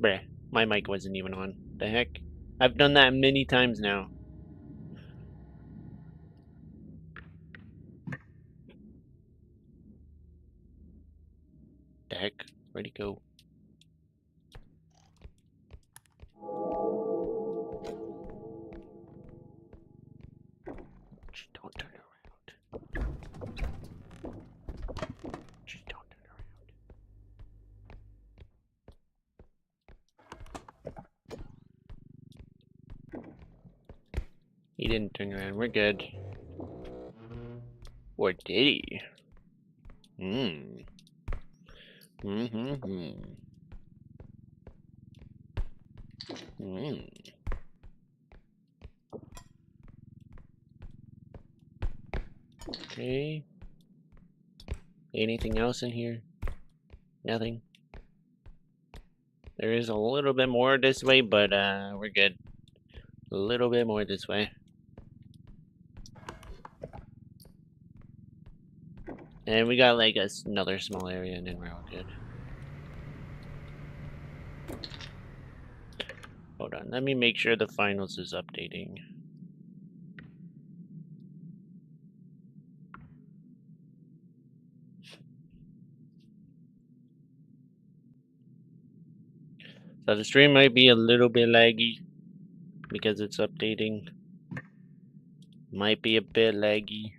Bruh, my mic wasn't even on. The heck? I've done that many times now. The heck? Where'd he go? Shh, don't turn around. Shh, don't turn around. He didn't turn around. We're good. Or did he? Hmm. Mm-hmm. Hmm. Okay. Anything else in here? Nothing. There is a little bit more this way, but we're good. A little bit more this way. And we got like another small area and then we're all good. Hold on, let me make sure the finals is updating. So the stream might be a little bit laggy because it's updating. Might be a bit laggy.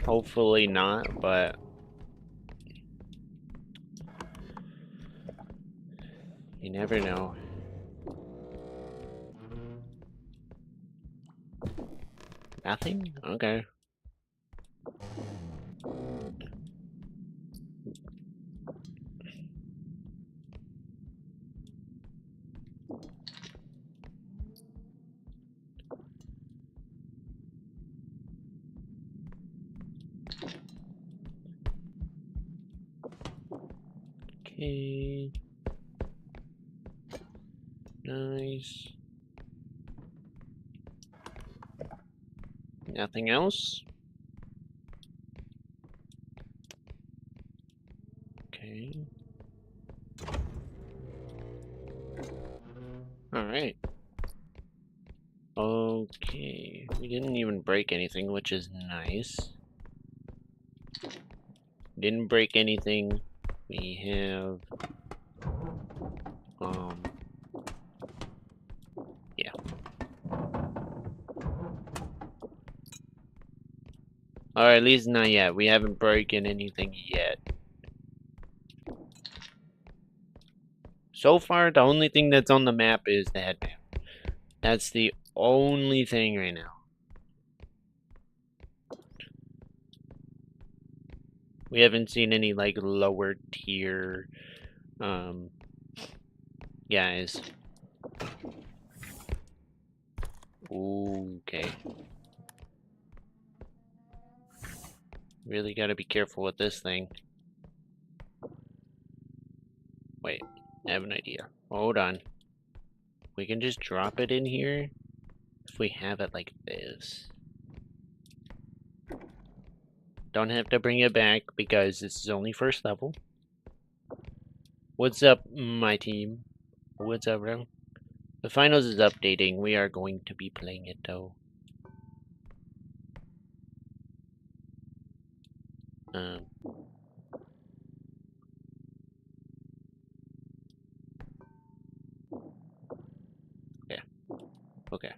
Hopefully not, but you never know. Nothing? Okay. Okay. Nice. Nothing else? Okay. Alright. Okay. We didn't even break anything, which is nice. Didn't break anything. We have... Yeah. Or at least not yet. We haven't broken anything yet. So far, the only thing that's on the map is the headband. That's the only thing right now. We haven't seen any, like, lower tier, guys. Okay. Really gotta be careful with this thing. Wait, I have an idea. Hold on. We can just drop it in here if we have it like this. Don't have to bring it back because this is only first level. What's up, my team? What's up, bro? The finals is updating. We are going to be playing it though. Yeah. Okay.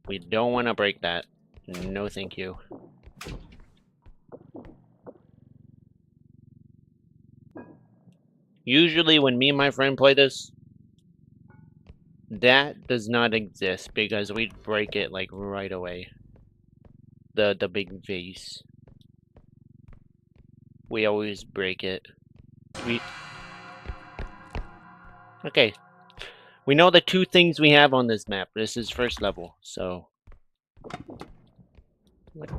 We don't want to break that. No, thank you. Usually when me and my friend play this, that does not exist because we break it like right away. The big vase. We always break it. Okay. We know the two things we have on this map. This is first level, so... What?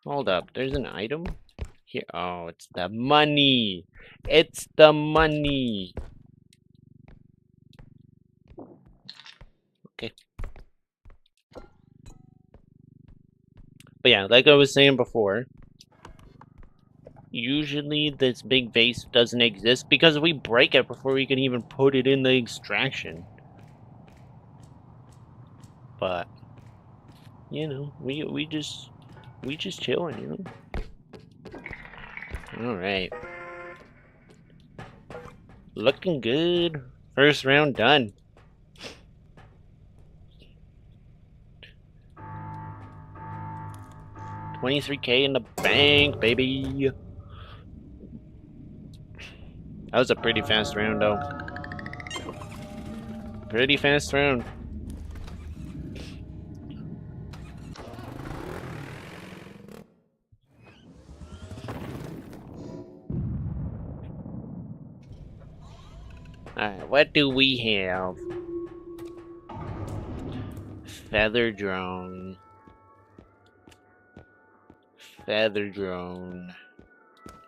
Hold up, there's an item? Here, oh, it's the money! It's the money! Okay. But yeah, like I was saying before, usually this big vase doesn't exist because we break it before we can even put it in the extraction. But, you know, we just chilling, you know? Alright. Looking good. First round done. $23K in the bank, baby. That was a pretty fast round, though. Pretty fast round. Alright, what do we have? Feather drone. Feather drone.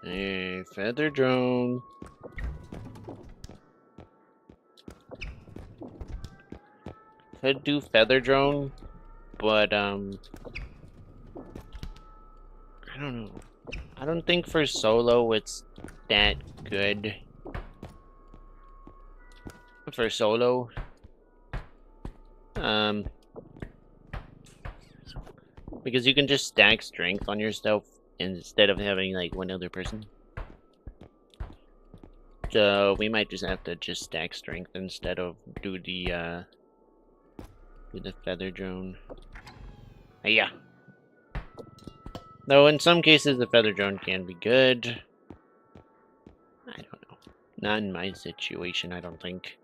Hey, feather drone. Could do feather drone, but I don't know. I don't think for solo it's that good. For solo, because you can just stack strength on yourself instead of having like one other person. So we might just have to just stack strength instead of do the feather drone. Yeah. Though in some cases the feather drone can be good. I don't know. Not in my situation, I don't think.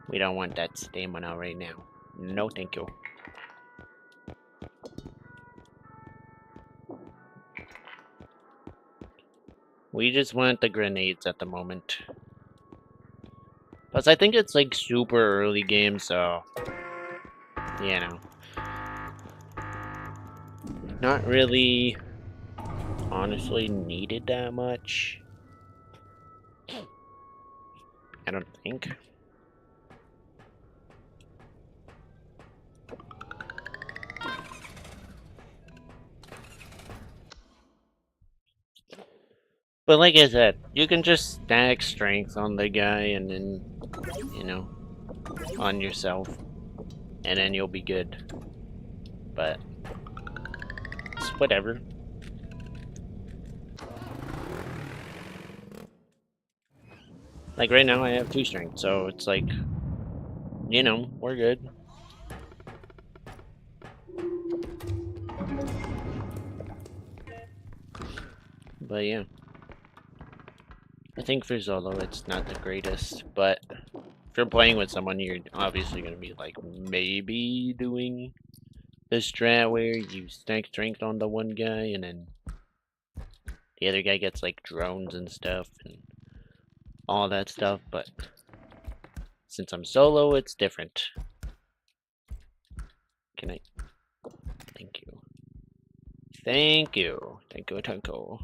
We don't want that stamina right now. No, thank you. We just want the grenades at the moment. Plus, I think it's like super early game, so... you know, not really honestly needed that much. I don't think. But like I said, you can just stack strength on the guy and then, you know, on yourself, and then you'll be good. But it's whatever. Like right now I have 2 strength, so it's like, you know, we're good. But yeah. I think for solo it's not the greatest, but if you're playing with someone, you're obviously going to be like maybe doing the strat where you stack strength on the one guy and then the other guy gets like drones and stuff and all that stuff, but since I'm solo, it's different. Can I? Thank you. Thank you. Thank you, Tanko.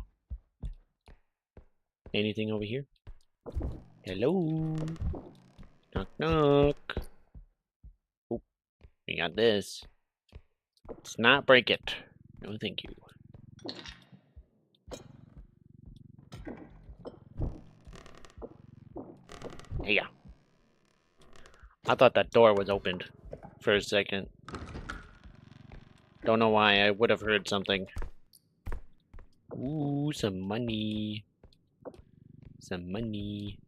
Anything over here? Hello? Knock, knock. Oh, we got this. Let's not break it. No, thank you. Hey, yeah. I thought that door was opened for a second. Don't know why. I would have heard something. Ooh, some money. Some money.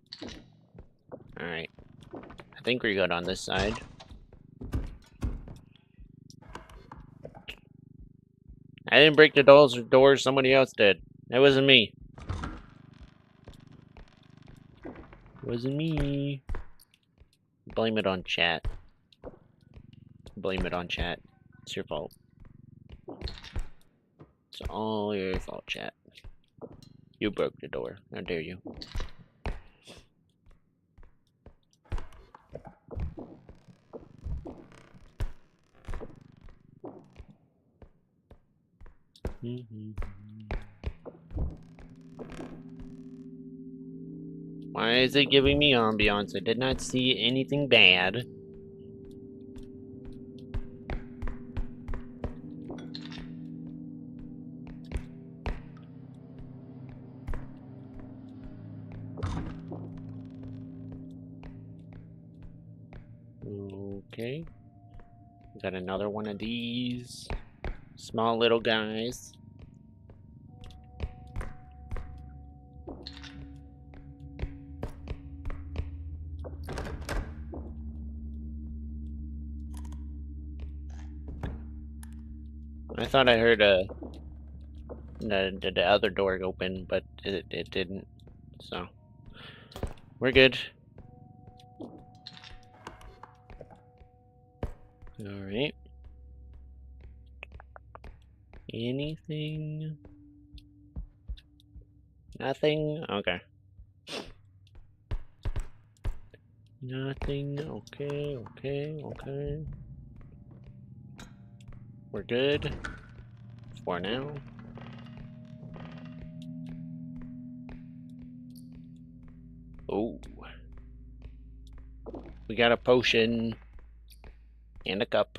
Alright. I think we're good on this side. I didn't break the doors, somebody else did. That wasn't me. Wasn't me. Blame it on chat. Blame it on chat. It's your fault. It's all your fault, chat. You broke the door. How dare you? Why is it giving me ambiance? I did not see anything bad. Okay. Got another one of these small little guys. I thought I heard the other door open, but it didn't. So we're good. All right. Anything? Nothing? Okay. Nothing. Okay, okay, okay. We're good. For now. Oh. We got a potion. And a cup.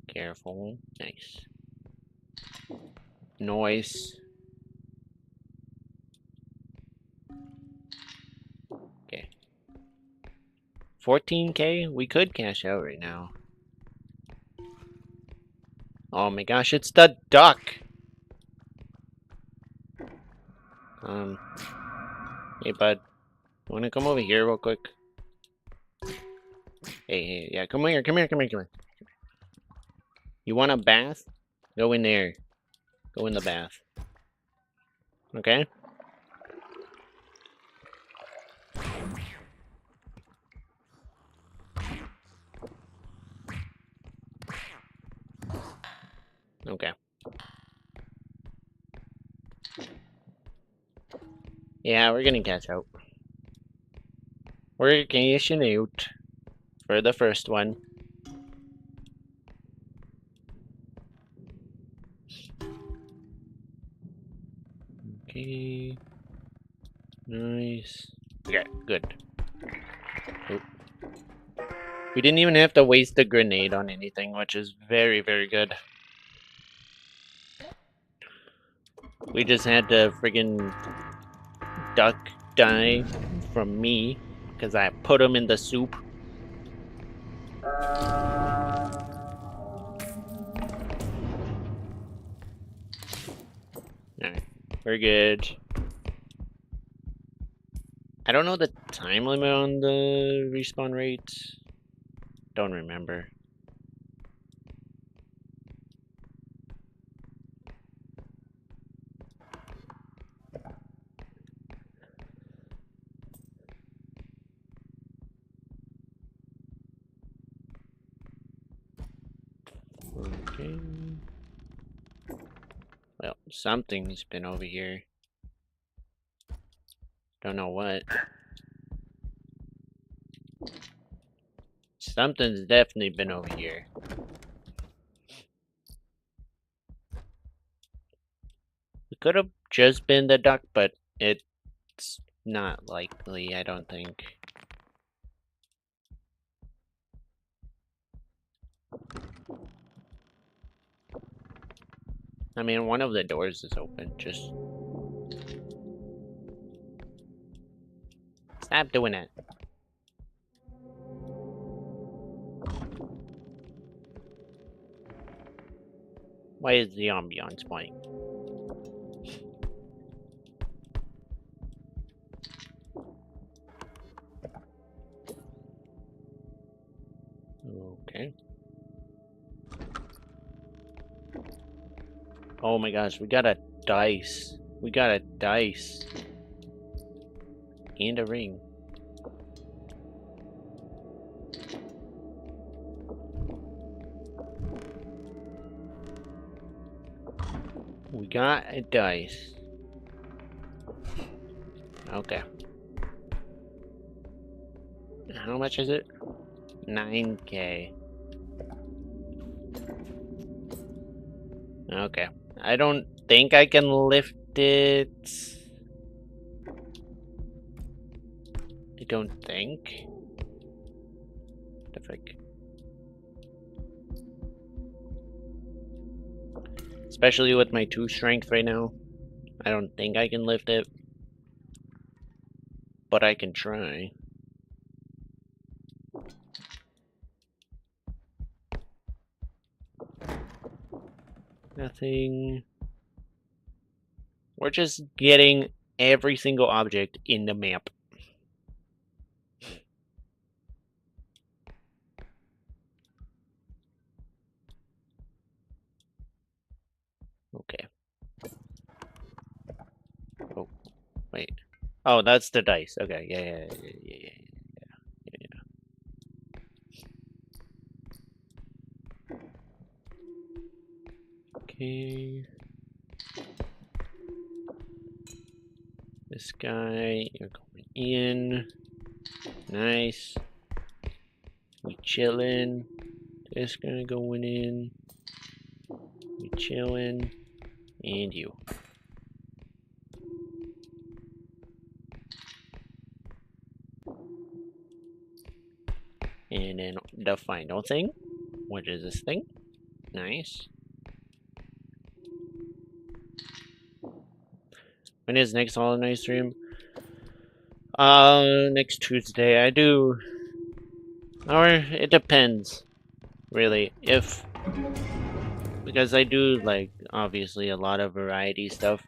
Careful. Nice. Noise. Okay. 14K? We could cash out right now. Oh my gosh, it's the duck! Hey bud. Wanna come over here real quick? Hey, yeah, come here, come here, come here, come here. You want a bath? Go in there. Go in the bath. Okay? Okay. Yeah, we're gonna catch out. We're cashing out. for the first one. Okay. Nice. Okay, good. Oop. We didn't even have to waste a grenade on anything, which is very, very good. We just had to friggin' duck die from me because I put him in the soup. Alright, we're good. I don't know the time limit on the respawn rate. Don't remember. Okay. Well, something's been over here. Don't know what. Something's definitely been over here. It could have just been the duck, but it's not likely, I don't think. I mean, one of the doors is open, just... Stop doing it. Why is the ambiance playing? Okay. Oh my gosh, we got a dice. We got a dice. And a ring. We got a dice. Okay. How much is it? 9K. Okay. I don't think I can lift it. I don't think. The frick. Especially with my 2 strength right now. I don't think I can lift it. But I can try. Nothing. We're just getting every single object in the map. Okay. Oh, wait. Oh, that's the dice. Okay, yeah. Okay. This guy, you're going in. Nice. We chillin'. This guy going in. We chillin'. And you. And then the final thing, which is this thing. Nice. When is next Hollow Knight stream? Next Tuesday. I do, or it depends, really. Because I do like obviously a lot of variety stuff.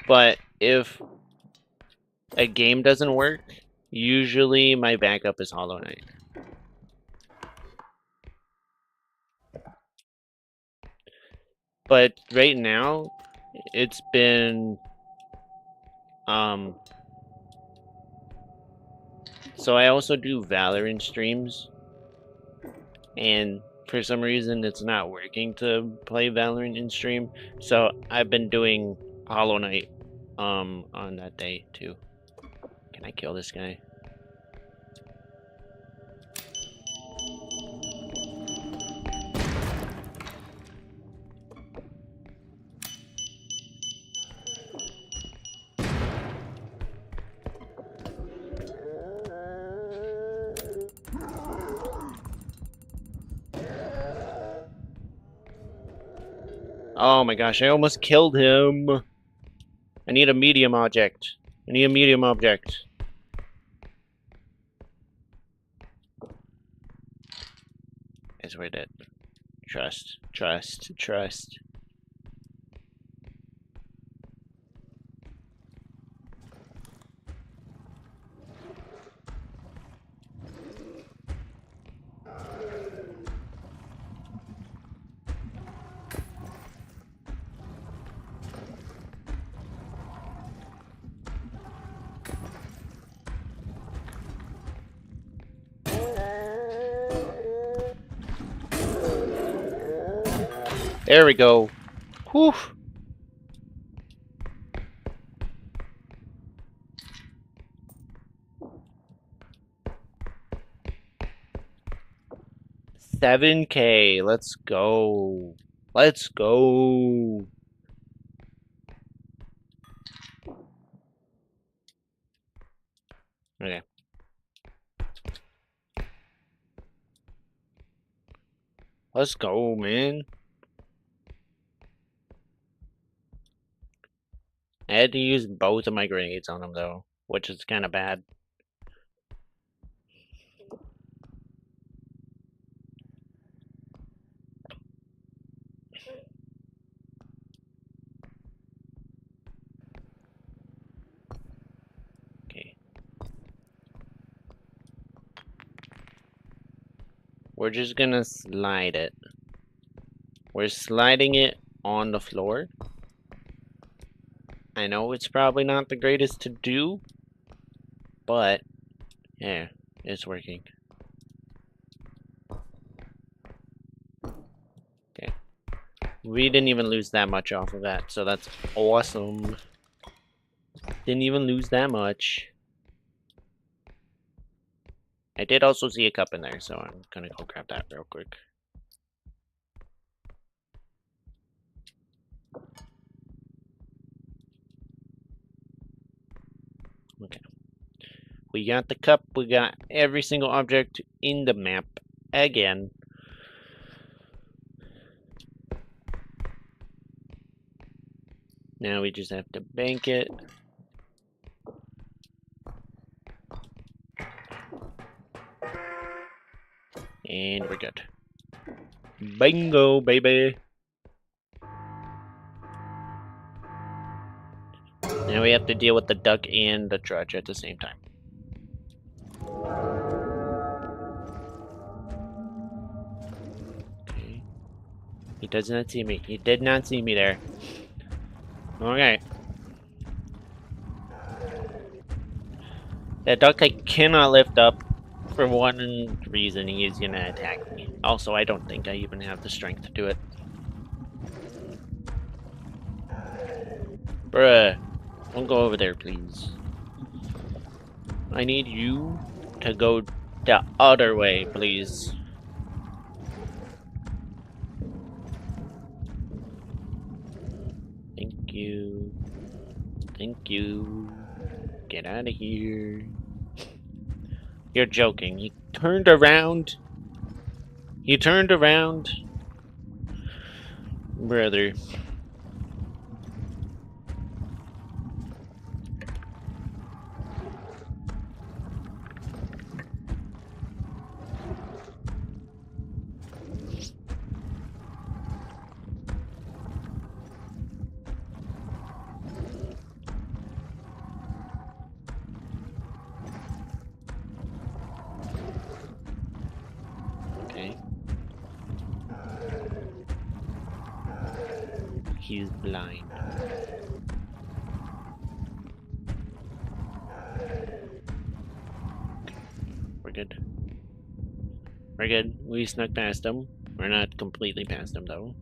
But if a game doesn't work, usually my backup is Hollow Knight. But right now, it's been so I also do Valorant streams, and for some reason it's not working to play Valorant in stream, so I've been doing Hollow Knight on that day too. Can I kill this guy? Oh my gosh, I almost killed him. I need a medium object. I need a medium object. Guess we're dead. Trust, trust, trust. There we go. Whew. $7K. Let's go. Let's go. Okay. Let's go, man. I had to use both of my grenades on him, though, which is kind of bad. Okay. We're just gonna slide it. We're sliding it on the floor. I know it's probably not the greatest to do, but yeah, it's working. Okay. We didn't even lose that much off of that, so that's awesome. Didn't even lose that much. I did also see a cup in there, so I'm gonna go grab that real quick. Okay. We got the cup, we got every single object in the map again. Now we just have to bank it. And we're good. Bingo, baby! Now we have to deal with the duck and the trudge at the same time. Okay. He does not see me. He did not see me there. Okay. That duck I cannot lift up for one reason. He is gonna attack me. Also, I don't think I even have the strength to do it. Bruh. Don't go over there, please. I need you to go the other way, please. Thank you. Thank you. Get out of here. You're joking. He turned around. He turned around. Brother. Okay. He's blind. We're good. We're good. We snuck past him. We're not completely past him, though.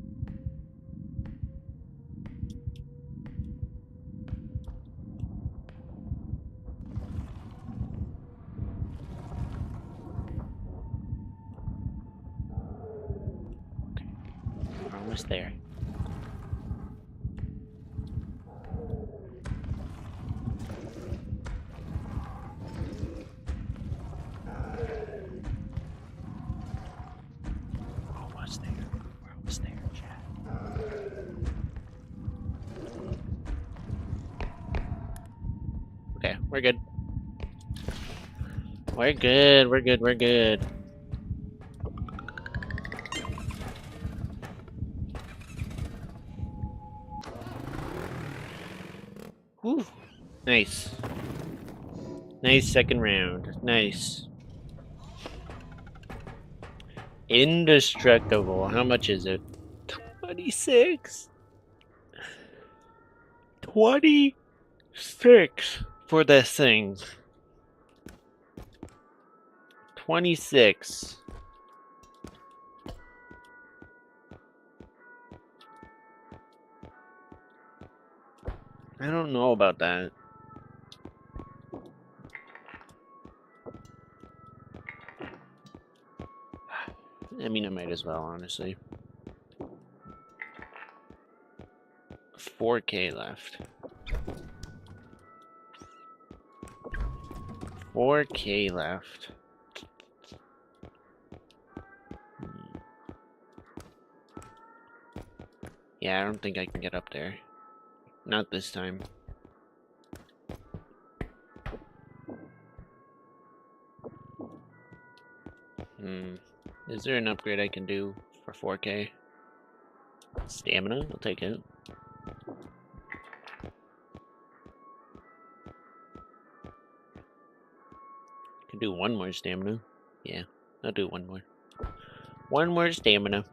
almost there. Almost there. We're almost there, chat. Okay, we're good. We're good, we're good, we're good. Whew. Nice. Nice second round. Nice. Indestructible. How much is it? 26? 26 for this thing. 26. I don't know about that. I mean, I might as well, honestly. 4K left. 4K left. Yeah, I don't think I can get up there. Not this time. Is there an upgrade I can do for 4K? Stamina? I'll take it. Can do one more stamina. Yeah, I'll do one more. One more stamina.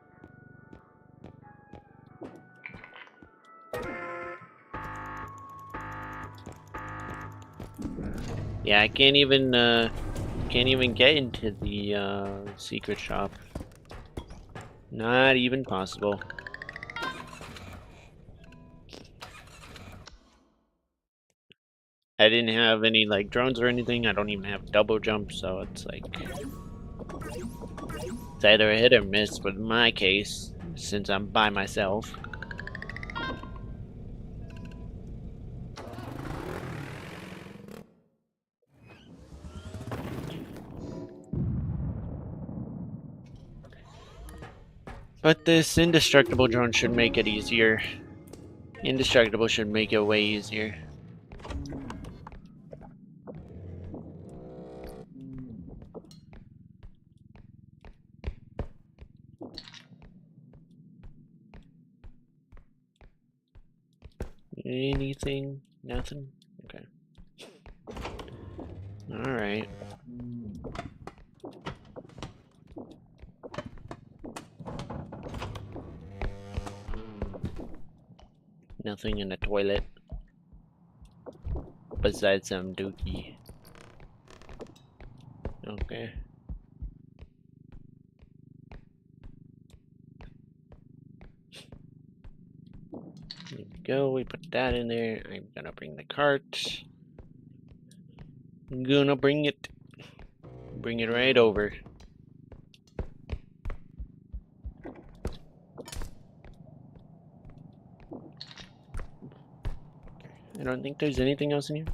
Yeah, I can't even get into the secret shop. Not even possible. I didn't have any like drones or anything. I don't even have double jump, so it's like it's either a hit or miss. But in my case, since I'm by myself. But this indestructible drone should make it easier. Indestructible should make it way easier. Anything? Nothing? Okay. Alright. Nothing in the toilet. Besides some dookie. Okay. There we go, we put that in there. I'm gonna bring the cart. I'm gonna bring it. Bring it right over. I don't think there's anything else in here.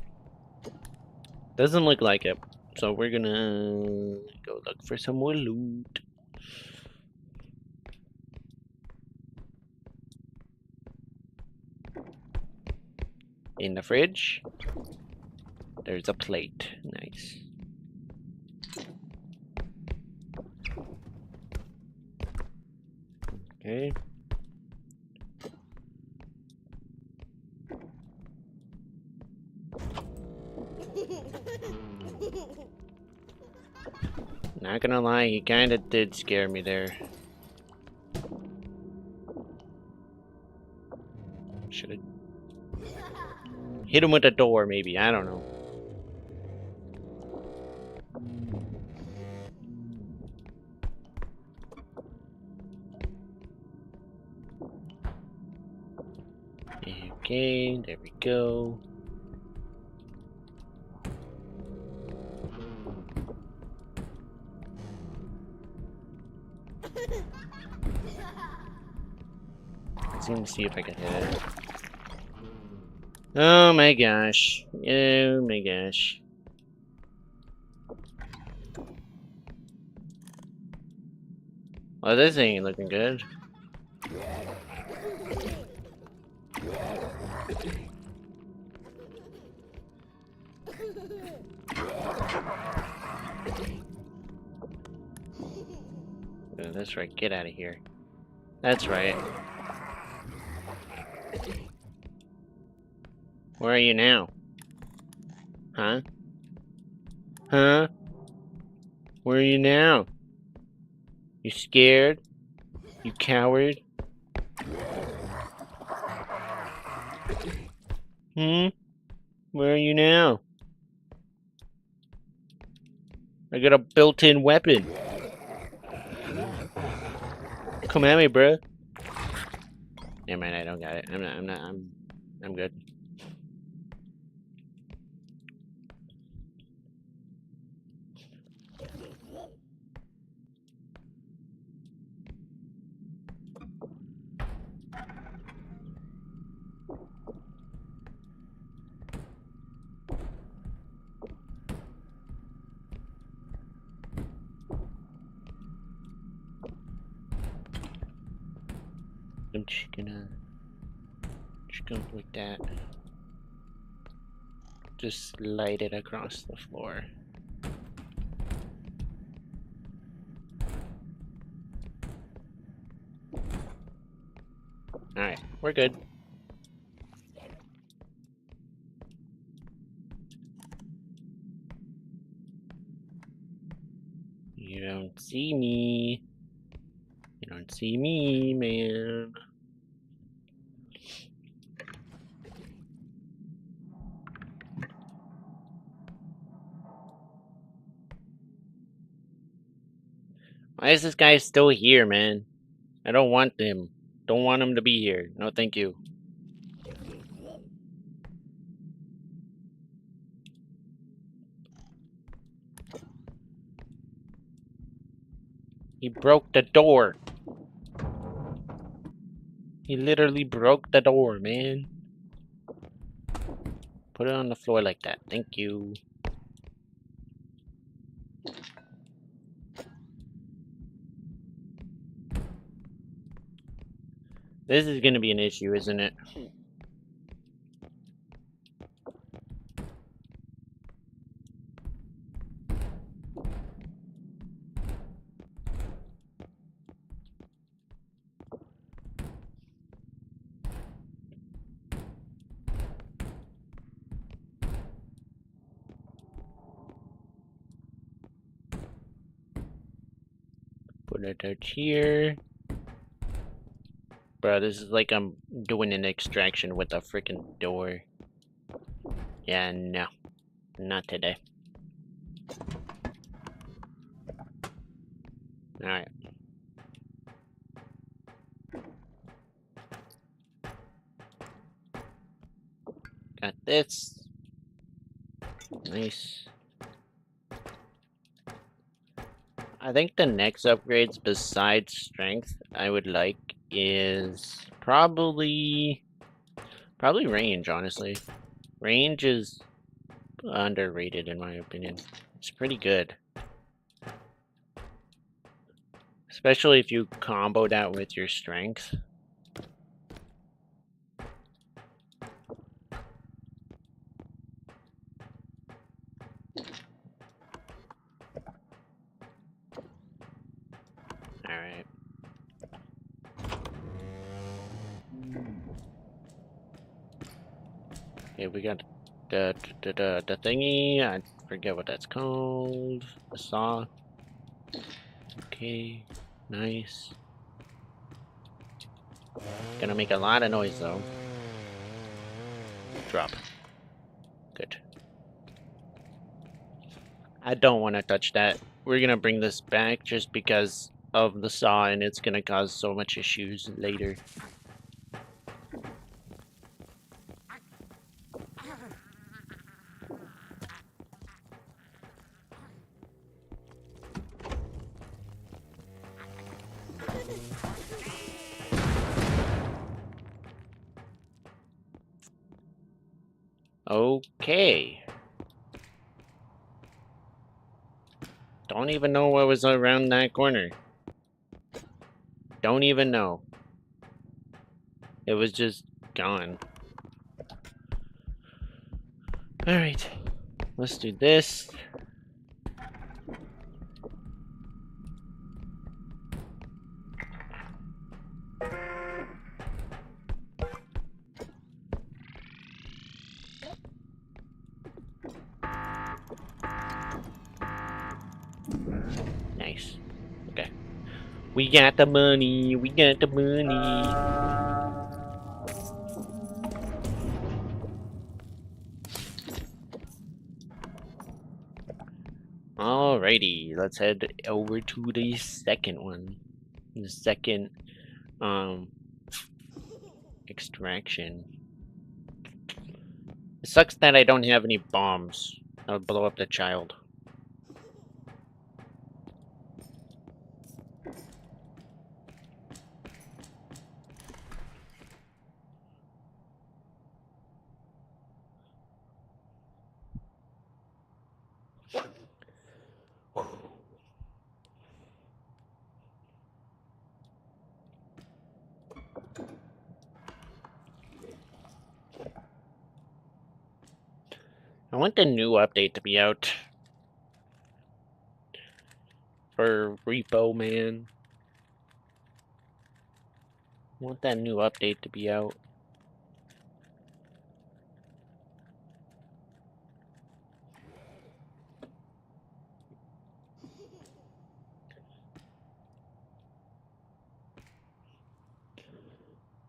Doesn't look like it. So we're gonna go look for some more loot. In the fridge, there's a plate. Nice. Okay. Not gonna lie, he kinda did scare me there. Should've hit him with the door, maybe. I don't know. Okay, there we go. Let's even see if I can hit it. Oh my gosh. Oh my gosh. Well, this ain't looking good. Oh, that's right, get out of here. That's right. Where are you now? Huh? Huh? Where are you now? You scared? You coward? Hmm? Where are you now? I got a built-in weapon. Come at me, bruh. Never mind, I don't got it. I'm good. I'm just gonna go like that. Just slide it across the floor. Alright, we're good. You don't see me. You don't see me, man. Why is this guy still here, man? I don't want him. Don't want him to be here. No, thank you. He broke the door. He literally broke the door, man. Put it on the floor like that. Thank you. This is gonna be an issue, isn't it? Put it out here. Bro, this is like I'm doing an extraction with a freaking door. Yeah, no. Not today. Alright. Got this. Nice. I think the next upgrades besides strength I would like is probably range, honestly. Range is underrated in my opinion. It's pretty good. Especially if you combo that with your strength. Alright. Okay, we got the thingy. I forget what that's called. The saw. Okay, nice. Gonna make a lot of noise though. Drop. Good. I don't want to touch that. We're gonna bring this back just because of the saw and it's gonna cause so much issues later. Okay. Don't even know what was around that corner. Don't even know. It was just gone. Alright. Let's do this. Nice. Okay. We got the money. We got the money. Alrighty. Let's head over to the second one. The second, extraction. It sucks that I don't have any bombs. I would blow up the child. I want the new update to be out. For R.E.P.O, man. I want that new update to be out.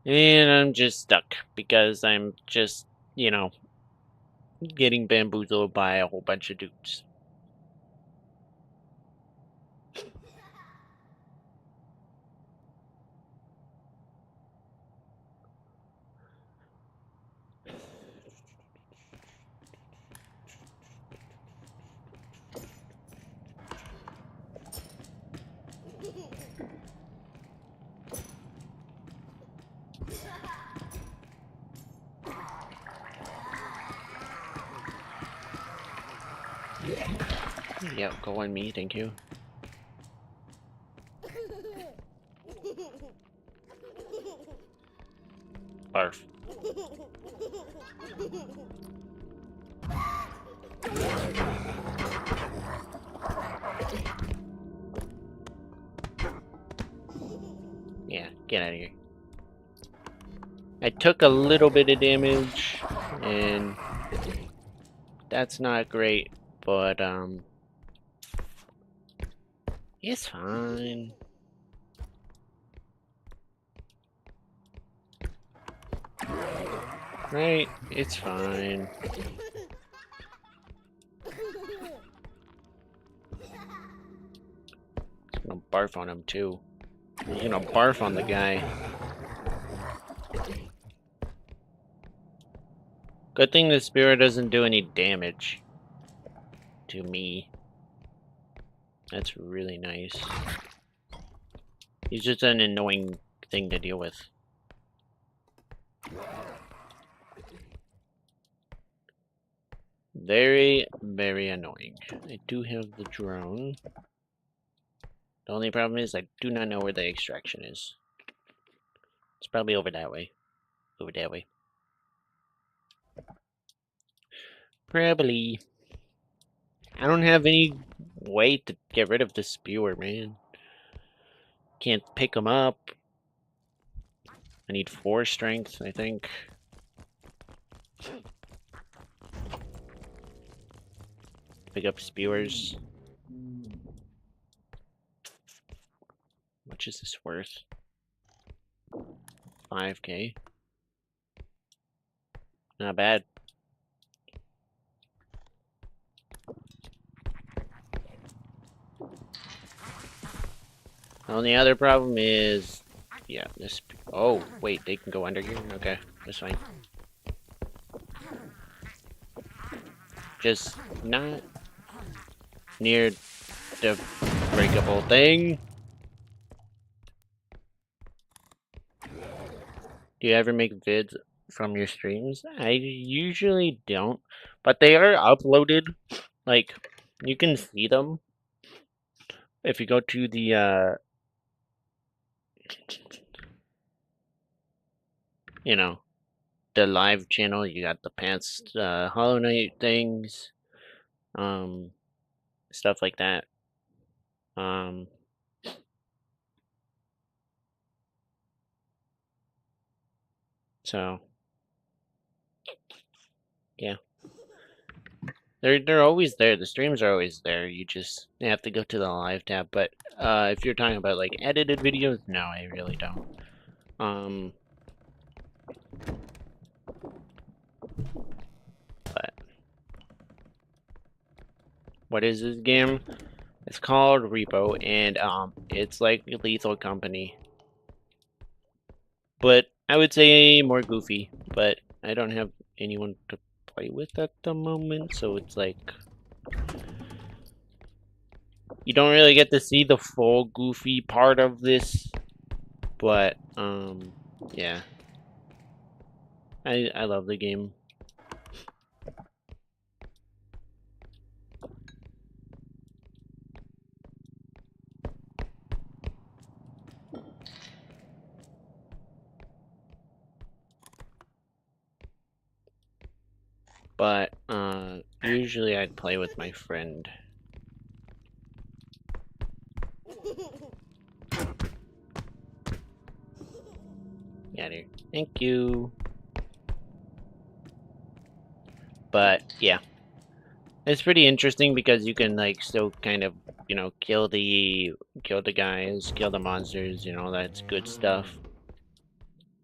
And I'm just stuck because I'm just, you know, getting bamboozled by a whole bunch of dudes. Yep, go on me, thank you. Barf. Yeah, get out of here. I took a little bit of damage, and that's not great, but, it's fine. Right? It's fine. He's gonna barf on him, too. He's gonna barf on the guy. Good thing the spear doesn't do any damage to me. That's really nice. He's just an annoying thing to deal with. Very, very annoying. I do have the drone. The only problem is I do not know where the extraction is. It's probably over that way. Over that way. Probably. I don't have any way to get rid of the spewer, man. Can't pick him up. I need 4 strength, I think. Pick up spewers. How much is this worth? 5k. Not bad. The only other problem is, yeah, this. Oh, wait, they can go under here? Okay, that's fine. Just not near the breakable thing. Do you ever make vids from your streams? I usually don't, but they are uploaded. Like, you can see them if you go to the, you know, the live channel. You got the pants, Hollow Knight things, um, stuff like that. Um, so yeah. They're always there. The streams are always there. You just have to go to the live tab. But if you're talking about like edited videos, no, I really don't. But what is this game? It's called R.E.P.O, and it's like Lethal Company, but I would say more goofy. But I don't have anyone to play with at the moment, so it's like you don't really get to see the full goofy part of this. But yeah, I love the game. But usually I'd play with my friend. Yeah, dude. Thank you. But yeah, it's pretty interesting because you can like still kind of, you know, kill the guys, kill the monsters, you know, that's good stuff.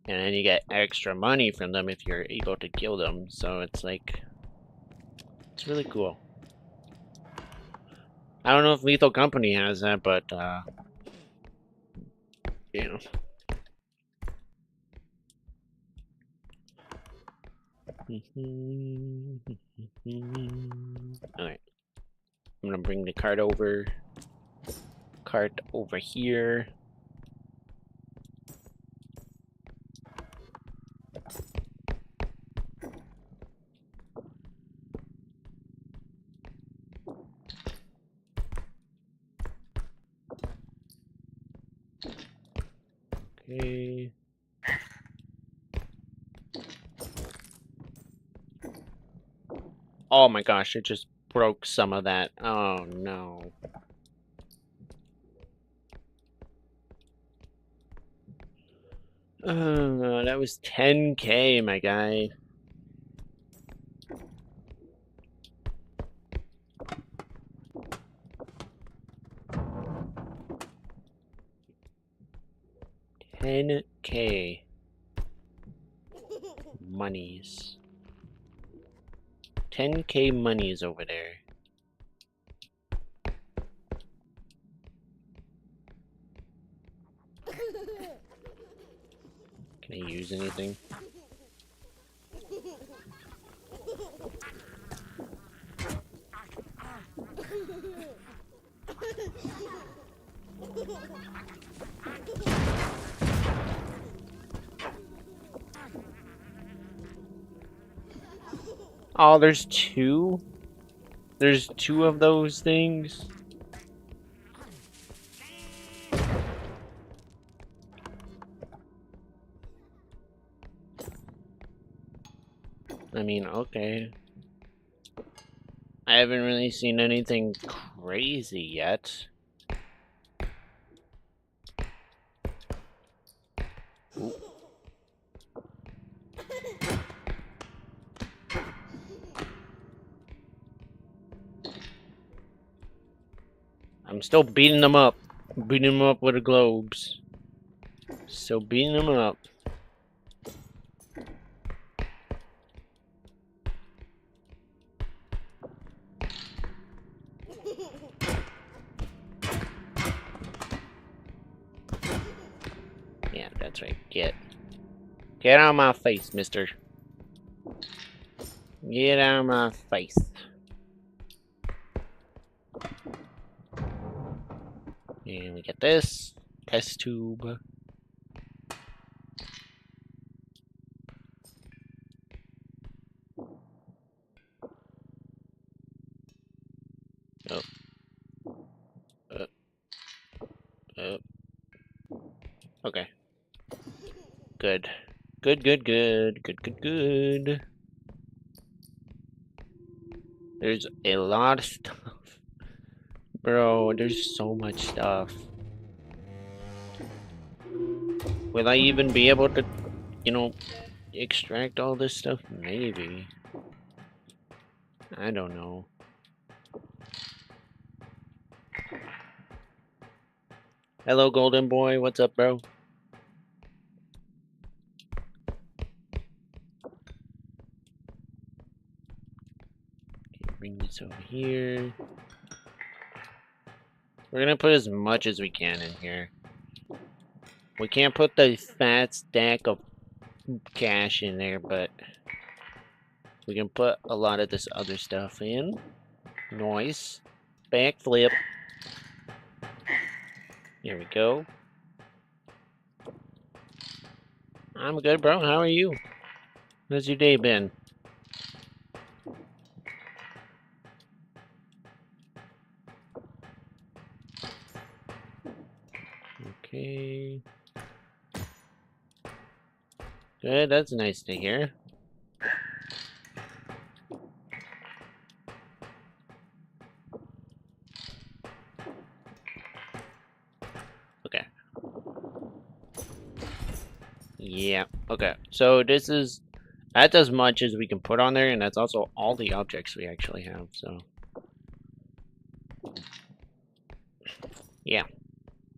And then you get extra money from them if you're able to kill them. So it's like, it's really cool. I don't know if Lethal Company has that, but you know. Alright. I'm gonna bring the cart over here. Okay. Oh my gosh, it just broke some of that. Oh no. That was 10K, my guy. $10K. Monies. 10K monies over there. Can I use anything? Oh, there's two? There's two of those things? I mean, okay. I haven't really seen anything crazy yet. Ooh. I'm still beating them up. Beating them up with the globes. Still beating them up. Yeah, that's right. Get out of my face, mister. Get out of my face. And we get this. Test tube. Okay. Good. Good, good, good. Good, good, good. There's a lot of stuff. Bro, there's so much stuff. Will I even be able to, you know, extract all this stuff? Maybe. I don't know. Hello, golden boy. What's up, bro? Okay, bring this over here. We're gonna put as much as we can in here. We can't put the fat stack of cash in there, but we can put a lot of this other stuff in. Nice. Backflip. Here we go. I'm good, bro. How are you? How's your day been? Okay. Good, that's nice to hear. Okay. Yeah, okay. So that's as much as we can put on there, and that's also all the objects we actually have, so. Yeah.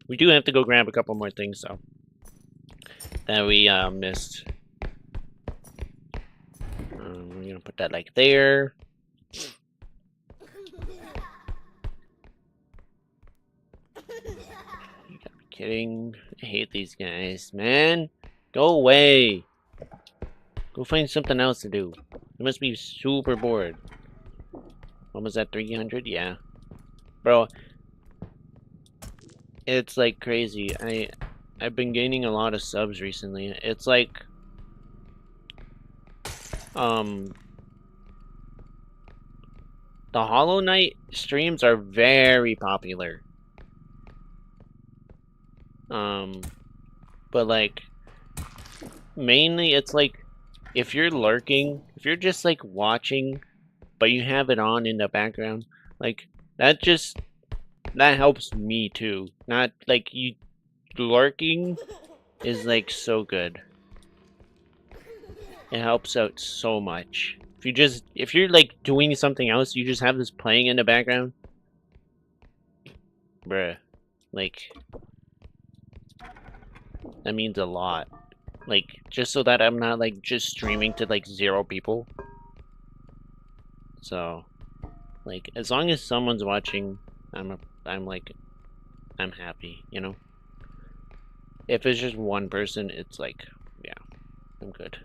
We do have to go grab a couple more things, though, that we missed. We're gonna put that like there. You gotta be kidding. I hate these guys, man. Go away. Go find something else to do. You must be super bored. What was that, 300? Yeah. Bro, it's like crazy. I've been gaining a lot of subs recently. It's like the Hollow Knight streams are very popular. But like mainly it's like if you're lurking, if you're just like watching but you have it on in the background, like that helps me too. Not like you lurking is like so good. It helps out so much. If you're like doing something else, you just have this playing in the background. Bruh. Like that means a lot. Like just so that I'm not like just streaming to like 0 people. So like as long as someone's watching, I'm happy, you know? If it's just one person, it's like, yeah, I'm good.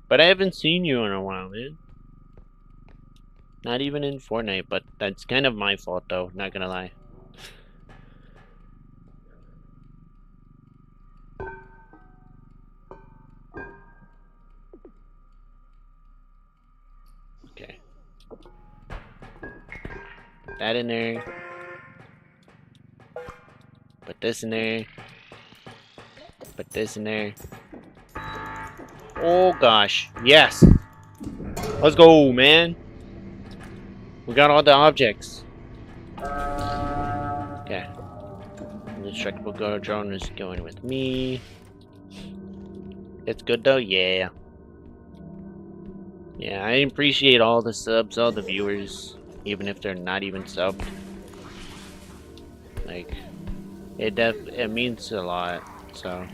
But I haven't seen you in a while, man. Not even in Fortnite, but that's kind of my fault though, not gonna lie. Okay. That in there. Put this in there. Put this in there. Oh gosh, yes! Let's go, man! We got all the objects. Okay. The indestructible go drone is going with me. It's good though? Yeah. Yeah, I appreciate all the subs, all the viewers, even if they're not even subbed. Like, it means a lot, so.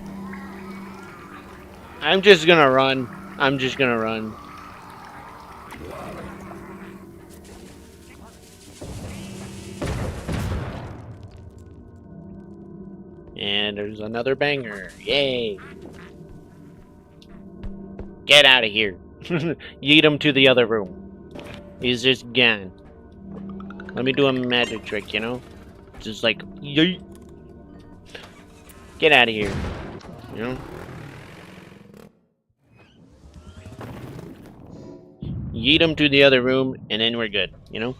I'm just gonna run. I'm just gonna run. And there's another banger. Yay! Get out of here. Yeet him to the other room. He's just gone. Let me do a magic trick, you know? Just like, yeet. Get out of here. You know? Yeet him to the other room, and then we're good, you know?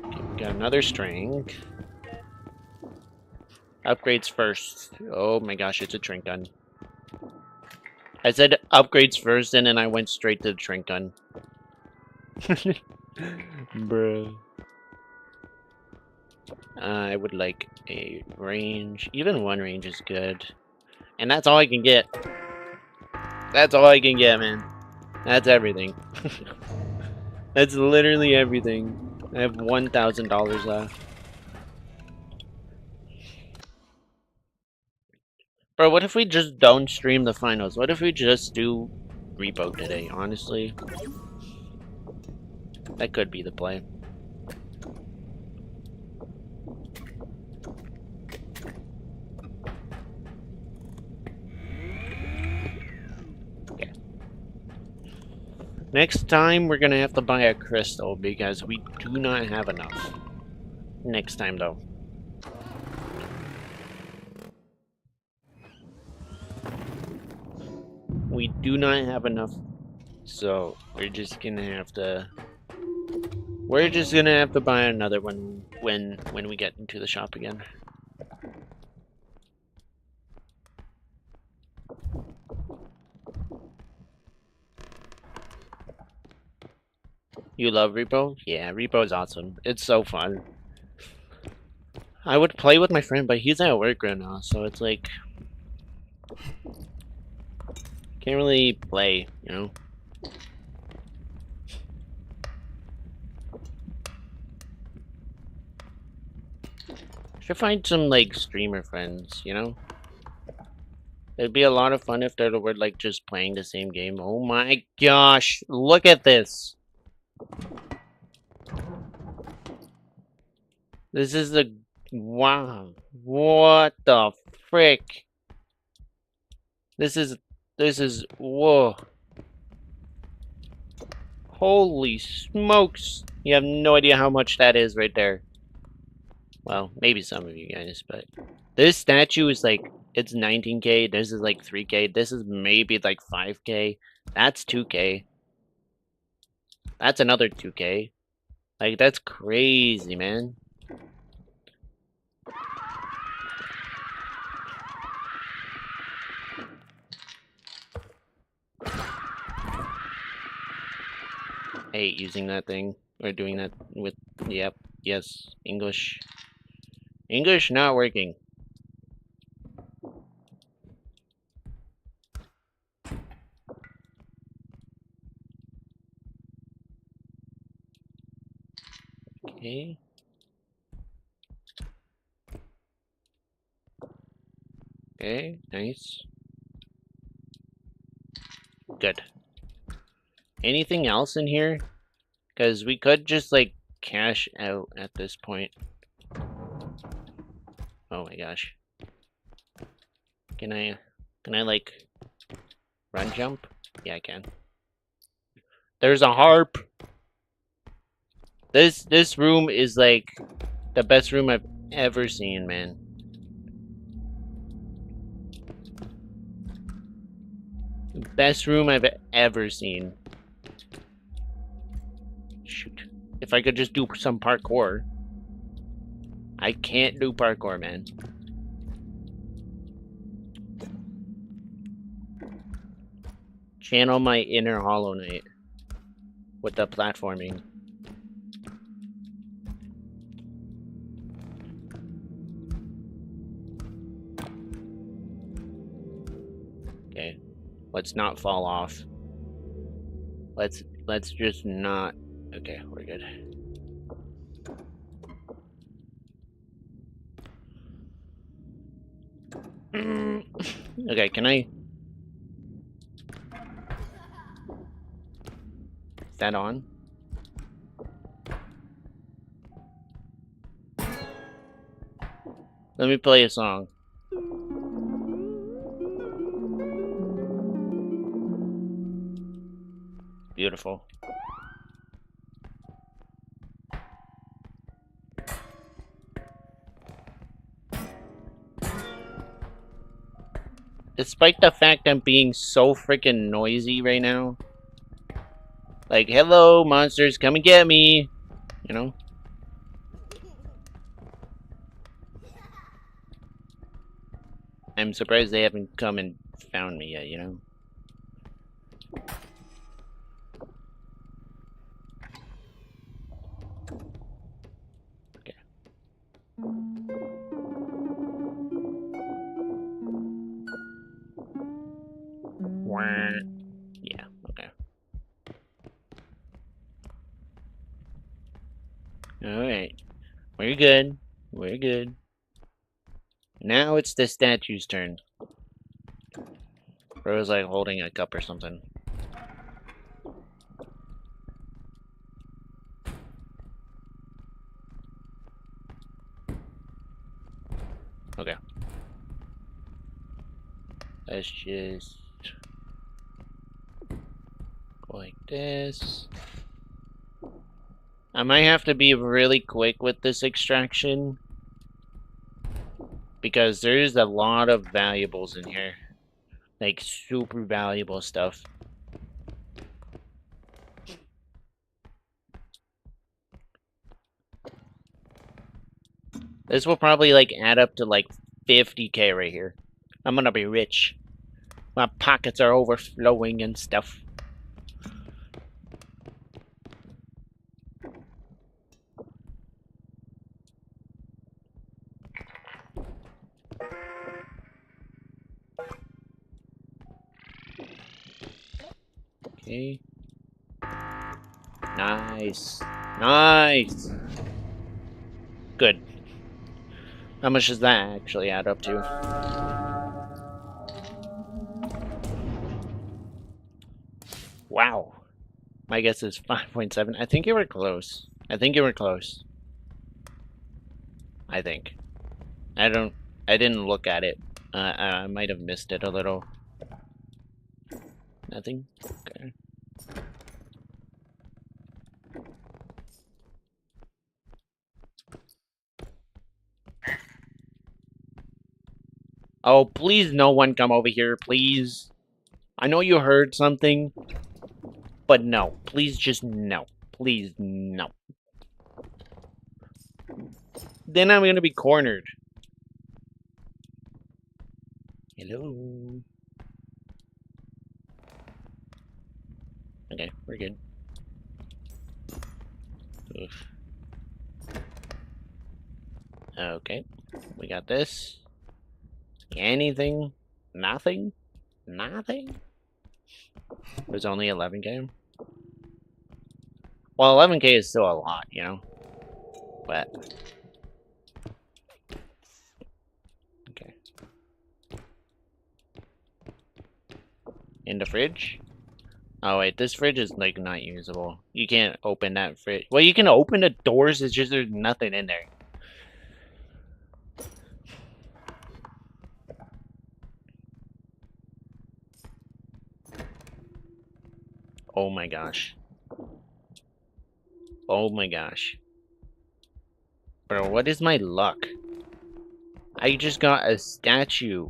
Okay, we got another string. Upgrades first. Oh my gosh, it's a shrink gun. I said upgrades first, and then I went straight to the shrink gun. Bruh. I would like a range. Even one range is good. And that's all I can get. That's all I can get, man. That's everything. That's literally everything. I have $1,000 left. Bro, what if we just don't stream the finals? What if we just do R.E.P.O today, honestly? That could be the play. Okay. Next time, we're gonna have to buy a crystal because we do not have enough. Next time, though. We do not have enough, so we're just gonna have to... We're just gonna have to buy another one when we get into the shop again. You love R.E.P.O? Yeah, R.E.P.O is awesome. It's so fun. I would play with my friend, but he's at work right now, so it's like... Can't really play, you know? Should find some, like, streamer friends, you know? It'd be a lot of fun if they were, like, just playing the same game. Oh my gosh! Look at this! This is the... Wow. What the frick? This is... Whoa. Holy smokes! You have no idea how much that is right there. Well, maybe some of you guys, but... This statue is like... It's 19k, this is like 3k, this is maybe like 5k. That's 2k. That's another 2k. Like, that's crazy, man. I hate using that thing, or doing that with... Yep, yes, English. English not working. Okay. Okay, nice. Good. Anything else in here? Because we could just, like, cash out at this point. Oh my gosh. Can I, like, run jump? Yeah, I can. There's a harp! This room is, like, the best room I've ever seen, man. Best room I've ever seen. Shoot. If I could just do some parkour. I can't do parkour, man. Channel my inner Hollow Knight. With the platforming. Okay. Let's not fall off. Let's just not... Okay, we're good. Okay, can I... Is that on? Let me play a song. Beautiful. Despite the fact I'm being so freaking noisy right now. Like, hello, monsters, come and get me. You know? I'm surprised they haven't come and found me yet, you know? Okay. Yeah, okay. Alright. We're good. We're good. Now it's the statue's turn. Bro's like holding a cup or something. Okay. Let's just go like this. I might have to be really quick with this extraction, because there's a lot of valuables in here. Like, super valuable stuff. This will probably, like, add up to, like, 50k right here. I'm gonna be rich. My pockets are overflowing and stuff. Okay. Nice. Nice! Good. How much does that actually add up to? Wow. My guess is 5.7. I think you were close. I think you were close. I think. I didn't look at it. I might have missed it a little. Nothing? Okay. Oh, please no one come over here, please. I know you heard something, but no. Please just no. Please no. Then I'm gonna be cornered. Hello? Okay, we're good. Oof. Okay, we got this. Anything? Nothing? Nothing? There's only 11k? Well, 11k is still a lot, you know? But... okay. In the fridge? Oh wait, this fridge is like not usable. You can't open that fridge. Well, you can open the doors, it's just there's nothing in there. Oh my gosh. Oh my gosh. Bro, what is my luck? I just got a statue.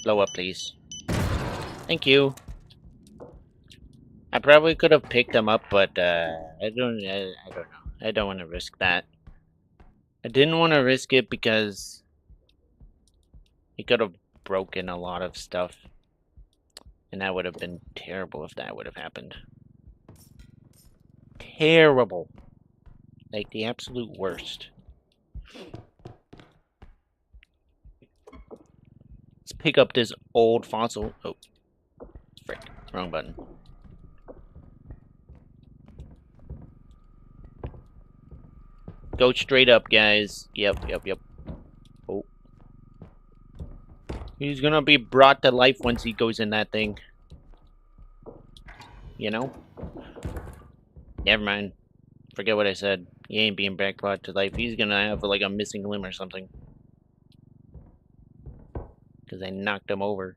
Blow up, please. Thank you. I probably could have picked them up, but I don't know. I don't want to risk that. I didn't want to risk it because he could have broken a lot of stuff. And that would have been terrible if that would have happened. Terrible. Like the absolute worst. Let's pick up this old fossil. Oh, frick. Wrong button. Go straight up, guys. Yep. Oh. He's gonna be brought to life once he goes in that thing. You know? Never mind. Forget what I said. He ain't being brought to life. He's gonna have like a missing limb or something. Because I knocked him over.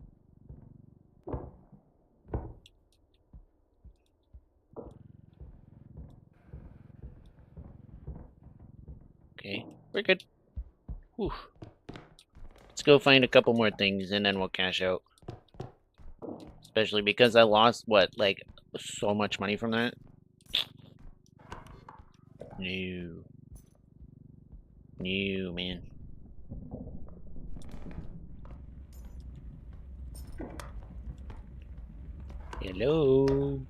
Okay, we're good. Whew. Let's go find a couple more things and then we'll cash out. Especially because I lost, what, like, so much money from that? No. No, man. Hello?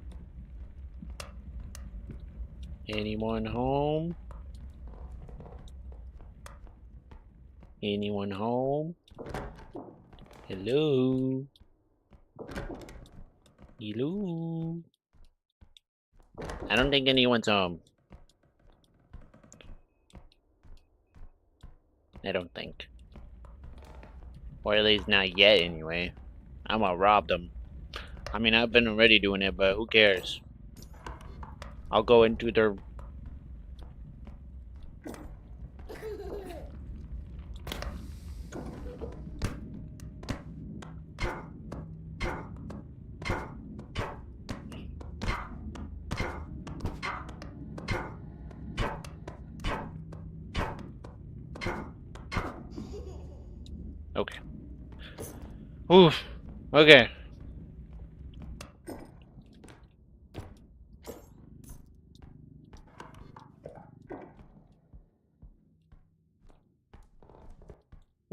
Anyone home? Anyone home? Hello? Hello? I don't think anyone's home. I don't think. Or at least not yet, anyway. I'm gonna rob them. I mean, I've been already doing it, but who cares? I'll go into their... Okay. Oof. Okay.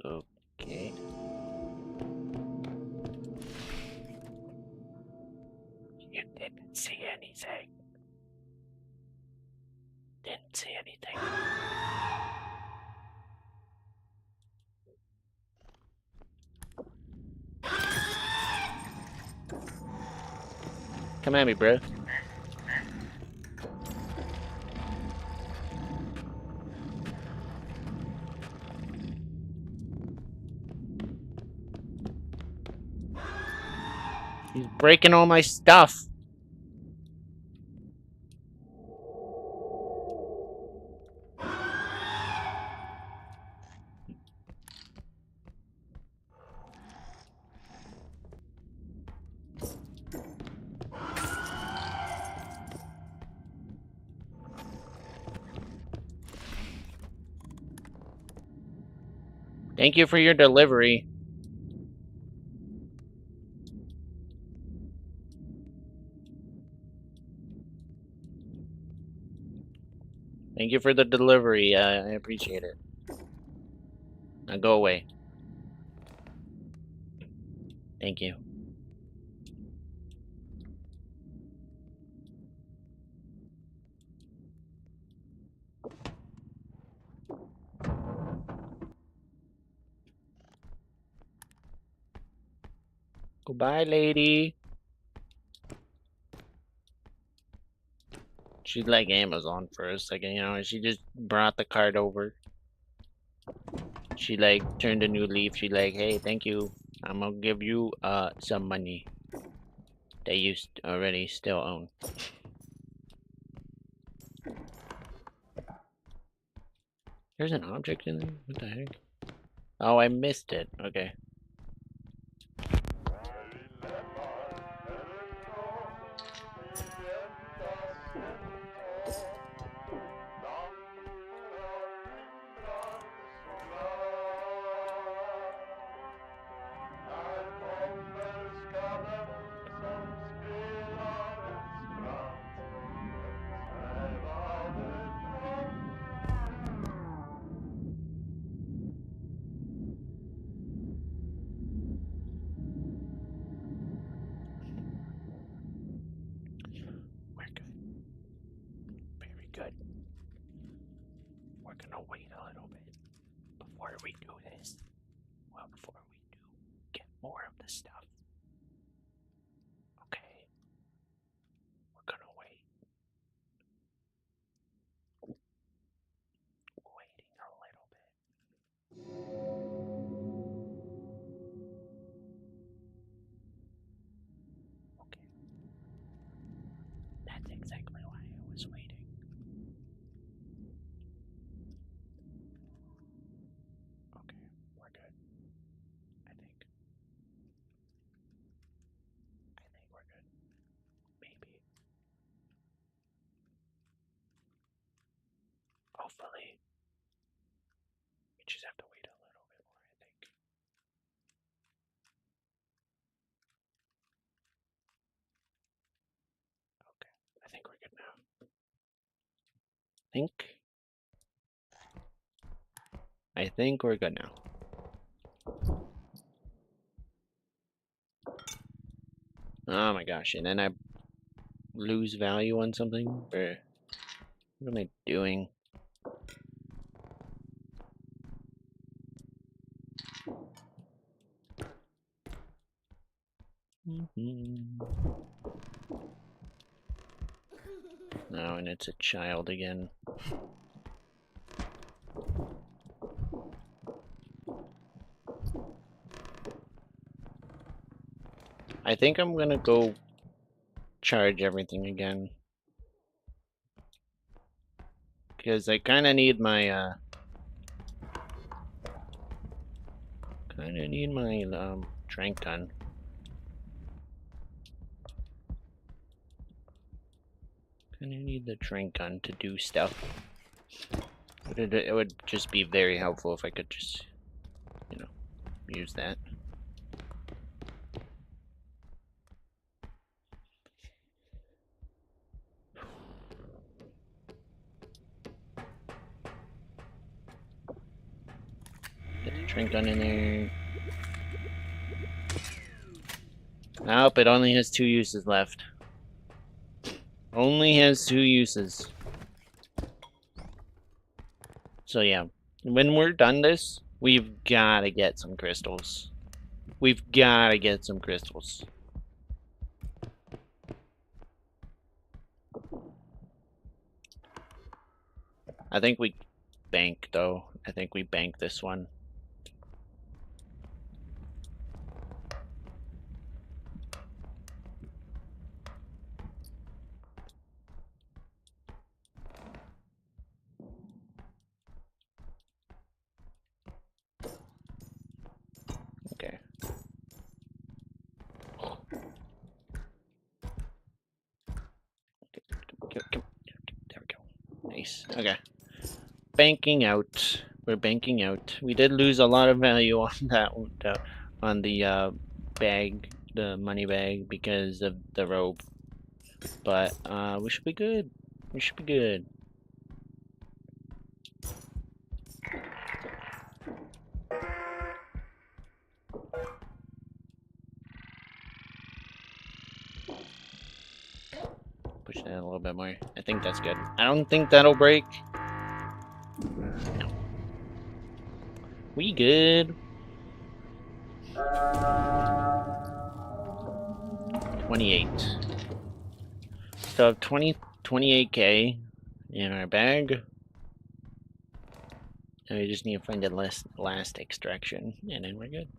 Okay. You didn't see anything. Didn't see anything. Come at me, bro. He's breaking all my stuff. Thank you for your delivery. Thank you for the delivery. I appreciate it. Now go away. Thank you. Goodbye, lady. She's like Amazon for a second, you know. She just brought the card over. She like turned a new leaf. She like, hey, thank you. I'm gonna give you some money that you already still own. There's an object in there? What the heck? Oh, I missed it. Okay. We're good. Very good. We're gonna wait a little bit before we do this. Well, before we do get more of the stuff. Okay. We're gonna wait. Waiting a little bit. Okay. That's exactly why I was waiting. Okay, we're good. I think. I think we're good. Maybe. Hopefully. We just have to wait a little bit more, I think. Okay, I think we're good now. I think we're good now. Oh my gosh, and then I lose value on something? Or what am I doing? No, and it's a child again. I think I'm gonna go charge everything again. Because I kinda need my trank gun. Kinda need the trank gun to do stuff. But it would just be very helpful if I could just, you know, use that. Get the trank gun in there. Nope, it only has 2 uses left. Only has 2 uses. So yeah, when we're done this, we've gotta get some crystals. We've gotta get some crystals. I think we bank though. I think we bank this one. Okay. There we go. Nice. Okay. Banking out. We're banking out. We did lose a lot of value on that one, on the bag, the money bag, because of the rope. But we should be good. We should be good. Push that a little bit more. I think that's good. I don't think that'll break. No. We good. 28. So 28K in our bag. And we just need to find the last extraction, and then we're good.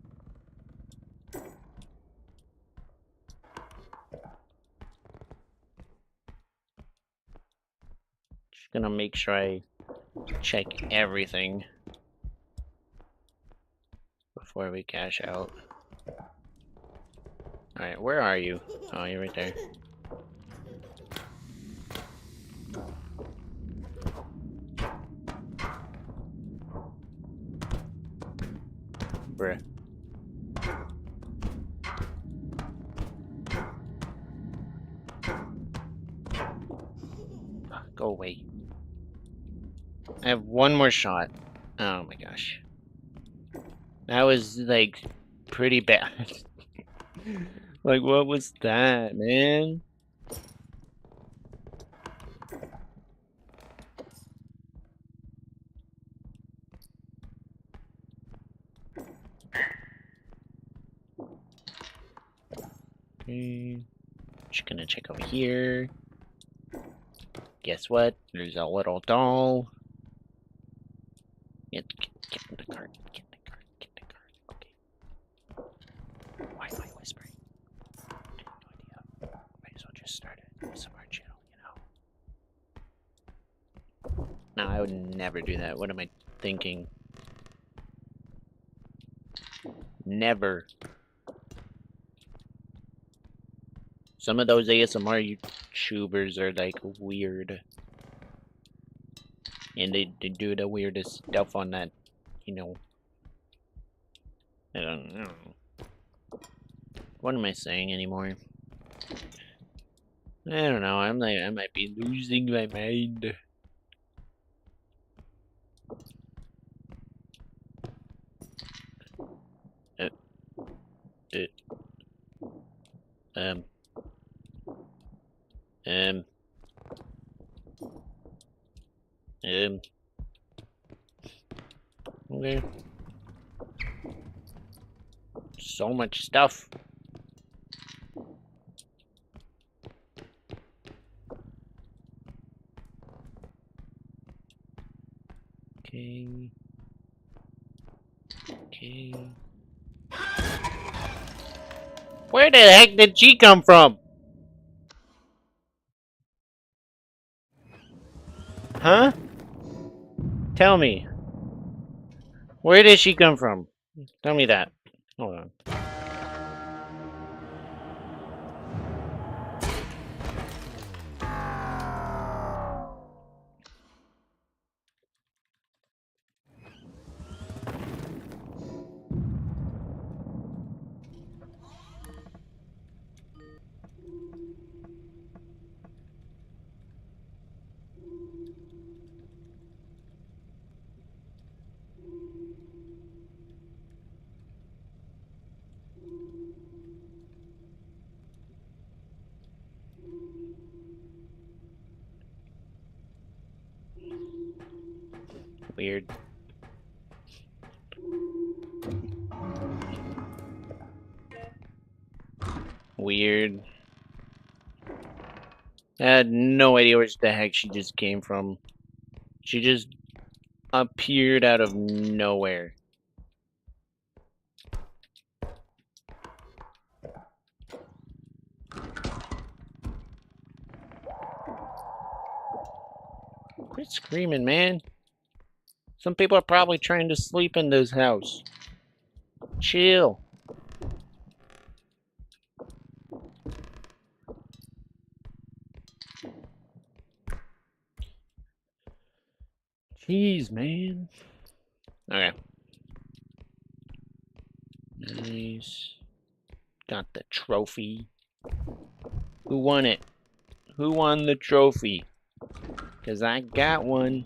Just gonna make sure I check everything before we cash out. Alright, where are you? Oh, you're right there. Bruh. Go away. I have one more shot. Oh my gosh. That was, like, pretty bad. Like, what was that, man? Okay. Just gonna check over here. Guess what? There's a little doll. Get in the cart. Get in the cart. Get in the cart. Okay. Why am I whispering? I have no idea. Might as well just start a ASMR channel, you know? No, I would never do that. What am I thinking? Never. Some of those ASMR YouTubers are like weird. And they do the weirdest stuff on that, you know. I don't know. What am I saying anymore? I don't know. I might be losing my mind. Um. Um. Okay. So much stuff. Okay. Okay. Where the heck did she come from? Huh? Tell me. Where did she come from? Tell me that. Hold on. Weird. Weird. I had no idea where the heck she just came from. She just appeared out of nowhere. Quit screaming, man. Some people are probably trying to sleep in this house. Chill. Jeez, man. Okay. Nice. Got the trophy. Who won it? Who won the trophy? Because I got one.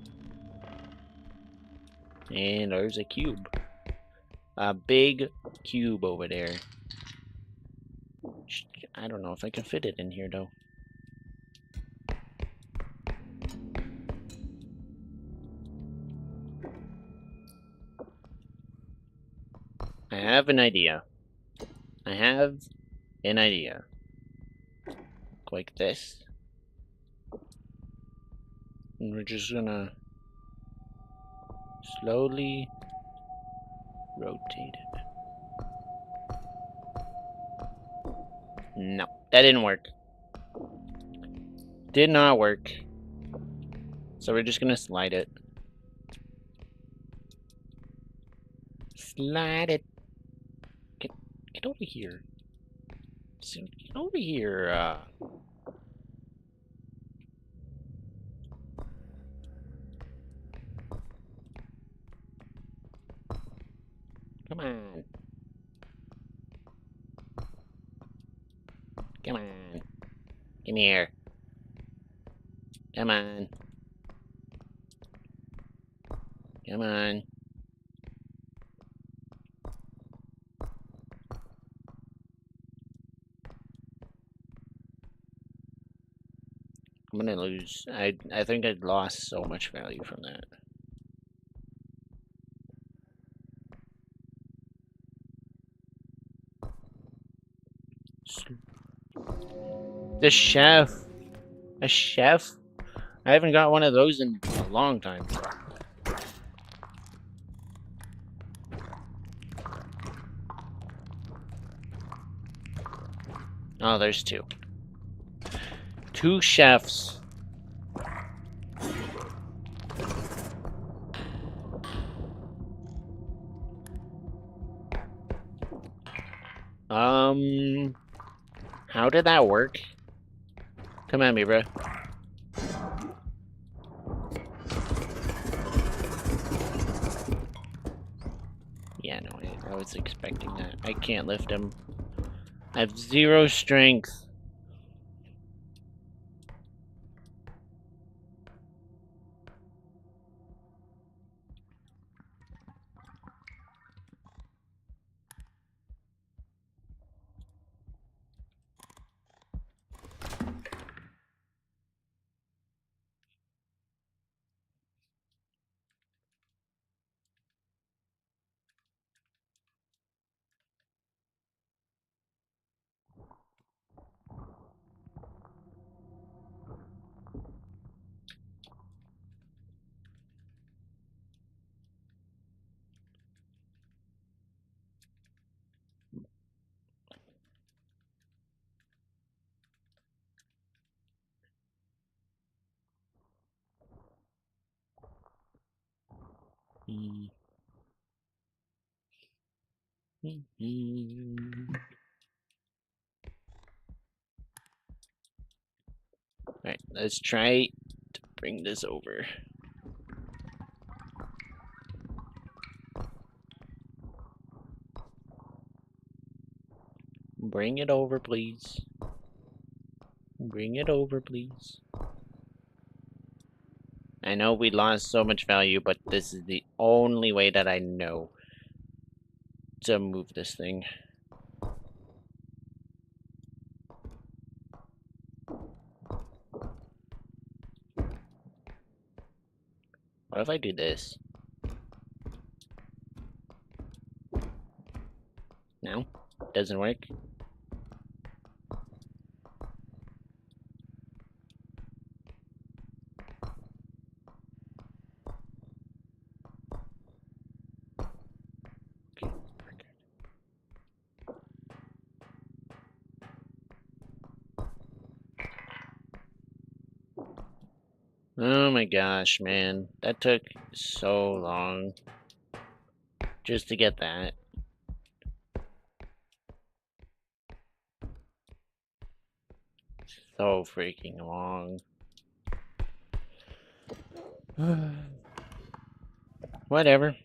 And there's a cube. A big cube over there. I don't know if I can fit it in here, though. I have an idea. I have an idea. Like this. And we're just gonna slowly rotate it. No, that didn't work. Did not work. So we're just gonna slide it. Slide it. Get over here. Get over here. Come on. Come on. Come here. Come on. Come on. I'm gonna lose. I think I'd lost so much value from that. The chef. A chef? I haven't got one of those in a long time. Oh, there's two. Two chefs. How did that work? Come at me, bro. Yeah, no, I was expecting that. I can't lift him. I have 0 strength. Alright, let's try to bring this over. Bring it over, please. Bring it over, please. I know we lost so much value, but this is the only way that I know to move this thing. What if I do this? No? Doesn't work? Oh my gosh, man. That took so long just to get that. So freaking long. Whatever.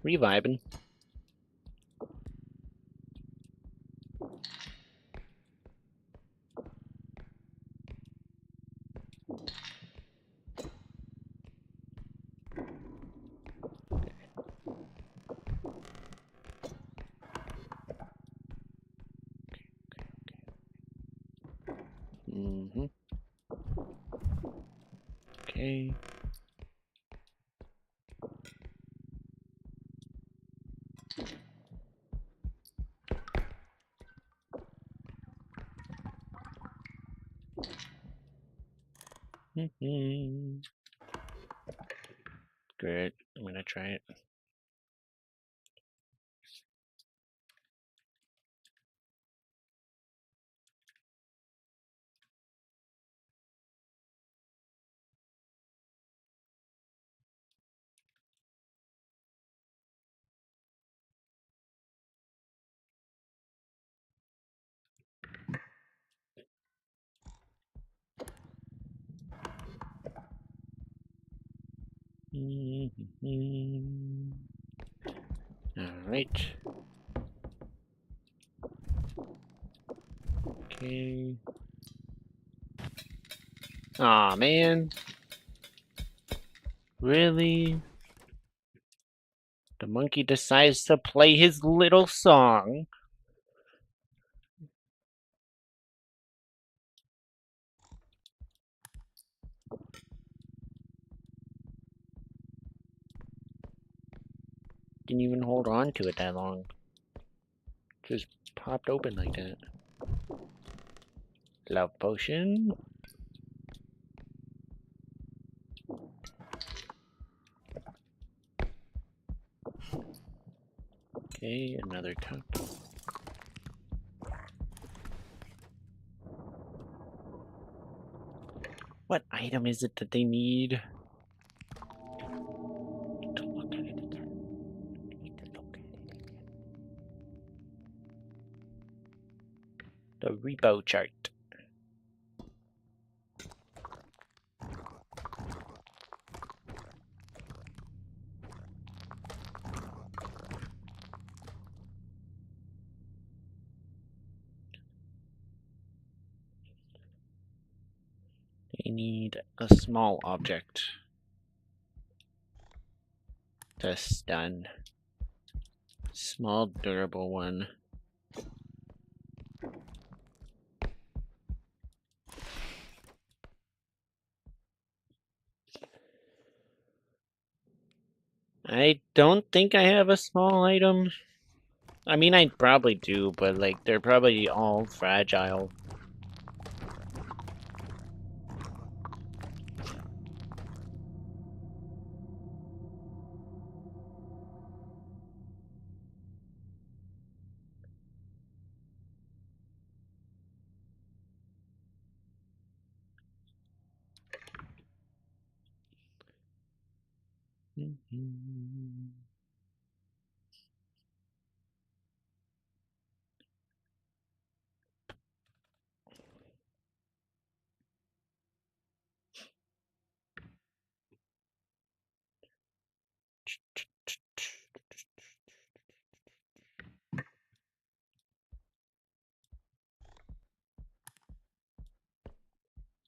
Revibing. Mm-hmm. Okay. Great. I'm gonna try it. Alright. Okay. Aw, man. Really? The monkey decides to play his little song. Didn't even hold on to it that long. Just popped open like that. Love potion. Okay, another cup. What item is it that they need? To look at it again. Need to look at it again. The R.E.P.O chart. They need a small object to stun. Small, durable one. I don't think I have a small item. I mean, I probably do, but like, they're probably all fragile. Do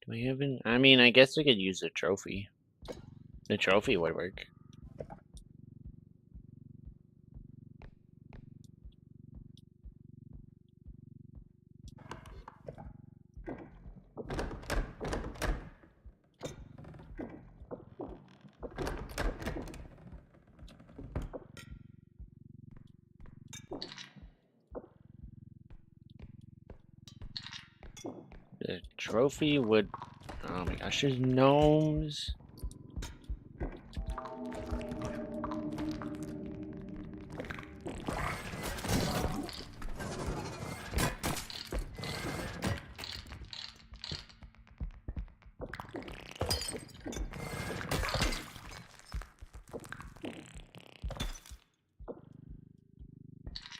we have an? I mean, I guess we could use a trophy. The trophy would work. The trophy would. Oh my gosh, there's gnomes.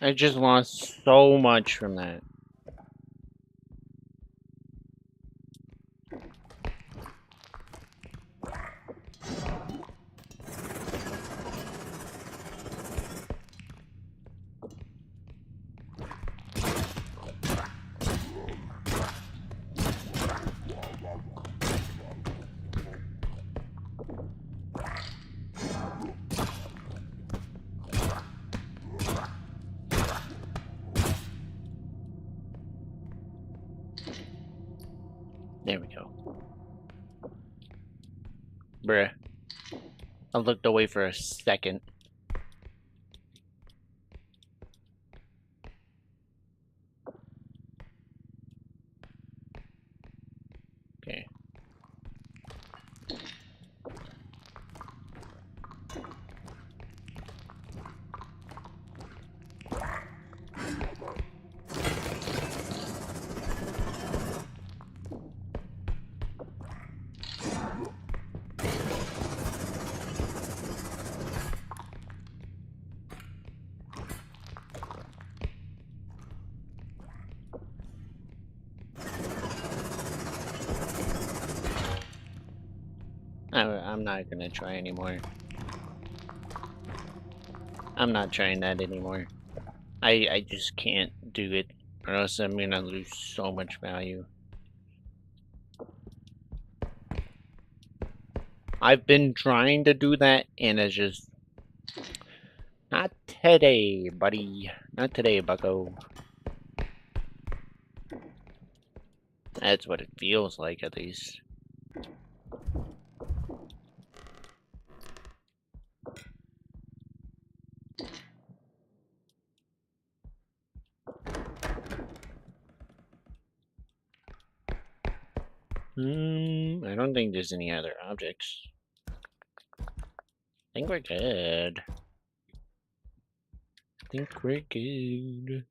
I just lost so much from that. There we go. Bruh. I looked away for a second. Okay. I'm not gonna try anymore. I'm not trying that anymore. I just can't do it, or else I'm gonna lose so much value. I've been trying to do that, and it's just... Not today, buddy. Not today, bucko. That's what it feels like, at least. I don't think there's any other objects. I think we're good. I think we're good.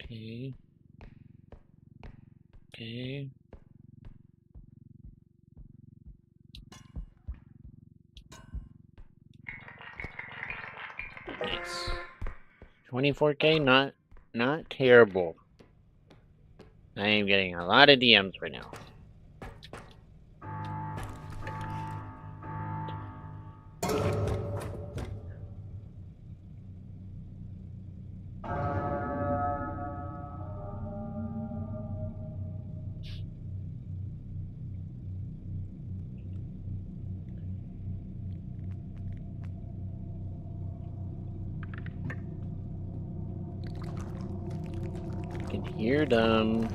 Okay. Okay. Nice. 24K, not terrible. I am getting a lot of DMs right now. I can hear them.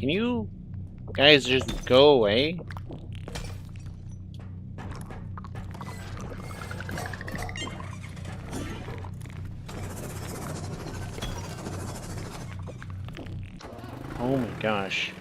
Can you guys just go away? Oh my gosh.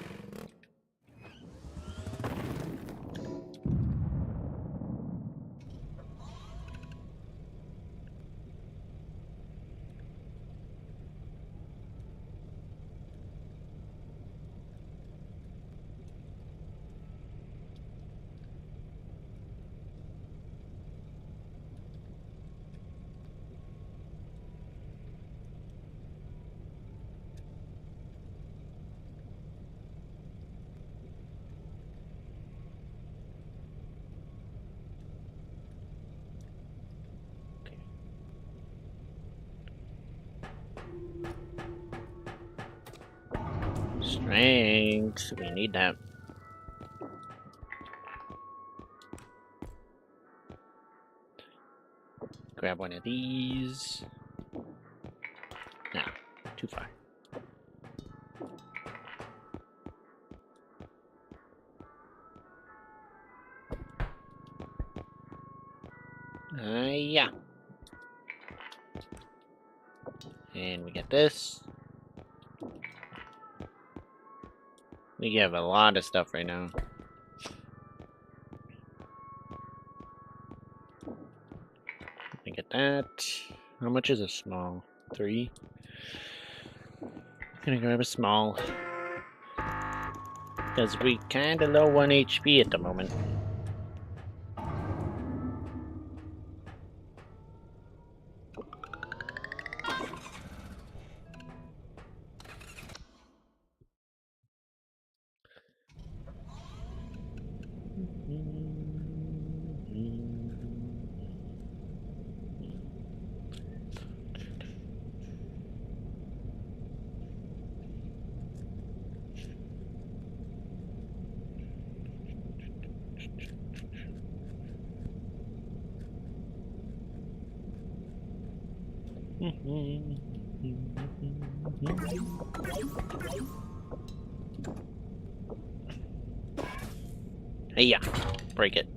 Strength. We need that. Grab one of these. Nah, too far. Yeah. And we get this. We have a lot of stuff right now. We get that. How much is a small? 3? Gonna grab a small. Because we kinda low 1 HP at the moment. Hey, yeah, break it.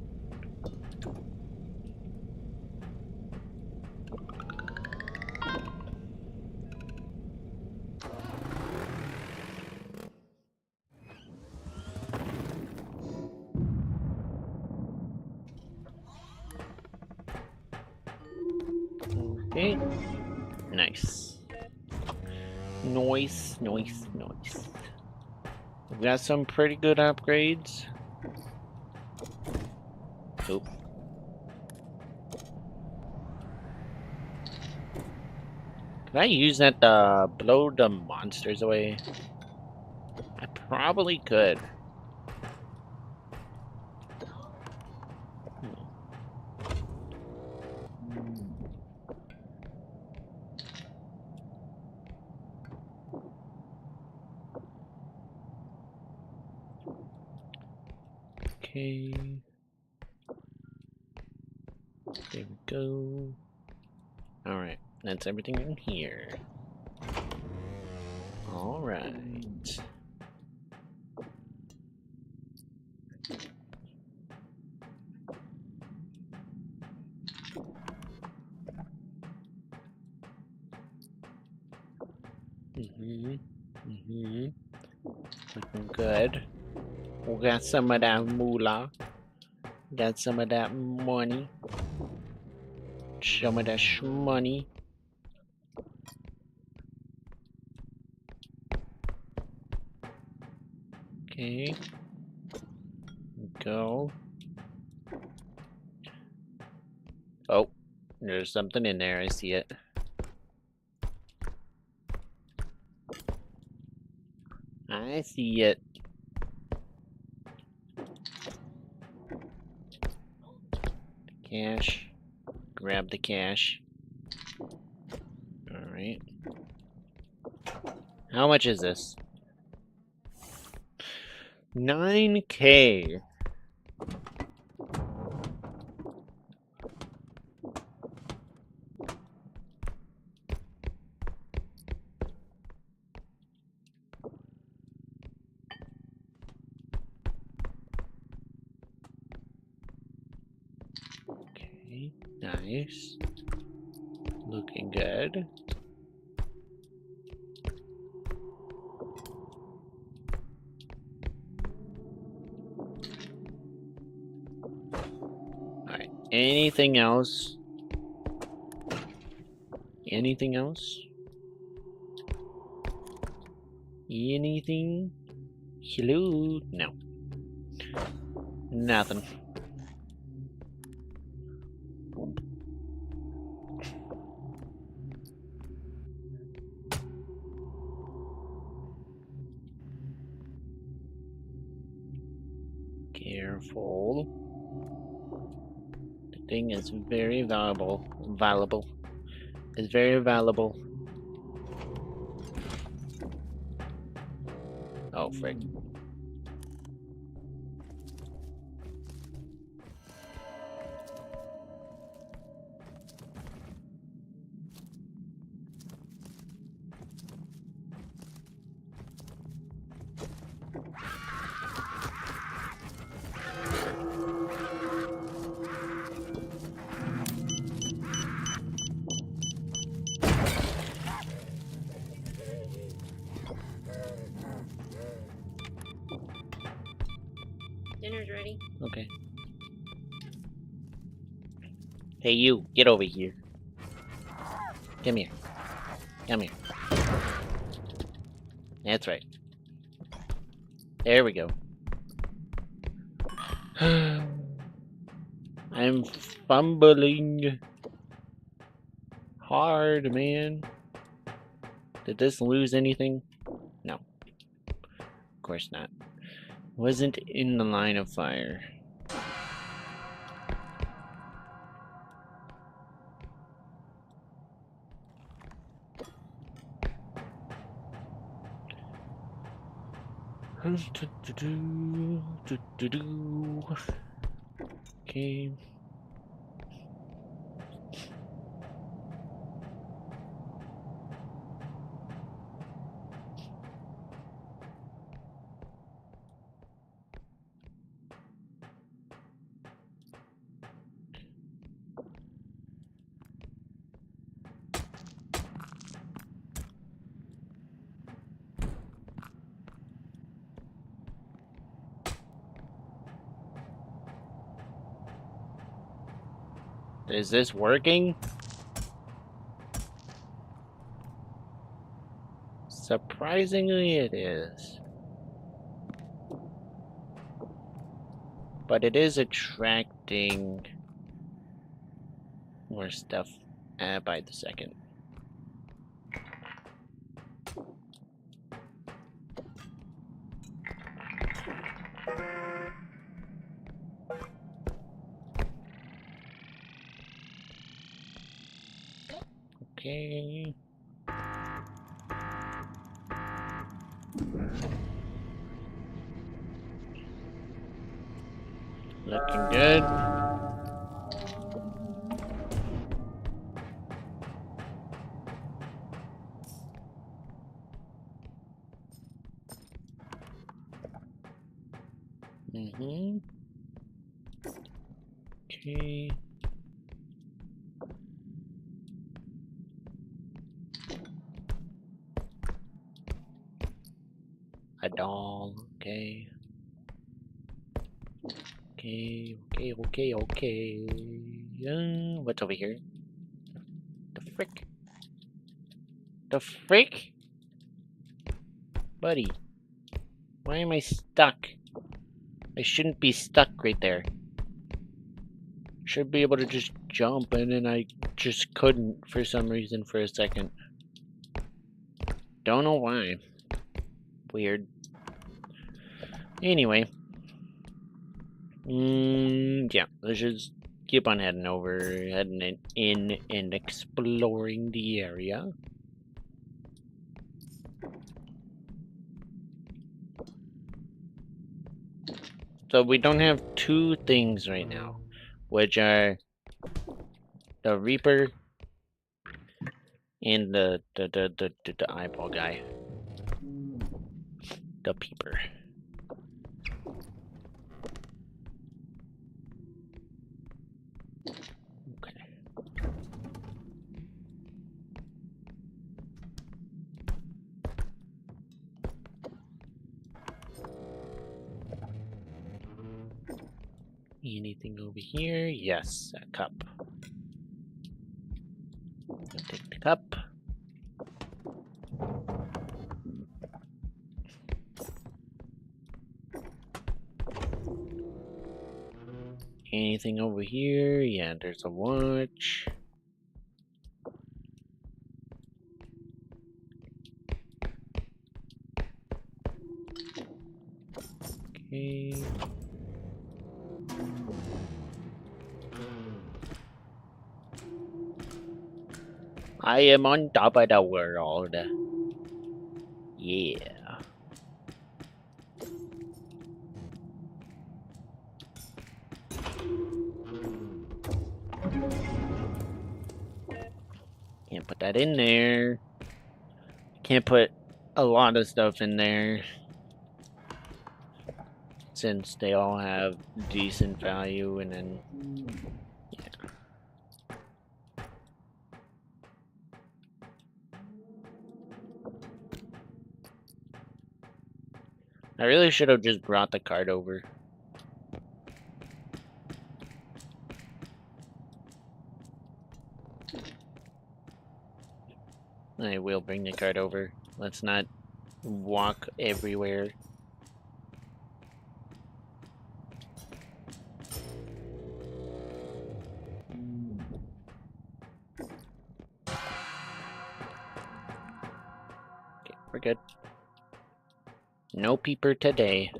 Okay, nice. Nice. We got some pretty good upgrades. Oop. Can I use that to blow the monsters away? I probably could. Okay. There we go. Alright, that's everything in here. Alright. Looking good. We got some of that moolah. Got some of that money. Some of that shmoney. Okay. Go. Oh, there's something in there. I see it. I see it. Cash. Grab the cash. Alright. How much is this? 9K. Okay, nice. Looking good. Alright, anything else? Anything else? Anything? Hello? No. Nothing. Careful. The thing is very valuable. It's very valuable. Oh, frick. Dinner's ready. Okay. Hey, you, get over here. Come here. Come here. That's right. There we go. I'm fumbling hard, man. Did this lose anything? No. Of course not. Wasn't in the line of fire. Okay. Is this working? Surprisingly, it is. But it is attracting more stuff by the second. Okay. Looking good. Mm-hmm. Okay. A doll. Okay. Okay. What's over here? The frick? The frick? Buddy. Why am I stuck? I shouldn't be stuck right there. Should be able to just jump, and then I just couldn't for some reason for a second. Don't know why. Weird. Anyway. Yeah, let's just keep on heading in and exploring the area. So we don't have two things right now, which are the Reaper and the eyeball guy. The peeper. Anything over here? Yes, a cup. I'll take the cup. Anything over here? Yeah, there's a watch. Okay. I am on top of the world. Yeah. Can't put that in there. Can't put a lot of stuff in there, since they all have decent value, and then yeah. I really should have just brought the card over. I will bring the card over. Let's not walk everywhere. Okay, we're good. No peeper today.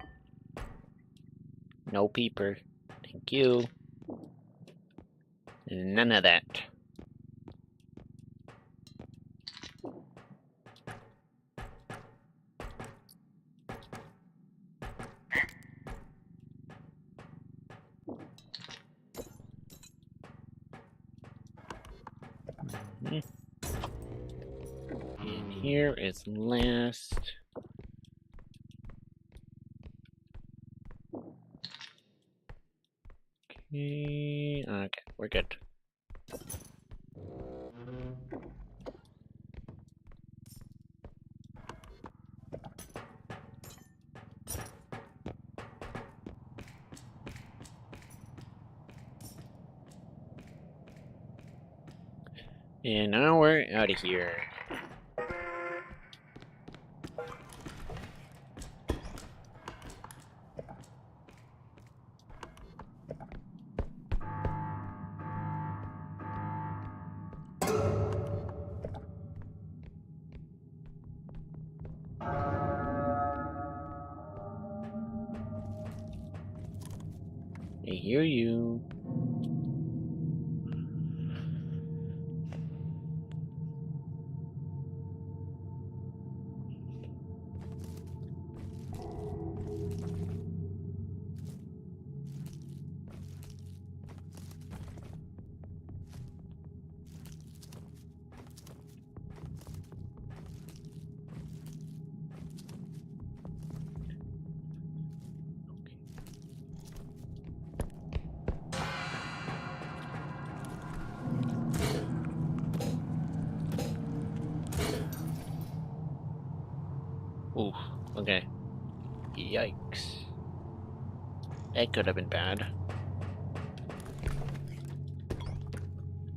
No peeper. Thank you. None of that. And here is last. Okay, we're good. And now we're out of here. I hear you. Ooh, okay. Yikes. That could have been bad.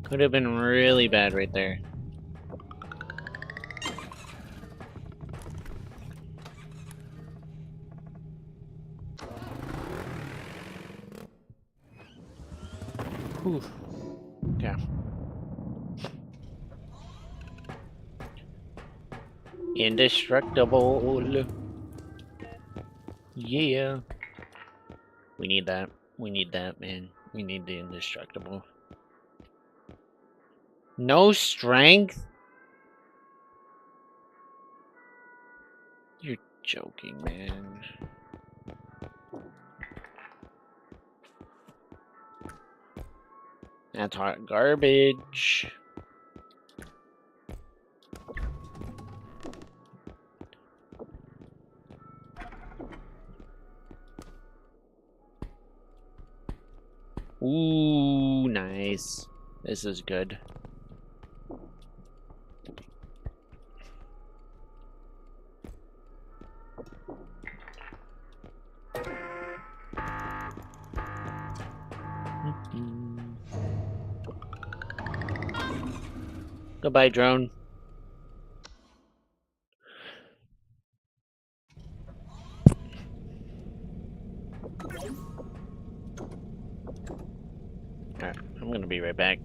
Could have been really bad right there. Whew. Okay. Indestructible. Yeah. We need that. We need that, man. We need the indestructible. No strength? You're joking, man. That's hot garbage. Ooh, nice. This is good. Goodbye, drone. Alright, I'm gonna be right back.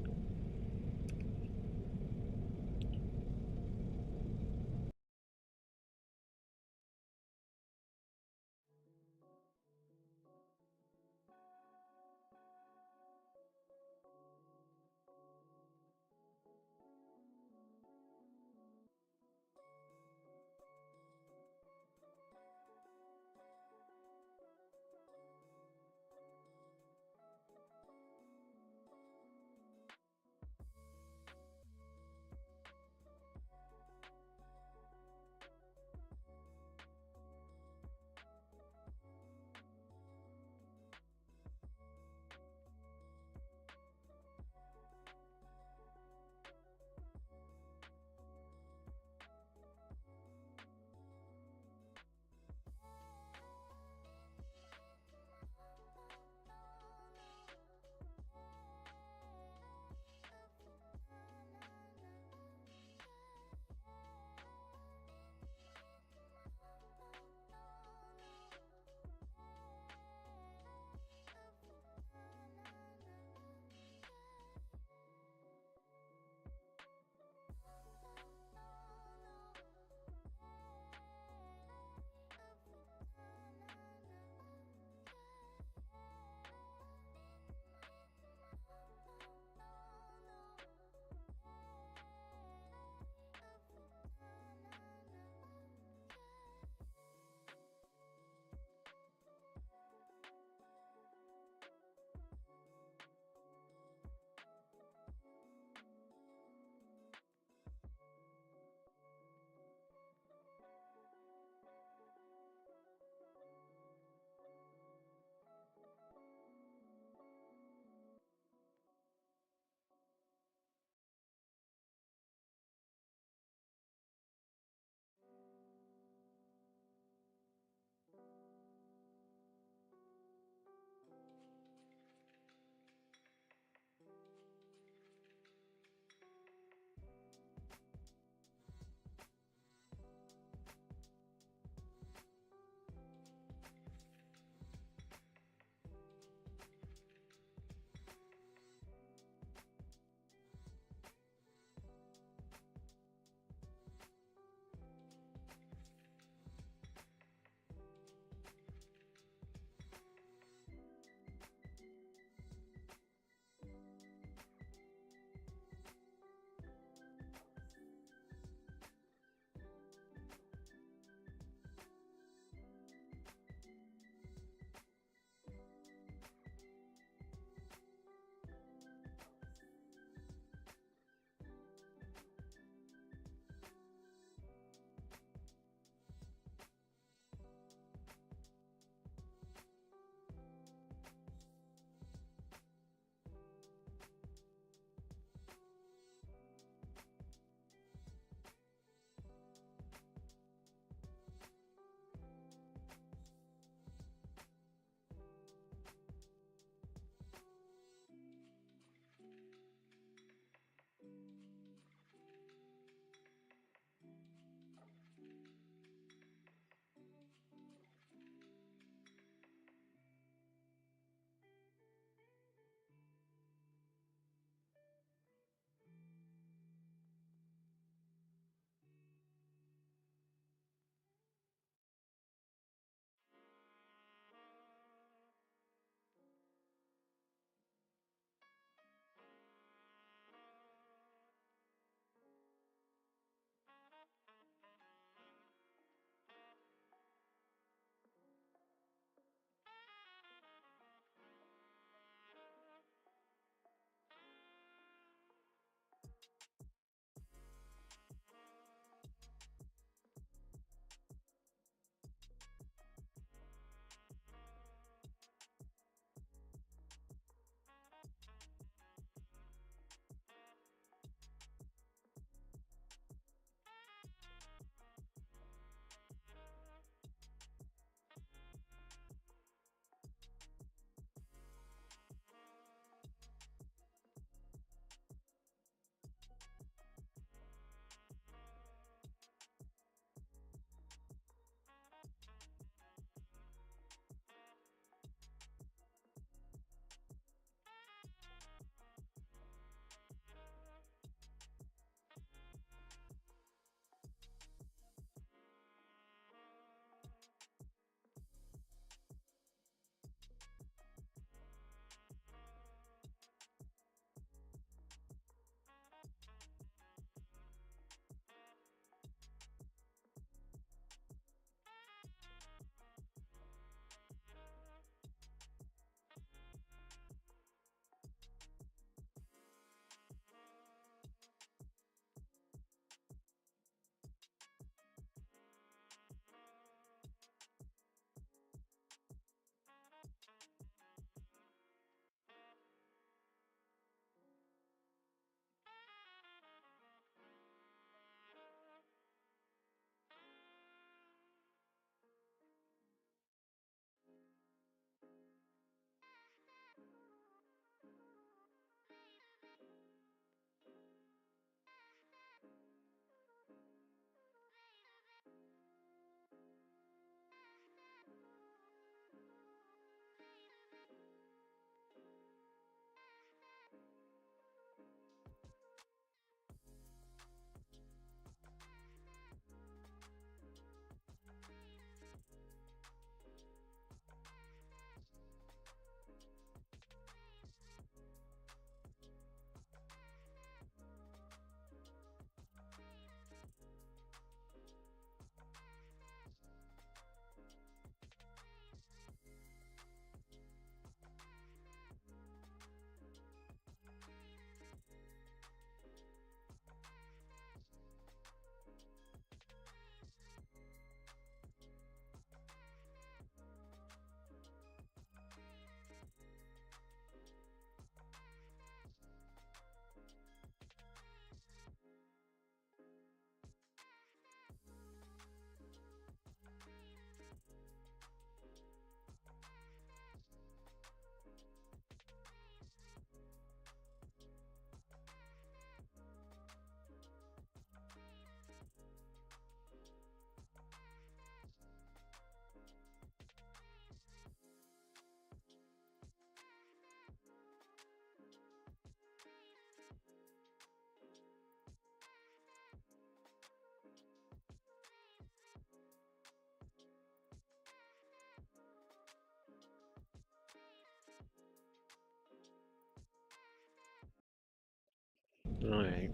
Alright.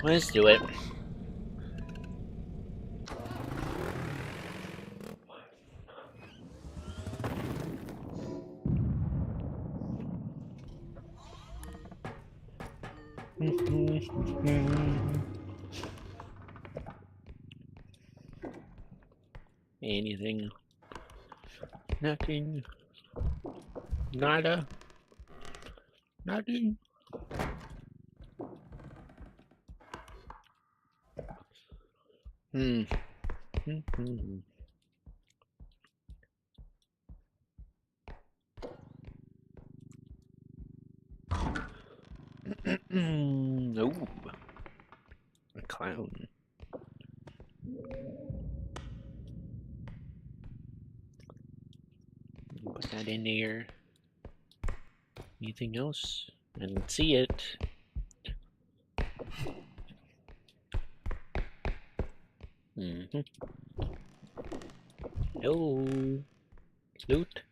Let's do it. Anything? Nothing. Nada. Nothing. Oh, a clown. Put that in there. Anything else? I didn't see it. No. Loot?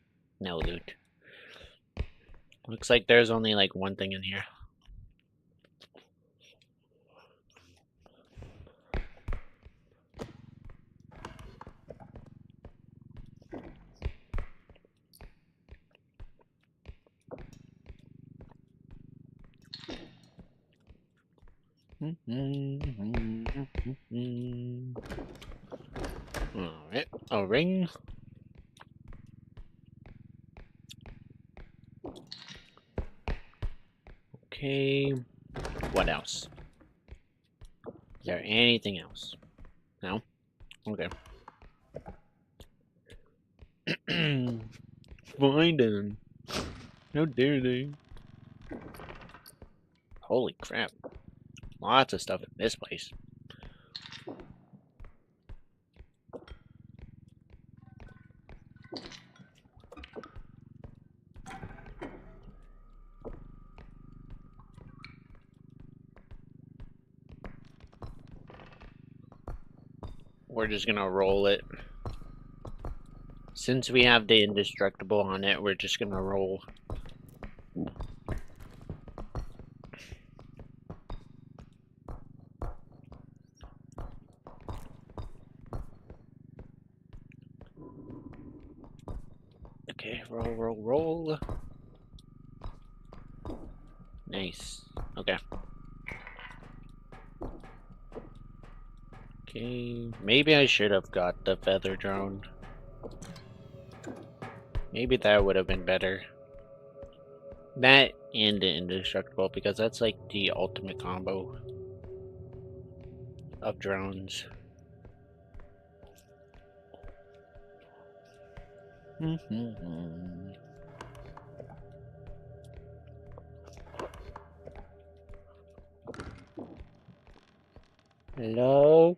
No loot. Looks like there's only like one thing in here. Alright, a ring. Okay, what else? Is there anything else? No? Okay. Find them. How dare they? Holy crap. Lots of stuff in this place. We're just gonna roll it. Since we have the indestructible on it, we're just gonna roll. Okay, roll, roll, roll. Nice. Okay. Okay, maybe I should have got the feather drone. Maybe that would have been better. That and the indestructible, because that's like the ultimate combo of drones. Hello?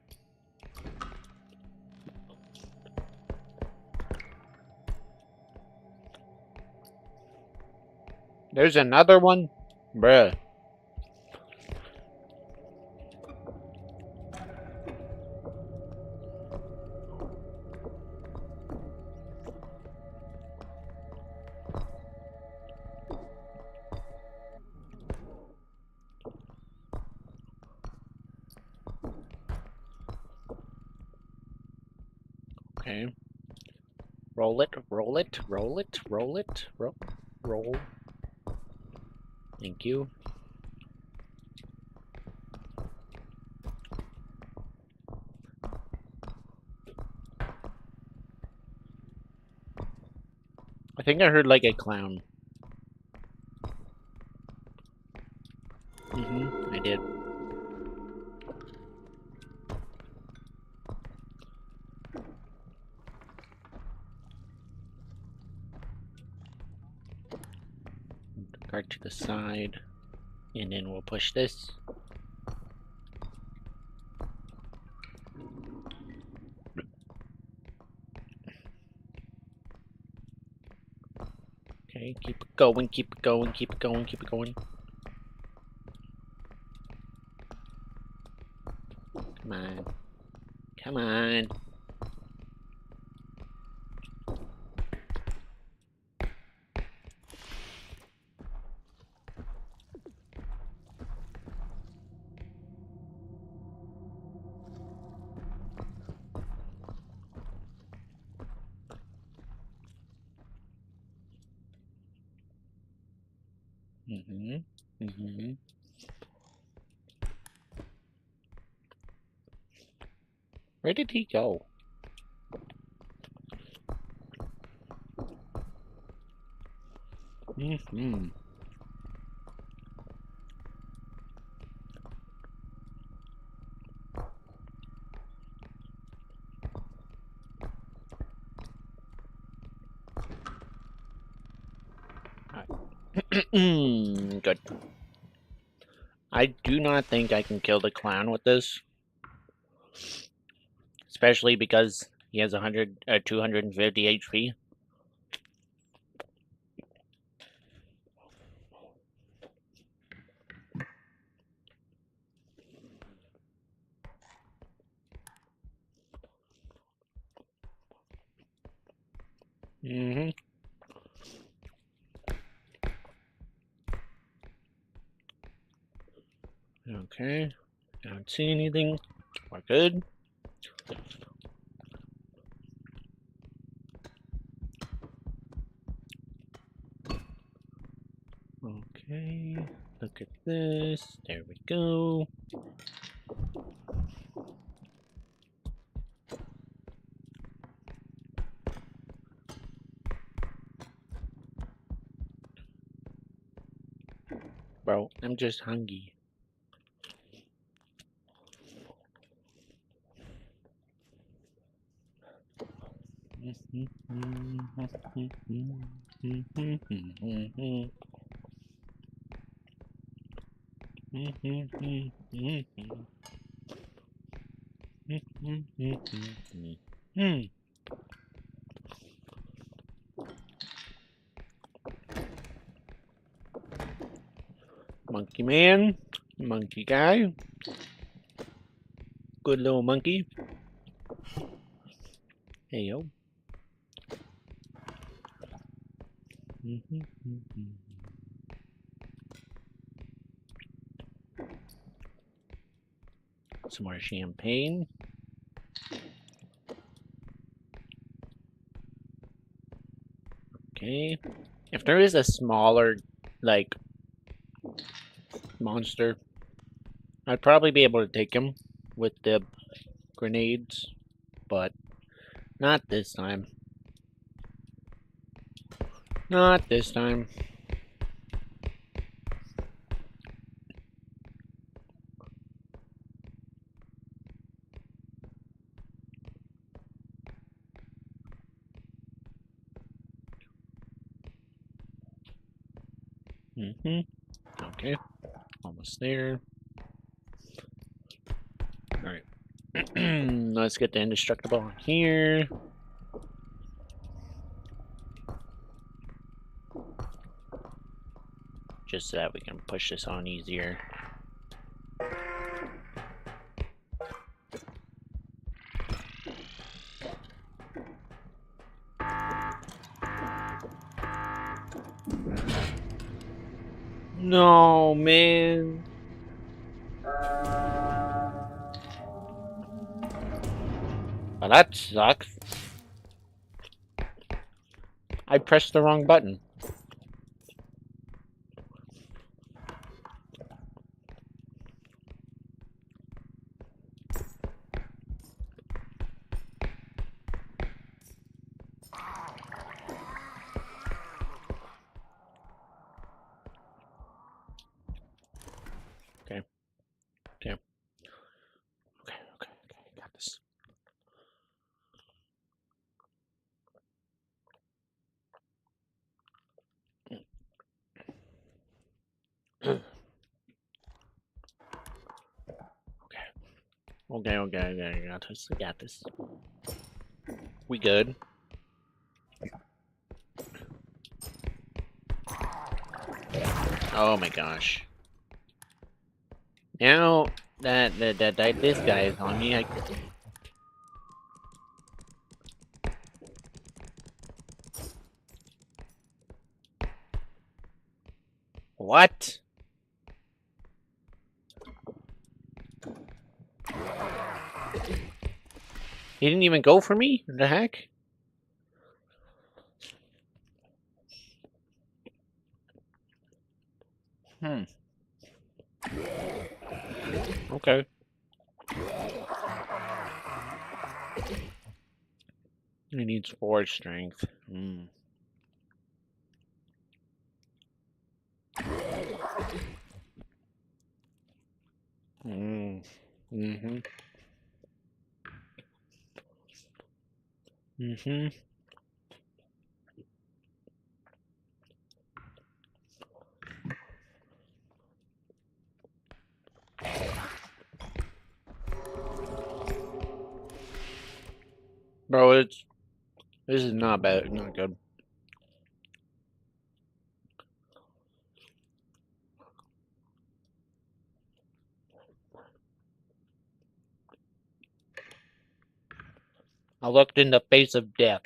There's another one? Bruh. Okay. Roll it, roll it, roll it, roll it, roll. Thank you. I think I heard like a clown. I did. Cart to the side. And then we'll push this. Okay, keep it going, keep it going, keep it going, keep it going. Come on. Come on. Mm-hmm. Mm-hmm. Where did he go? Mm-hmm. Good. I do not think I can kill the clown with this, especially because he has 250 HP. Mm-hmm. Okay. Don't see anything. We're good. Okay. Look at this. There we go. Bro, I'm just hungry. Monkey man, monkey guy, good little monkey. Hey yo. Some more champagne. Okay. If there is a smaller, like, monster, I'd probably be able to take him with the grenades, but not this time. Not this time. Okay. Almost there. Alright. Let's get the indestructible on here. Just so that we can push this on easier. No, man. Well, that sucks. I pressed the wrong button. Okay. Okay. Okay. Got this. Okay. Got this. Got this. We good. Oh my gosh. Now that this guy is on me, What? He didn't even go for me? What the heck? Hmm. Okay. He needs 4 strength. Hmm. Mm. Mm-hmm. Mm-hmm. Bro, this is not bad, not good. I looked in the face of death.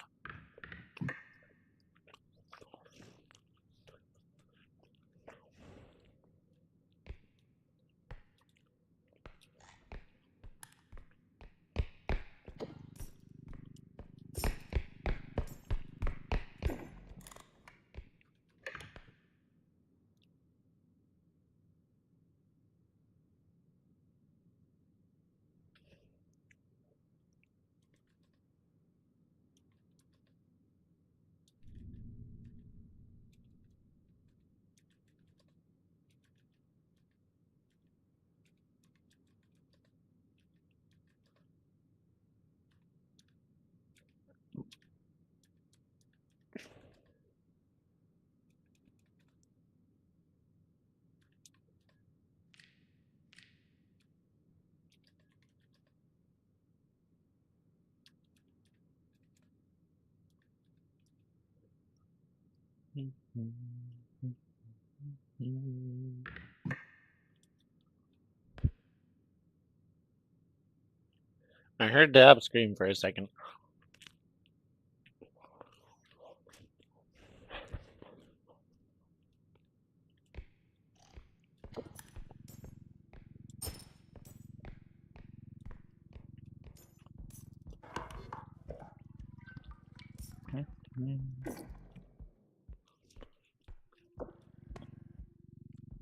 I heard Dab scream for a second.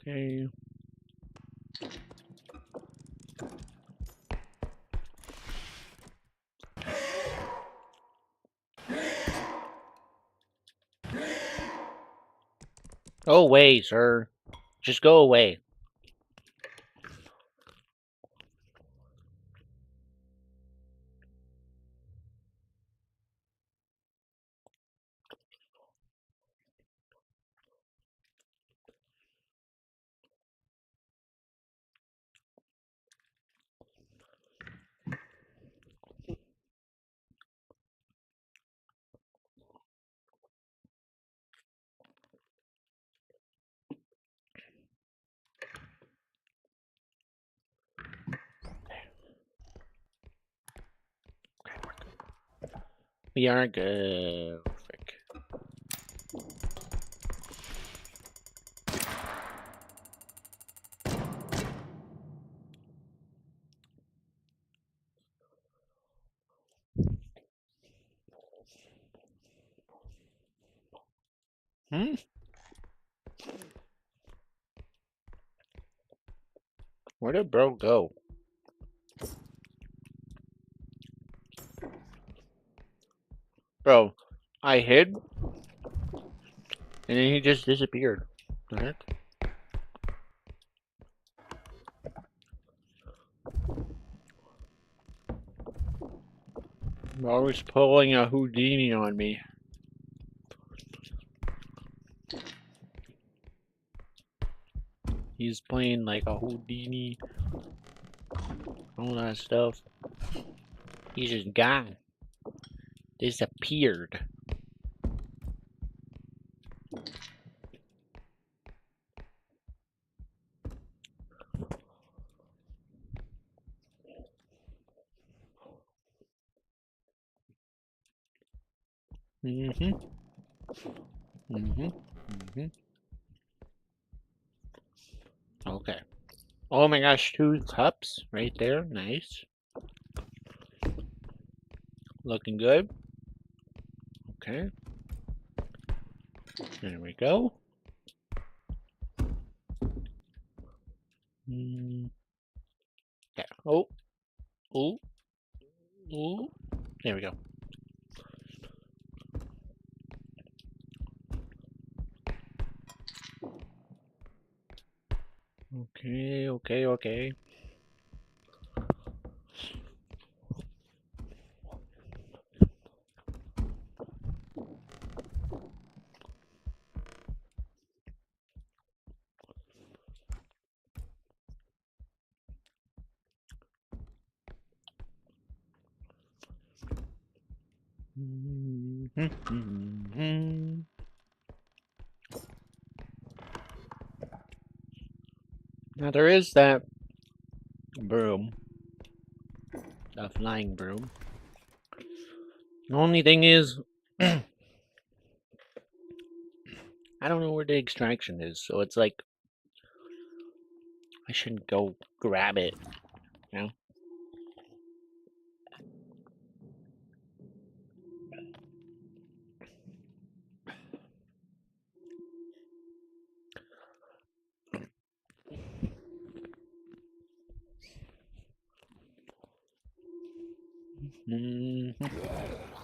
Okay. Go away, sir. Just go away. We are good. Frick. Hmm? Where did bro go? Bro, I hid, and then he just disappeared. The heck? Always pulling a Houdini on me. He's playing like a Houdini, all that stuff. He's just gone. Disappeared. Mm-hmm. Mm-hmm. Mm-hmm. Okay. Oh my gosh, 2 cups right there. Nice. Looking good. Okay. There we go. Yeah. Oh. Oh. Oh. There we go. Okay. Okay. Okay. Now there is that broom, a flying broom. The only thing is, I don't know where the extraction is, so it's like I shouldn't go grab it, you know?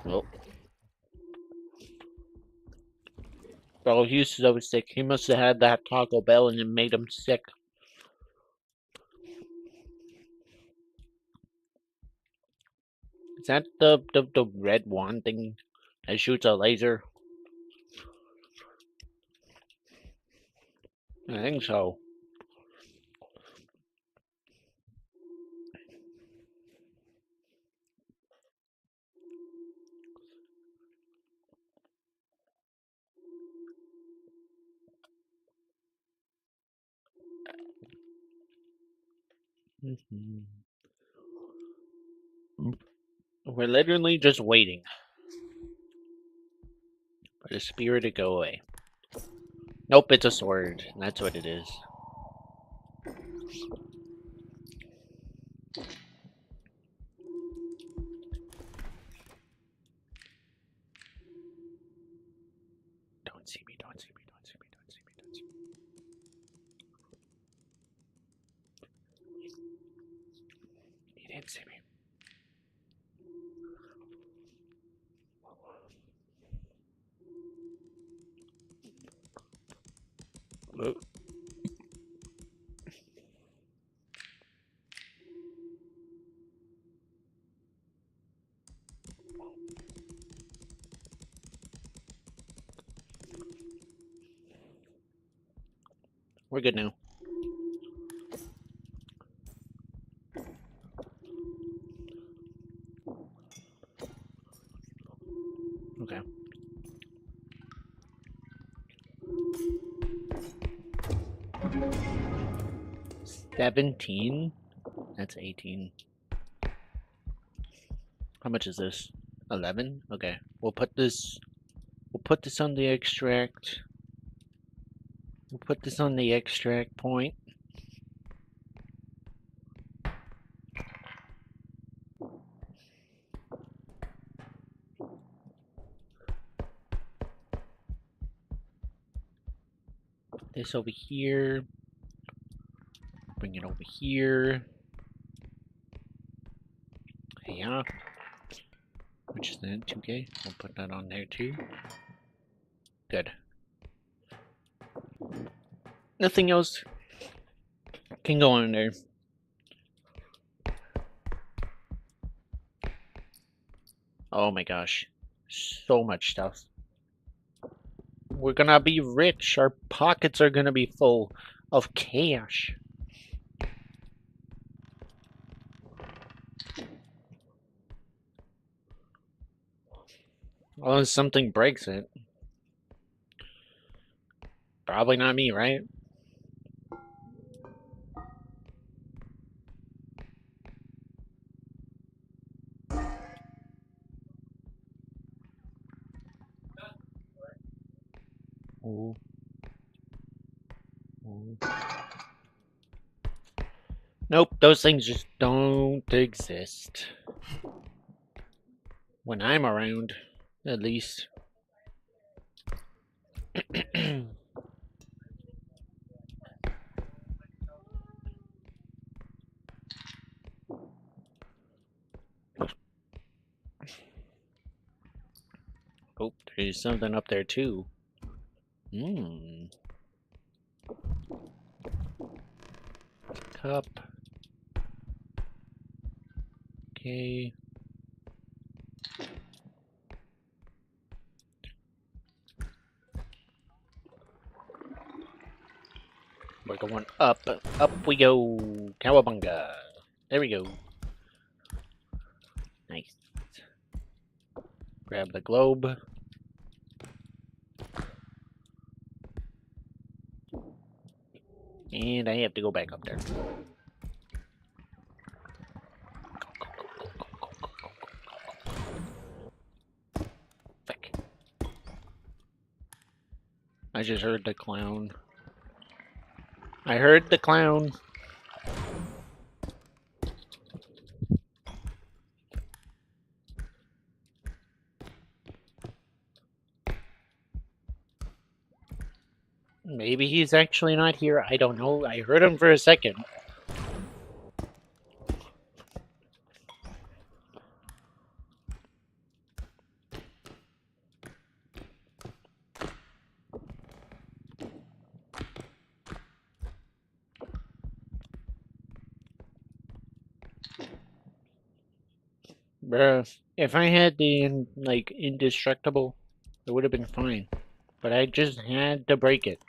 Oh, bro, he's so sick. He must have had that Taco Bell and it made him sick. Is that the red wand thing that shoots a laser? I think so. We're literally just waiting for the spirit to go away. Nope, it's a sword. That's what it is. Don't see me, don't see me, don't see me, don't see me, don't see me. He didn't see me. Oh. We're good now. Okay. 17? That's 18. How much is this? 11? Okay. We'll put this on the extract. We'll put this on the extract point. Put this over here. Bring it over here. Yeah. Which is then 2K. We'll put that on there too. Good. Nothing else can go on there. Oh my gosh. So much stuff. We're gonna be rich. Our pockets are gonna be full of cash. Unless something breaks it. Probably not me, right? Ooh. Ooh. Nope, those things just don't exist. When I'm around, at least. Oh, there's something up there too. Cup. Okay. We're going up. Up we go. Cowabunga. There we go. Nice. Grab the globe. And I have to go back up there. Frick. I just heard the clown. I heard the clown. Maybe he's actually not here. I don't know. I heard him for a second. Bruh, if I had the, like, indestructible, it would have been fine. But I just had to break it.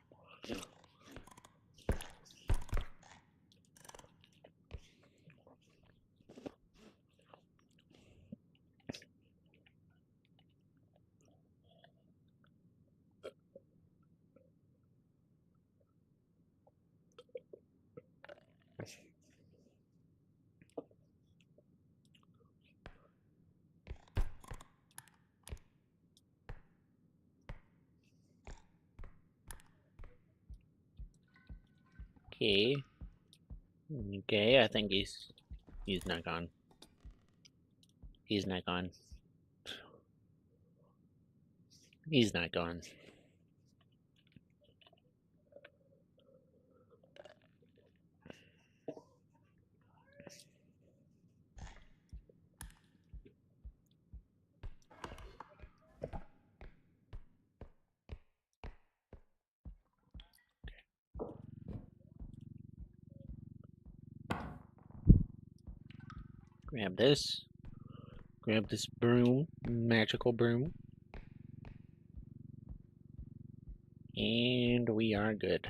Okay. Okay, I think he's not gone. He's not gone. He's not gone. Grab this. Grab this broom. Magical broom. And we are good.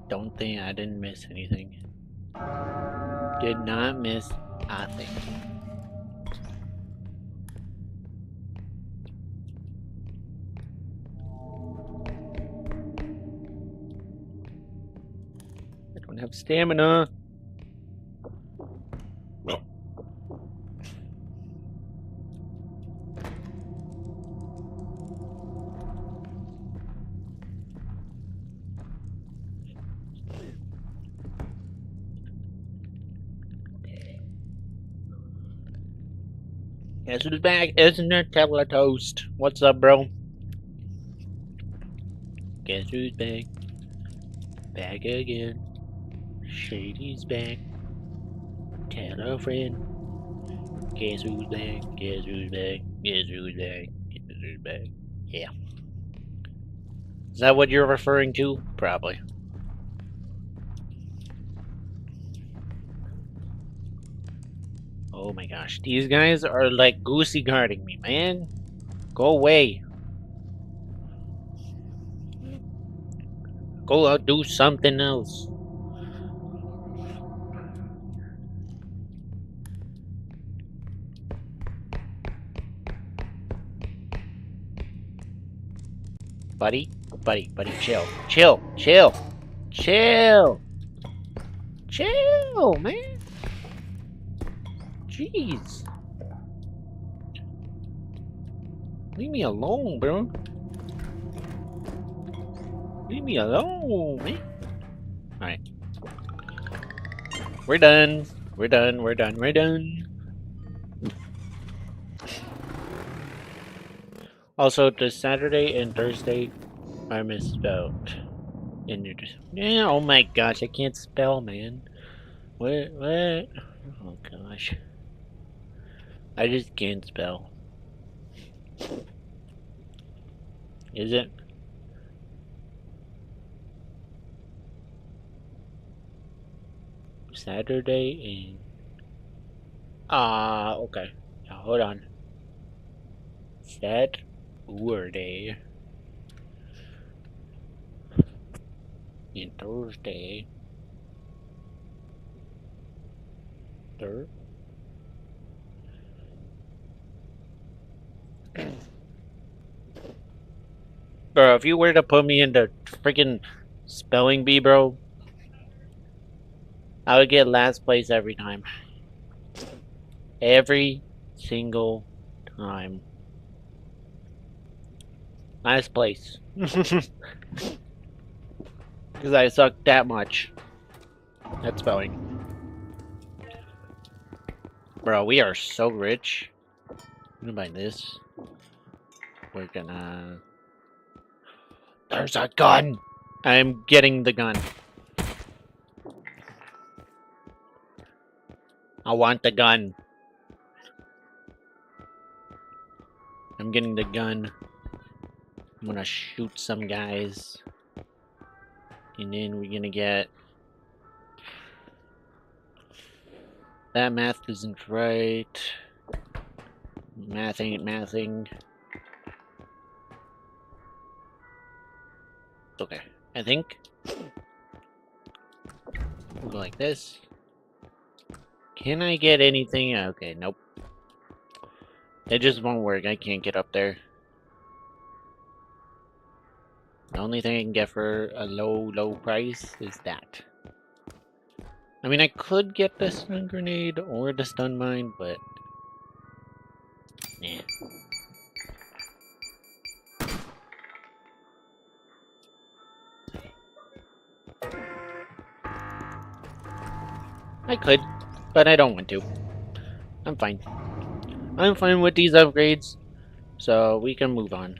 Don't think I didn't miss anything. Did not miss a thing. I don't have stamina. Guess who's back? Isn't it Teletoast? What's up, bro? Guess who's back? Back again. Shady's back. Tell a friend. Guess who's back? Guess who's back? Guess who's back? Guess who's back? Yeah. Is that what you're referring to? Probably. Oh my gosh. These guys are like goosey guarding me, man. Go away. Go out, do something else. Buddy, chill. Chill, man. Jeez. Leave me alone, bro. Leave me alone, man. Alright. We're done. We're done. Also, the Saturday and Thursday are misspelled. Yeah, oh my gosh, I can't spell, man. What? What? Oh gosh. I just can't spell. Is it? Saturday and... okay. Now, hold on. Saturday and Thursday. Third? Bro, if you were to put me into freaking spelling bee, bro, I would get last place every time. Every single time. Last place. Because I suck that much at spelling. Bro, we are so rich. I'm gonna buy this. We're gonna... There's a gun! I'm getting the gun. I want the gun. I'm getting the gun. I'm gonna shoot some guys. And then we're gonna get... That math isn't right. Math ain't mathing. Okay, I think we'll go like this. Can I get anything? Okay, nope. It just won't work. I can't get up there. The only thing I can get for a low price is that. I mean, I could get the stun grenade or the stun mine, but... Nah. I could, but I don't want to. I'm fine. I'm fine with these upgrades, so we can move on.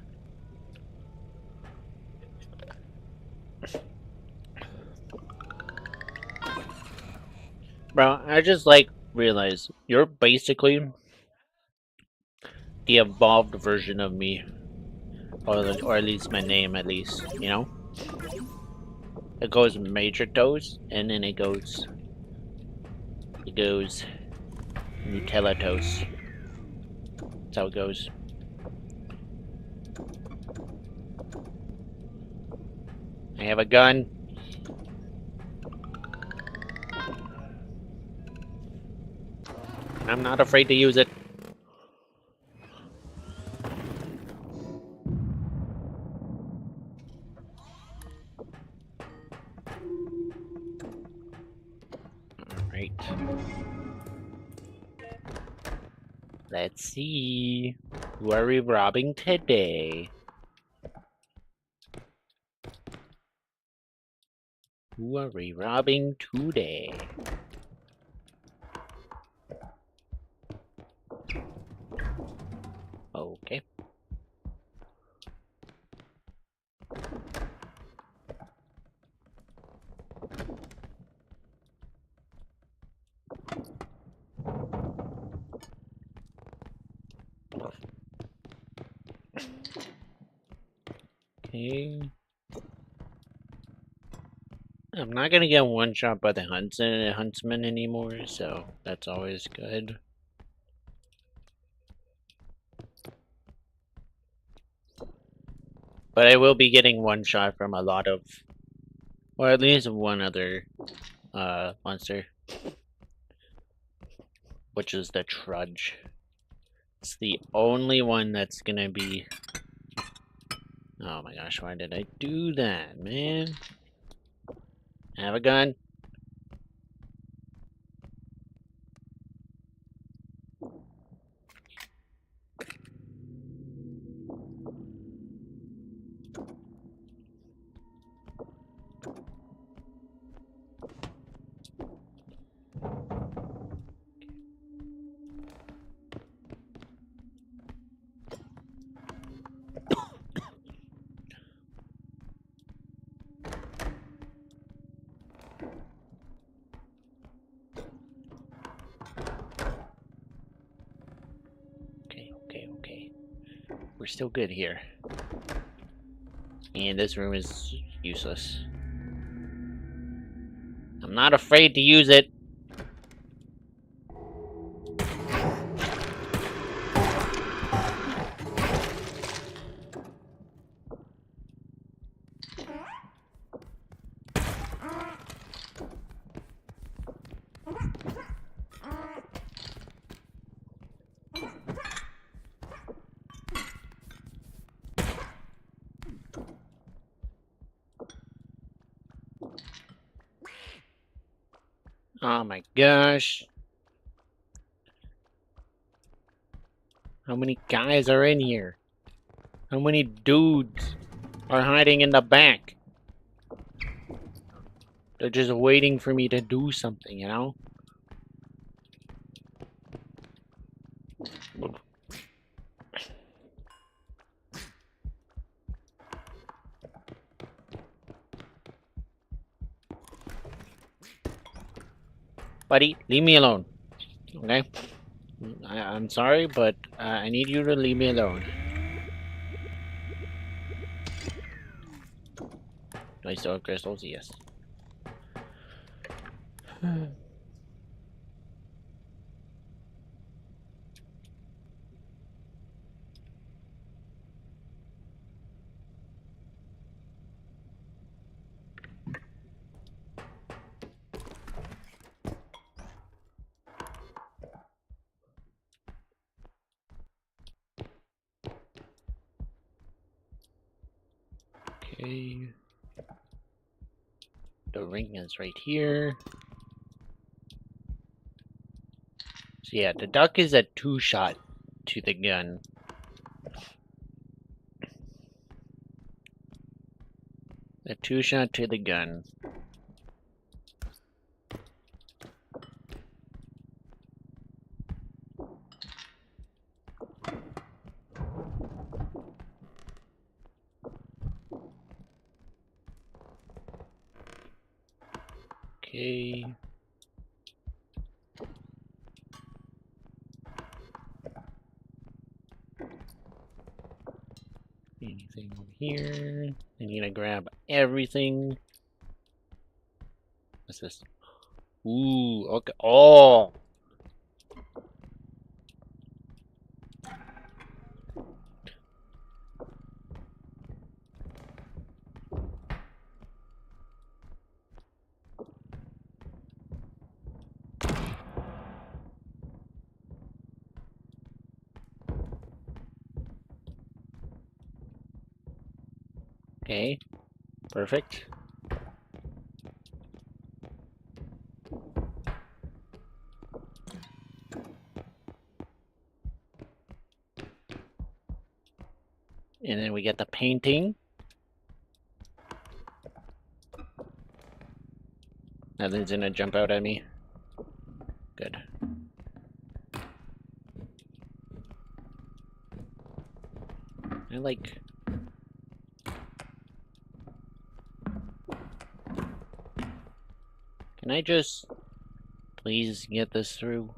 Bro, I just realize you're basically the evolved version of me, or at least my name, at least, you know? It goes Major Toast, and then it goes Nutella Toast. That's how it goes. I have a gun. I'm not afraid to use it. Alright. Let's see. Who are we robbing today? Who are we robbing today? Okay. Okay. I'm not gonna get one shot by the huntsman anymore, so that's always good. But I will be getting one shot from a lot of, or at least one other monster, which is the Trudge. It's the only one that's gonna be... Oh my gosh, why did I do that, man? Have a gun. we're still good here. And this room is useless. I'm not afraid to use it. Oh my gosh. How many guys are in here? How many dudes are hiding in the back? They're just waiting for me to do something, you know? Buddy, leave me alone. Okay? I'm sorry, but I need you to leave me alone. Do I still have crystals? Yes. Okay. The ring is right here. So yeah, the duck is a 2-shot to the gun. A 2-shot to the gun. Okay. Anything over here? I need to grab everything. What's this? Ooh, okay. Oh! Okay. Perfect. And then we get the painting. Nothing's gonna jump out at me. Good. I like... Can I just... please get this through?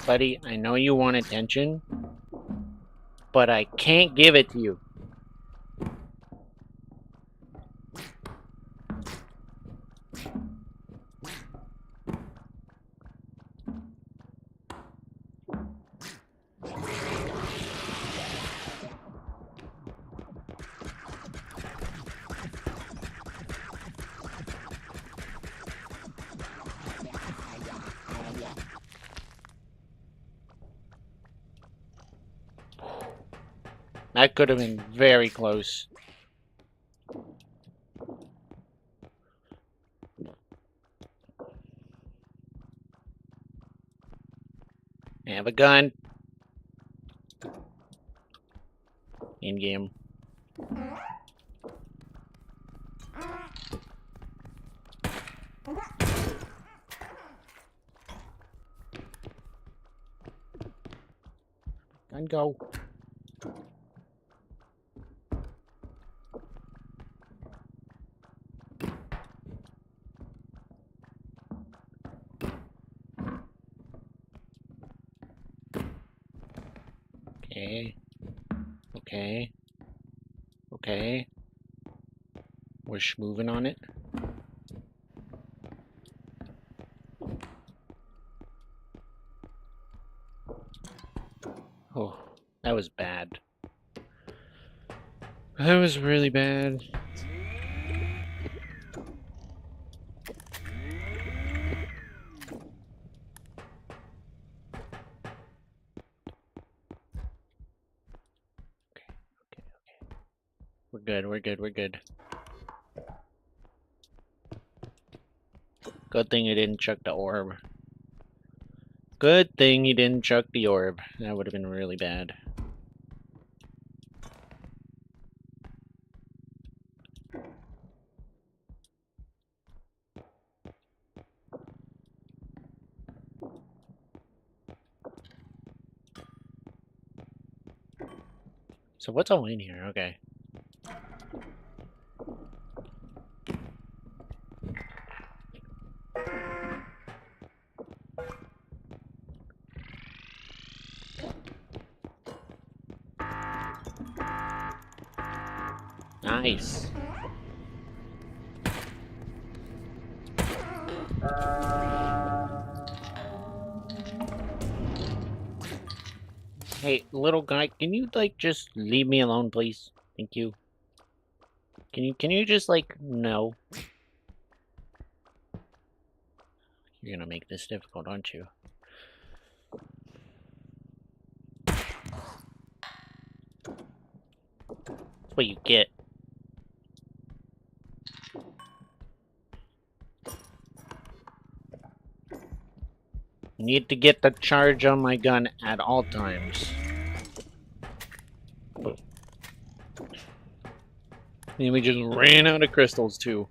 Buddy, I know you want attention, but I can't give it to you. That could have been very close. I have a gun. In game. And go. Okay. Okay. Okay. We're moving on it. Oh, that was bad. That was really bad. Okay. We're good, we're good, we're good. Good thing you didn't chuck the orb. Good thing you didn't chuck the orb. That would have been really bad. So what's all in here? Okay. Nice. Hey, little guy, can you like just leave me alone, please? Thank you. Can you just like no? You're gonna make this difficult, aren't you? That's what you get. Need to get the charge on my gun at all times. And we just ran out of crystals too.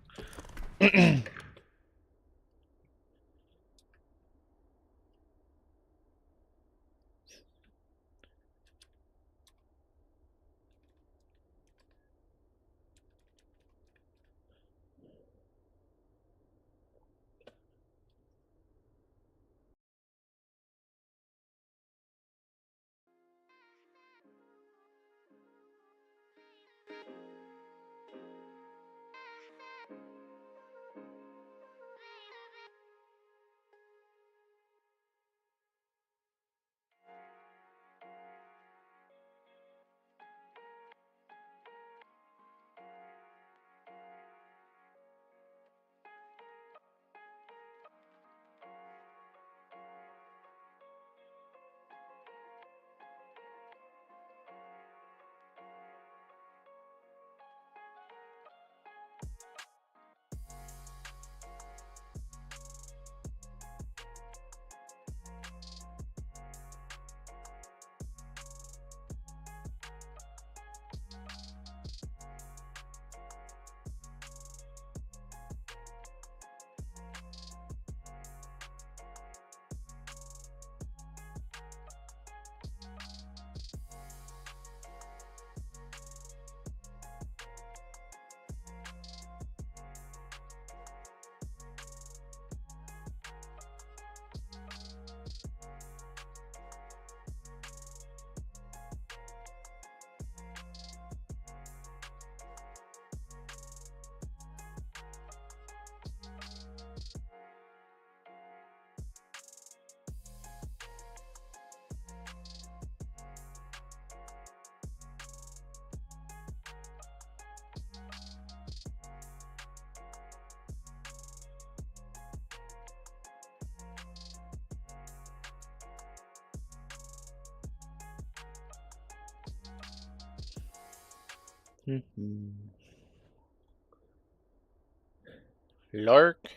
Lurk?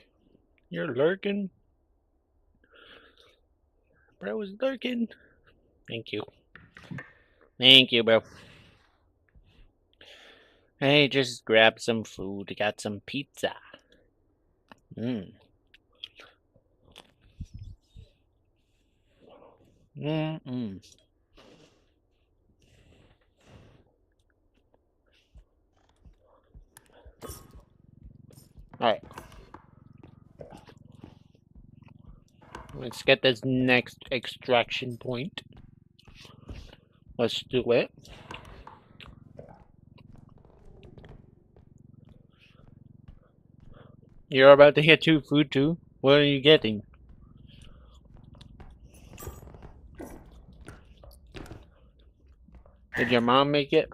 You're lurking? Bro is lurking. Thank you. Thank you, bro. Hey, just grab some food. Got some pizza. Mmm. Mmm. Alright. Let's get this next extraction point. Let's do it. You're about to get food too? What are you getting? Did your mom make it?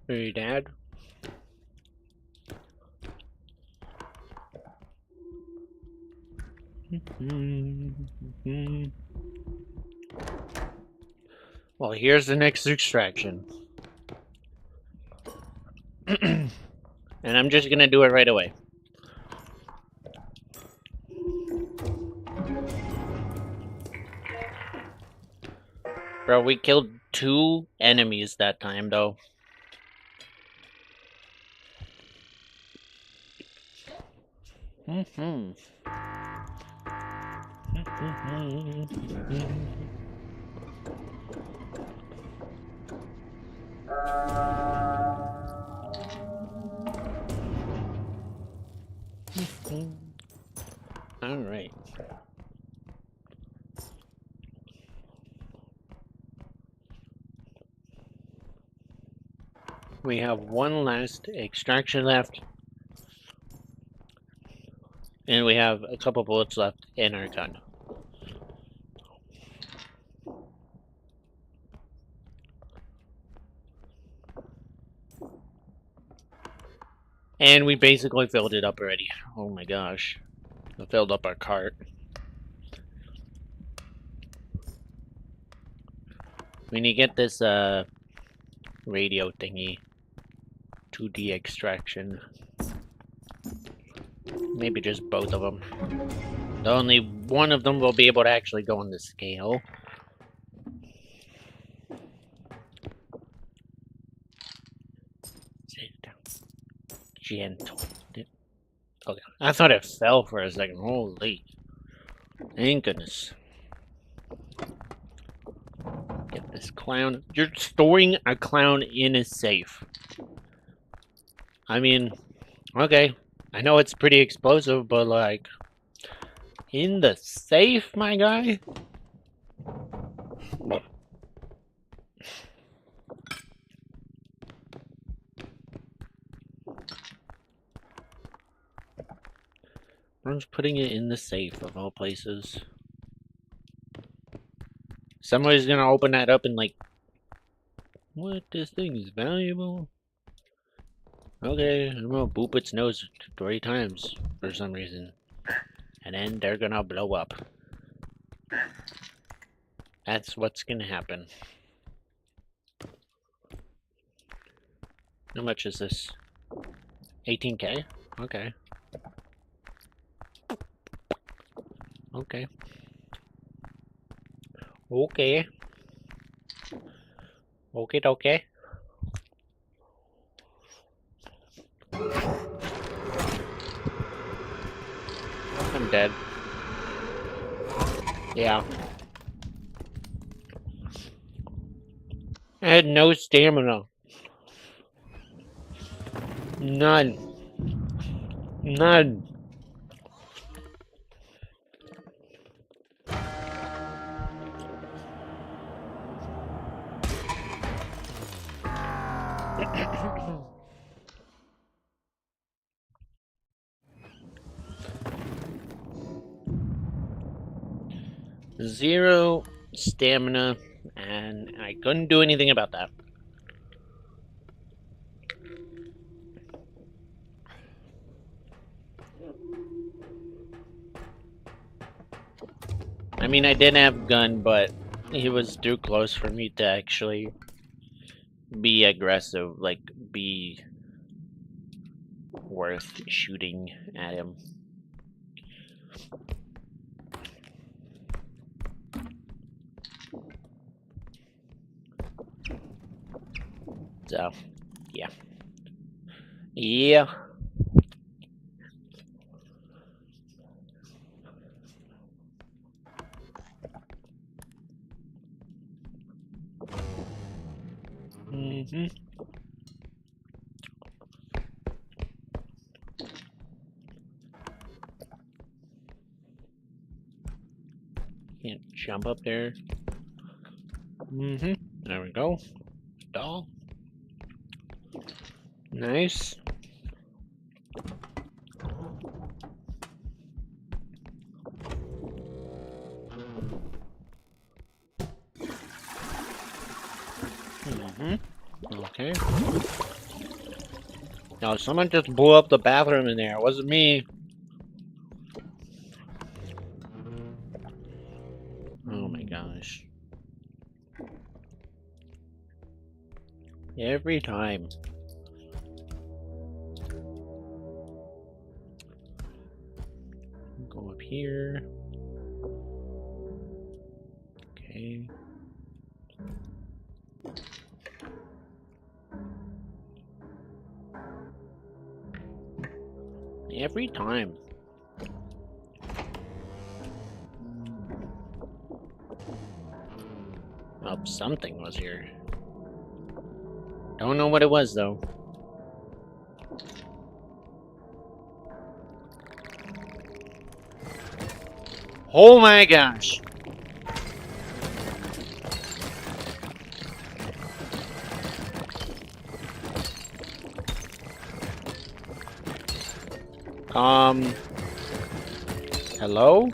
Or your dad? Well, here's the next extraction. And I'm just gonna do it right away. Bro, we killed 2 enemies that time, though. Alright. We have one last extraction left. And we have a couple bullets left in our gun. And we basically filled it up already. Oh my gosh. We filled up our cart. We need to get this radio thingy. 2D extraction. Maybe just both of them. Only one of them will be able to actually go on the scale. Gentle. Okay. I thought it fell for a second. Holy. Thank goodness. Get this clown. You're storing a clown in a safe. I mean, okay. I know it's pretty explosive, but like... in the safe, my guy? Everyone's putting it in the safe, of all places. Somebody's gonna open that up and like... what? This thing is valuable? Okay, I'm gonna boop its nose 3 times for some reason. And then they're gonna blow up. That's what's gonna happen. How much is this? 18K? Okay. Okay. Okay. Okay. I'm dead. Yeah. I had no stamina. None. None. Zero stamina, and I couldn't do anything about that. I mean, I did have a gun, but he was too close for me to actually be aggressive, like, be worth shooting at him. So, yeah. Yeah. Can't jump up there. There we go. Doll. Nice. Okay. Now someone just blew up the bathroom in there. It wasn't me. Oh my gosh. Every time. Go up here. Okay. Every time. Oh, something was here. Don't know what it was though. Oh my gosh. Hello?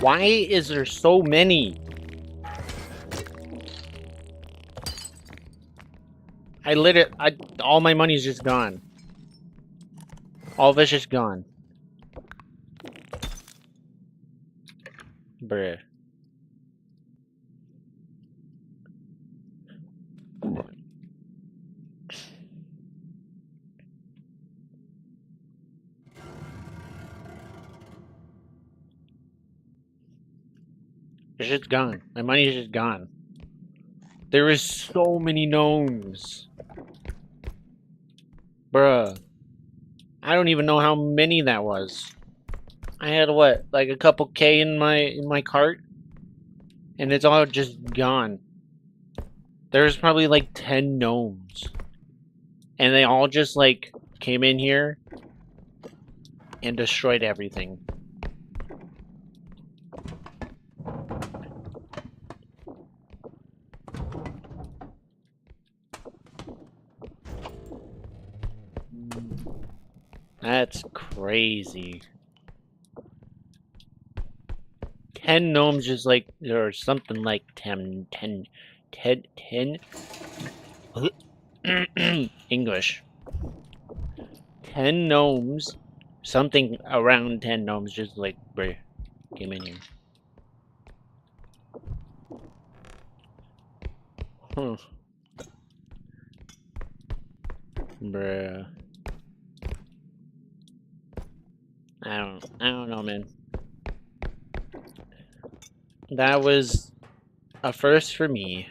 Why is there so many? All my money's just gone. All of it's just gone. Bruh. It's just gone. My money is just gone. There is so many gnomes. Bruh. I don't even know how many that was. I had what, like a couple K in my cart? And it's all just gone. There's probably like 10 gnomes. And they all just like came in here and destroyed everything. That's crazy. 10 gnomes just like, or something like 10 English. 10 gnomes, something around 10 gnomes just like, bruh, came in here. Huh. Bruh. I don't know, man. That was a first for me.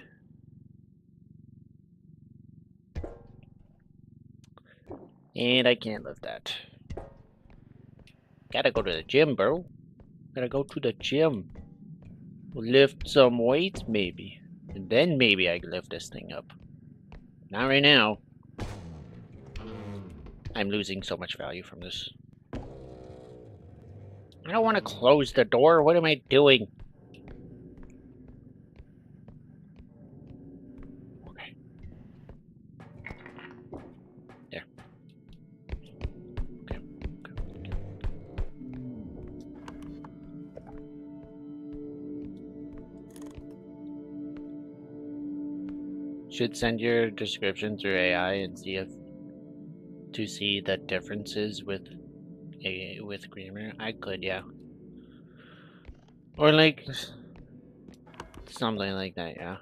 And I can't lift that. Gotta go to the gym, bro. Gotta go to the gym. Lift some weights, maybe. And then maybe I can lift this thing up. Not right now. I'm losing so much value from this. I don't want to close the door. What am I doing? Okay. There. Okay. Should send your description through AI and see if to see the differences with grammar. I could, yeah. Or like something like that, yeah.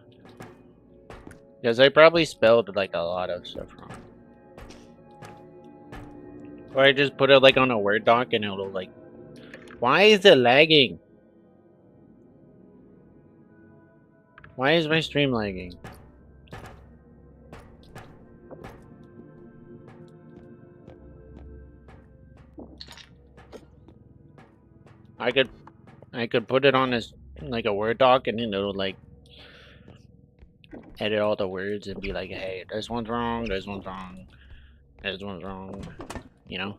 Because I probably spelled like a lot of stuff wrong. Or I just put it like on a Word doc and it'll like, why is it lagging? Why is my stream lagging? I could put it on as like a Word doc and then it'll like edit all the words and be like, hey, this one's wrong, this one's wrong, this one's wrong, you know?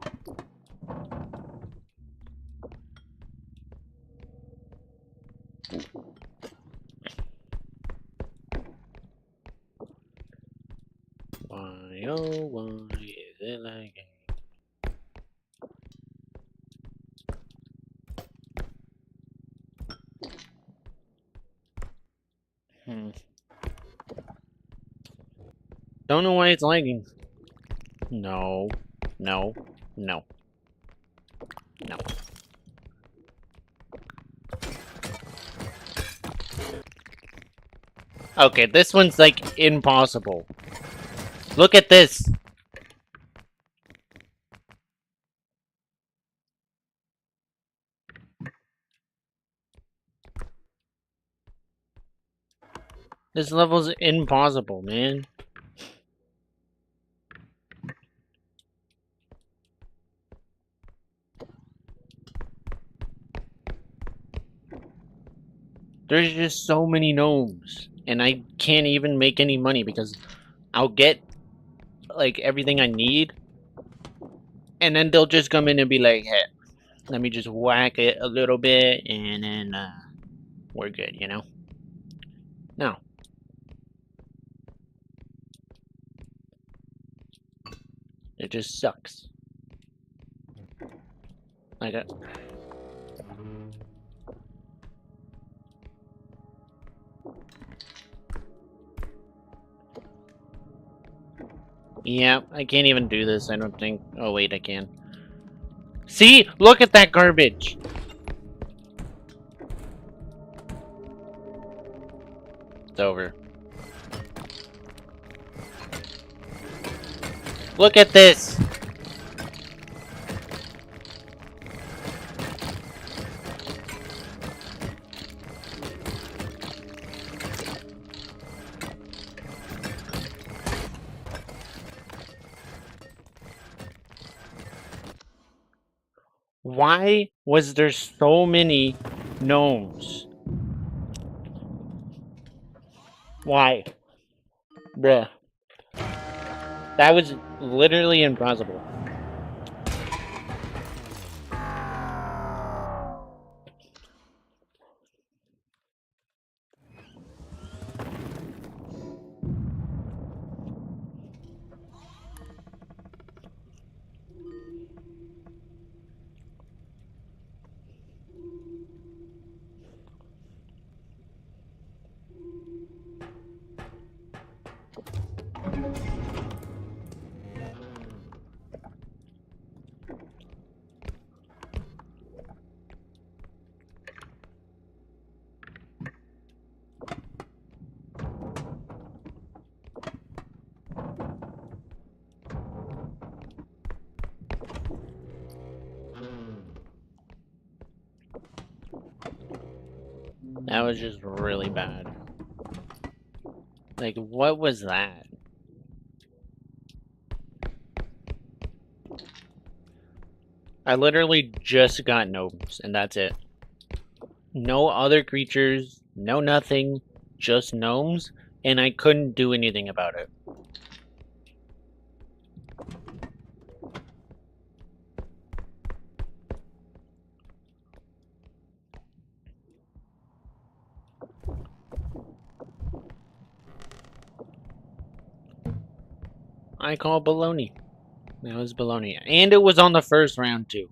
Why, oh, why is it like Don't know why it's lagging. No. No. No. No. Okay, this one's like impossible. Look at this. This level's impossible, man. There's just so many gnomes. And I can't even make any money because I'll get, like, everything I need. And then they'll just come in and be like, hey, let me just whack it a little bit and then, we're good, you know? No. It just sucks. Like, yeah, I can't even do this, I don't think. Oh, wait, I can. See? Look at that garbage! It's over. Look at this! Why was there so many gnomes? Why? Bruh. That was literally impossible. That was just really bad. Like, what was that? I literally just got gnomes, and that's it. No other creatures, no nothing, just gnomes, and I couldn't do anything about it. I call baloney. That was baloney. And it was on the first round, too.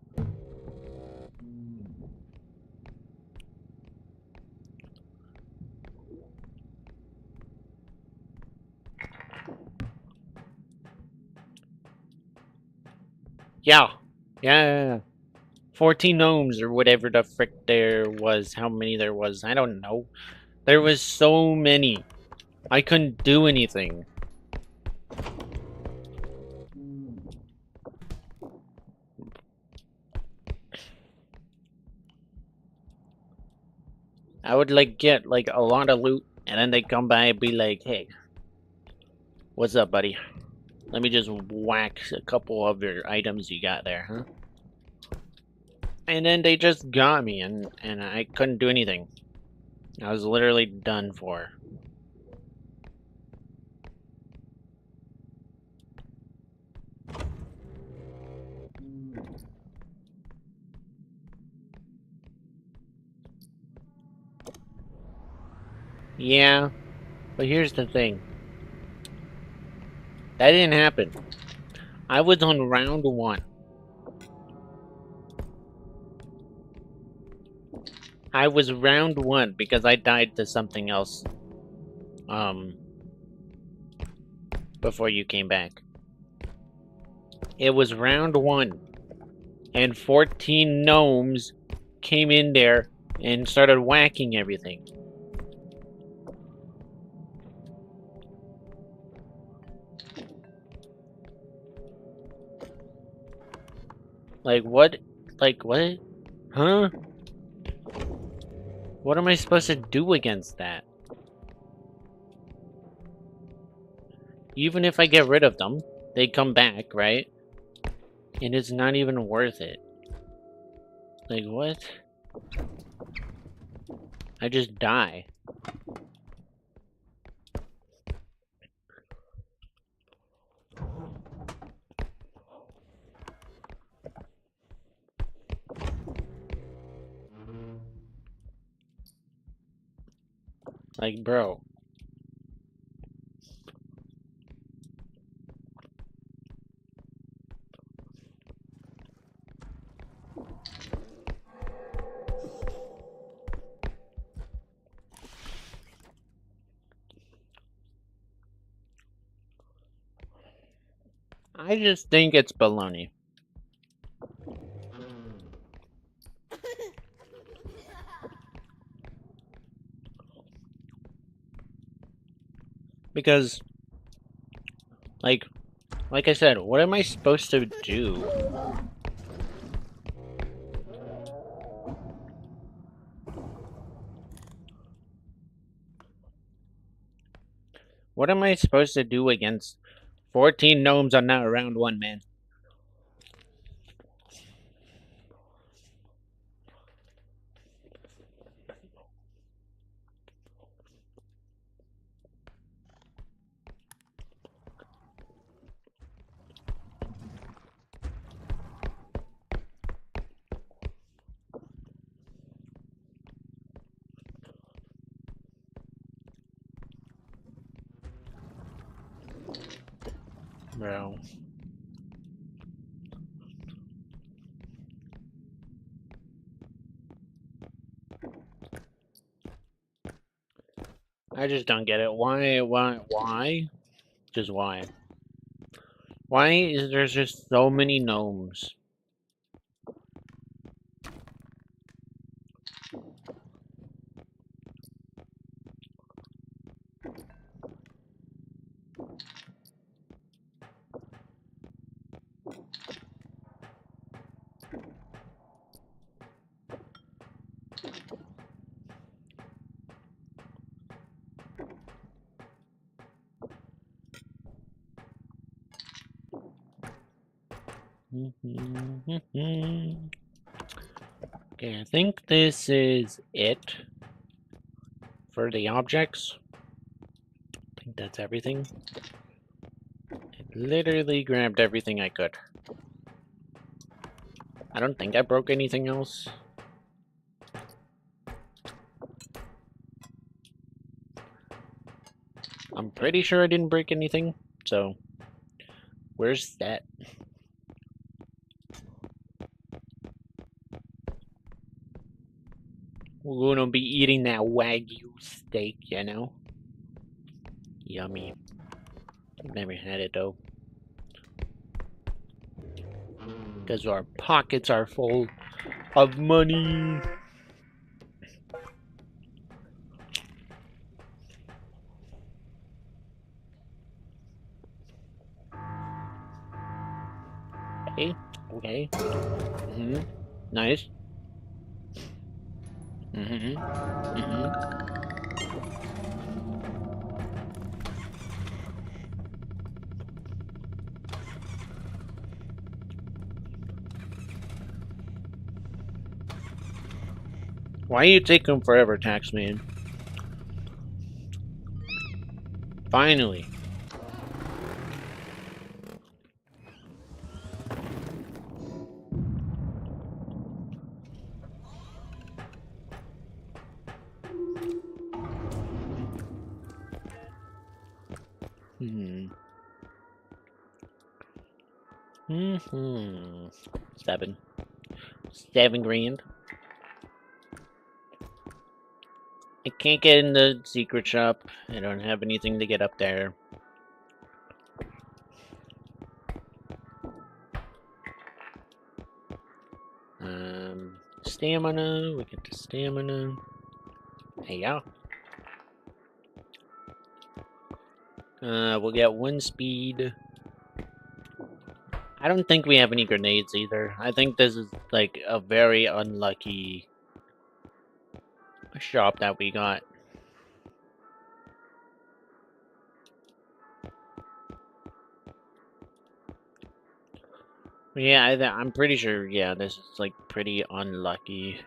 Yeah. Yeah. 14 gnomes or whatever the frick there was. How many there was, I don't know. There was so many. I couldn't do anything. I would like get like a lot of loot and then they come by and be like, hey, what's up, buddy? Let me just whack a couple of your items you got there, huh? And then they just got me and I couldn't do anything. I was literally done for. Yeah, but here's the thing. That didn't happen. I was on round 1. I was round 1 because I died to something else. Before you came back. It was round 1. And 14 gnomes came in there and started whacking everything. Like, what? Like, what? Huh? What am I supposed to do against that? Even if I get rid of them, they come back, right? And it's not even worth it. Like, what? I just die. Like, bro. I just think it's baloney. Because, like I said, what am I supposed to do? What am I supposed to do against 14 gnomes on that round 1, man? Bro. I just don't get it. Why? Just why? Why is there just so many gnomes? Okay, I think this is it for the objects. I think that's everything. I literally grabbed everything I could. I don't think I broke anything else. I'm pretty sure I didn't break anything, so where's that? We're gonna be eating that Wagyu steak, you know? Yummy. I've never had it though. Because our pockets are full of money. Okay, okay. Nice. Why you taking forever, Taxman? Finally. Seven. 7 grand. I can't get in the secret shop. I don't have anything to get up there. Stamina. We get the stamina. Hey, yeah. We'll get 1 speed. I don't think we have any grenades either. I think this is like a very unlucky shop that we got. Yeah, I'm pretty sure, yeah, this is like pretty unlucky.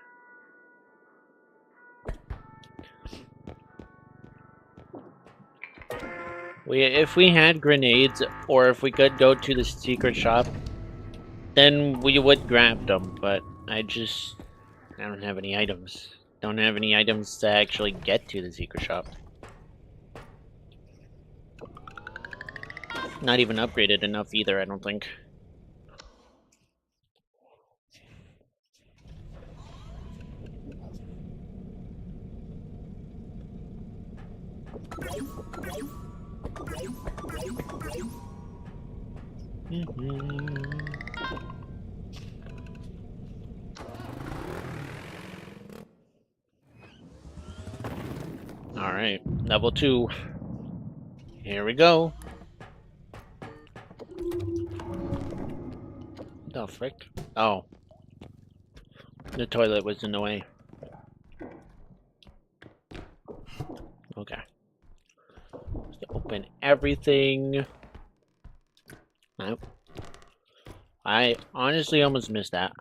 If we had grenades, or if we could go to the secret shop, then we would grab them, but I don't have any items. Don't have any items to actually get to the secret shop. Not even upgraded enough either, I don't think. Alright, level 2. Here we go. The frick? Oh. The toilet was in the way. Okay. Let's open everything. Nope. I honestly almost missed that.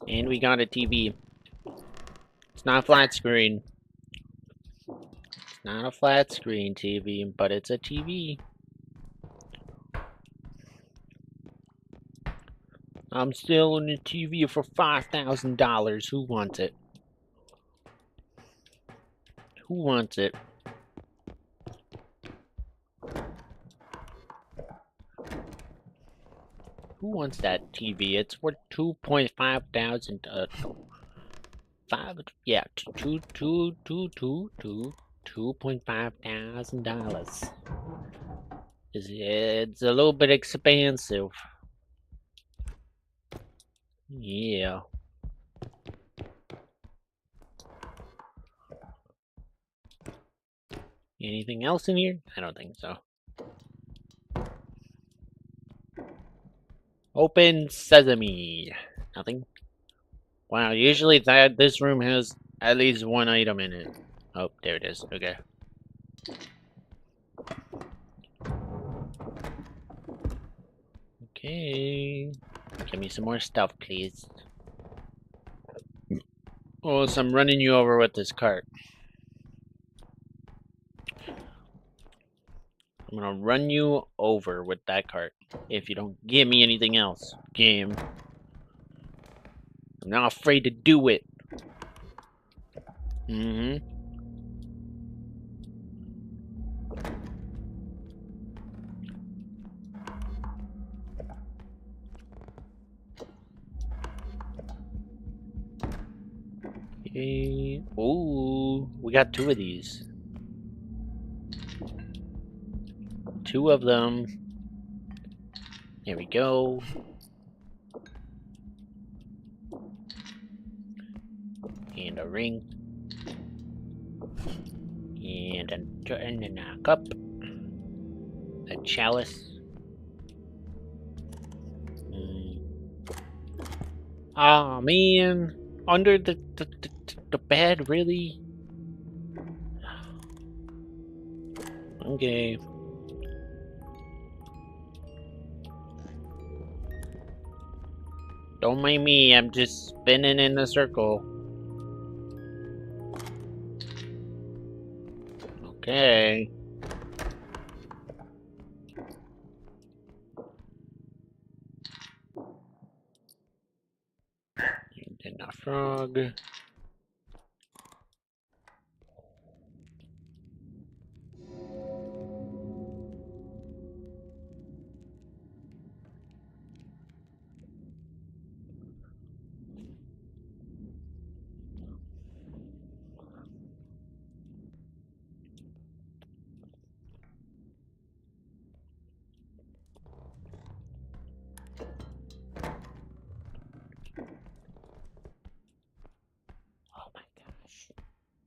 And we got a TV. It's not a flat screen. It's not a flat screen TV, but it's a TV. I'm selling a TV for $5,000. Who wants it? Who wants it? Who wants that TV? It's worth 2.5 thousand. 2.5 thousand dollars. It's a little bit expensive. Yeah. Anything else in here? I don't think so. Open sesame. Nothing. Wow, usually this room has at least 1 item in it. Oh, there it is. Okay. Okay. Give me some more stuff, please. Oh, so I'm running you over with this cart. I'm gonna run you over with that cart if you don't give me anything else, game. I'm not afraid to do it. Okay. Ooh, we got 2 of these. 2 of them. There we go. And a ring. And a cup. A chalice. Oh man. Under the bed, really? Okay. Don't mind me, I'm just spinning in a circle. Okay. Enough Frog. Oh my gosh.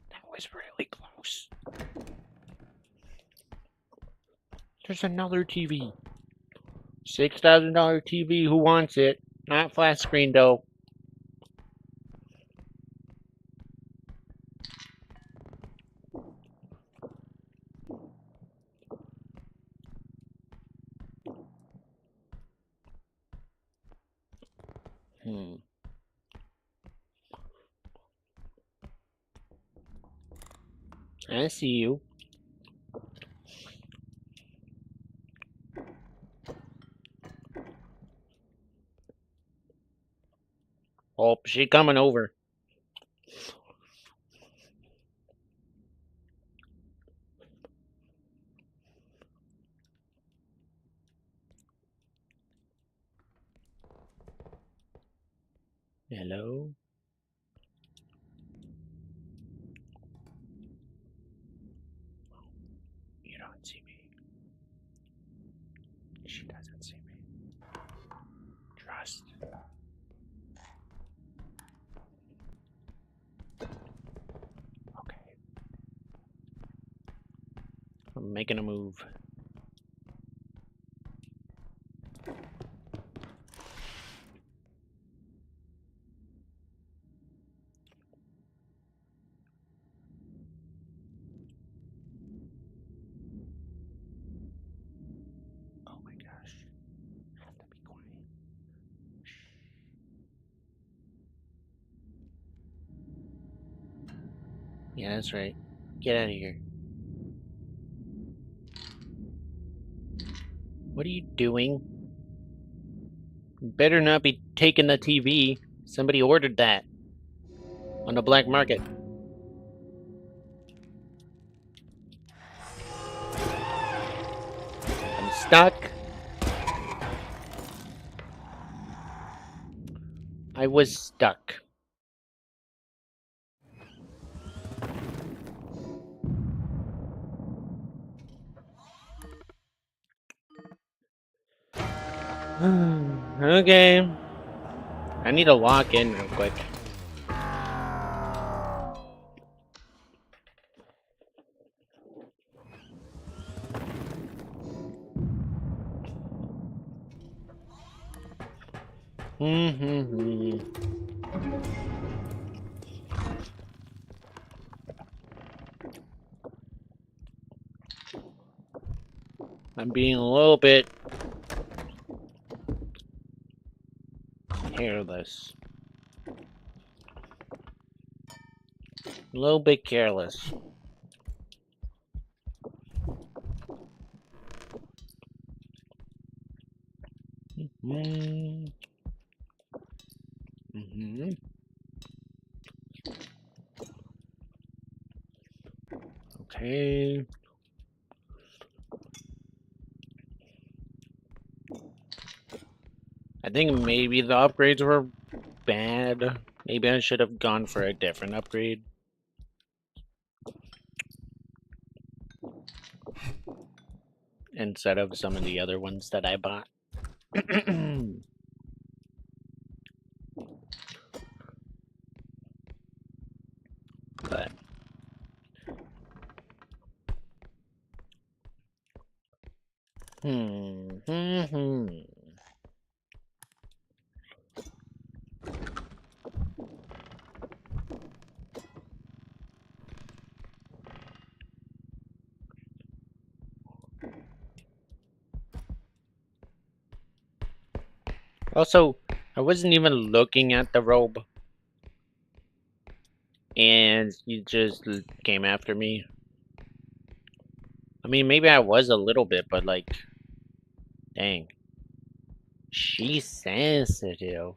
That was really close. There's another TV. $6,000 TV. Who wants it? Not flat screen though. I see you. Oh, she coming over. Hello? You don't see me. She doesn't see me. Trust. Okay. I'm making a move. Oh my gosh. I have to be quiet. Yeah, that's right. Get out of here. What are you doing? You better not be taking the TV. Somebody ordered that on the black market. I'm stuck. I was stuck. Okay. I need to lock in real quick. I'm being a little bit careless. A little bit careless. Okay. I think maybe the upgrades were bad. Maybe I should have gone for a different upgrade. Instead of some of the other ones that I bought. But Also, I wasn't even looking at the robe. And you just came after me. I mean, maybe I was a little bit, but like, dang. She's sensitive.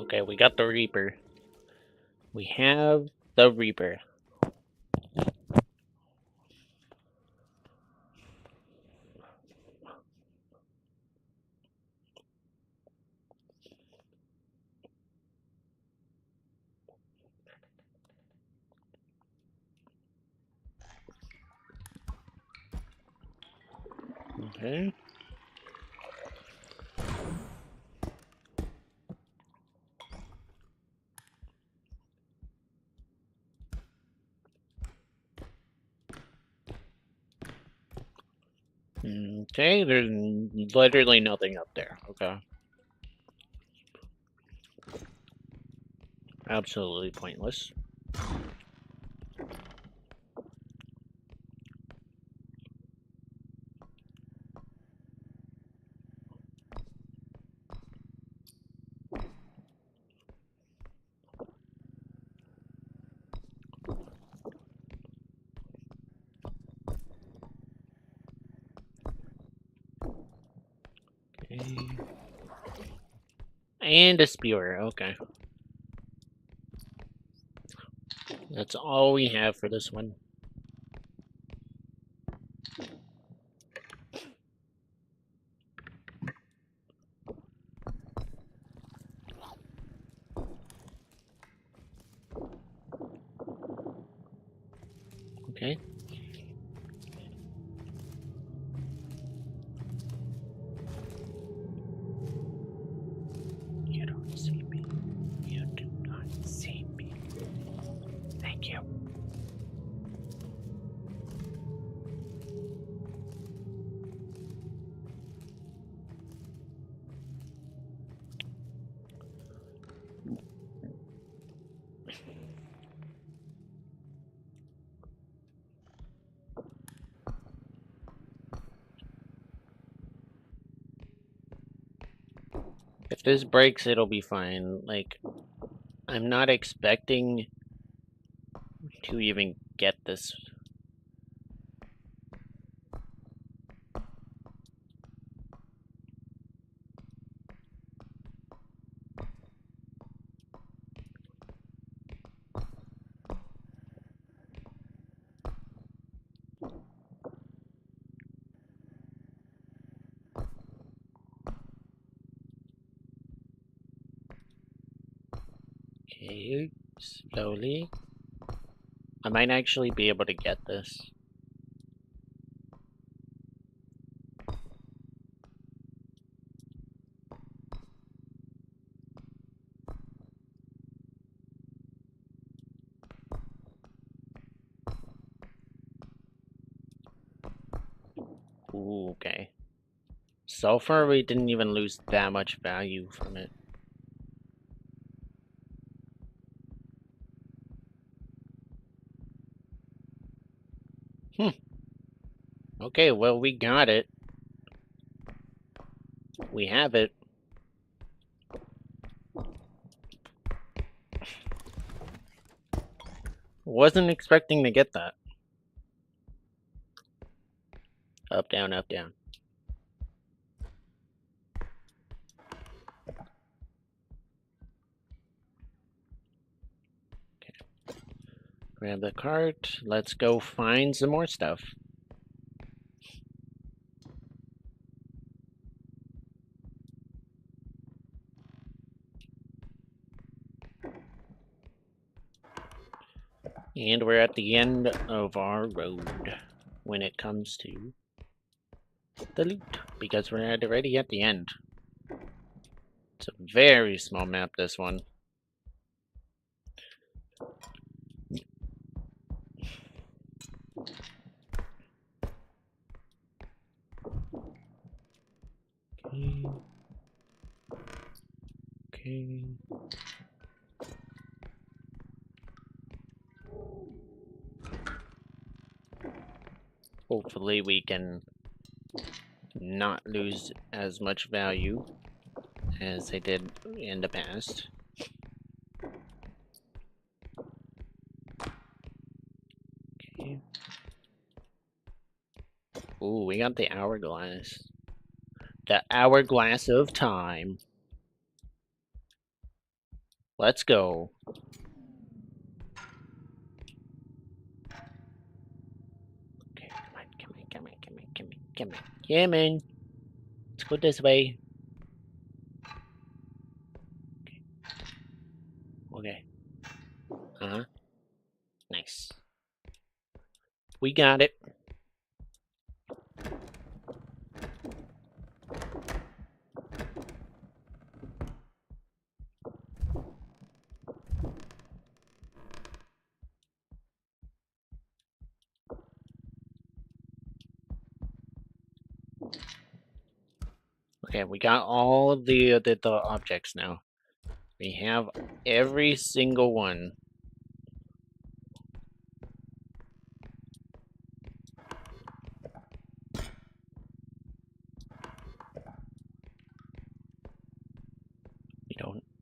Okay, we got the Reaper. We have the Reaper. Okay. Okay, there's literally nothing up there. Okay. Absolutely pointless. Okay. And a spear, okay. That's all we have for this one. Okay. You don't see me. You do not see me. Thank you. If this breaks, it'll be fine. Like, I'm not expecting to even get this. Okay, slowly. I might actually be able to get this. Ooh, okay. So far, we didn't even lose that much value from it. Okay, well, we got it. We have it. Wasn't expecting to get that. Up, down, up, down. Okay. Grab the cart. Let's go find some more stuff. And we're at the end of our road when it comes to the loot, because we're already at the end. It's a very small map, this one. Okay. Okay. Hopefully we can not lose as much value as they did in the past. Okay. Ooh, we got the hourglass. The hourglass of time. Let's go. Okay, come on, come on, come on, come on, come on, come on. Come on. Let's go this way. Okay. Uh-huh. Nice. We got it. Okay, we got all of the objects now. We have every single one.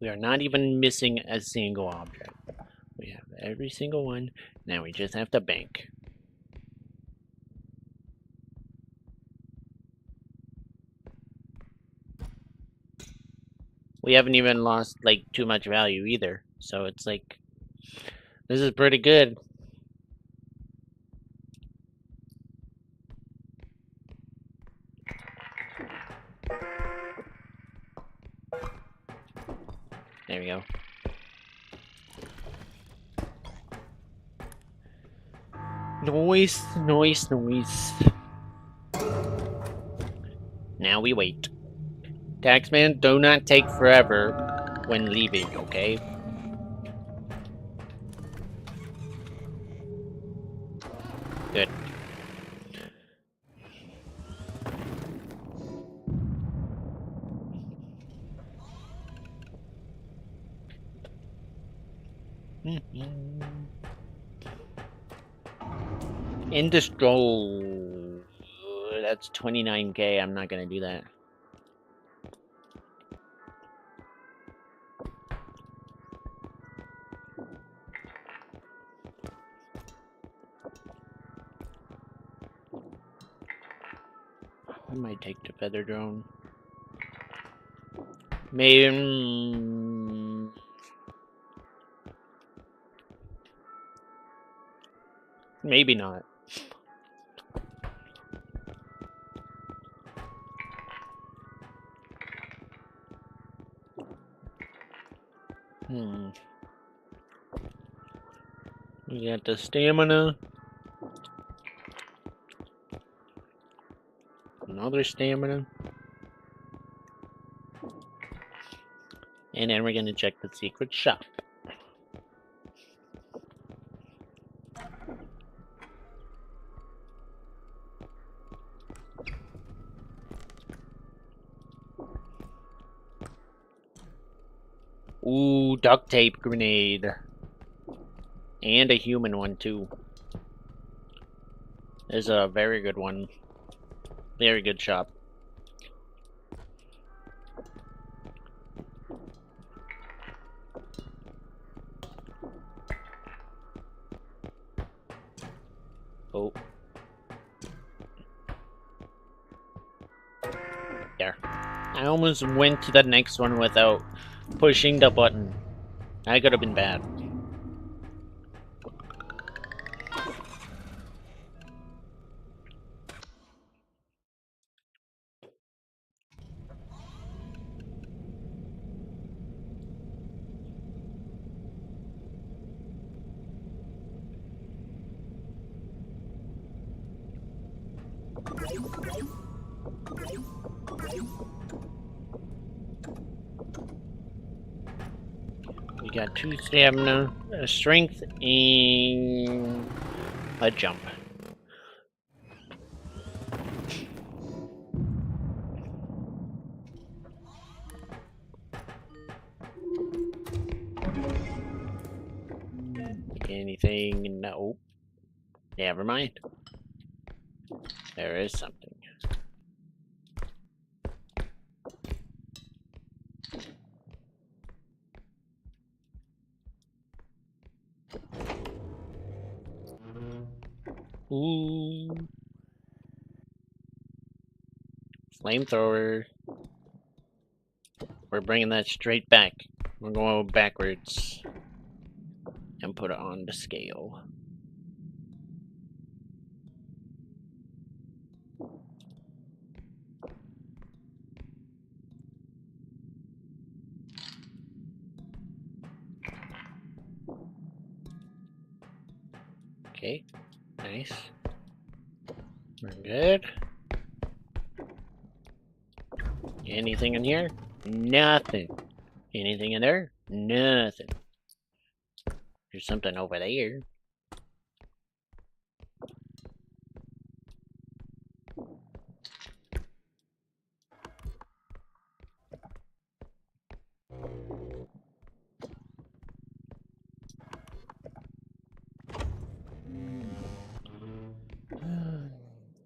We are not even missing a single object. We have every single one. Now we just have to bank. We haven't even lost like too much value either. So it's like this is pretty good. There we go. Noise, noise, noise. Now we wait. Taxman, do not take forever when leaving, okay? Good. Industro. That's 29k. I'm not gonna do that. I might take the feather drone. Maybe. Maybe not. We got the stamina. Another stamina. And then we're gonna check the secret shop. Ooh, duct tape grenade. And a human one, too. There's a very good one. Very good shop. Oh. There. I almost went to the next one without pushing the button. That could have been bad. We got 2 stamina, a strength, and a jump. Anything? No. Never mind. There is something. Ooh. Flamethrower. We're bringing that straight back. We're going backwards and put it on the scale. Okay, nice. We're good. Anything in here? Nothing. Anything in there? Nothing. There's something over there.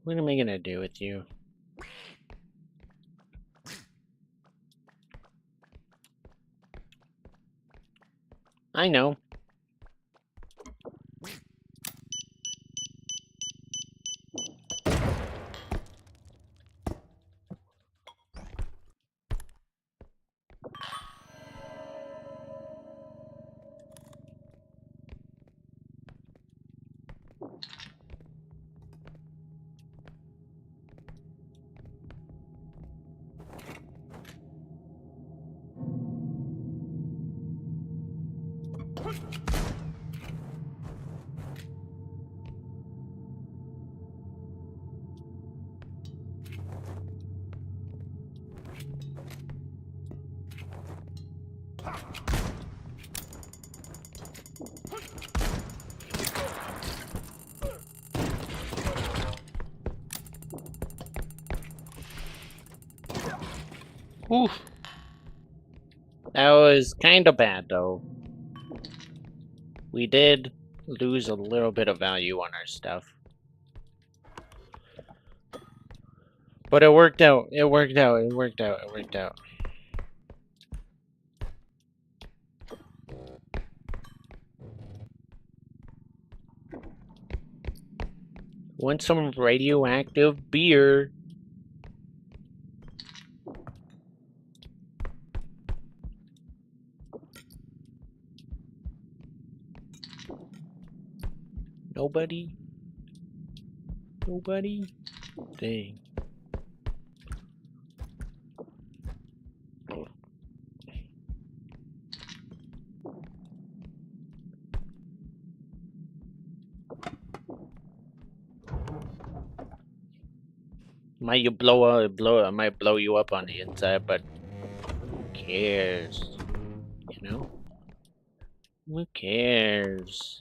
What am I gonna do with you? I know. Oof. That was kinda bad though. We did lose a little bit of value on our stuff. But it worked out. It worked out. It worked out. It worked out. Want some radioactive beer? Nobody? Nobody? Dang. Might I might blow you up on the inside, but who cares? You know? Who cares?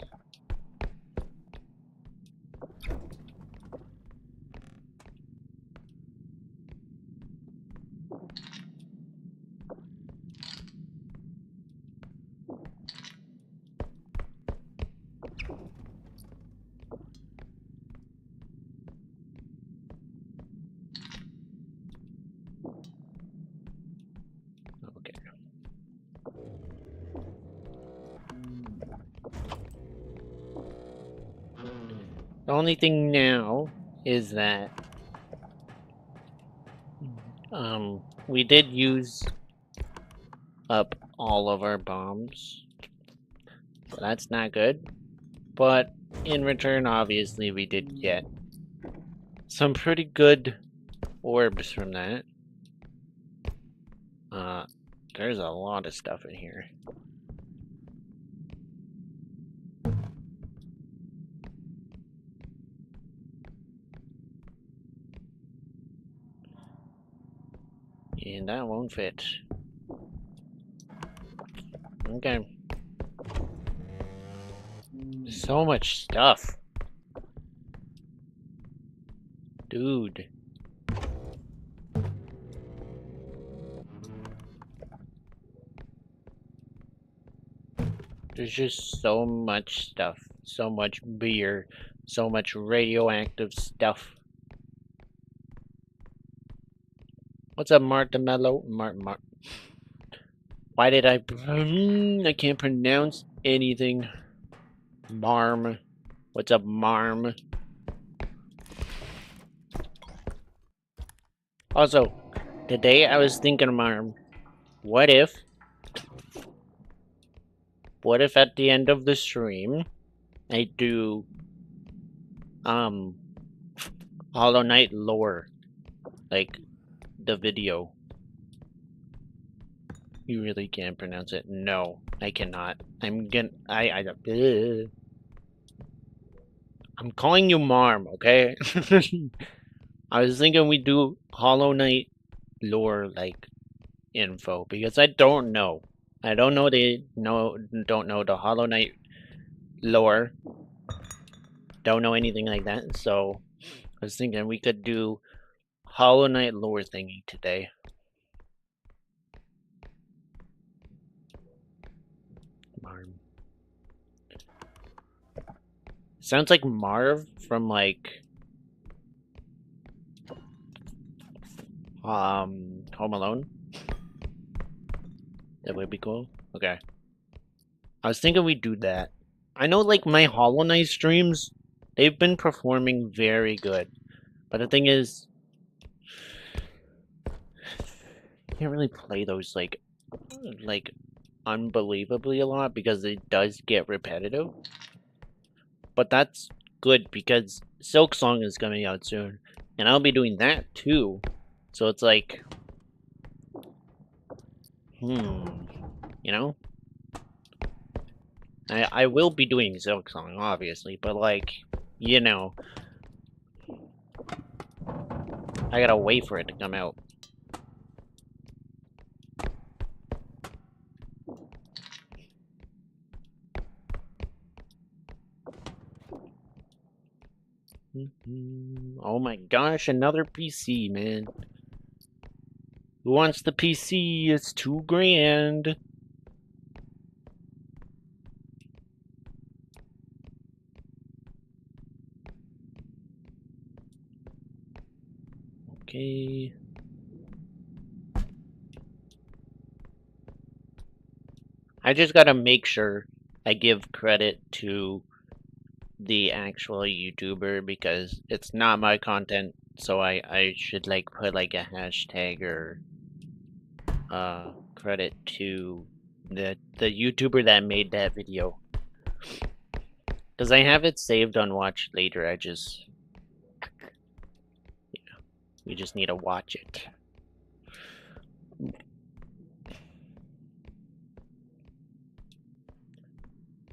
Okay. The only thing now is that we did use up all of our bombs. So that's not good. But in return, obviously, we did get some pretty good orbs from that. There's a lot of stuff in here. And that won't fit. Okay. So much stuff. Dude. There's just so much stuff. So much beer. So much radioactive stuff. What's up, Martamello? Why did I can't pronounce anything. Marm. What's up, Marm? Also, today I was thinking, Marm, what if what if at the end of the stream, I do, Hollow Knight lore, like, the video? You really can't pronounce it? No, I cannot. I'm calling you Marm, okay? I was thinking we do Hollow Knight lore, like, info, because I don't know. I don't know don't know the Hollow Knight lore. Don't know anything like that, so I was thinking we could do Hollow Knight lore thingy today. Marm. Sounds like Marv from like Home Alone. That would be cool. Okay. I was thinking we'd do that. I know like my Hollow Knight streams, they've been performing very good. But the thing is, you can't really play those like unbelievably a lot because it does get repetitive. But that's good because Silk Song is coming out soon. And I'll be doing that too. So it's like, you know? I will be doing Silk Song, obviously, but like, you know, I gotta wait for it to come out. Oh my gosh, another PC, man. Who wants the PC? It's $2,000. Okay. I just gotta make sure I give credit to the actual YouTuber because it's not my content, so I should like put like a hashtag or credit to the YouTuber that made that video. Because I have it saved on watch later, I just we just need to watch it.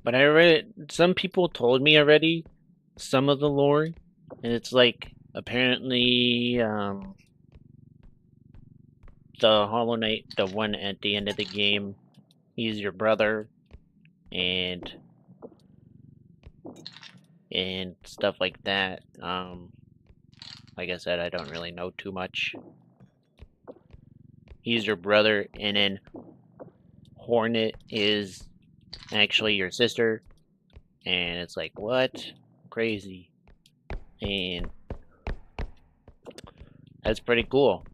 But I read some people told me already some of the lore, and it's like apparently the Hollow Knight, the one at the end of the game, he's your brother, and stuff like that. Like I said, I don't really know too much. He's your brother, and then Hornet is actually your sister, and it's like, what? Crazy. And that's pretty cool.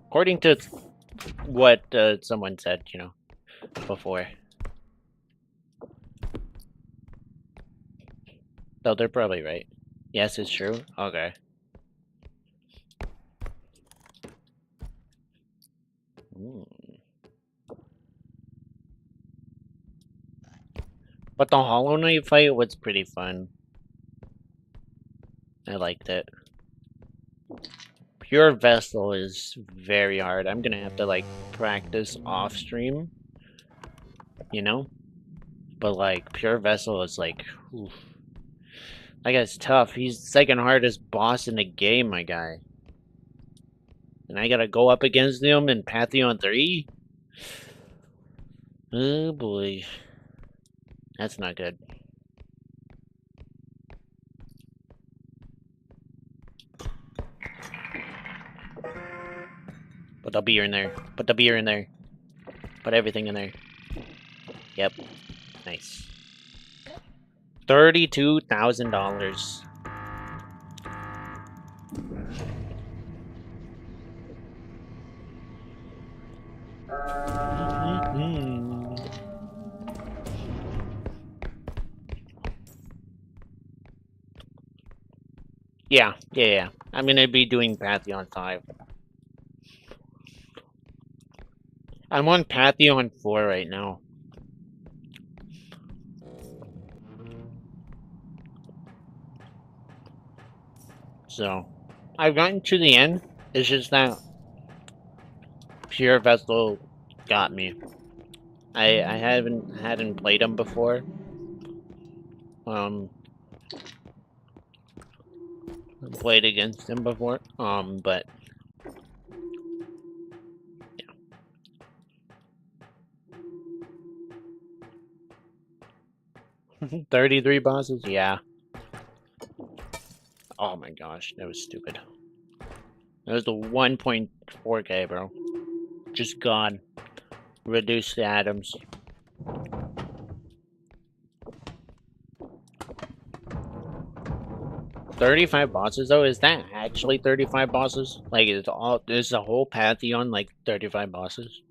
According to what someone said, you know, before. So they're probably right. Yes, it's true. Okay. But the Hollow Knight fight was pretty fun. I liked it. Pure Vessel is very hard. I'm gonna have to like practice off stream, you know? But like Pure Vessel is like, oof. That guy's tough. He's the second hardest boss in the game, my guy. And I gotta go up against him in Pantheon 3? Oh boy. That's not good. Put the beer in there. Put the beer in there. Put everything in there. Yep. Nice. $32,000. Yeah. I'm gonna be doing Pantheon 5. I'm on Pantheon 4 right now. So, I've gotten to the end. It's just that Pure Vessel got me. I hadn't played him before. Played against him before. But yeah. 33 bosses? Yeah. Oh my gosh, that was stupid. That was the 1.4k, bro. Just gone. Reduce the atoms. $35 bosses though? Is that actually 35 bosses? Like, is the whole Pantheon like 35 bosses?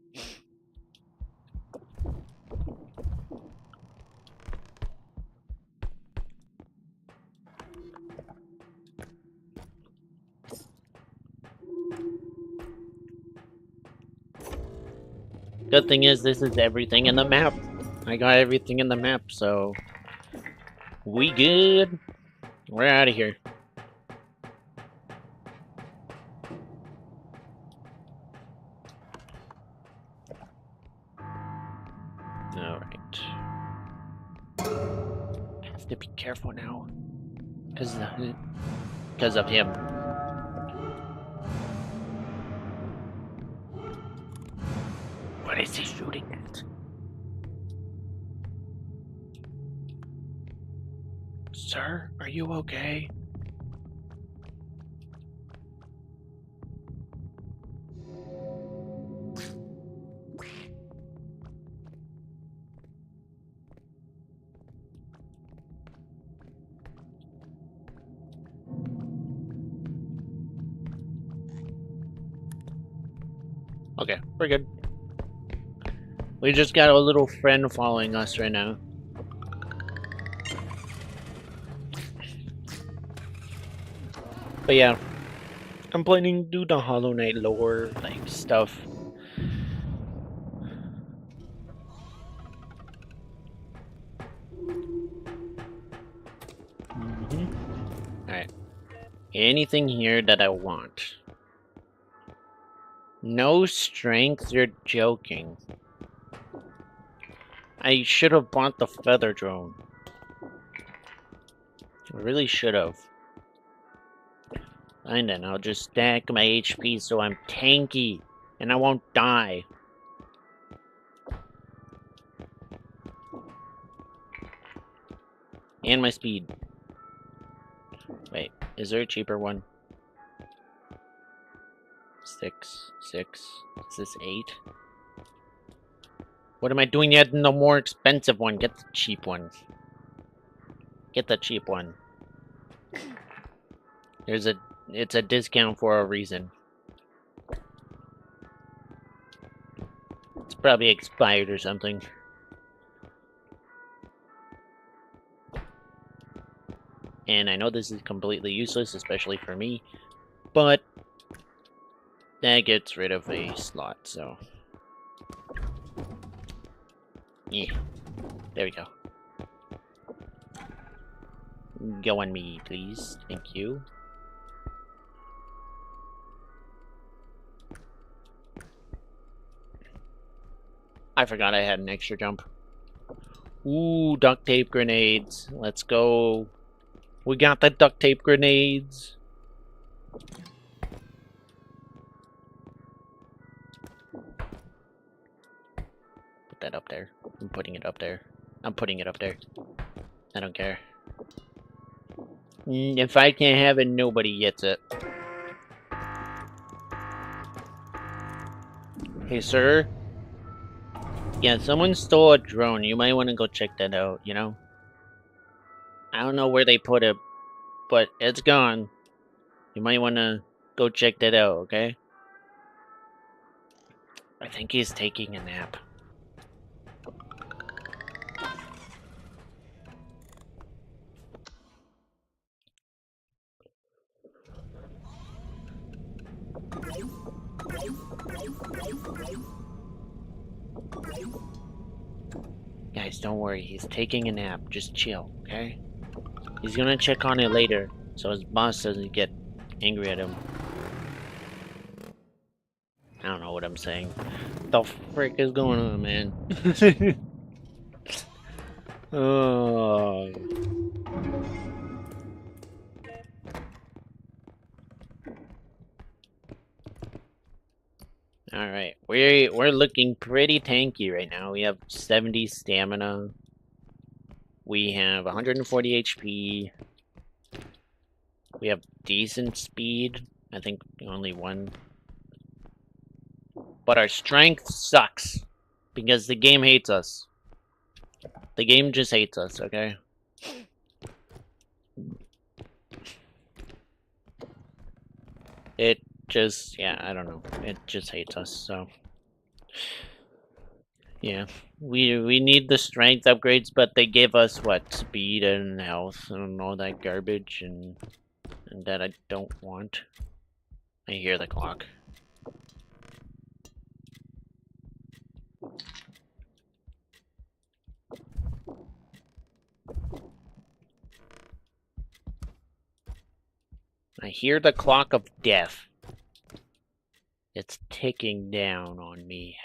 Good thing is, this is everything in the map. I got everything in the map, so we good. We're out of here. Alright. I have to be careful now. Because of him. What is he shooting at? Sir, are you okay? Okay, we're good. We just got a little friend following us right now. But yeah, I'm planning to do the Hollow Knight lore, like, stuff. Alright. Anything here that I want? No strength? You're joking. I should have bought the feather drone. I really should have. And then I'll just stack my HP so I'm tanky and I won't die. And my speed. Wait, is there a cheaper one? 6. Is this 8? What am I doing yet in the more expensive one? Get the cheap one. Get the cheap one. It's a discount for a reason. It's probably expired or something. And I know this is completely useless, especially for me, but that gets rid of a slot, so... yeah, there we go. Go on me, please. Thank you. I forgot I had an extra jump. Ooh, duct tape grenades. Let's go. We got the duct tape grenades. Put that up there. I'm putting it up there. I'm putting it up there. I don't care. If I can't have it, nobody gets it. Hey, sir. Yeah, someone stole a drone. You might want to go check that out, you know? I don't know where they put it, but it's gone. You might want to go check that out, okay? I think he's taking a nap. Guys, don't worry. He's taking a nap. Just chill, okay? He's gonna check on it later, so his boss doesn't get angry at him. I don't know what I'm saying. What the frick is going on, man? Oh. Alright, we're looking pretty tanky right now. We have 70 stamina. We have 140 HP. We have decent speed. I think only one. But our strength sucks. Because the game hates us. The game just hates us, okay? It just, yeah, I don't know. It just hates us, so. Yeah. We need the strength upgrades, but they give us, what, speed and health and all that garbage, and that I don't want. I hear the clock. I hear the clock of death. It's ticking down on me.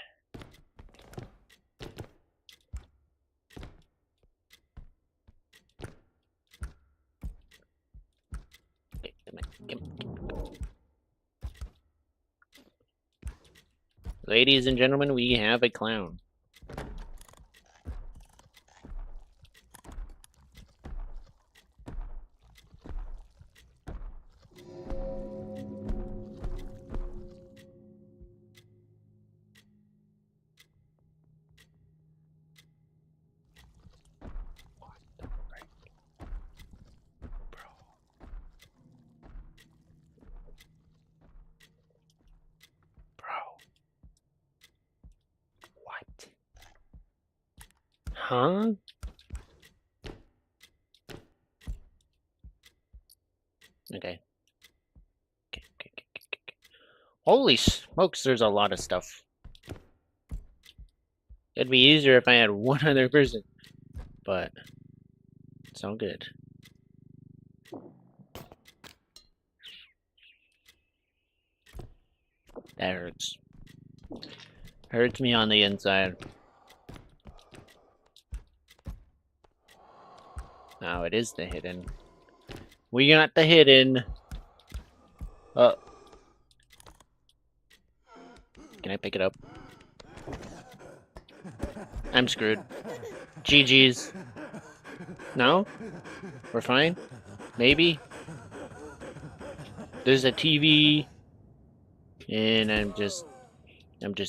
Ladies and gentlemen, we have a clown. What? Huh? Okay. Holy smokes, there's a lot of stuff. It'd be easier if I had one other person. But it's all good. That hurts. Hurts me on the inside. Oh, it is the hidden. We got the hidden. Oh. Can I pick it up? I'm screwed. GG's. No? We're fine? Maybe? There's a TV. And I'm just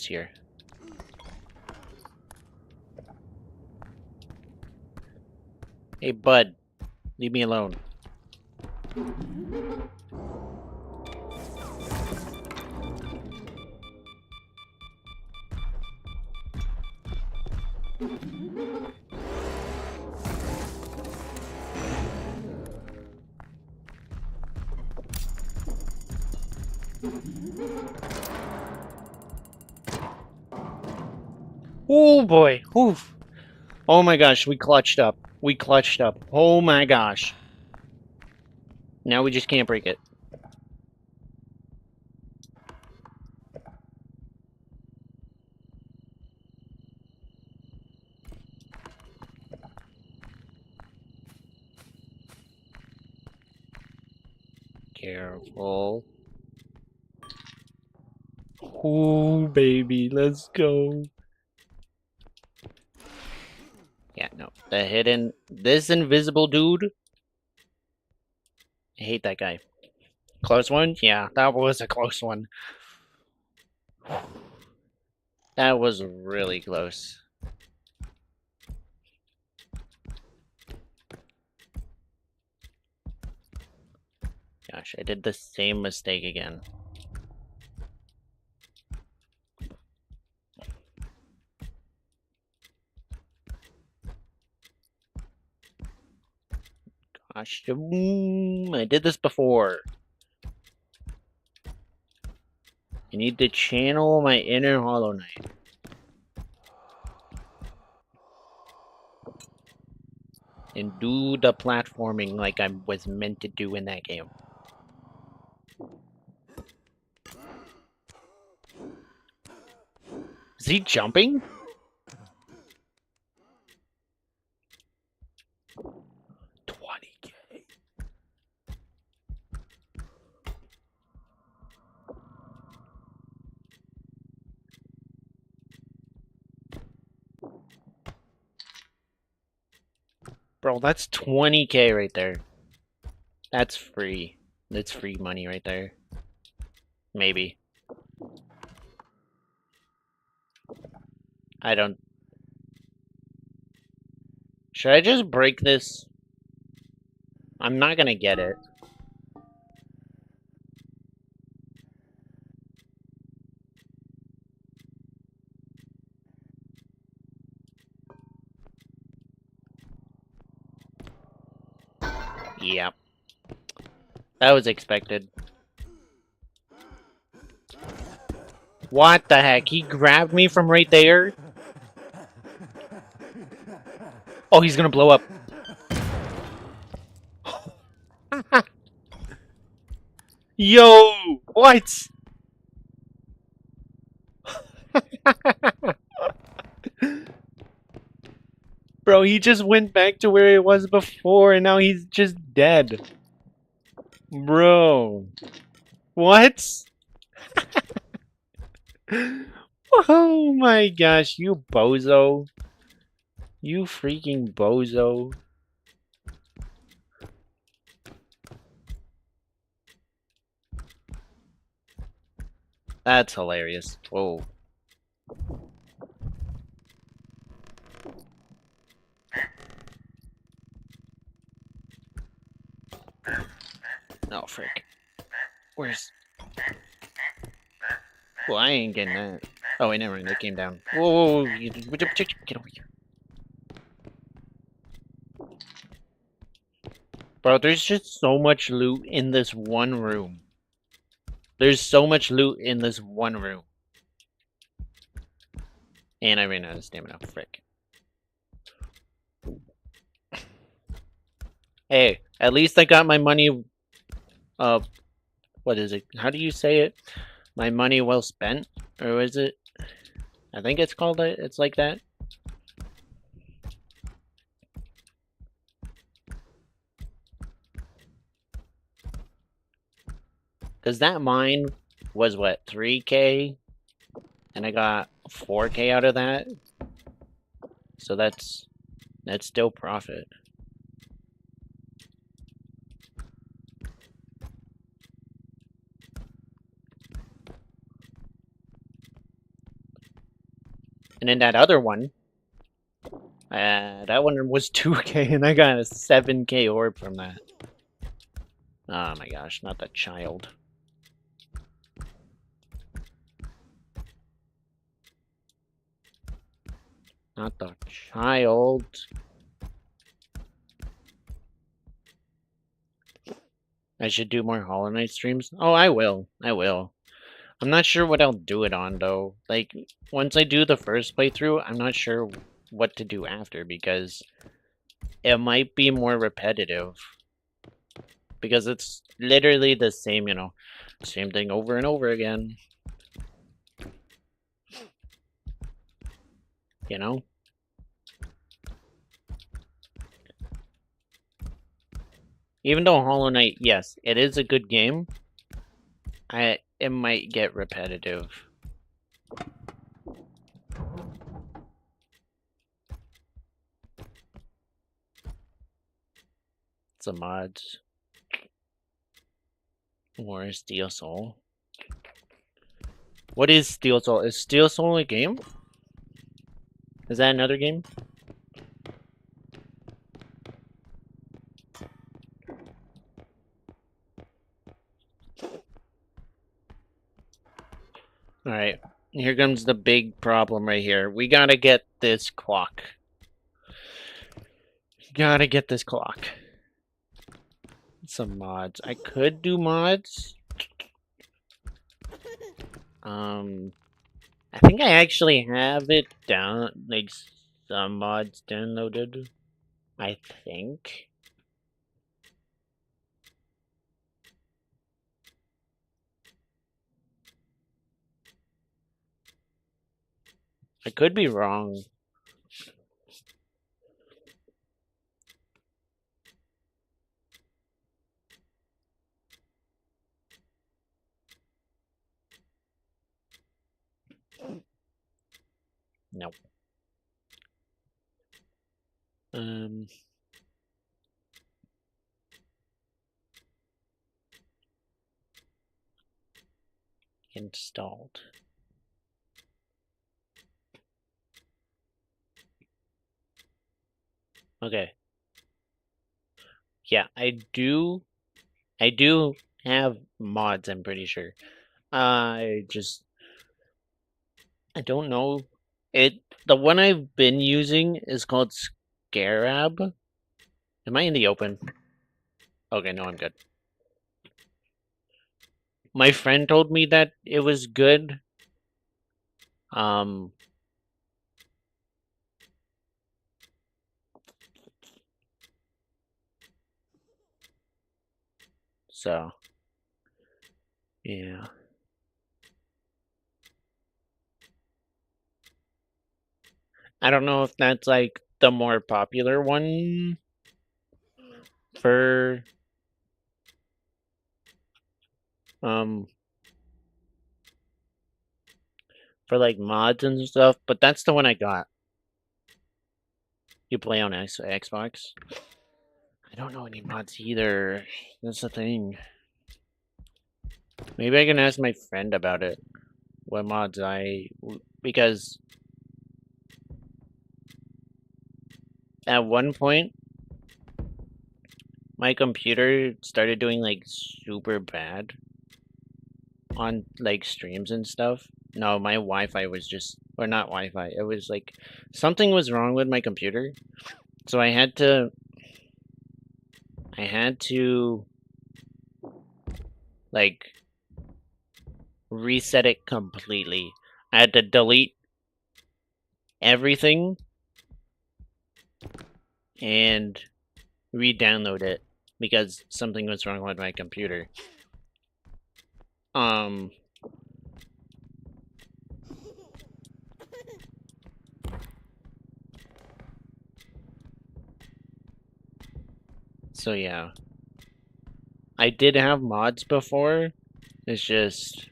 here. Hey, bud. Leave me alone. Oh boy. Oof. Oh my gosh, we clutched up. We clutched up. Oh my gosh. Now we just can't break it. Careful. Oh, baby, let's go. Yeah, no. The hidden... This invisible dude... I hate that guy. Close one? Yeah, that was a close one. That was really close. Gosh, I did the same mistake again. Gosh, I did this before. I need to channel my inner Hollow Knight. and do the platforming like I was meant to do in that game. Is he jumping? $20K. Bro, that's $20K right there. That's free. That's free money right there. Maybe. I don't... Should I just break this? I'm not gonna get it. Yep. That was expected. What the heck? He grabbed me from right there? Oh, he's gonna blow up. Yo! What? Bro, he just went back to where he was before and now he's just dead. Bro. What? Oh my gosh, you bozo. You freaking bozo. That's hilarious. Whoa. Oh, frick. Where's... Well, I ain't getting that. Oh, wait, never mind. It came down. Whoa, get over here. Bro, there's just so much loot in this one room. There's so much loot in this one room. And I ran out of stamina. Frick. Hey, at least I got my money... what is it? How do you say it? My money well spent? Or is it? I think it's called it. It's like that. Because that mine was what, 3K? And I got 4K out of that. So that's still profit. And then that other one, that one was 2K and I got a 7K orb from that. Oh my gosh, not the child. Not the child. I should do more Hollow Knight streams? Oh, I will. I will. I'm not sure what I'll do it on, though. Like, once I do the first playthrough, I'm not sure what to do after, because it might be more repetitive. Because it's literally the same, you know, same thing over and over again. You know? Even though Hollow Knight, yes, it is a good game, it might get repetitive. Some mods. Or Steel Soul. What is Steel Soul? Is Steel Soul a game? Is that another game? Alright, here comes the big problem right here. We gotta get this clock. Gotta get this clock. Some mods. I could do mods. I think I actually have it down, like, some mods downloaded. I think. I could be wrong. Nope. Installed. Okay. Yeah, I do have mods, I'm pretty sure. I don't know. The one I've been using is called Scarab. Am I in the open? Okay, no, I'm good. My friend told me that it was good. Um, so yeah. I don't know if that's like the more popular one for um like mods and stuff, but that's the one I got. You play on Xbox? I don't know any mods either. That's the thing. Maybe I can ask my friend about it. What mods because at one point my computer started doing like super bad on like streams and stuff. No, my Wi-Fi was just or not Wi-Fi. It was like something was wrong with my computer. So I had to like reset it completely. I had to delete everything and re-download it because something was wrong with my computer. Um so yeah. I did have mods before. It's just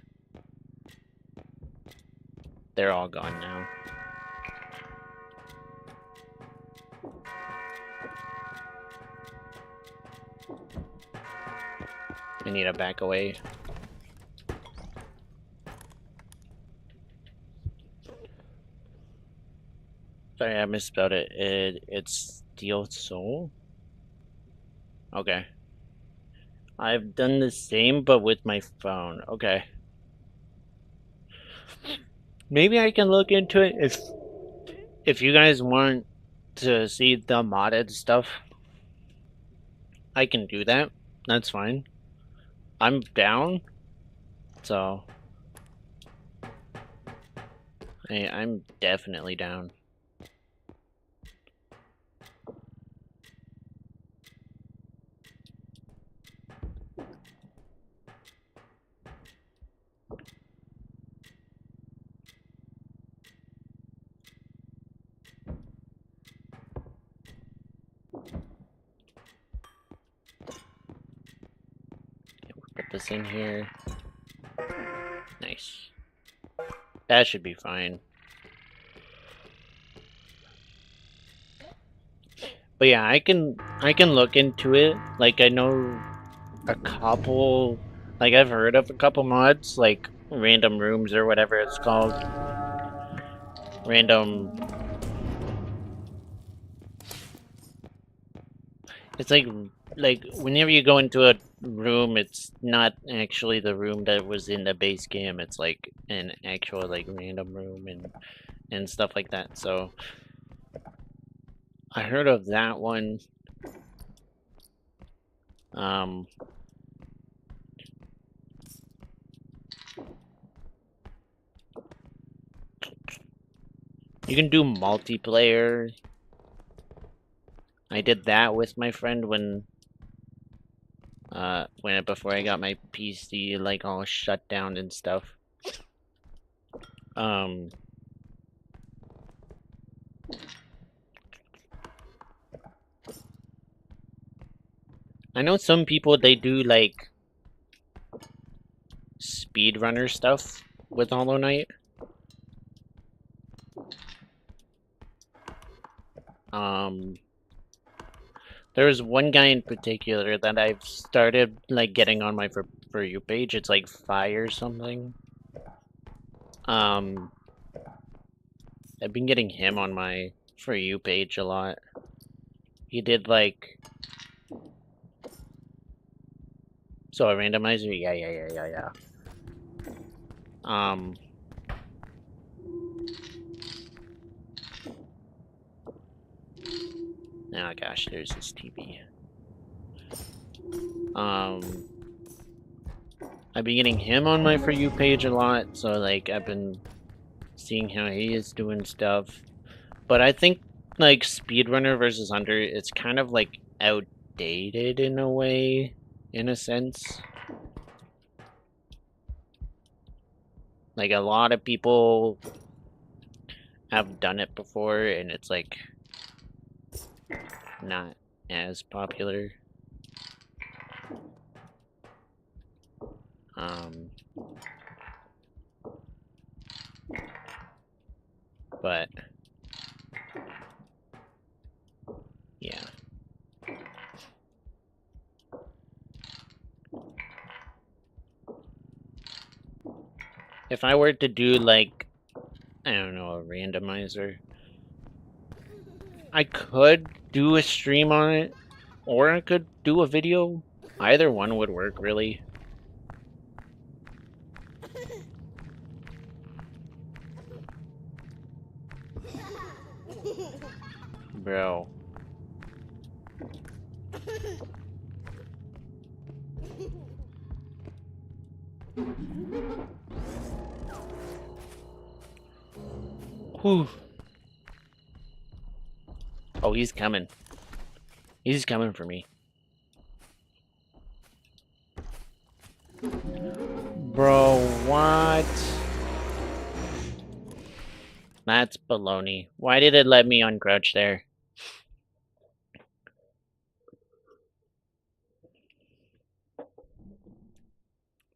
they're all gone now. I need to back away. Sorry, I misspelled it. It's Steel Soul? Okay. I've done the same, but with my phone. Okay. Maybe I can look into it if you guys want to see the modded stuff. I can do that. That's fine. I'm down, so I'm definitely down. Put this in here. Nice. That should be fine. But yeah, I can look into it. Like I know a couple like I've heard of a couple mods, like random rooms or whatever it's called. Random it's like whenever you go into a room it's not actually the room that was in the base game, it's like an actual like random room and stuff like that. So I heard of that one. Um you can do multiplayer. I did that with my friend when before I got my PC like all shut down and stuff. I know some people, they do like speedrunner stuff with Hollow Knight. There was one guy in particular that I've started like getting on my for you page. It's like Fire something. I've been getting him on my for you page a lot. He did like a randomizer. Yeah. Oh gosh, there's this TV. I've been getting him on my for you page a lot, so like I've been seeing how he is doing stuff. But I think like speedrunner versus hunter, it's kind of like outdated in a way, in a sense. Like a lot of people have done it before, and it's like not as popular. But yeah. If I were to do like, I don't know, a randomizer, I could do a stream on it, or I could do a video. Either one would work, really. Bro. Whew. Oh, he's coming. He's coming for me. Bro, what? That's baloney. Why did it let me uncrouch there?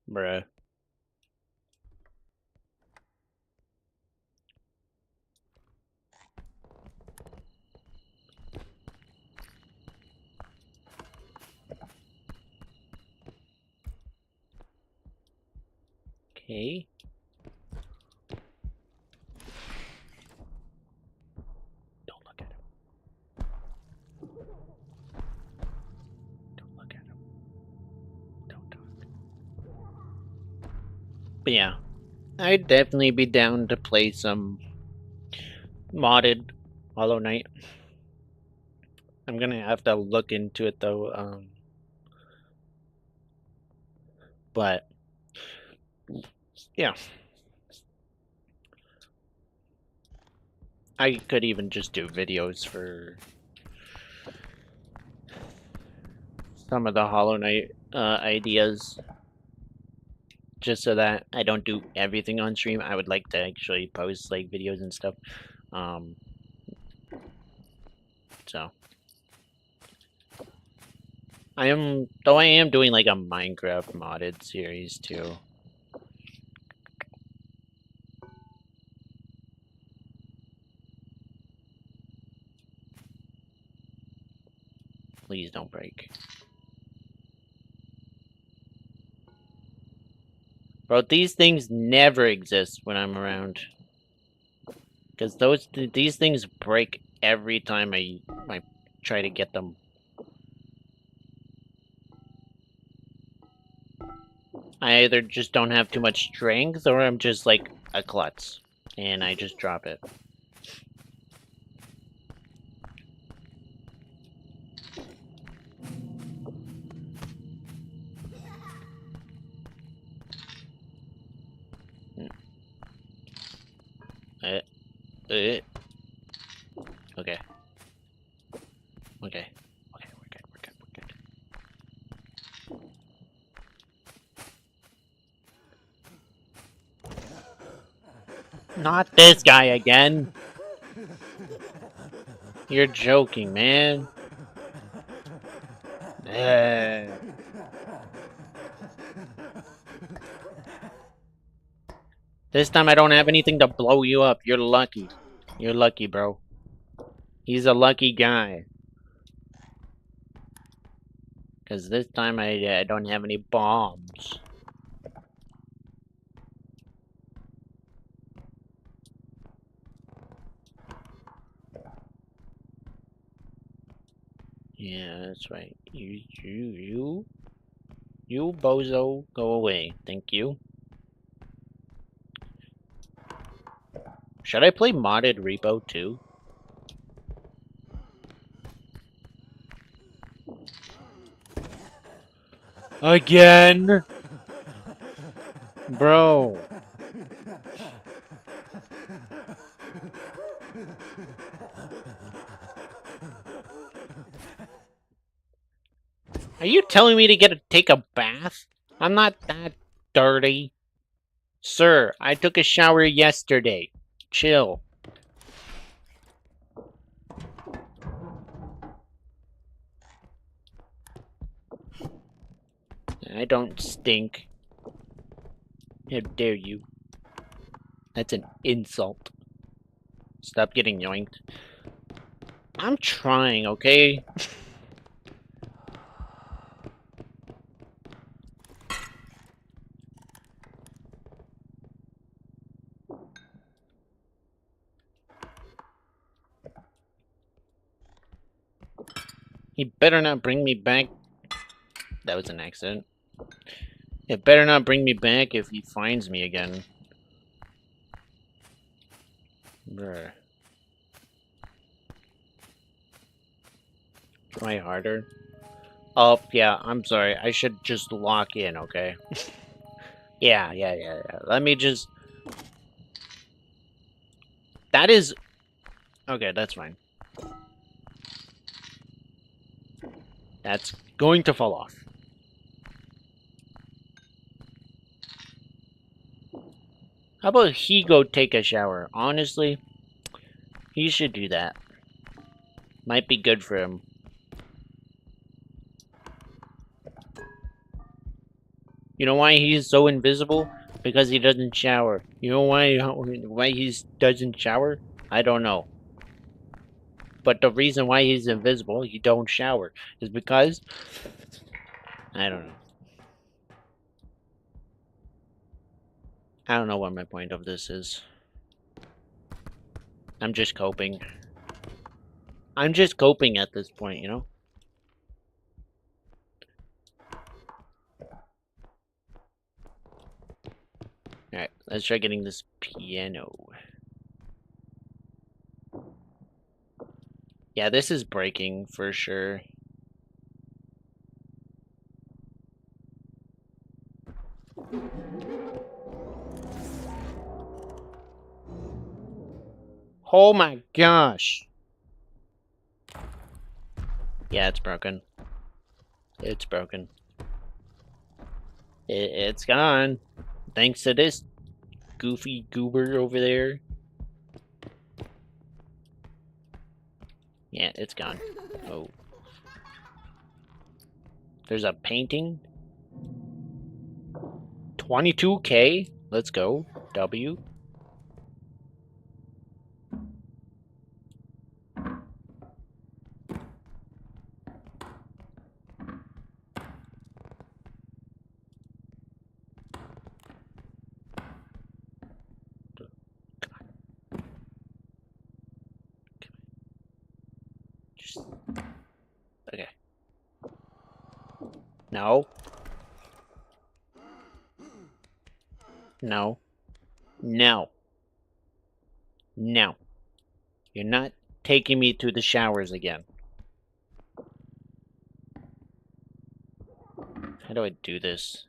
Bruh. Okay. Don't look at him. Don't look at him. Don't talk. But yeah, I'd definitely be down to play some modded Hollow Knight. I'm gonna have to look into it though. But yeah, I could even just do videos for some of the Hollow Knight ideas, just so that I don't do everything on stream. I would like to actually post like videos and stuff. So I am doing like a Minecraft modded series too. Please don't break. Bro, these things never exist when I'm around. Because these things break every time I try to get them. I either just don't have too much strength, or I'm just like a klutz. And I just drop it. Okay. Okay. Not this guy again. You're joking, man. This time I don't have anything to blow you up. You're lucky. You're lucky, bro. He's a lucky guy. Because this time I don't have any bombs. Yeah, that's right. You, bozo, go away. Thank you. Should I play modded R.E.P.O too? Again? Bro. Are you telling me to take a bath? I'm not that dirty. Sir, I took a shower yesterday. Chill. I don't stink. How dare you? That's an insult. Stop getting yoinked. I'm trying, okay? He better not bring me back. That was an accident. He better not bring me back if he finds me again. Bruh. Try harder. Oh, yeah, I'm sorry. I should just lock in, okay? Yeah. Let me just... That is... Okay, that's fine. That's going to fall off. How about he go take a shower? Honestly, he should do that. Might be good for him. You know why he's so invisible? Because he doesn't shower. You know why he doesn't shower? I don't know. But the reason why he's invisible, he don't shower, is because... I don't know. I don't know what my point of this is. I'm just coping. I'm just coping at this point, you know? Alright, let's try getting this piano. Yeah, this is breaking for sure. Oh my gosh! Yeah, it's broken. It's broken. It's gone. Thanks to this goofy goober over there. Yeah, it's gone. Oh. There's a painting. 22K? Let's go. W. Just... Okay. No. No. No. No. You're not taking me to the showers again. How do I do this?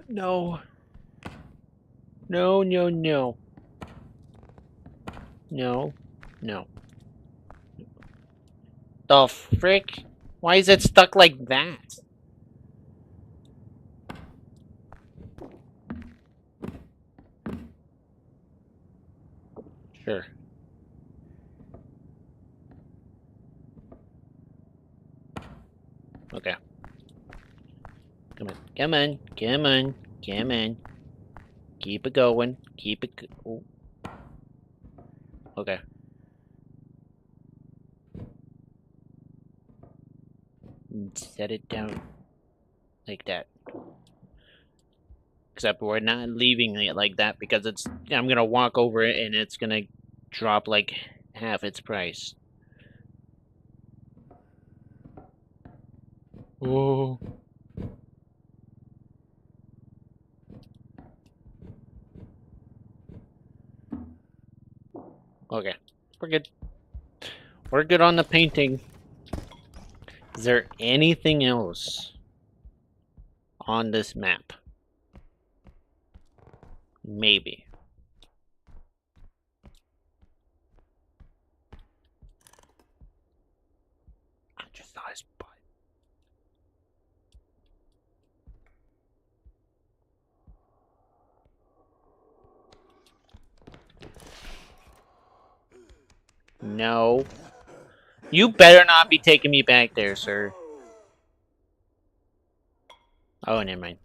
No. No, no, no. No. No. The frick? Why is it stuck like that? Sure. Okay. Come on. Come on. Come on. Come on. Keep it going. Keep it. Oh. Okay. Set it down like that. Except we're not leaving it like that because it's. I'm gonna walk over it and it's gonna drop like half its price. Oh. Okay. We're good. We're good on the painting. Is there anything else on this map? Maybe. I just saw his butt. No. You better not be taking me back there, sir. Oh, never mind.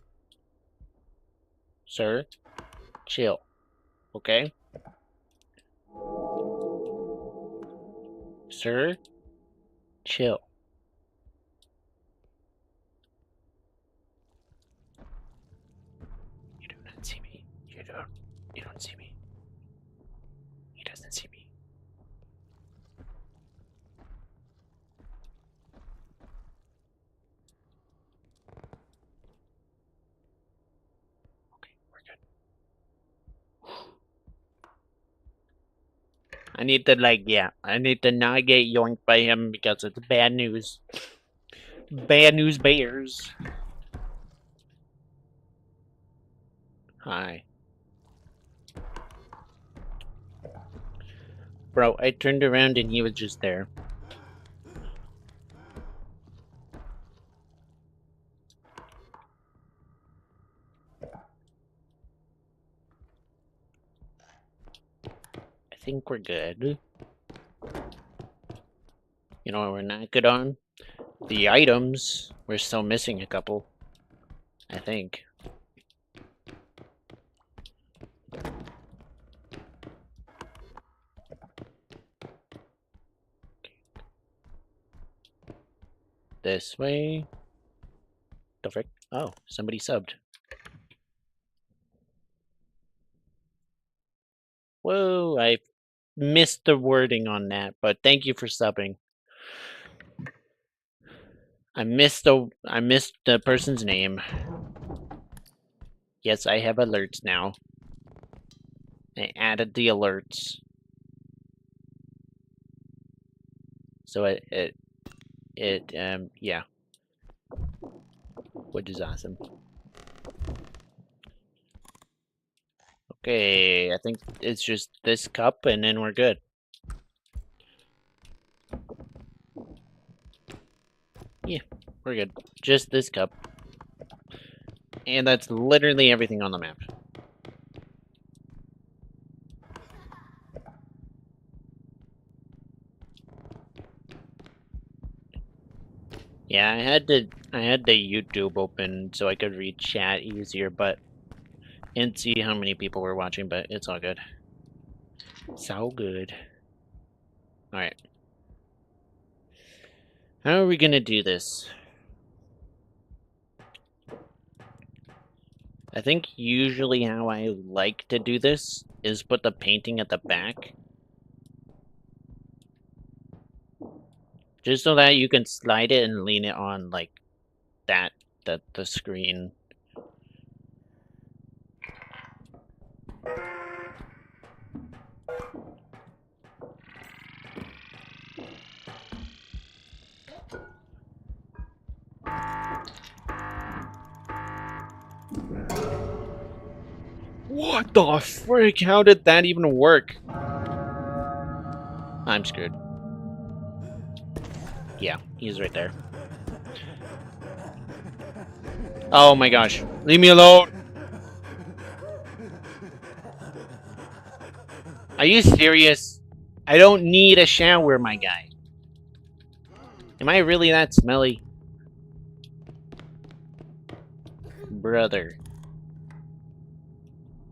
Sir, chill. Okay? Sir, chill. You do not see me. You don't see me. He doesn't see me. Okay, we're good. I need to I need to not get yoinked by him because it's bad news. Bad news bears. Hi. Bro, I turned around and he was just there. I think we're good. You know what we're not good on? The items. We're still missing a couple. I think. This way. The frick? Oh, somebody subbed. Whoa, I missed the wording on that, but thank you for subbing. I missed the person's name. Yes, I have alerts now. I added the alerts. So yeah. Which is awesome. Okay, I think it's just this cup and then we're good. Yeah, we're good. Just this cup. And that's literally everything on the map. Yeah, I had the YouTube open so I could read chat easier, but and see how many people were watching, but it's all good. It's all good. Alright. How are we gonna do this? I think usually how I like to do this is put the painting at the back. Just so that you can slide it and lean it on like that, the screen. What the frick? How did that even work? I'm screwed. Yeah, he's right there. Oh my gosh. Leave me alone! Are you serious? I don't need a shower, my guy. Am I really that smelly? Brother.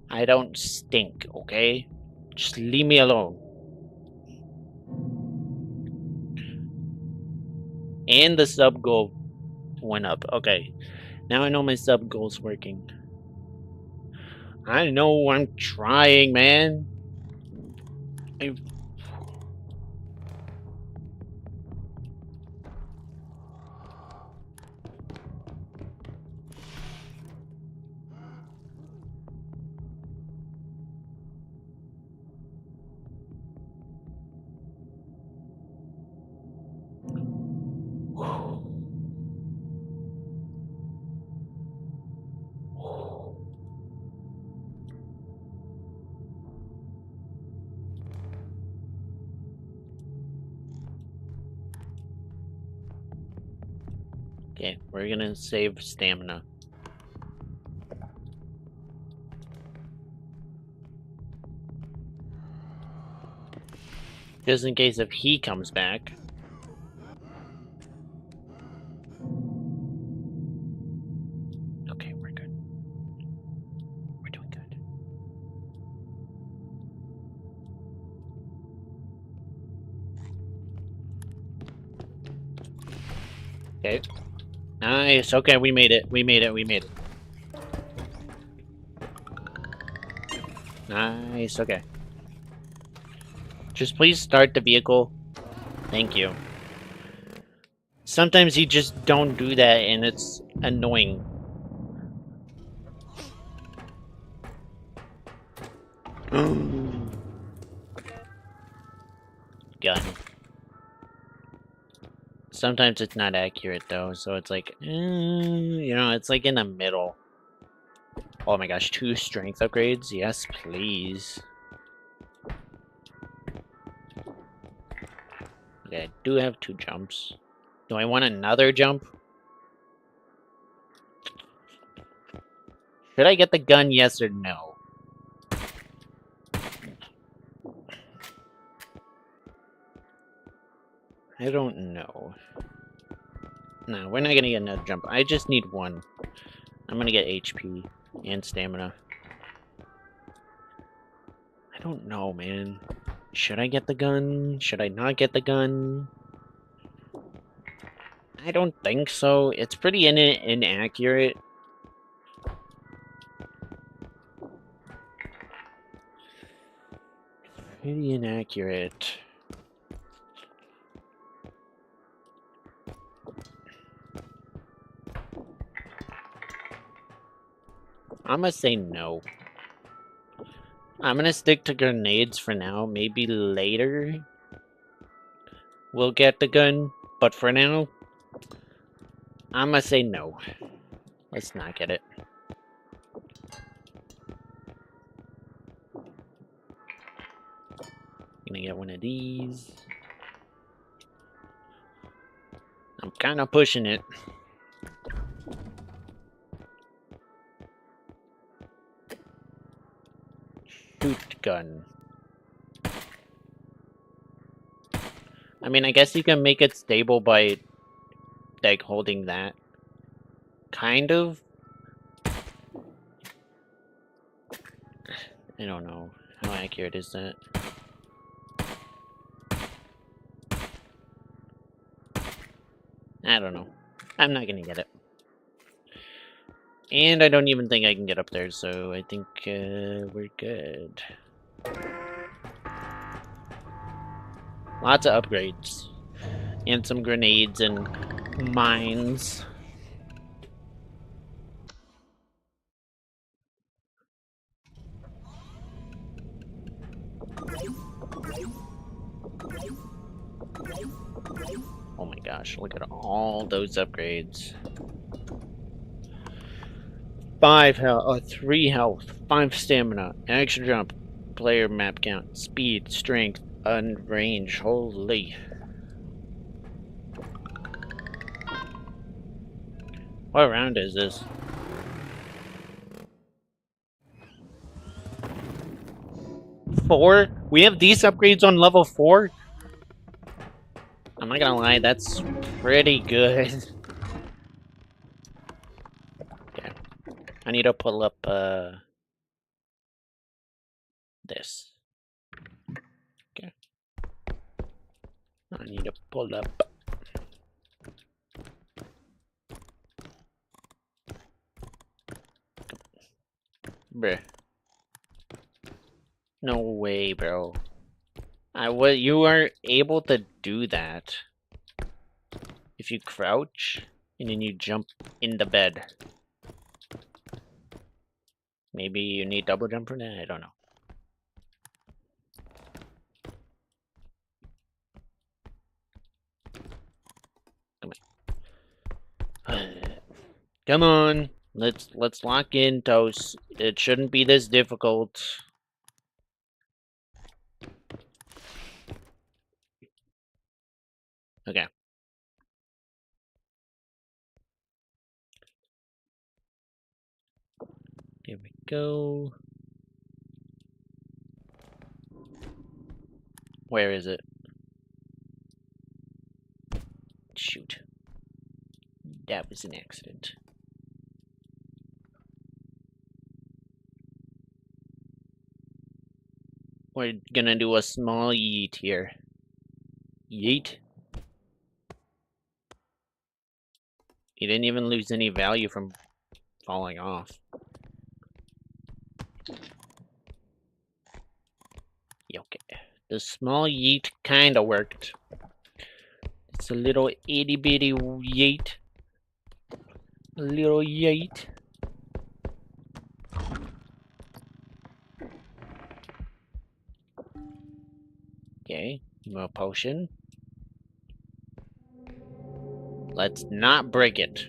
I don't stink, okay? Just leave me alone. And the sub goal went up. Okay. Now I know my sub goal's working. I know I'm trying, man. Okay, we're gonna save stamina. Just in case if he comes back. Okay, we're good. We're doing good. Okay. Nice. Okay, we made it. We made it. We made it. Nice. Okay. Just please start the vehicle. Thank you. Sometimes you just don't do that and it's annoying. Gun. Sometimes it's not accurate though, so it's like, you know, it's like in the middle. Oh my gosh, 2 strength upgrades? Yes, please. Okay, I do have 2 jumps. Do I want another jump? Should I get the gun, yes or no? I don't know. No, we're not gonna get another jump. I just need 1. I'm gonna get HP and stamina. I don't know, man. Should I get the gun? Should I not get the gun? I don't think so. It's pretty inaccurate. Pretty inaccurate. I'm gonna say no. I'm gonna stick to grenades for now. Maybe later we'll get the gun. But for now, I'm gonna say no. Let's not get it. Gonna get one of these. I'm kind of pushing it. Shoot gun. I mean, I guess you can make it stable by, like, holding that. Kind of. I don't know. How accurate is that? I don't know. I'm not gonna get it. And I don't even think I can get up there, so I think we're good. Lots of upgrades. And some grenades and mines. Oh my gosh, look at all those upgrades. 5 health, 3 health, 5 stamina, extra jump, player map count, speed, strength, and range. Holy. What round is this? 4? We have these upgrades on level 4? I'm not gonna lie, that's pretty good. Okay. I need to pull up, this. Okay. I need to pull up. Bruh. No way, bro. You are able to do that if you crouch and then you jump in the bed. Maybe you need double jump for that? I don't know. Come on. Come on. Let's lock in, Toast. It shouldn't be this difficult. Okay. Here we go. Where is it? Shoot. That was an accident. We're gonna do a small yeet here. Yeet. You didn't even lose any value from falling off. Okay. The small yeet kinda worked. It's a little itty bitty yeet. A little yeet. Okay, more potion. Let's not break it.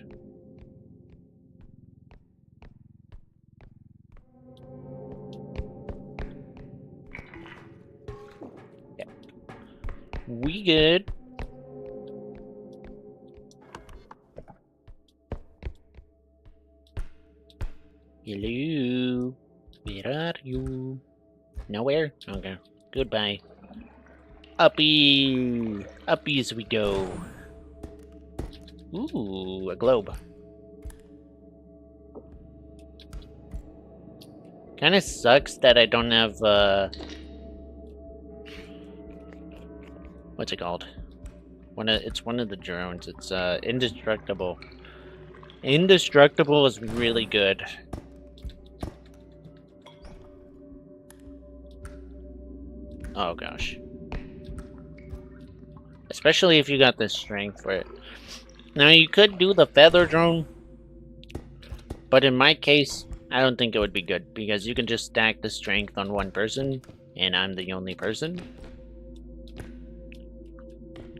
Yeah. We good. Hello. Where are you? Nowhere? Okay. Goodbye. Uppy! Uppies we go. Ooh, a globe. Kinda sucks that I don't have, what's it called? It's one of the drones. It's, indestructible. Indestructible is really good. Oh gosh. Especially if you got the strength for it. Now you could do the feather drone, but in my case, I don't think it would be good because you can just stack the strength on one person, and I'm the only person.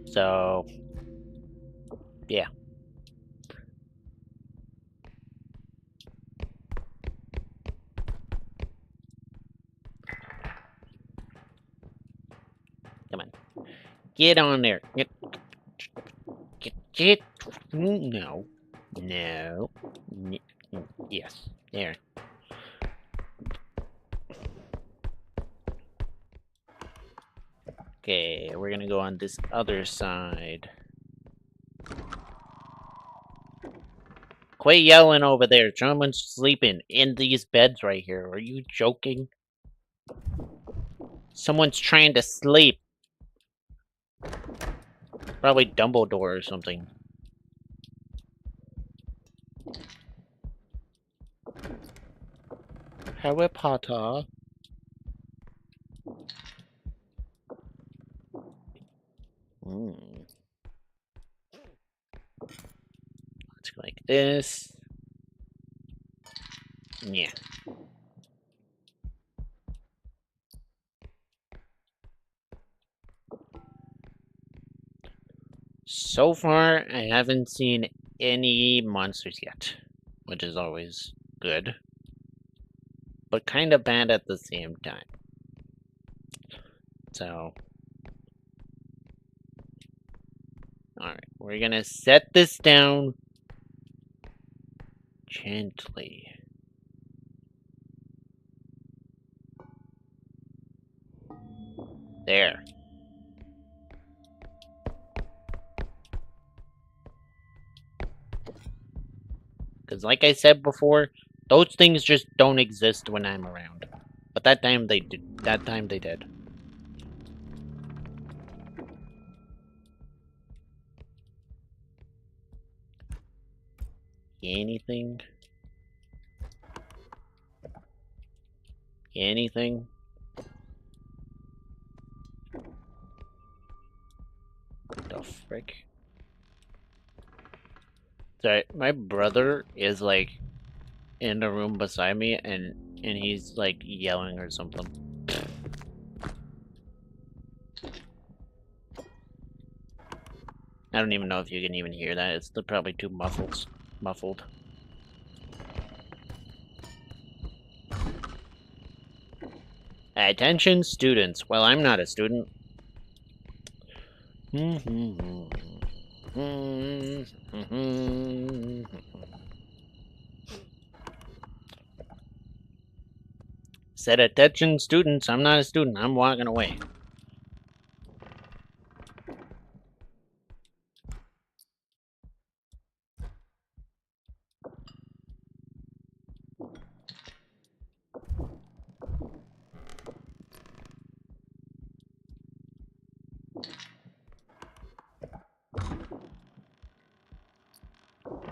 So, yeah. Come on. Get on there. Get. No. No. Yes. There. Okay, we're gonna go on this other side. Quit yelling over there. Someone's sleeping in these beds right here. Are you joking? Someone's trying to sleep. Probably Dumbledore or something. Harry Potter. Let's go like this. Yeah. So far, I haven't seen any monsters yet, which is always good, but kind of bad at the same time. So, alright, we're gonna set this down gently. There. Because like I said before, those things just don't exist when I'm around. But that time they did. That time they did. Anything? Anything? The frick? Sorry, my brother is like in the room beside me and he's like yelling or something. I don't even know if you can even hear that. It's probably too muffled. Attention students. Well, I'm not a student. Said attention students. I'm not a student. I'm walking away.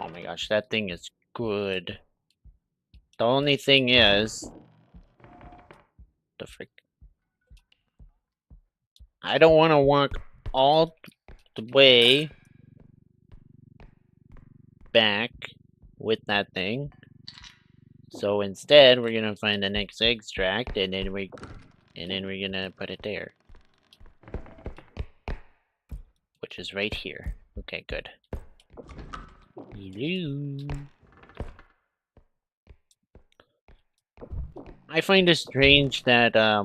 Oh my gosh, that thing is good. The only thing is... The frick. I don't want to walk all the way back with that thing. So instead, we're gonna find the next extract, and then we're gonna put it there. Which is right here. Okay, good. Hello. I find it strange that, there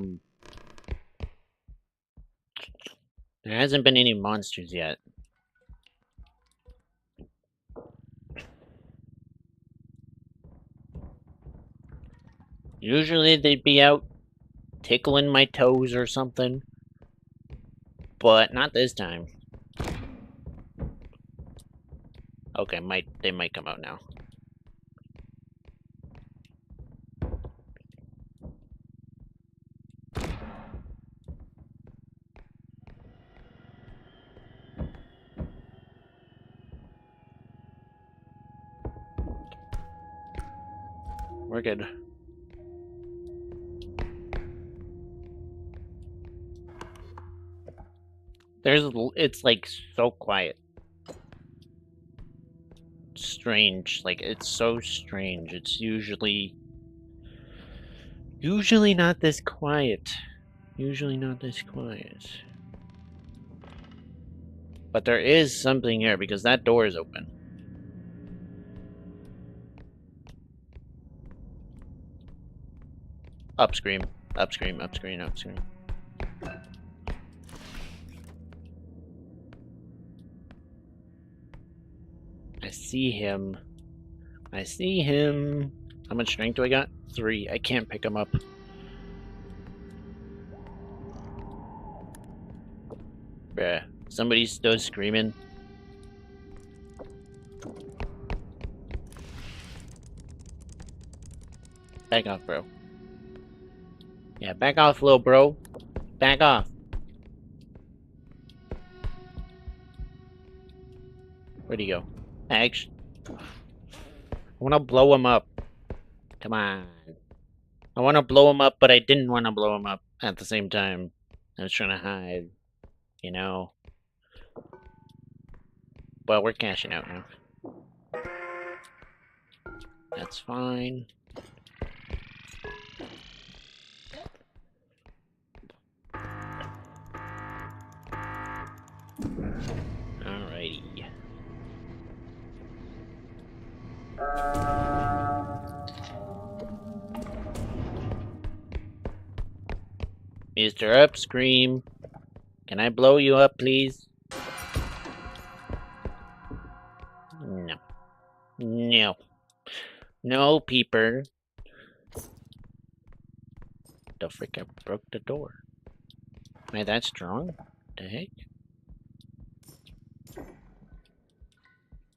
hasn't been any monsters yet. Usually they'd be out tickling my toes or something. But not this time. Okay, they might come out now. We're good. It's like so quiet. Strange, like it's so strange. It's usually not this quiet. Usually not this quiet. But there is something here because that door is open. Upscream, upscream, upscream, upscream. I see him. I see him. How much strength do I got? 3. I can't pick him up. Bruh. Somebody's still screaming. Back off, bro. Yeah, back off, little bro. Back off. Where'd he go? Actually, I want to blow him up. Come on. I want to blow him up, but I didn't want to blow him up at the same time. I was trying to hide, you know. But we're cashing out now. That's fine. Alrighty. Mr. Upscream, can I blow you up, please? No. No. No, peeper. The frick, I broke the door. Am I that strong? The heck?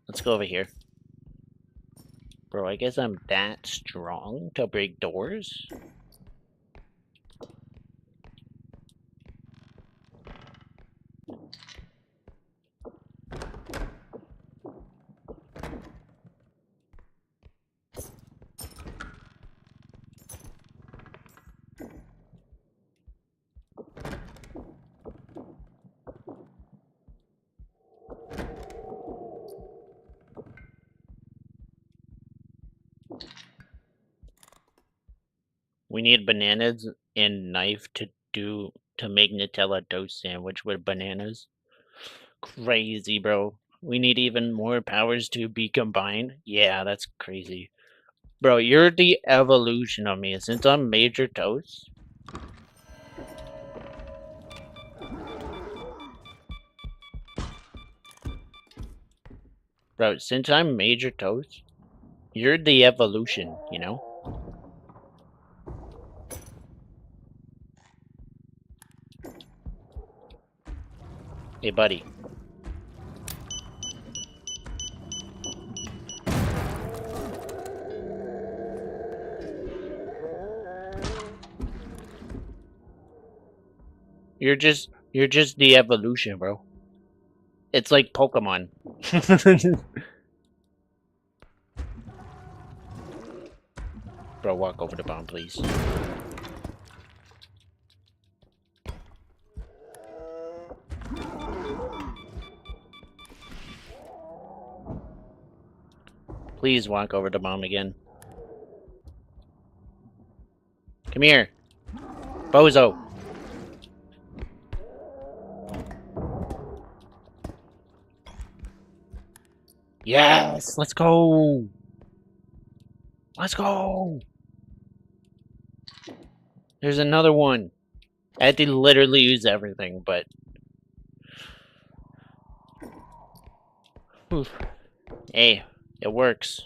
Let's go over here. Bro, I guess I'm that strong to break doors? We need bananas and knife to make Nutella toast sandwich with bananas. Crazy, bro. We need even more powers to be combined. Yeah, that's crazy. Bro, you're the evolution of me. Since I'm Major Toast. Bro, since I'm Major Toast, you're the evolution, you know? Hey, buddy. You're just the evolution, bro. It's like Pokemon. Bro, walk over the bomb, please. Please walk over the bomb again. Come here. Bozo. Yes! Let's go! Let's go! There's another one. I had to literally use everything, but... Oof. Hey, it works.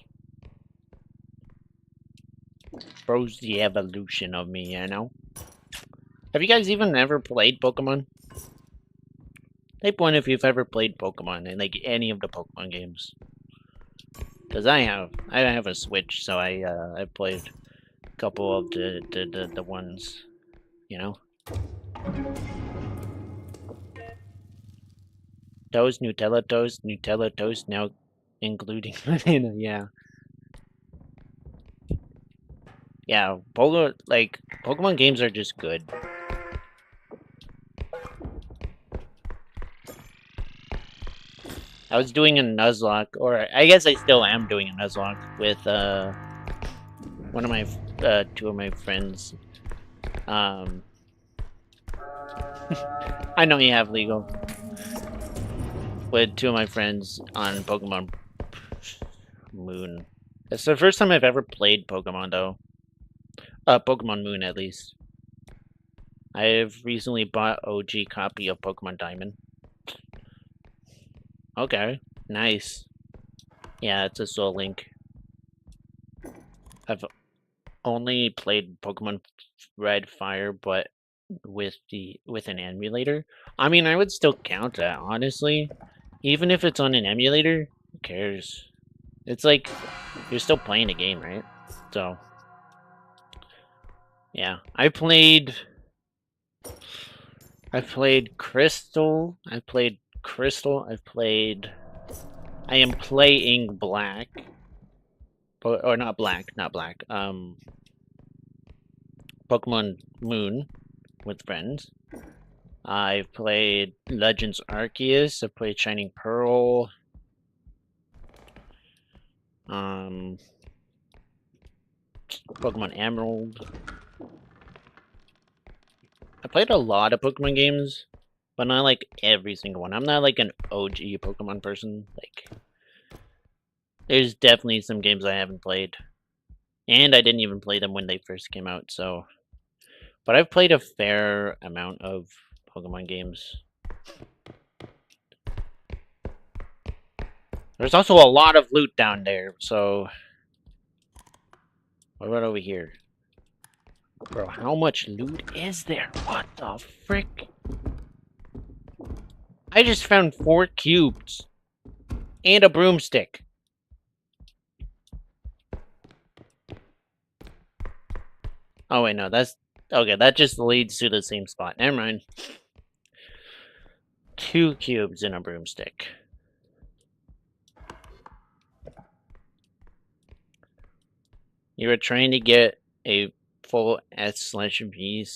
Bro's the evolution of me, you know? Have you guys even ever played Pokemon? Type 1 if you've ever played Pokemon, in like any of the Pokemon games. Cause I have a Switch, so I played a couple of the ones, you know. Toast, Nutella toast, now including banana. Yeah, yeah. Pokemon games are just good. I was doing a Nuzlocke, or I guess I still am doing a Nuzlocke with one of my two of my friends. I know you have legal. With two of my friends on Pokemon Moon. It's the first time I've ever played Pokemon though. Pokemon Moon at least. I've recently bought OG copy of Pokemon Diamond. Okay, nice. Yeah, it's a Soul Link. I've only played Pokemon Red Fire, but with an emulator. I mean, I would still count that, honestly. Even if it's on an emulator, who cares? It's like, you're still playing a game, right? So, yeah. I played Crystal. I am playing Black. Or not Black, not Black. Pokemon Moon with friends. I've played Legends Arceus. I've played Shining Pearl. Pokemon Emerald. I played a lot of Pokemon games, but not like every single one. I'm not like an OG Pokemon person. Like, there's definitely some games I haven't played. And I didn't even play them when they first came out, so... But I've played a fair amount of Pokemon games. There's also a lot of loot down there, so... What about over here? Bro, how much loot is there? What the frick? I just found 4 cubes. And a broomstick. Oh wait, no, that's... Okay, that just leads to the same spot. Never mind. 2 cubes and a broomstick. You were trying to get a full S/V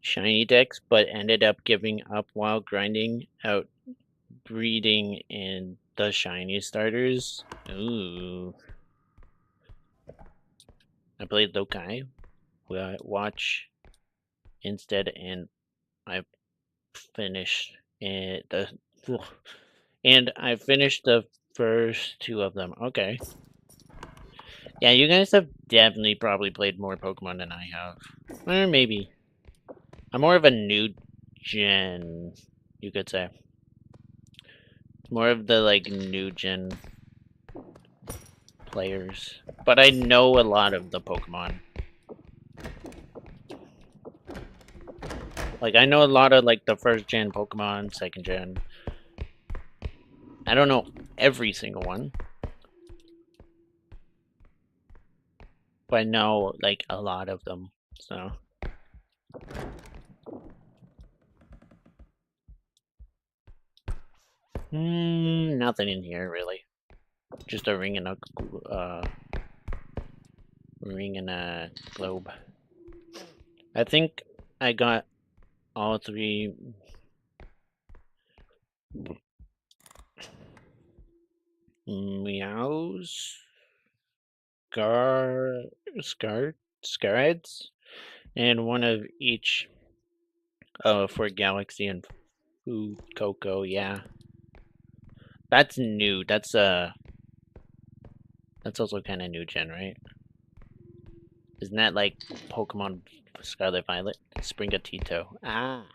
shiny dex, but ended up giving up while grinding out breeding in the shiny starters. Ooh. I played Lokai. Watch instead, and I finished and I finished the first 2 of them. Okay. Yeah, you guys have definitely probably played more Pokemon than I have. Or maybe. I'm more of a new gen, you could say. More of the, like, new gen players. But I know a lot of the Pokemon. Like, I know a lot of, like, the first gen Pokemon, second gen. I don't know every single one. But I know, like, a lot of them, so... Nothing in here, really. Just a ring and a, globe. I think I got all 3... Meows? Scareds? And one of each for Galaxy and Food Cocoa, yeah. That's new. That's also kind of new gen, right? Isn't that like Pokemon Scarlet Violet? Springatito. Ah.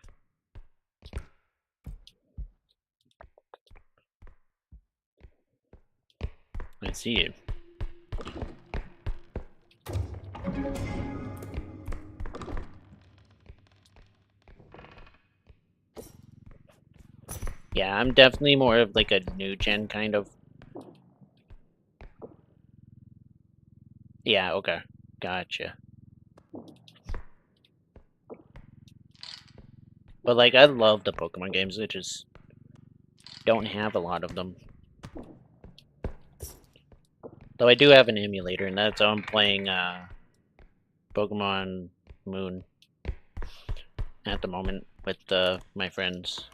I see it. Yeah, I'm definitely more of like a new gen kind of. Yeah, okay. Gotcha. But like, I love the Pokemon games. I just don't have a lot of them. Though I do have an emulator, and that's how I'm playing Pokemon Moon at the moment with my friends.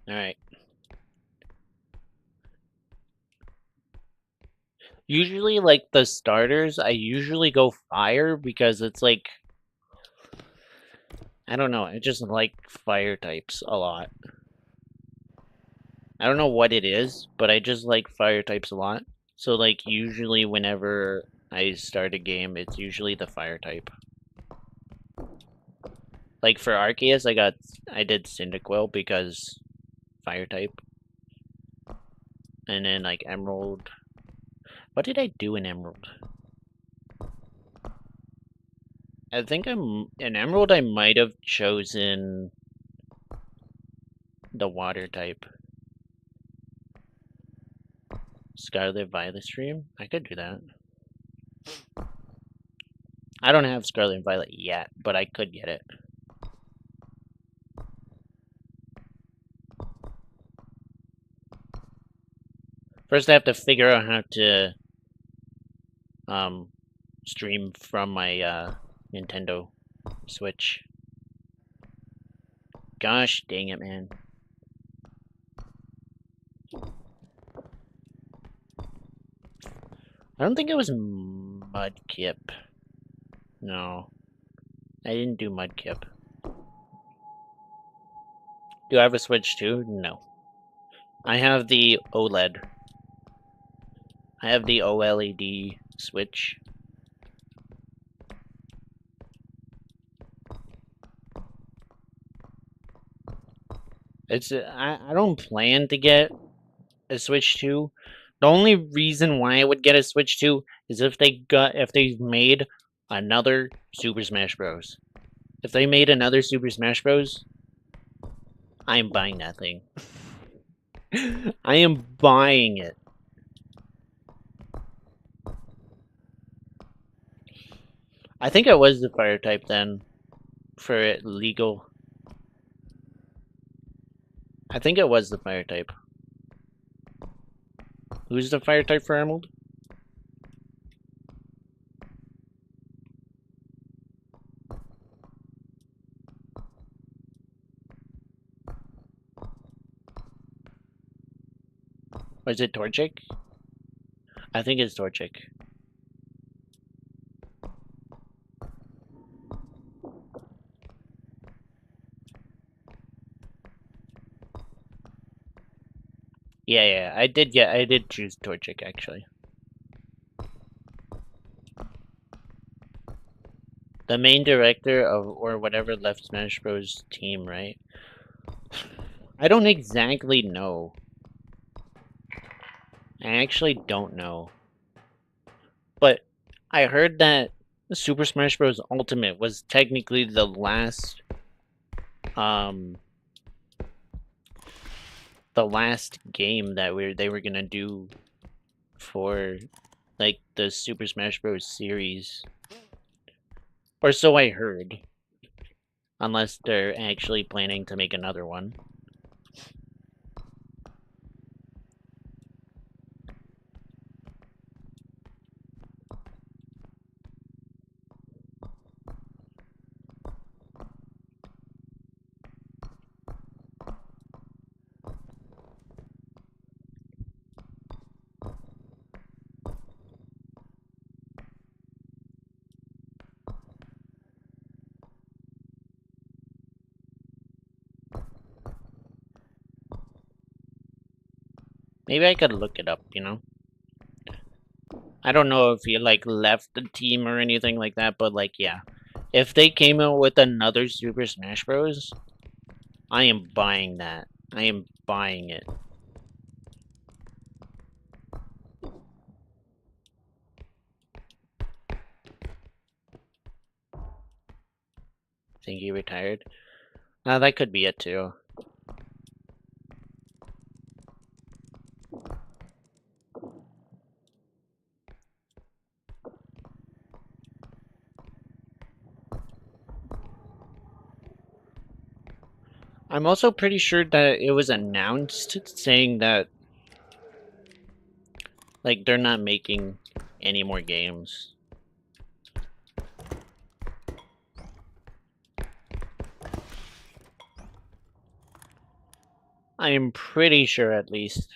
Alright. Usually, like, the starters, I usually go fire because it's like... I don't know, I just like fire types a lot. I don't know what it is, but I just like fire types a lot. So, like, usually whenever I start a game, it's usually the fire type. Like, for Arceus, I did Cyndaquil because fire type. And then, like, Emerald. What did I do in Emerald? I think in Emerald I might have chosen the water type. Scarlet Violet Stream? I could do that. I don't have Scarlet and Violet yet, but I could get it. First I have to figure out how to stream from my Nintendo Switch. Gosh dang it, man. I don't think it was Mudkip. No. I didn't do Mudkip. Do I have a Switch too? No. I have the OLED. I have the OLED Switch. I don't plan to get a Switch 2. The only reason why I would get a Switch 2 is if they've made another Super Smash Bros. If they made another Super Smash Bros, I'm buying that thing. I am buying it. I think I was the fire type then for it legal. I think it was the fire type. Who's the fire type for Emerald? Was it Torchic? I think it's Torchic. Yeah, I did choose Torchic actually. The main director of or whatever left Smash Bros team, right? I don't exactly know. I actually don't know. But I heard that Super Smash Bros Ultimate was technically the last um game that they were gonna do for like the Super Smash Bros series. Or so I heard. Unless they're actually planning to make another one. Maybe I could look it up, you know? I don't know if he like left the team or anything like that, but like yeah. If they came out with another Super Smash Bros, I am buying that. I am buying it. Think he retired? That could be it too. I'm also pretty sure that it was announced saying that like they're not making any more games. I am pretty sure at least.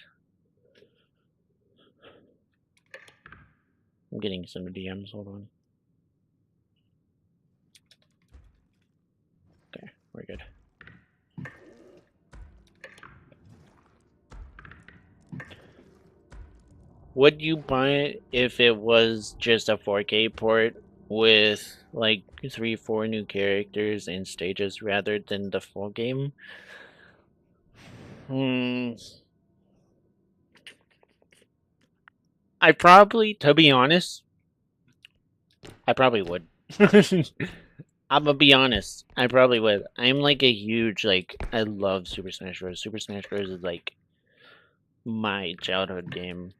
I'm getting some DMs, hold on. Okay, we're good. Would you buy it if it was just a 4K port with like 3-4 new characters and stages rather than the full game? I probably, to be honest, I probably would. I'm gonna be honest, I probably would. I'm like a huge, like, I love Super Smash Bros. Super Smash Bros. Is like my childhood game.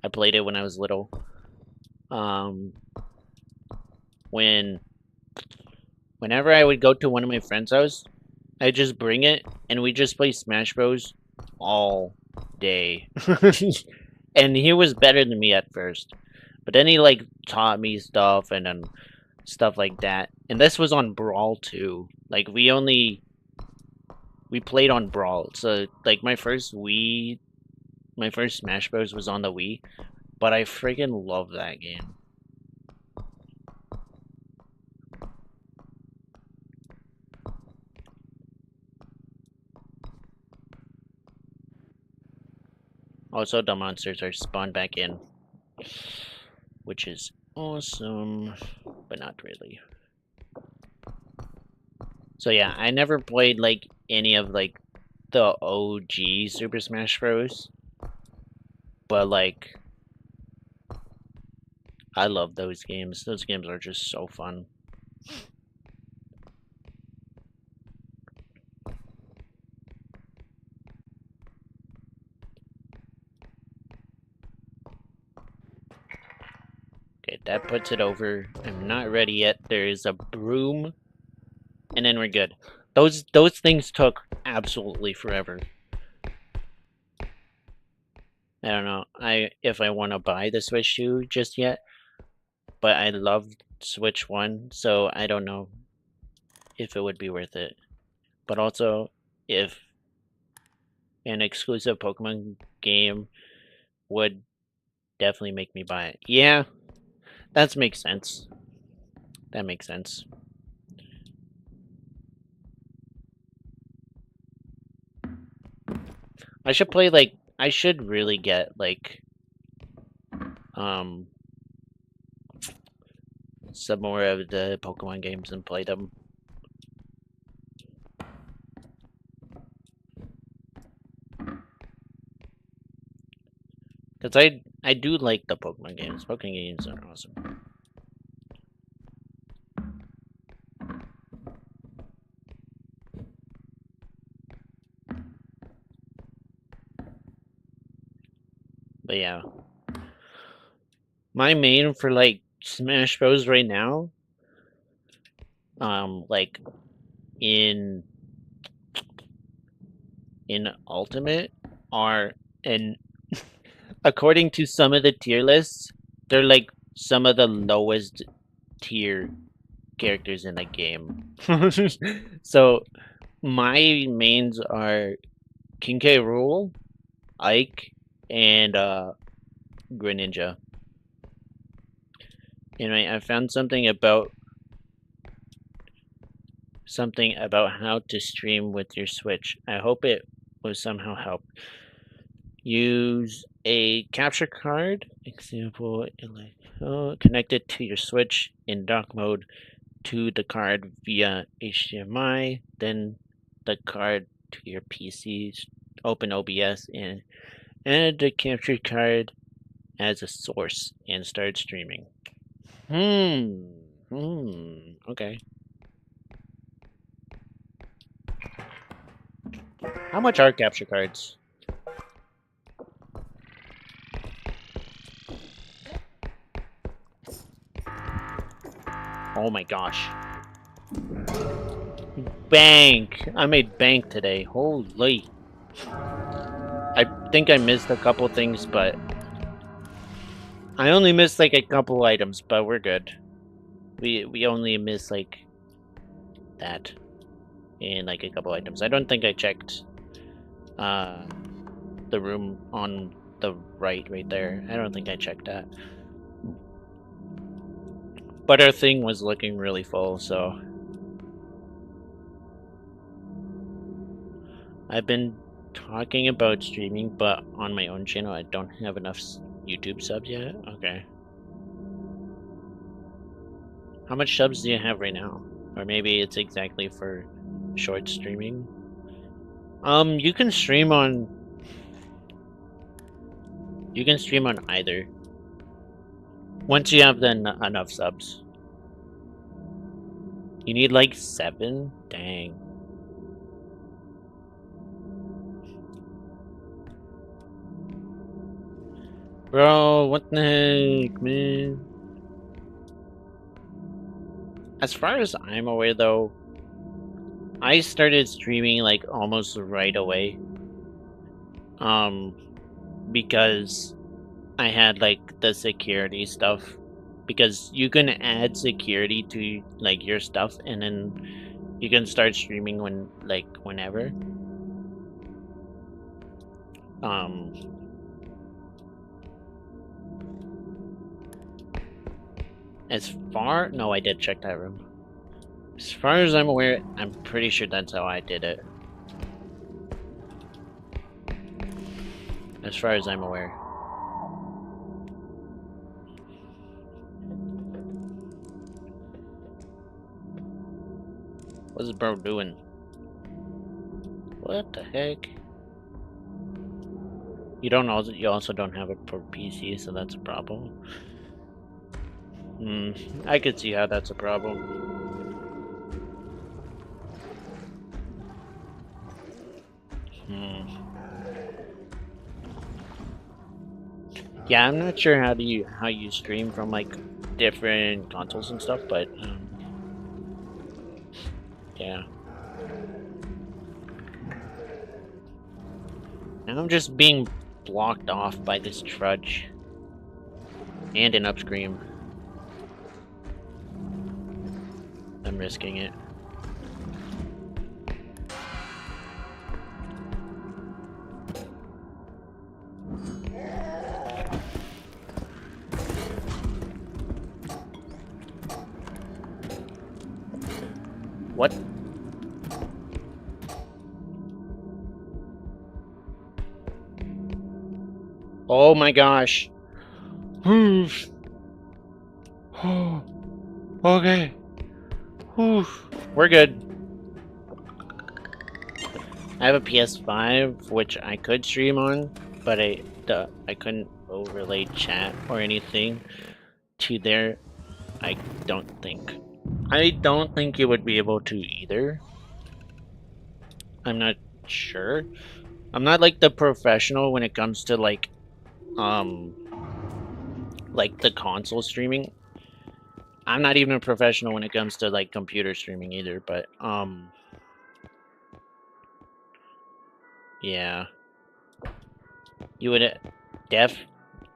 I played it when I was little. Um, whenever I would go to one of my friends' house, I just bring it and we just play Smash Bros. All day. And he was better than me at first. But then he like taught me stuff and then stuff like that. And this was on Brawl too. Like we played on Brawl. So like my first Smash Bros was on the Wii, but I freaking love that game. Also, the monsters are spawned back in, which is awesome, but not really. So yeah, I never played like any of like the OG Super Smash Bros. But like, I love those games. Those games are just so fun. Okay, that puts it over. I'm not ready yet. There is a broom, and then we're good. Those things took absolutely forever. I don't know. If I want to buy the Switch 2 just yet, but I love Switch 1, so I don't know if it would be worth it. But also, if an exclusive Pokemon game would definitely make me buy it. Yeah, that makes sense. That makes sense. I should play like I should really get like um some more of the Pokemon games and play them. Cause I do like the Pokemon games. Pokemon games are awesome. But yeah. My main for like Smash Bros right now, like in Ultimate are and according to some of the tier lists, they're like some of the lowest tier characters in the game. So my mains are King K. Rool, Ike, and Greninja. And I found something about how to stream with your Switch. I hope it will somehow help. Use a capture card, example, connected to your Switch in dock mode to the card via HDMI, then the card to your PC, open OBS, and add the capture card as a source and start streaming. Okay. How much are capture cards? Oh my gosh. Bank! I made bank today. Holy. I think I missed a couple things, but I only missed like a couple items, but we're good. We only missed like that and like a couple items. I don't think I checked the room on the right there. I don't think I checked that. But our thing was looking really full, so I've been talking about streaming, but on my own channel I don't have enough YouTube subs yet. Okay. How much subs do you have right now? Or maybe it's exactly for short streaming? You can stream on either. Once you have enough subs. You need like 7? Dang. Bro, what the heck, man? As far as I'm aware though, I started streaming like almost right away. Because I had like the security stuff. Because you can add security to like your stuff and then you can start streaming whenever. No, I did check that room. As far as I'm aware, I'm pretty sure that's how I did it. as far as I'm aware. What's bro doing? What the heck? You also don't have it for PC, so that's a problem. I could see how that's a problem. Yeah, I'm not sure how you stream from like different consoles and stuff, but yeah. And I'm just being blocked off by this trudge and an upscream. I'm risking it. What? Oh my gosh. Okay. We're good. I have a PS5, which I could stream on, but I couldn't overlay chat or anything to there. I don't think. I don't think you would be able to either. I'm not sure. I'm not like the professional when it comes to like the console streaming. I'm not even a professional when it comes to like computer streaming either, but yeah. You would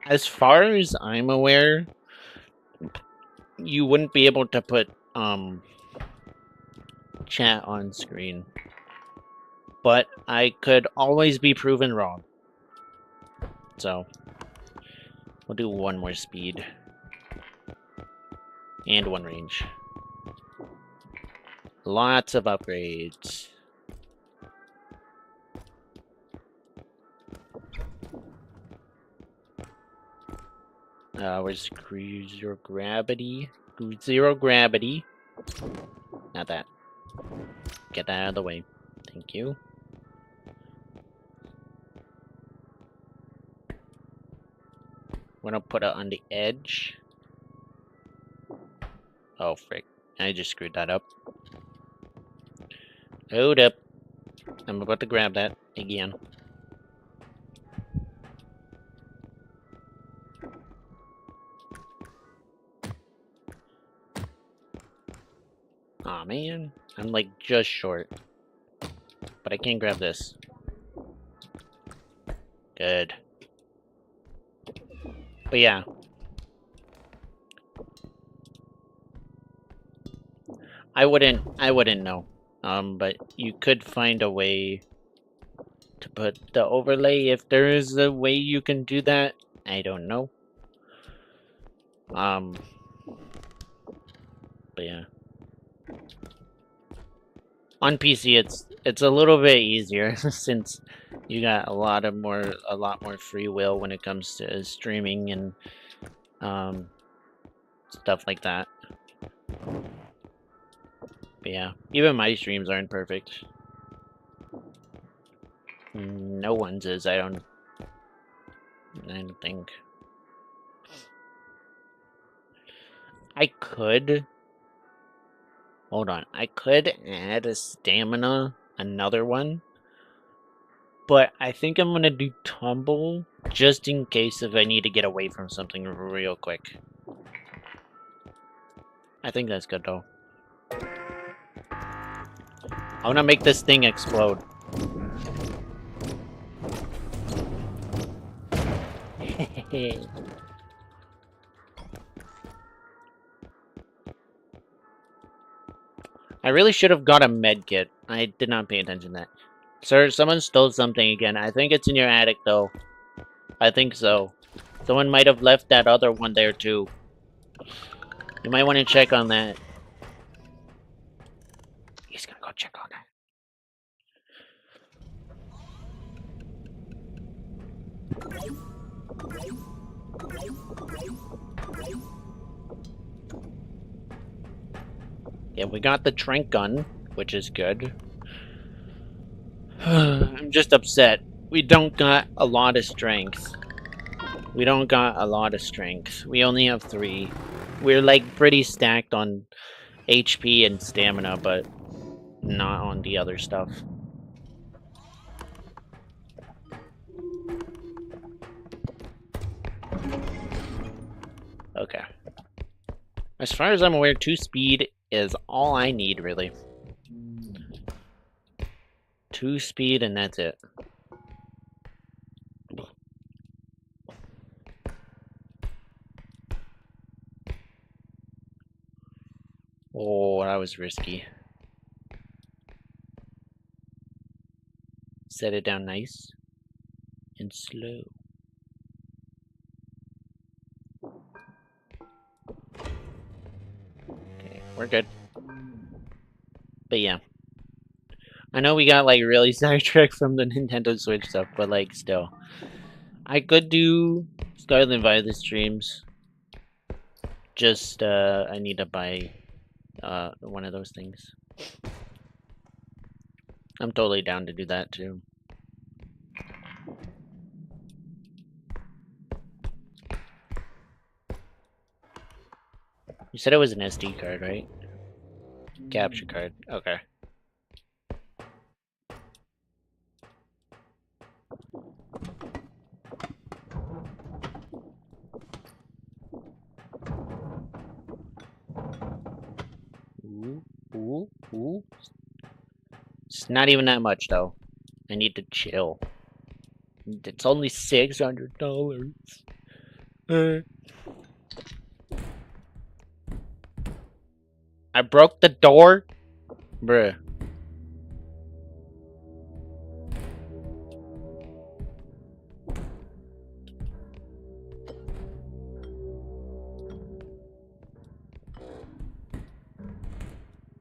as far as I'm aware, you wouldn't be able to put chat on screen. But I could always be proven wrong. So we'll do one more speed. And one range. Lots of upgrades. Where's zero gravity? Zero gravity. Not that. Get that out of the way. Thank you. We're gonna put it on the edge. Oh, frick. I just screwed that up. Hold up. I'm about to grab that again. Aw, man. I'm like just short. But I can't grab this. Good. But yeah. I wouldn't know. But you could find a way to put the overlay. If there is a way you can do that, I don't know. But yeah. On PC, it's a little bit easier since you got a lot more free will when it comes to streaming and stuff like that. But yeah, even my streams aren't perfect. No one's is. I don't think. I could. Hold on. I could add a stamina, another one. But I think I'm gonna do tumble just in case if I need to get away from something real quick. I think that's good though. I wanna make this thing explode. I really should have got a med kit. I did not pay attention to that. Sir, someone stole something again. I think it's in your attic, though. I think so. Someone might have left that other one there, too. You might want to check on that. He's gonna go check on that. Yeah, we got the trank gun, which is good. I'm just upset. We don't got a lot of strength. We don't got a lot of strength. We only have 3. We're like pretty stacked on HP and stamina, but not on the other stuff. Okay. As far as I'm aware, 2 speed is all I need, really. 2 speed and that's it. Oh, that was risky. Set it down nice and slow. Okay, we're good. But yeah. I know we got like really sidetracked from the Nintendo Switch stuff, but like still. I could do Scarlet Violet streams. Just I need to buy one of those things. I'm totally down to do that too. You said it was an SD card, right? Capture card. Okay. Ooh, ooh, ooh. It's not even that much though. I need to chill. It's only $600. I broke the door? Bruh.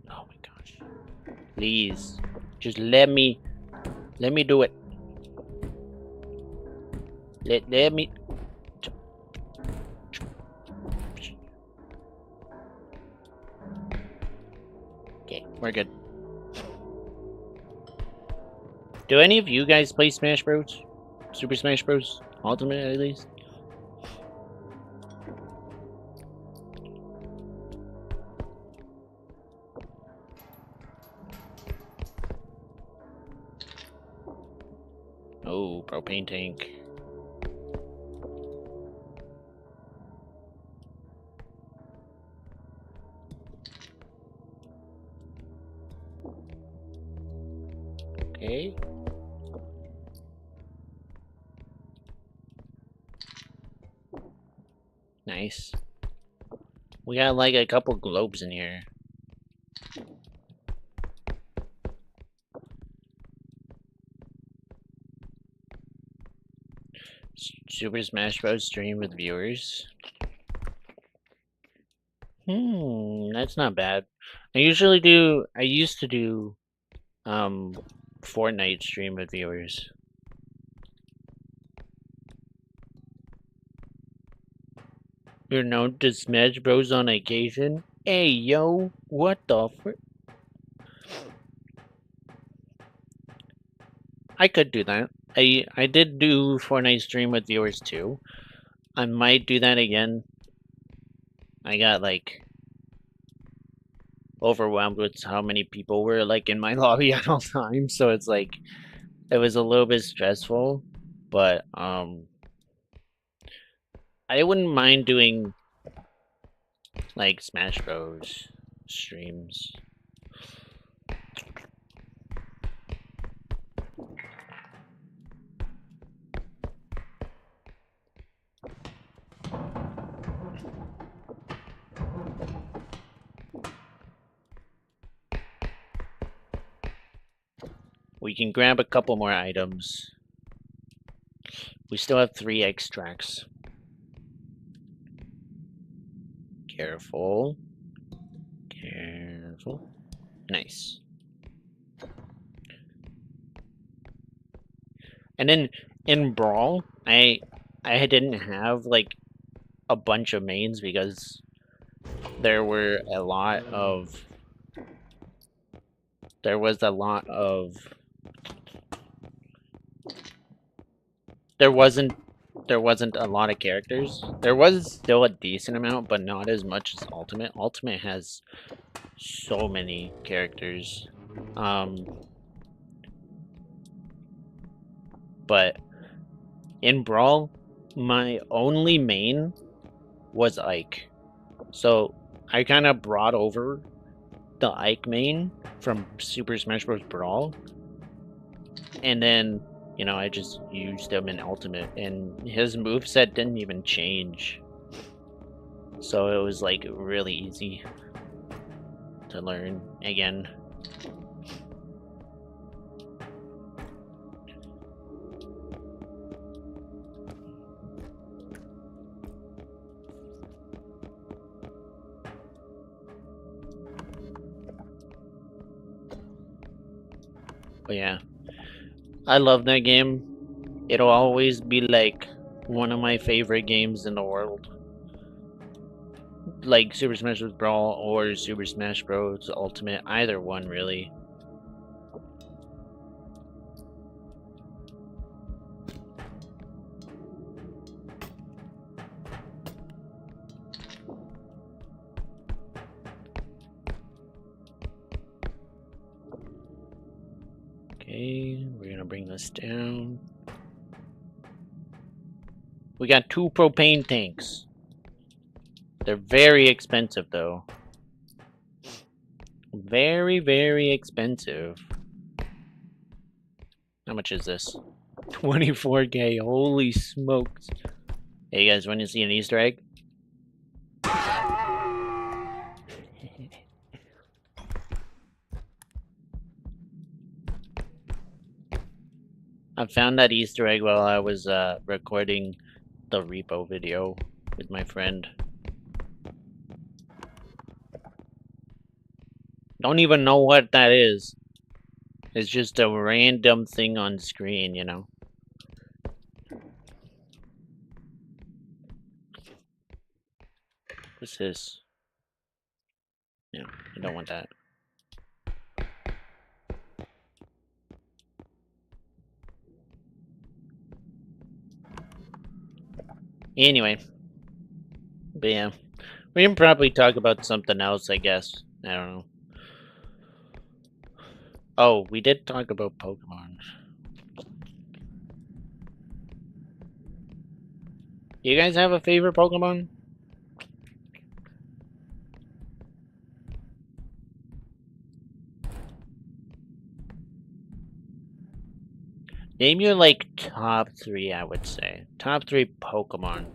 Oh my gosh. Please. Just let me do it. Let me. Okay, we're good. Do any of you guys play Smash Bros? Super Smash Bros? Ultimate, at least? Oh, propane tank. Okay. Nice. We got like a couple globes in here. Super Smash Bros. Stream with viewers. That's not bad. I used to do, Fortnite stream with viewers. You're known to Smash Bros on occasion? Hey, yo, what the frick? I could do that. I did do Fortnite stream with viewers too. I might do that again. I got like overwhelmed with how many people were like in my lobby at all times, so it's like it was a little bit stressful, but I wouldn't mind doing like Smash Bros streams. We can grab a couple more items. We still have 3 extracts. Careful. Careful. Nice. And then in Brawl, I didn't have like a bunch of mains because there were a lot of there was a lot of there wasn't a lot of characters. There was still a decent amount, but not as much as Ultimate. Ultimate has so many characters. But in Brawl, my only main was Ike. So I kind of brought over the Ike main from Super Smash Bros. Brawl, and then, you know, I just used him in Ultimate, and his moveset didn't even change. So it was like really easy to learn again. But yeah, I love that game. It'll always be like one of my favorite games in the world. Like Super Smash Bros. Brawl or Super Smash Bros. Ultimate, either one really. Okay, we're gonna bring this down. We got 2 propane tanks. They're very expensive though. Very, very expensive. How much is this? 24k, holy smokes. Hey, you guys want to see an Easter egg? I found that Easter egg while I was recording the R.E.P.O video with my friend. Don't even know what that is. It's just a random thing on screen, you know? What's this? Yeah, I don't want that. Anyway. But yeah. We can probably talk about something else, I guess. I don't know. Oh, we did talk about Pokemon. You guys have a favorite Pokemon? Name your, like, top 3, I would say. Top 3 Pokemon.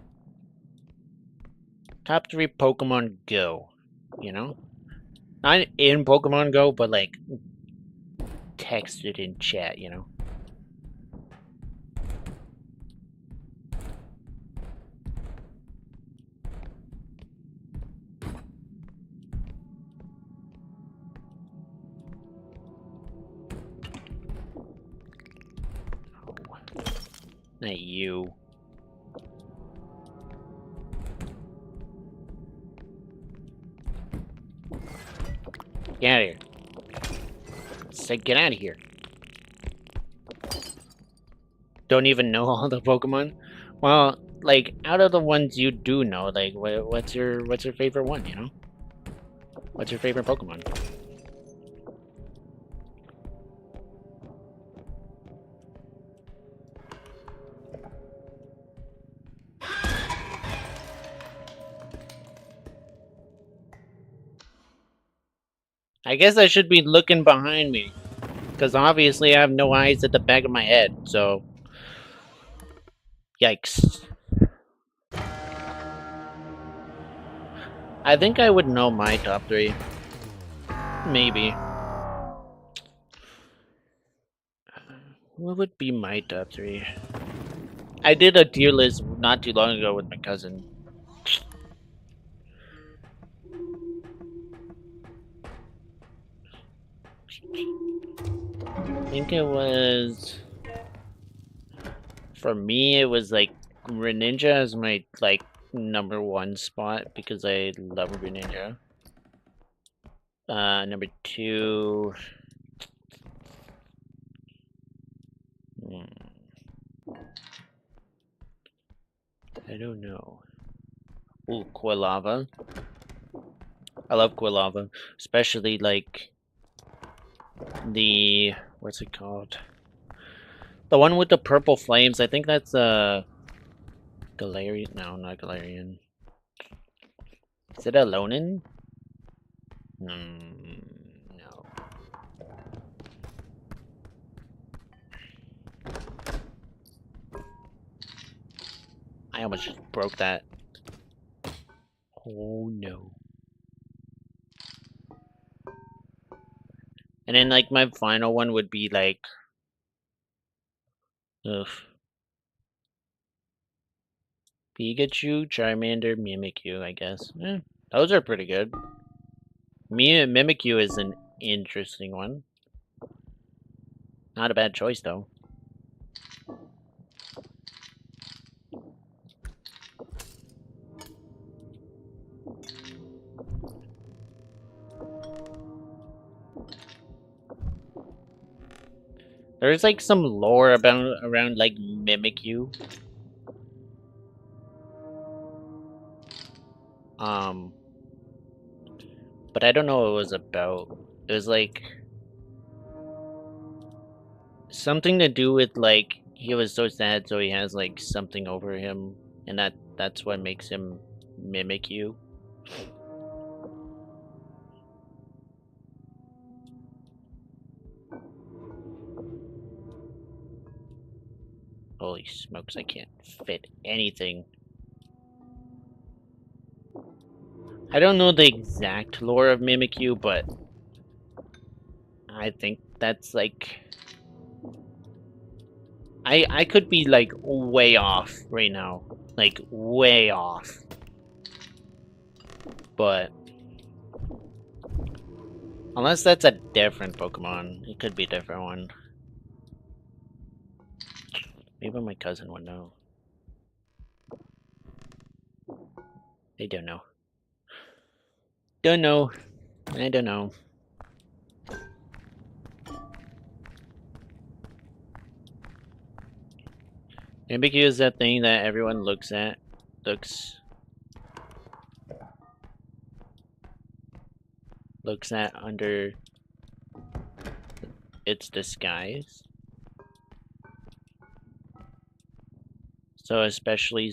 Top 3 Pokemon Go. You know? Not in Pokemon Go, but, like, text it in chat, you know? Not you. Get out of here. Said get out of here. Don't even know all the Pokemon? Well, like, out of the ones you do know, like, what's your favorite one, you know? What's your favorite Pokemon? I guess I should be looking behind me. Because obviously I have no eyes at the back of my head, so... Yikes. I think I would know my top 3. Maybe. What would be my top 3? I did a tier list not too long ago with my cousin. I think it was For me, it was like Greninja is my like #1 spot because I love Greninja. Number 2. I don't know. Ooh, Quilava. I love Quilava, especially like the what's it called? The one with the purple flames. I think that's Galarian. No, not Galarian. Is it Alonin? No. I almost just broke that. Oh no. And then like my final one would be like ugh. Pikachu, Charmander, Mimikyu, I guess. Those are pretty good. Mimikyu is an interesting one. Not a bad choice though. There's like some lore around like Mimikyu. But I don't know what it was about. It was like something to do with like he was so sad, so he has like something over him, and that's what makes him Mimikyu. Holy smokes, I can't fit anything. I don't know the exact lore of Mimikyu, but I think that's like I could be like way off right now. Like way off. But unless that's a different Pokemon, it could be a different one. Maybe my cousin would know. I don't know. Don't know. I don't know. Mimikyu is that thing that everyone looks at. Looks at under its disguise. So especially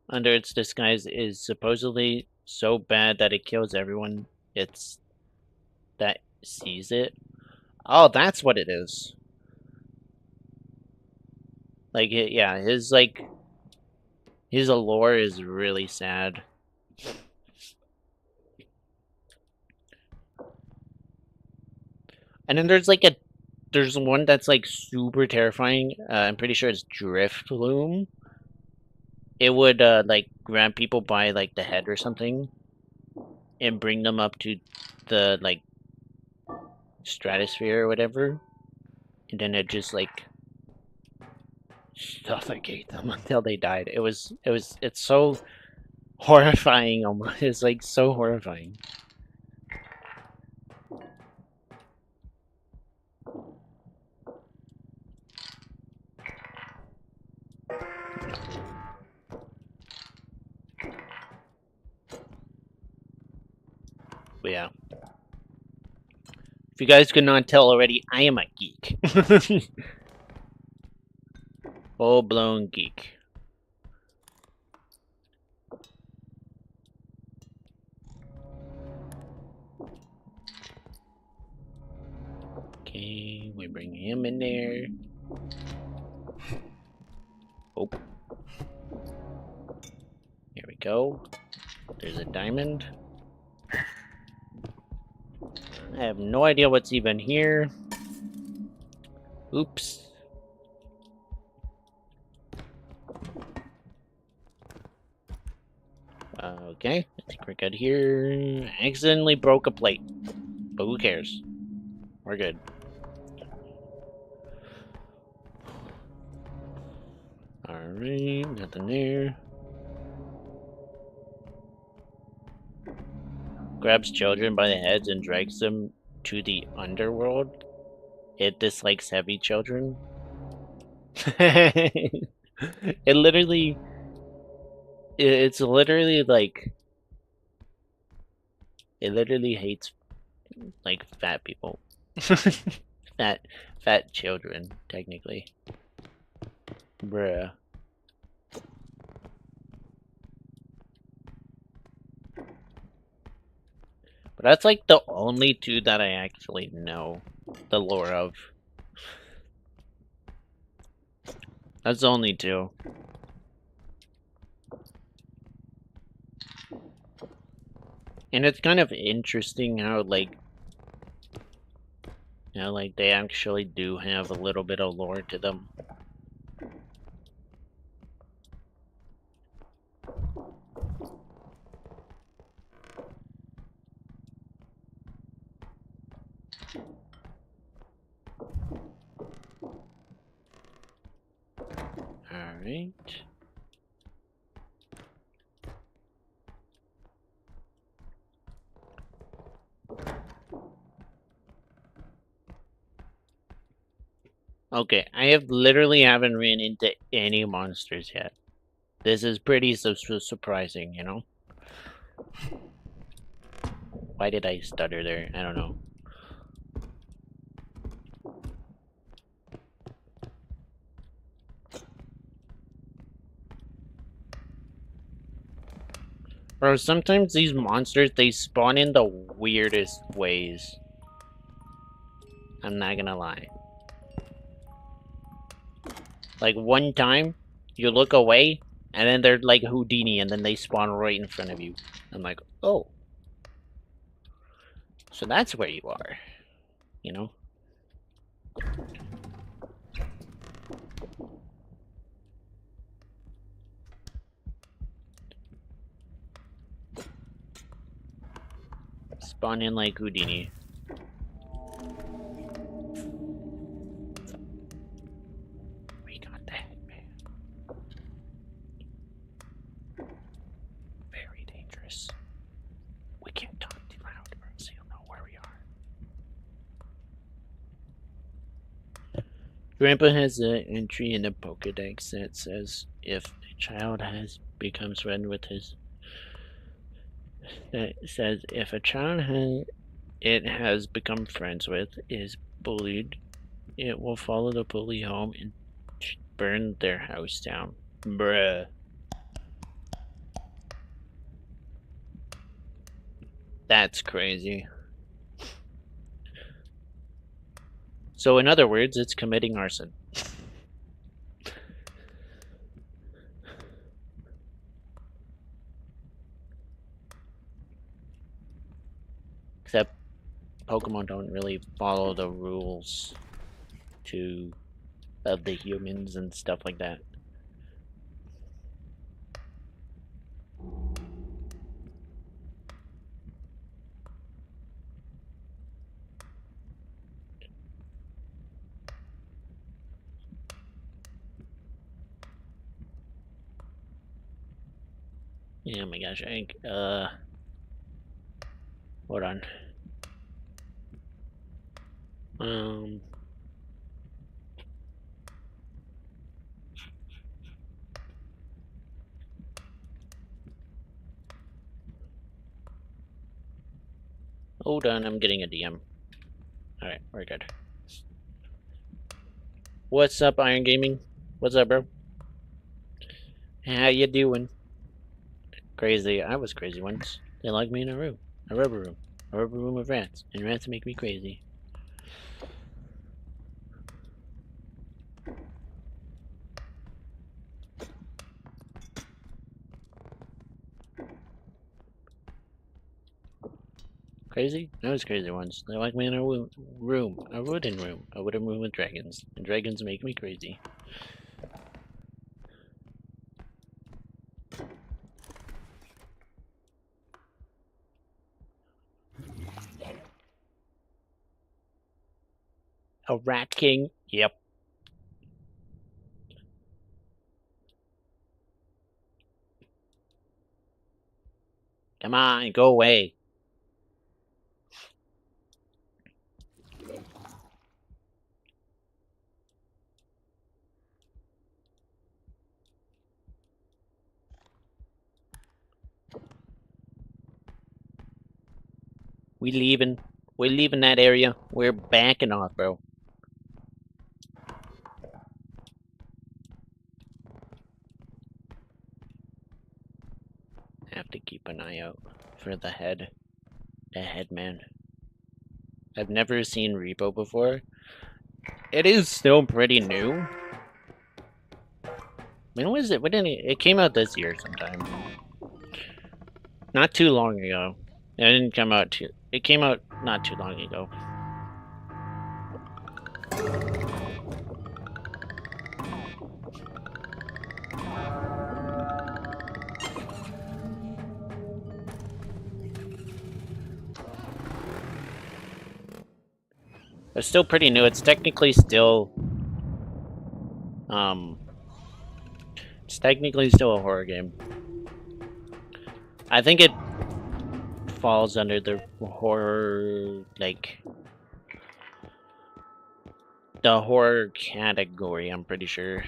under its disguise is supposedly so bad that it kills everyone that sees it. Oh, that's what it is. Like, yeah, his allure is really sad. And then there's one that's like super terrifying. I'm pretty sure it's Driftloom. It would like grab people by like the head or something and bring them up to the like stratosphere or whatever, and then it just like suffocate them until they died. It's so horrifying almost. It's like so horrifying. But yeah. If you guys could not tell already, I am a geek. Full-blown geek. Okay, we bring him in there. Oh. Here we go. There's a diamond. I have no idea what's even here. Oops. Okay, I think we're good here. Accidentally broke a plate. But who cares? We're good. Alright, nothing there. Grabs children by the heads and drags them to the underworld. It dislikes heavy children. It literally... It's literally like... It literally hates, like, fat people. Fat children, technically. Bruh. But that's like the only two that I actually know the lore of. That's the only two. And it's kind of interesting how, like, you know, like, they actually do have a little bit of lore to them. Alright. Okay, I have literally haven't ran into any monsters yet. This is pretty surprising, you know? Why did I stutter there? I don't know. Bro, sometimes these monsters, they spawn in the weirdest ways. I'm not gonna lie. Like, one time, you look away, and then they're like Houdini, and then they spawn right in front of you. I'm like, oh. So that's where you are. You know? Spawn in like Houdini. We got that, man. Very dangerous. We can't talk too loud, or else you'll know where we are. Grandpa has an entry in the Pokedex that says if a child becomes friends with his... That says if a child has become friends with is bullied, it will follow the bully home and burn their house down. Bruh. That's crazy. So in other words, it's committing arson. Except Pokemon don't really follow the rules of the humans and stuff like that. Yeah, oh my gosh, I think, hold on. Um, hold on, I'm getting a DM. Alright, we're good. What's up, Iron Gaming? What's up, bro? How you doing? Crazy. I was crazy once. They locked me in a room. A rubber room. A rubber room with rats. And rats make me crazy. Crazy? I was crazy once. They locked me in a room. A wooden room. A wooden room with dragons. And dragons make me crazy. A rat king? Yep. Come on, go away. We leaving. We're leaving that area. We're backing off, bro. Have to keep an eye out for the head. The headman. I've never seen R.E.P.O before. It is still pretty new. When was it? When did it came out this year sometime. Not too long ago. It didn't come out too... It came out not too long ago. It's still pretty new. It's technically still... It's technically still a horror game. I think it falls under the horror, like... The horror category, I'm pretty sure.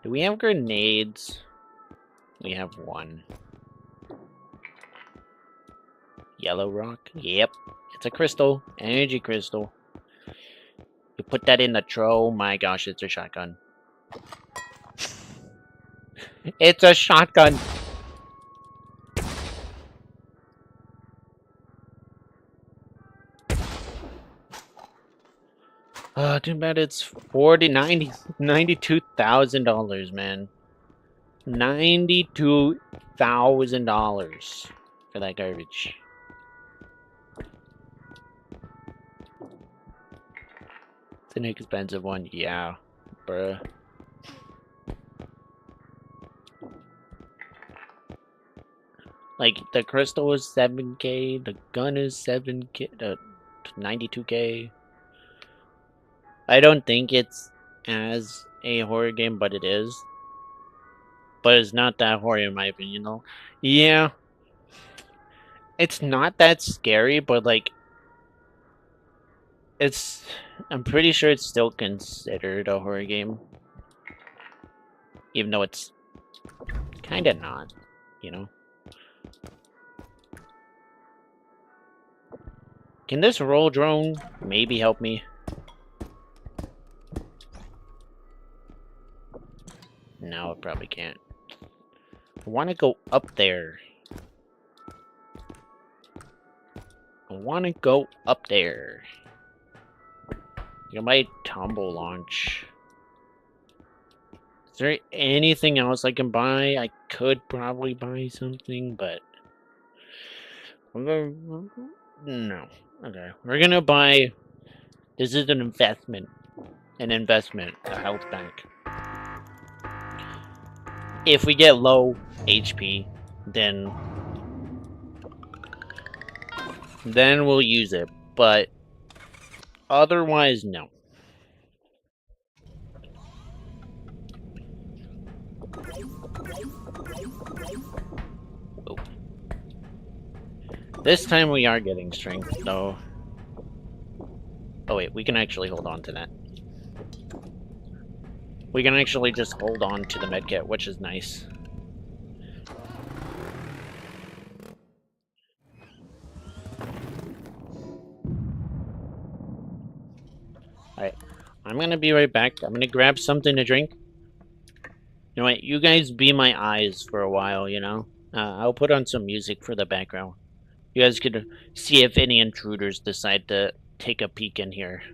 Do we have grenades? We have one. Yellow rock? Yep. It's a crystal. Energy crystal. You put that in the tro. Oh my gosh, it's a shotgun. It's a shotgun! Too bad it's $92,000, man. $92,000 for that garbage. It's an expensive one, yeah, bruh. Like, the crystal is 7K, the gun is 7K, 92K. I don't think it's as a horror game, but it is. But it's not that horror in my opinion, though. Yeah. It's not that scary, but like... It's... I'm pretty sure it's still considered a horror game. Even though it's... kinda not, you know? Can this roll drone maybe help me? No, it probably can't. I want to go up there. I want to go up there. You might tumble launch. Is there anything else I can buy? I could probably buy something, but... No. Okay. We're gonna buy... This is an investment. An investment. A health bank. If we get low HP, then we'll use it, but otherwise, no. Whoa. This time we are getting strength, though. Oh wait, we can actually hold on to that. We can actually just hold on to the medkit, which is nice. Alright, I'm gonna be right back. I'm gonna grab something to drink. You know what, you guys be my eyes for a while, you know? I'll put on some music for the background. You guys could see if any intruders decide to take a peek in here.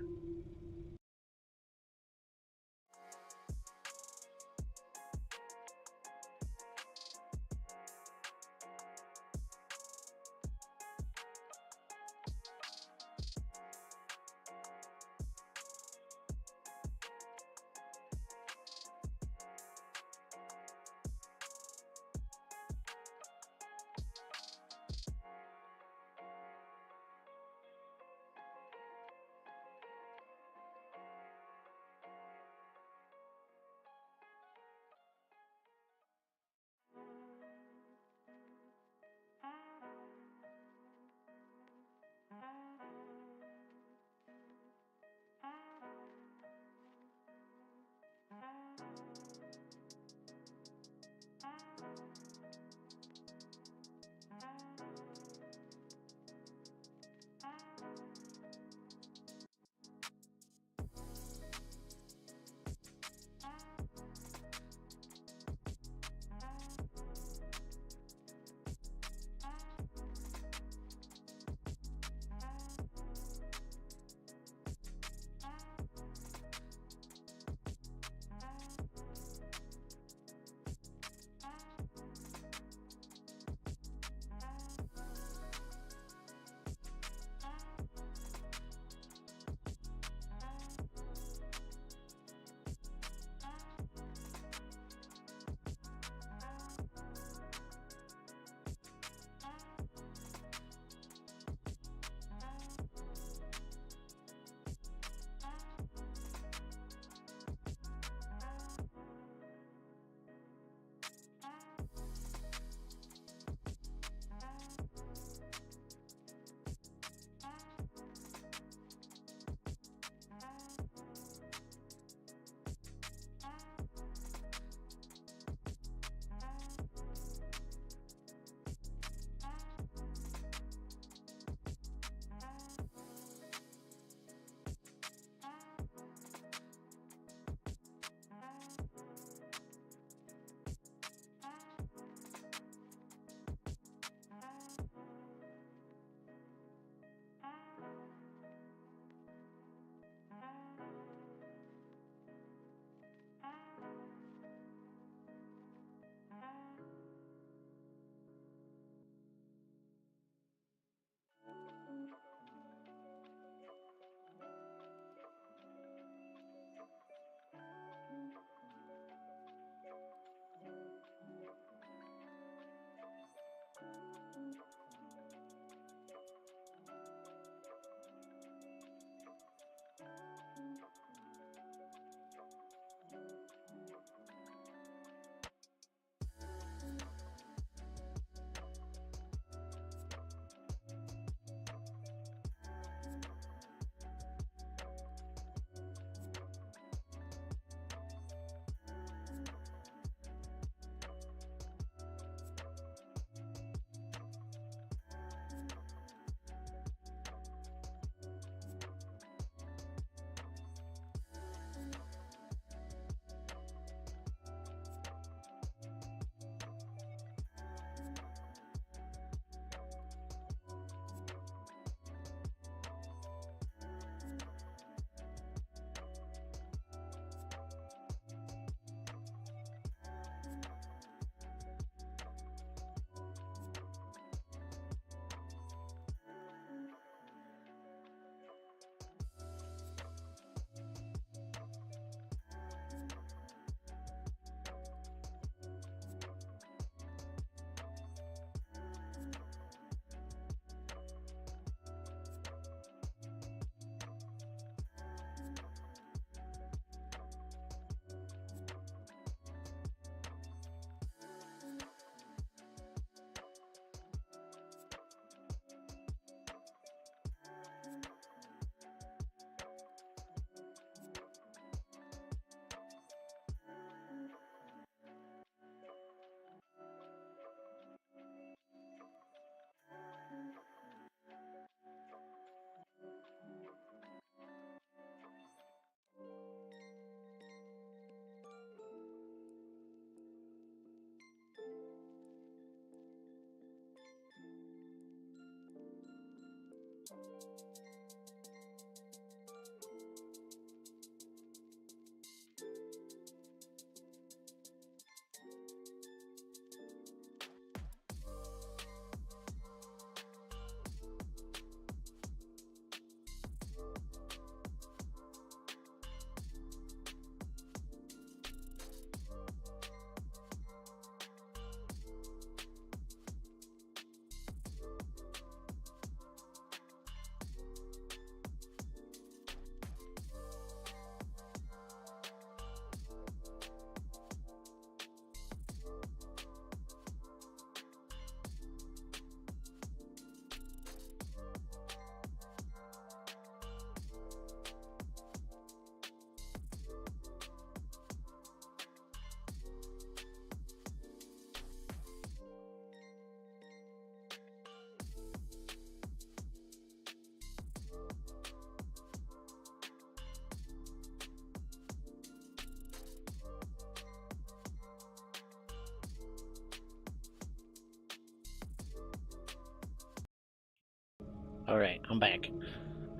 Alright, I'm back.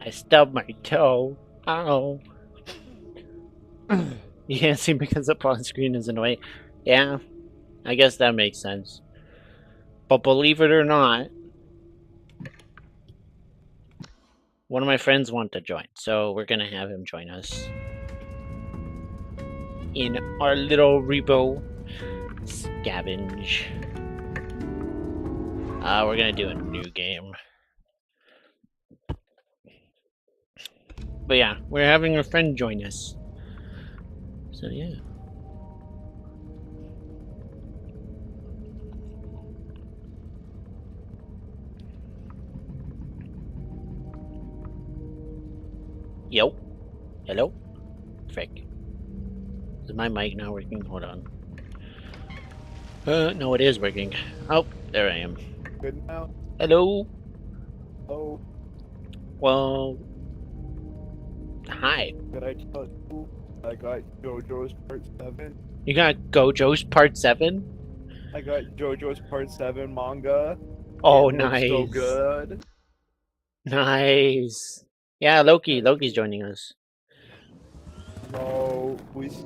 I stubbed my toe. Ow. You can't see because the pawn screen is in the way. Yeah, I guess that makes sense. But believe it or not, one of my friends wants to join, so we're gonna have him join us in our little R.E.P.O scavenge. We're gonna do a new game. But yeah, we're having a friend join us. So yeah. Yo. Hello? Frick. Is my mic not working? Hold on. No, it is working. Oh, there I am. Good now? Hello? Oh, Well... Hi. did I tell you I got JoJo's Part 7? You got Gojo's Part 7? I got JoJo's Part 7 manga. Oh, It looks so nice. good. Nice. Yeah, Loki's joining us. No, who's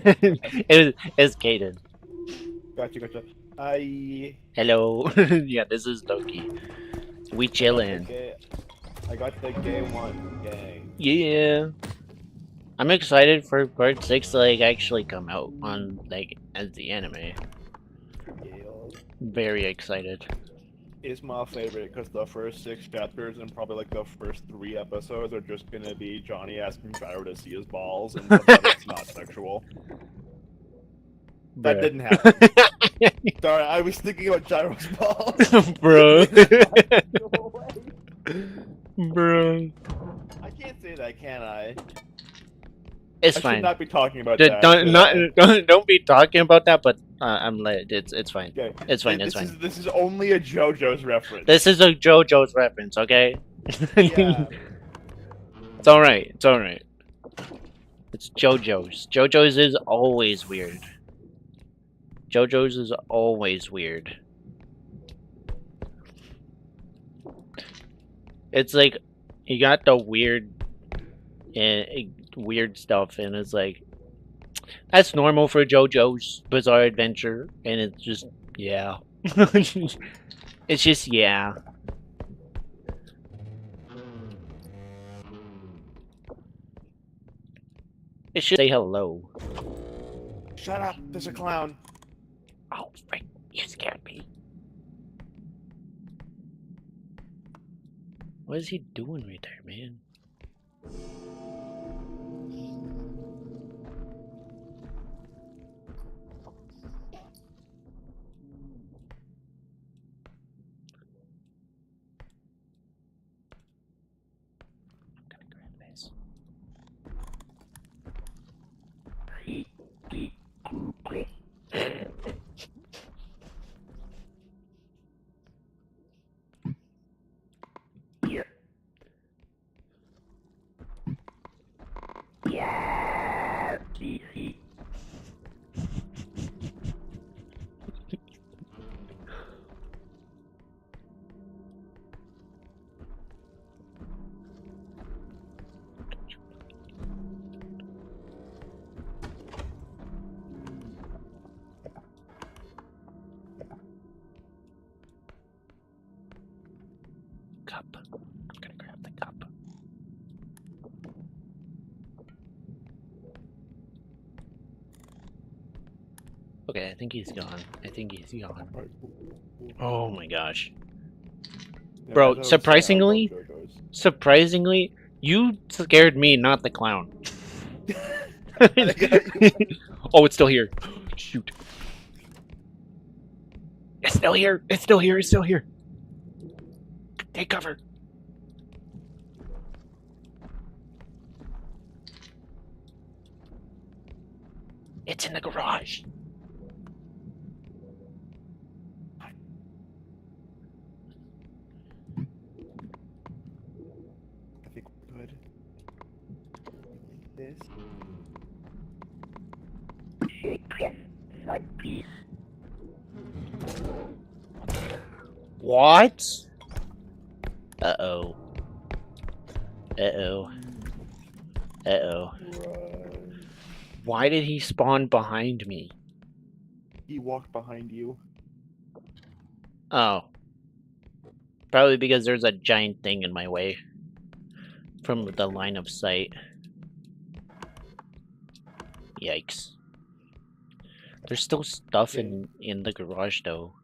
It's Kaden. Gotcha. Hello. Yeah, this is Loki. We chillin'. I got the gay one, gang. Yeah. I'm excited for part 6 to like actually come out on like as the anime. Yale Very excited. is my favorite because the first 6 chapters and probably like the first 3 episodes are just gonna be Johnny asking Gyro to see his balls, and but it's not sexual. That didn't happen. Sorry, I was thinking about Gyro's balls. Bro. Bro. I can't say that, can I? It's I fine. should not be talking about D- that. don't be talking about that, but I'm let it's fine. Okay. It's fine, it's fine. This is only a JoJo's reference. This is a JoJo's reference, okay? Yeah. It's alright, it's alright. It's JoJo's. JoJo's is always weird. JoJo's is always weird. It's like, you got the weird stuff, and it's like, that's normal for JoJo's Bizarre Adventure, and it's just, yeah. It's just, yeah. It should say hello. Shut up, there's a clown. Oh, frick, you scared me. What is he doing right there, man? I'm gonna grab this. Yeah. Cup. I'm gonna grab the cup. Okay, I think he's gone. Oh my gosh. Yeah, Bro, that's what I was saying, I love surprisingly, you scared me, not the clown. Oh, it's still here. Shoot. It's still here. It's still here. It's still here. Take cover. It's in the garage. I think we're good. This. What? Uh-oh. Uh-oh. Uh-oh. Run. Why did he spawn behind me? He walked behind you. Oh. Probably because there's a giant thing in my way. From the line of sight. Yikes. There's still stuff Okay. in the garage, though.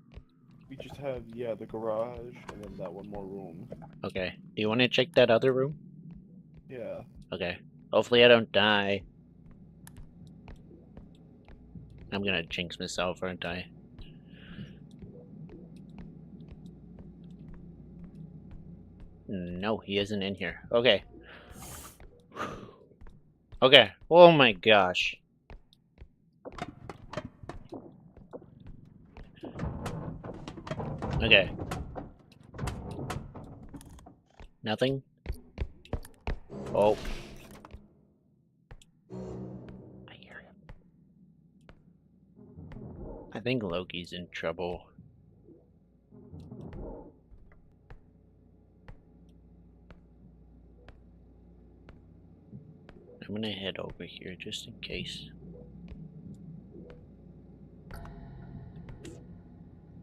We just have, yeah, the garage and then that one more room. Okay. Do you want to check that other room? Yeah. Okay. Hopefully I don't die. I'm gonna jinx myself, aren't I? No, he isn't in here. Okay. Okay. Oh my gosh. Okay. Nothing? Oh. I hear him. I think Loki's in trouble. I'm gonna head over here just in case.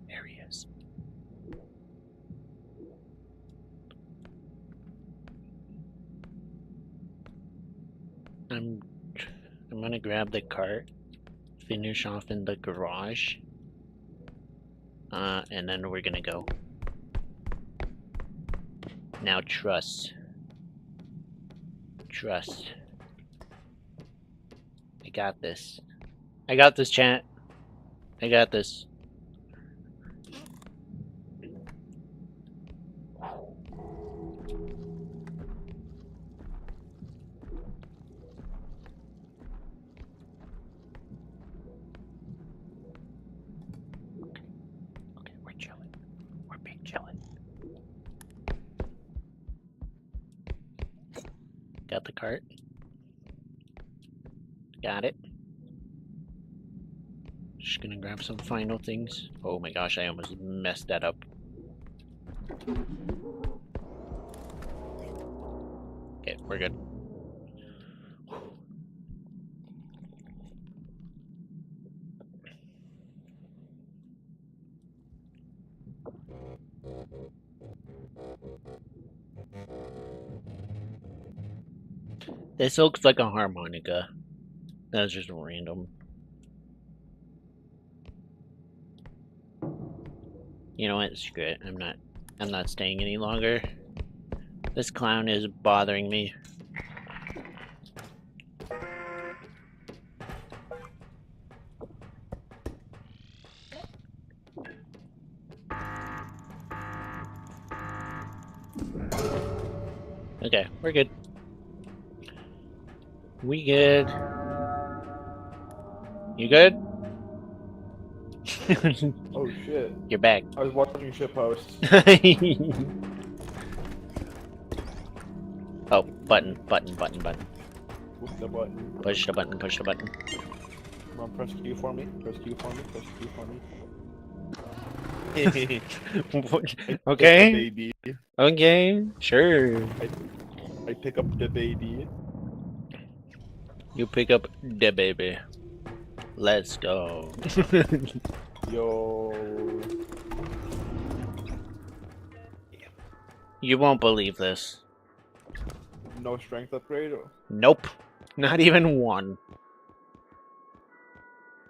There he is. I'm gonna grab the cart, finish off in the garage, and then we're gonna go. Now trust. Trust. I got this. I got this, chat. I got this. Okay, we're chilling. We're big chilling. Got the cart. Got it. Just gonna grab some final things. Oh my gosh, I almost messed that up. Okay, we're good. This looks like a harmonica. That's just random. You know what? Screw it. I'm not staying any longer. This clown is bothering me. Okay, we're good. We good. You good? Oh shit. You're back. I was watching shit posts. Oh, button, button, button, button. What's the button? Push the button, push the button. Come on, press Q for me. Press Q for me. Press Q for me. Okay. Baby. Okay. Sure. I pick up the baby. You pick up the baby. Let's go. Yo. You won't believe this. No strength upgrade? Nope. Not even one.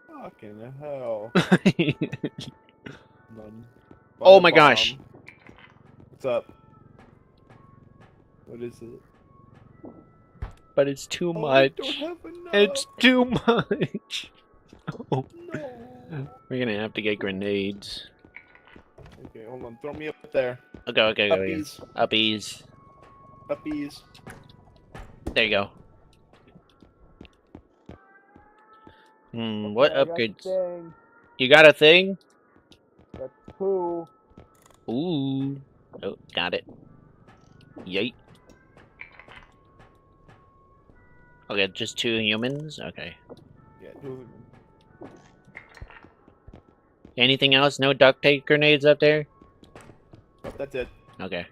Fucking hell. None. Oh Buy a my gosh. bomb. What's up? What is it? But it's too Oh, much. I don't have enough. It's too much. Oh. No. We're gonna have to get grenades. Okay, hold on. Throw me up there. Okay, okay, okay. Uppies. Uppies. Uppies. There you go. What upgrades? You got a thing? That's 2. Ooh. Oh, got it. Yay. Okay, just 2 humans? Okay. Yeah, 2. Anything else? No duct tape grenades up there? That's it. Okay.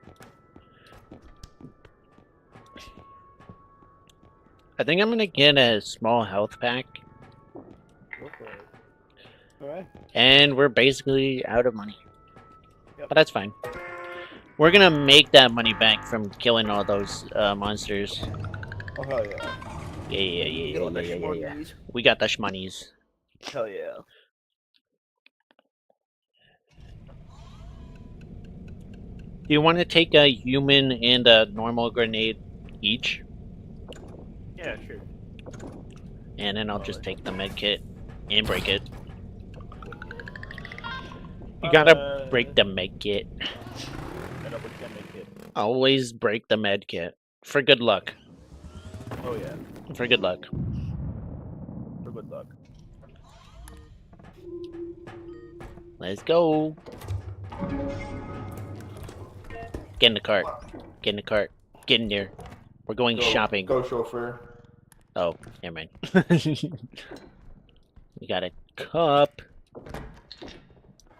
I think I'm gonna get a small health pack, Go for it. Alright. and we're basically out of money. Yep. But that's fine. We're gonna make that money back from killing all those monsters. Oh hell yeah. Yeah. We got the shmonies. Hell yeah. Do you want to take a human and a normal grenade each? Yeah, sure. And then I'll just take the med kit and break it. You gotta break the med kit. Gotta break that med kit. Always break the med kit. For good luck. Oh yeah. For good luck. For good luck. Let's go. Get in the cart. Get in the cart. Get in there. We're going shopping. Go chauffeur. Oh, never mind. We got a cup.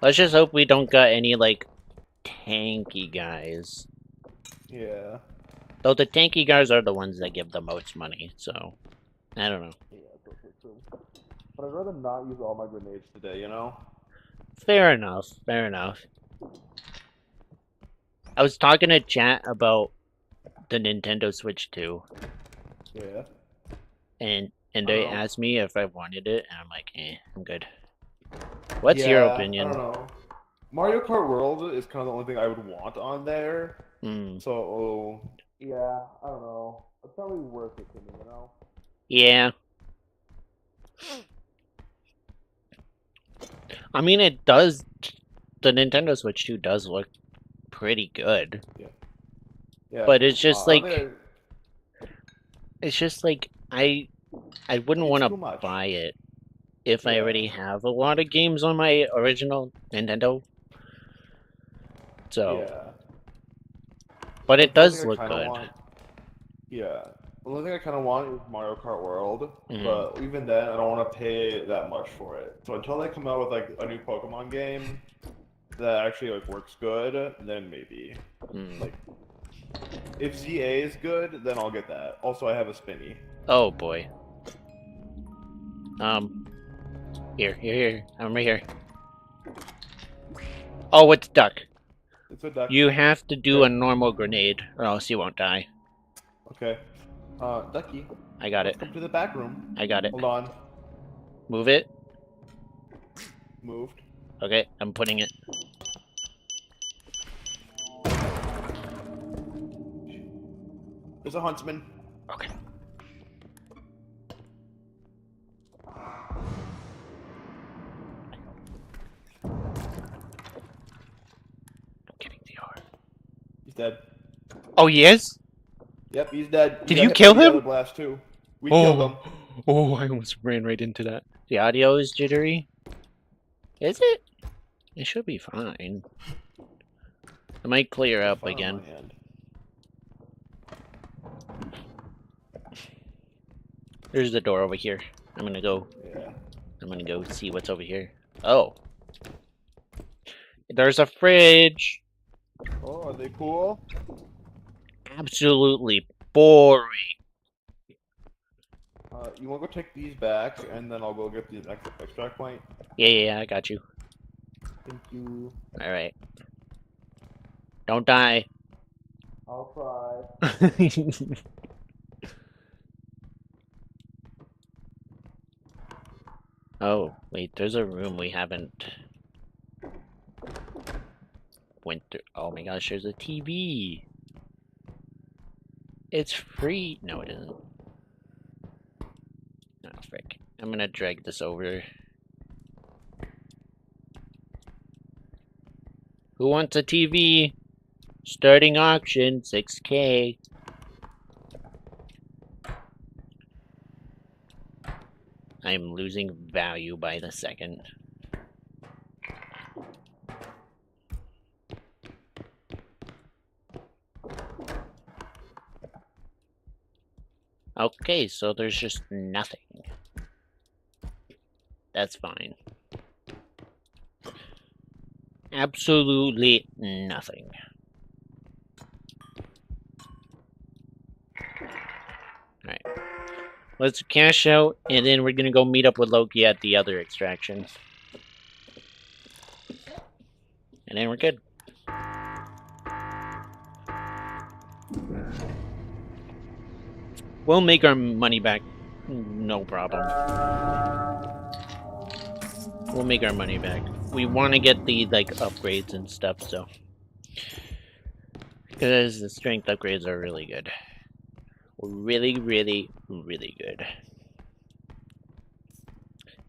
Let's just hope we don't got any, like, tanky guys. Yeah. Though the tanky guys are the ones that give the most money, so... I don't know. Yeah, that's true. But I'd rather not use all my grenades today, you know? Fair enough. Fair enough. I was talking to chat about the Nintendo Switch 2. Yeah. And they Oh. asked me if I wanted it, and I'm like, I'm good. What's your opinion? I don't know. Mario Kart World is kind of the only thing I would want on there. So, yeah, I don't know. It's not really worth it to me, you know? Yeah. I mean, it does... The Nintendo Switch 2 does look pretty good. Yeah. But it's just like... I It's just like, I wouldn't want to buy it if I already have a lot of games on my original Nintendo. So... Yeah. But it does look good. Yeah. The only thing I kind of want is Mario Kart World, but even then, I don't want to pay that much for it. So until they come out with like a new Pokemon game that actually like works good, then maybe. Like, if ZA is good, then I'll get that. Also, I have a Spinny. Oh boy. Here. I'm right here. Oh, it's duck. It's a duck. You have to do a normal grenade, or else you won't die. Okay. Ducky. I got it. Come to the back room. I got it. Hold on. Move it. Moved. Okay, I'm putting it. There's a huntsman. Okay. I'm getting the R. He's dead. Oh, he is? Yep, he's dead. Did you kill him? Blast too. We killed him. Oh, I almost ran right into that. The audio is jittery. Is it? It should be fine. It might clear up again. There's the door over here. I'm gonna go. Yeah. I'm gonna go see what's over here. Oh. There's a fridge. Oh, are they cool? Absolutely boring. You want to go take these back, and then I'll go get the extract point? Yeah, I got you. Thank you. Alright. Don't die. I'll try. Oh, wait, there's a room we haven't went through. Oh my gosh, there's a TV. It's free. No, it isn't. Oh, frick. I'm gonna drag this over. Who wants a TV? Starting auction, 6K. I'm losing value by the second. Okay, so there's just nothing. That's fine. Absolutely nothing. Alright. Let's cash out, and then we're gonna go meet up with Loki at the other extraction. And then we're good. We'll make our money back. No problem. We'll make our money back. We want to get the, like, upgrades and stuff, so. Because the strength upgrades are really good. Really, really, really good.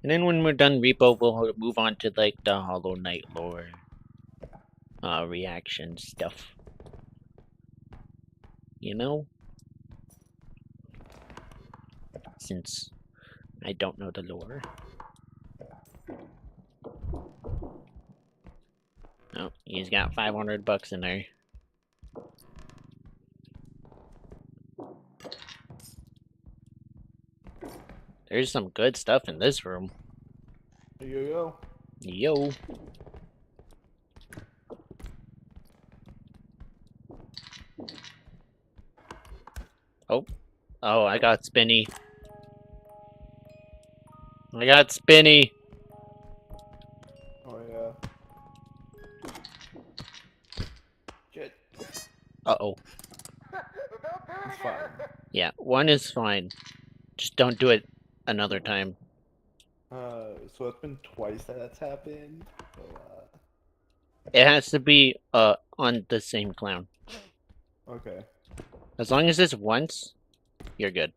And then when we're done R.E.P.O, we'll move on to, like, the Hollow Knight lore. Reaction stuff. You know? Since I don't know the lore. Oh, he's got 500 bucks in there. There's some good stuff in this room. Yo. Yo. Oh. Oh, I got spinny. I got spinny. Oh, yeah. Shit. Uh-oh. It's fine. Yeah, one is fine. Just don't do it another time. So it's been twice that that's happened. So, It has to be, on the same clown. okay. As long as it's once, you're good.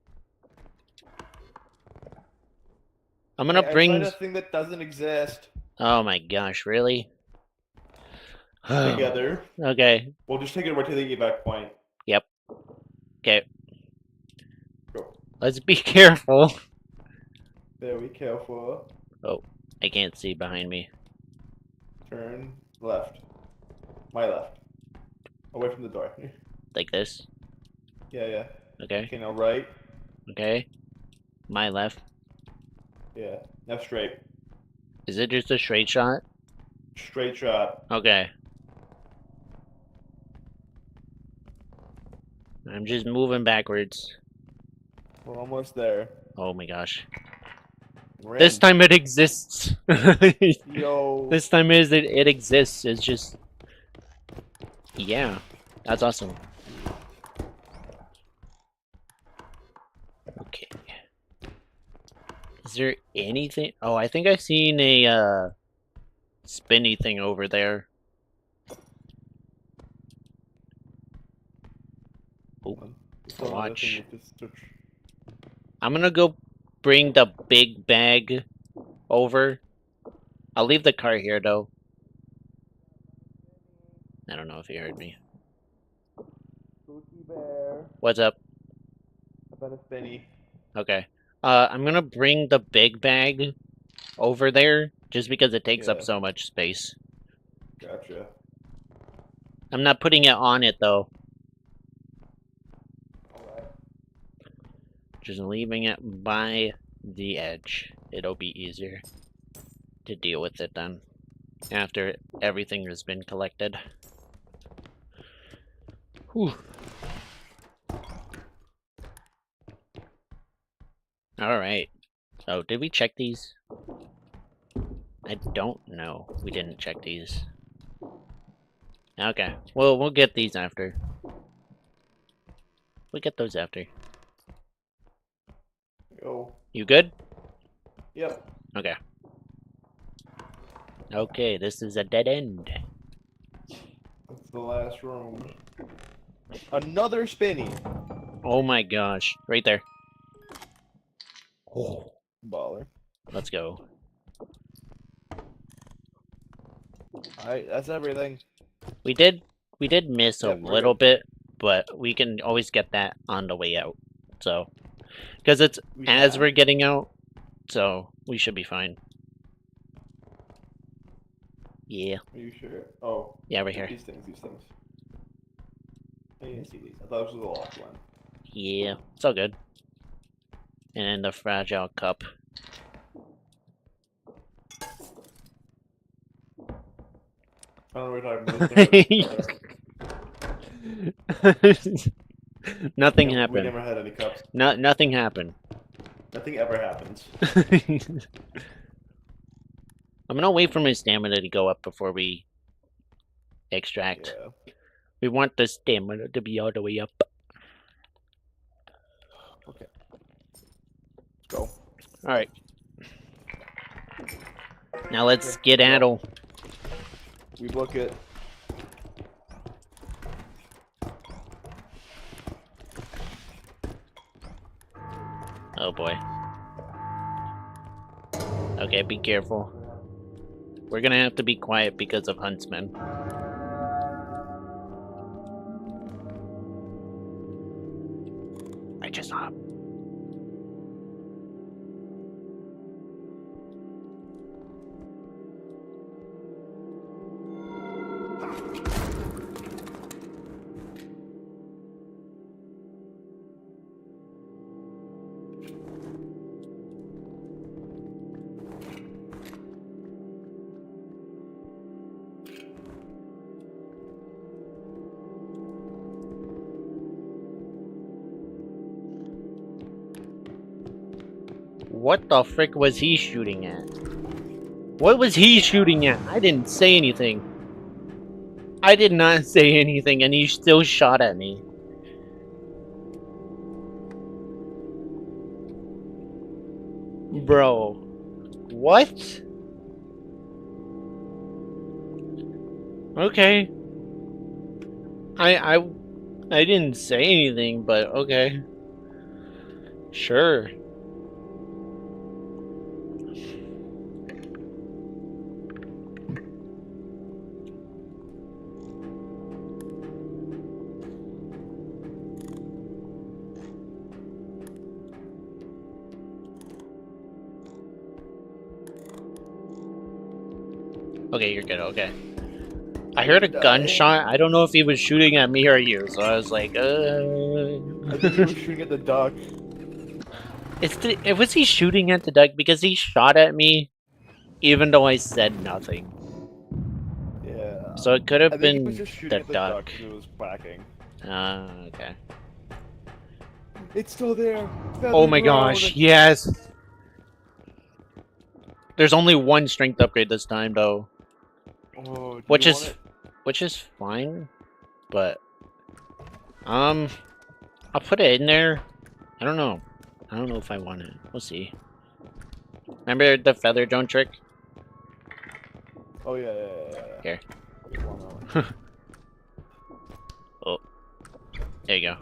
I'm gonna bring... I tried a thing that doesn't exist. Oh my gosh, really? Together. Okay. We'll just take it right to the evac point. Yep. Okay. Go. Let's be careful. Very careful. Oh, I can't see behind me. Turn left. My left. Away from the door. Like this? Yeah. Okay. Okay, now right. Okay. My left. Yeah. Now straight. Is it just a straight shot? Straight shot. Okay. I'm just moving backwards. We're almost there. Oh my gosh. We're This in. time it exists. Yo. This time it exists. It's just... Yeah. That's awesome. Okay. Is there anything? Oh, I think I've seen a, spinny thing over there. Oh, watch. I'm gonna go bring the big bag over. I'll leave the car here, though. I don't know if you heard me. Spooky bear. What's up? About a spinny. Okay. I'm gonna bring the big bag over there, just because it takes up so much space. Gotcha. I'm not putting it on it, though. Alright. Just leaving it by the edge. It'll be easier to deal with it then, after everything has been collected. Whew. Alright. Oh, did we check these? I don't know. We didn't check these. Okay. Well, we'll get these after. We'll get those after. Yo. You good? Yep. Okay. Okay, this is a dead end. That's the last room. Another spinny. Oh my gosh. Right there. Oh. Baller. Let's go. Alright, that's everything. We did miss a Yep, we're little good. bit, but we can always get that on the way out. So, because it's as we're getting out, so we should be fine. Yeah. Are you sure? Oh. Yeah, right here. These things. I didn't see these. I thought this was the last one. Yeah, it's all good. And then the fragile cup. I don't know what you're talking about. Nothing We happened. never had any cups. Nothing happened. Nothing ever happens. I'm gonna wait for my stamina to go up before we extract. Yeah. We want the stamina to be all the way up. Okay. Let's go. Alright. Now let's Okay, skedaddle. We book it. Oh boy. Okay, be careful. We're gonna have to be quiet because of huntsmen. I just saw him. What the frick was he shooting at? What was he shooting at? I didn't say anything. I did not say anything, and he still shot at me. Bro. What? Okay. I didn't say anything, but okay. Sure. Okay, you're good, okay. I heard a gunshot. I don't know if he was shooting at me or you, so I was like, I think he was shooting at the duck. Was he shooting at the duck? Because he shot at me, even though I said nothing. Yeah. So it could have I think he been was just shooting the at the duck. duck because it was quacking. Okay. It's still there. Oh my gosh, yes! There's only one strength upgrade this time, though. Oh, Which is fine, but I'll put it in there. I don't know. I don't know if I want it. We'll see. Remember the feather drone trick? Oh yeah. Here. Oh, there you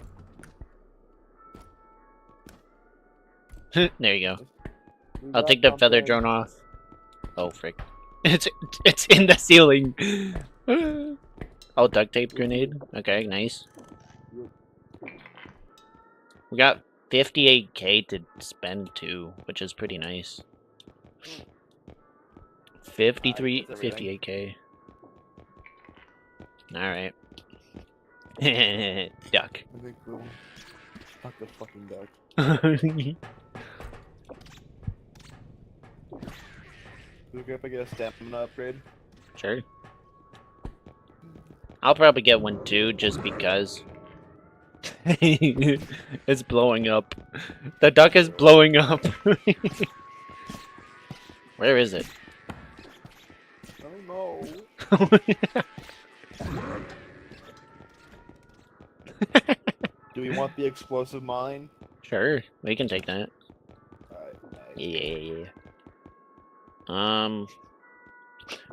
go. There you go. I'll take the feather drone off. Oh frick! It's in the ceiling. Oh, duct tape grenade. Okay, nice. We got 58k to spend too, which is pretty nice. 58k. Alright. Duck. I think we'll fuck the fucking duck. Is it okay if I get a stamina upgrade? Sure. I'll probably get one too, just because. It's blowing up. The duck is blowing up. Where is it? I don't know. Do we want the explosive mine? Sure, we can take that. Alright, nice. Yeah. I'm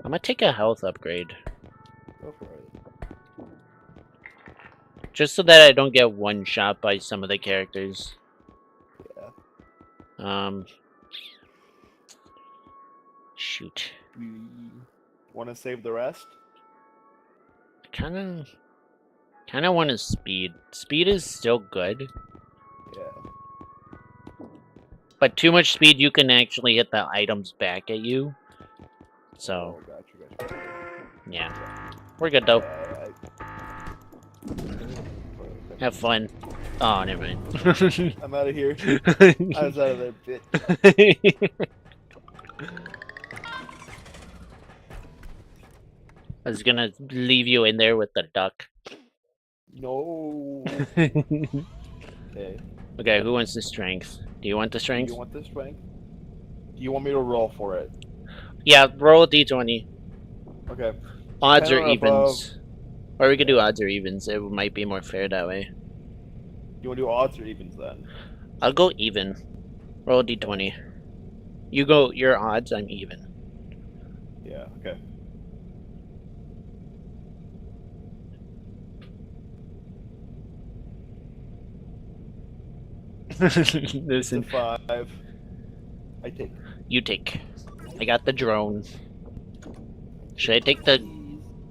gonna take a health upgrade. Go for it. Just so that I don't get one shot by some of the characters. Yeah. Shoot. You want to save the rest? Kinda want to speed. Speed is still good. Yeah. But too much speed, you can actually hit the items back at you. So. Oh, gotcha. Yeah. We're good though. Have fun. Oh, never mind. I'm out of here. I was out of there, bitch. I was gonna leave you in there with the duck. No. Okay. Okay, who wants the strength? Do you want the Do strength? you want this strength? Do you want me to roll for it? Yeah, roll a d20. Okay. Odds 10 or or above. evens. Or we could do Yeah. odds or evens. It might be more fair that way. You want to do odds or evens then? I'll go even. Roll a d20. You go your odds, I'm even. Yeah, okay. It's a Listen, 5. I take. you take. I got the drone. Should I take the... Please.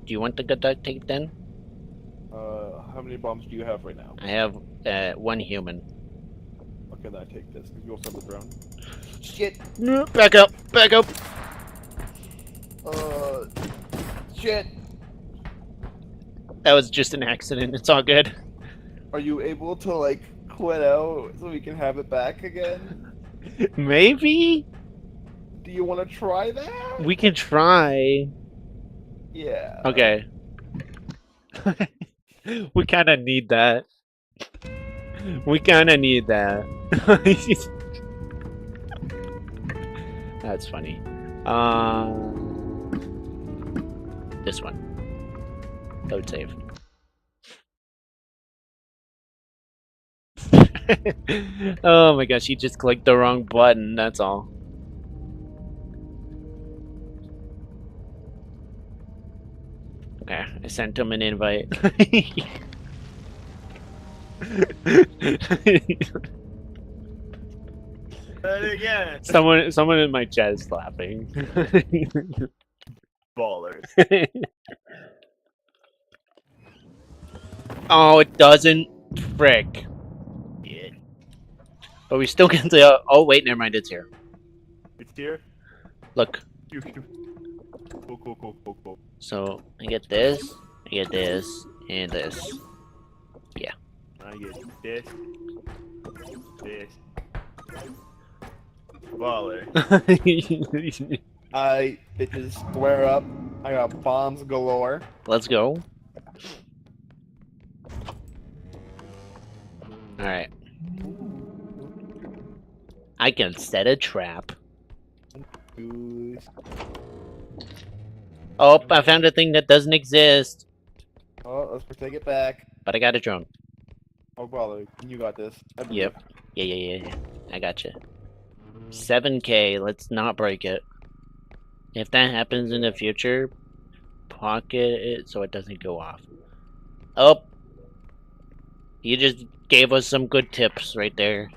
Do you want the good duck take then? How many bombs do you have right now? I have one human. Okay, then I take this. You also have the drone. Shit! Back up! Back up! Shit! That was just an accident. It's all good. Are you able to, like, quit out so we can have it back again? Maybe? Do you want to try that? We can try. Yeah. Okay. We kind of need that. We kind of need that. That's funny. This one. Load save. Oh my gosh, he just clicked the wrong button, that's all. Okay, I sent him an invite. Again. Someone in my chat is laughing. Ballers. Oh, it doesn't. Frick. Yeah. But we still get the. Oh wait, never mind. It's here. It's here. Look. Cool. So I get this, and this. Yeah. I get this. Baller. I bitches square up. I got bombs galore. Let's go. All right. I can set a trap. Oh, I found a thing that doesn't exist. Oh, let's take it back. But I got a drone. Oh, baller. You got this. Yep. Yeah. I got you. 7K. Let's not break it. If that happens in the future, pocket it so it doesn't go off. Oh. You just gave us some good tips right there.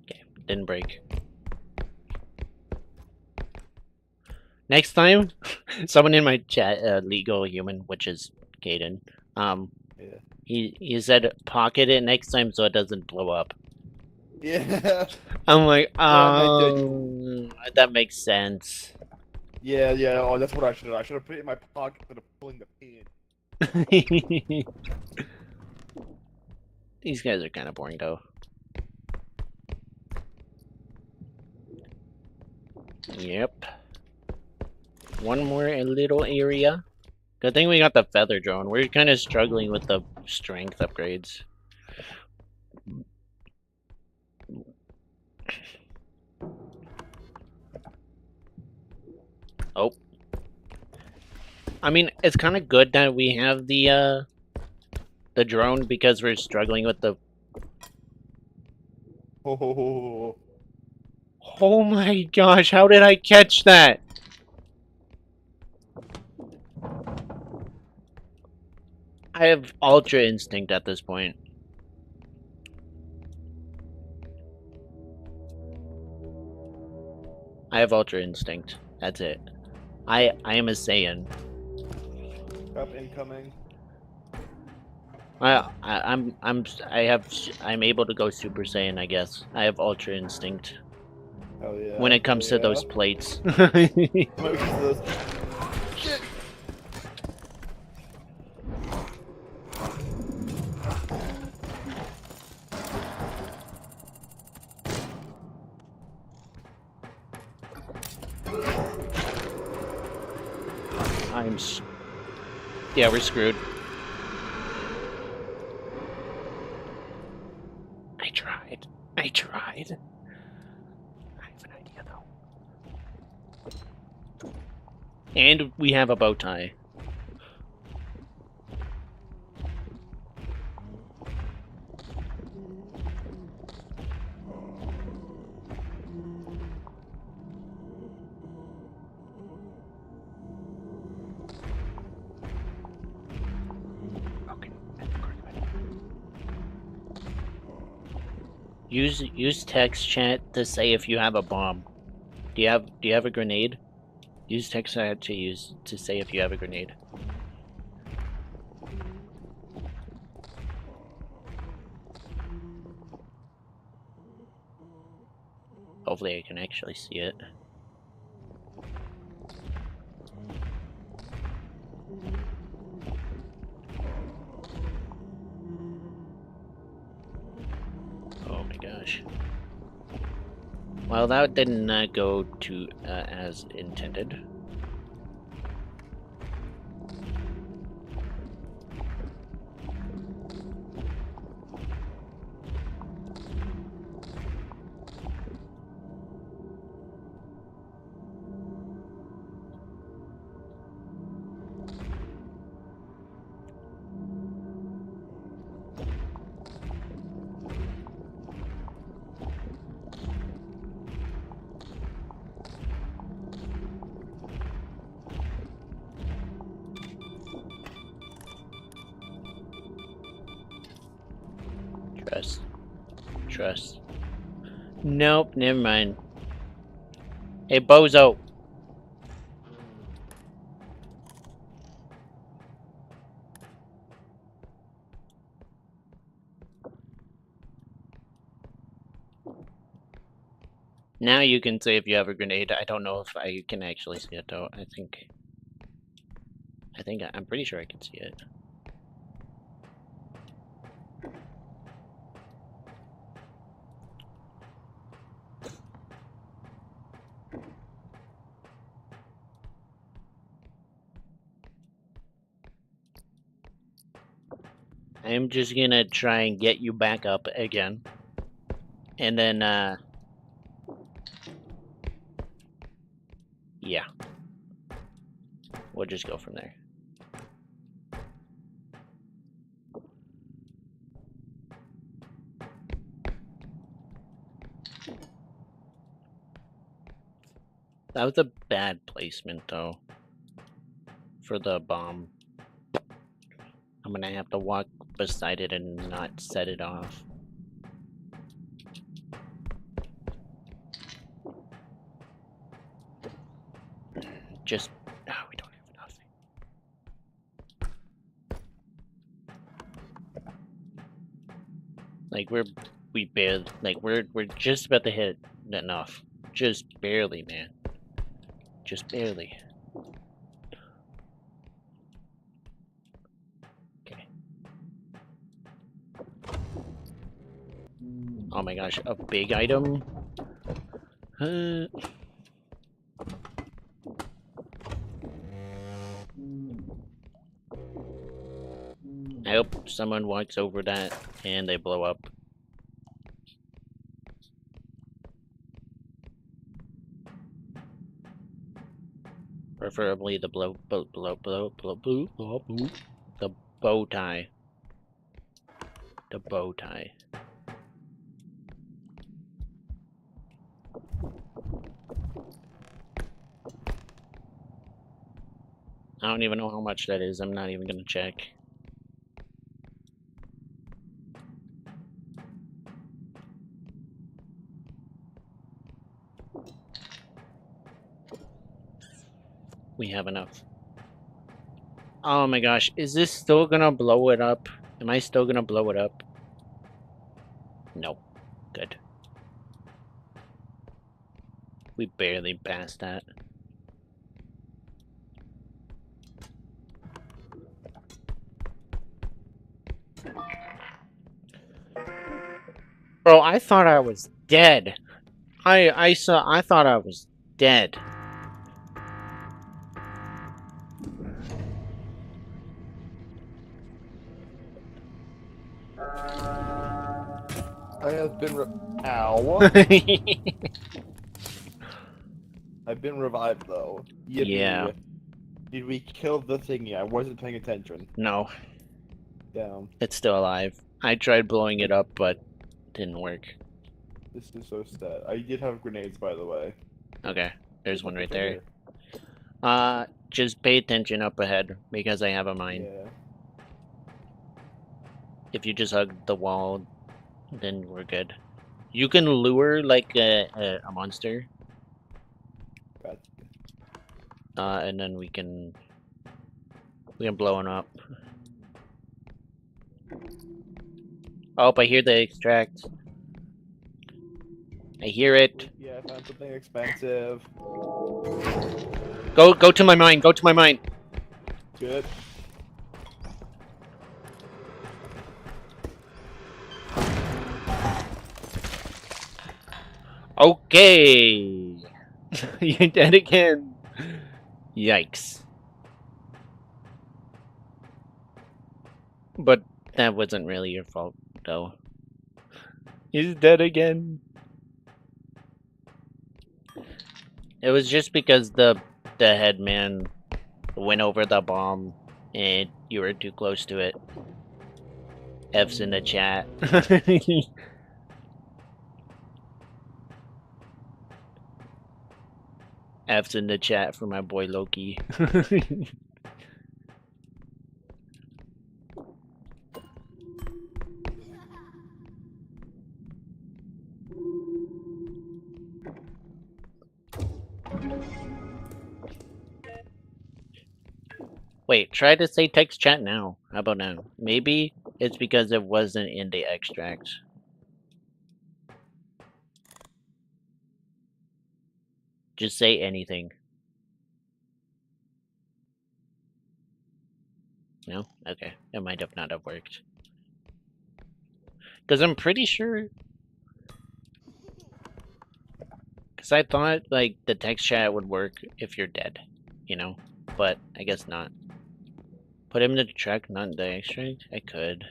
Okay, didn't break. Next time, someone in my chat, legal human, which is Caden, Yeah. he said pocket it next time so it doesn't blow up. Yeah. I'm like, Yeah, that makes sense. Yeah. Oh, that's what I should have. I should have put it in my pocket instead of pulling the pin. These guys are kind of boring though. Yep. One more little area. Good thing we got the feather drone. We're kind of struggling with the strength upgrades. Oh. I mean, it's kind of good that we have the drone because we're struggling with the... Oh. Oh my gosh, how did I catch that? I have Ultra Instinct at this point. I have Ultra Instinct. That's it. I am a Saiyan. Up incoming. I'm able to go Super Saiyan, I guess. I have Ultra Instinct. Hell yeah. When it comes to those plates. Shit. Yeah, we're screwed. I tried. I tried. I have an idea, though. And we have a bow tie. Use text chat to say if you have a bomb. Do you have a grenade? Use text chat to say if you have a grenade. Hopefully I can actually see it. Oh my gosh. Well, that did not go to as intended. Trust. Nope, never mind. Hey, bozo. Now you can say if you have a grenade. I don't know if I can actually see it though. I'm pretty sure I can see it. I'm just gonna try and get you back up again. And then, yeah. We'll just go from there. That was a bad placement, though, for the bomb. I'm gonna have to walk beside it and not set it off. Just... Oh, we don't have enough. Like, we barely... Like, we're just about to hit enough. Just barely, man. Just barely. Okay. Oh my gosh, a big item? I hope someone walks over that and they blow up. Preferably the the bow tie. The bow tie. I don't even know how much that is. I'm not even gonna check. We have enough. Oh my gosh, is this still gonna blow it up? Am I still gonna blow it up? No. Good. We barely passed that. Bro, I thought I was dead. I thought I was dead. I have been Ow. I've been revived though. Yeah. Yippee. Did we kill the thingy? I wasn't paying attention. No, Damn. it's still alive. I tried blowing it up, but didn't work. This is so sad. I did have grenades, by the way. Okay, there's one What's right right there. here? Just pay attention up ahead because I have a mine. Yeah. If you just hug the wall, then we're good. You can lure like a monster, Gotcha. and then we can blow it up. Oh, I hear the extract. I hear it. Yeah, I found something expensive. Go to my mine. Go to my mine. Good. Okay. You're dead again. Yikes. But that wasn't really your fault, though. He's dead again. It was just because the headman went over the bomb and you were too close to it. F's in the chat. F's in the chat for my boy Loki. Wait, try to say text chat now. How about now? Maybe it's because it wasn't in the extract. Just say anything. No? Okay. It might have not have worked. Because I'm pretty sure... Because I thought, like, the text chat would work if you're dead. You know? But I guess not. Put him in the truck, not in the extract? I could.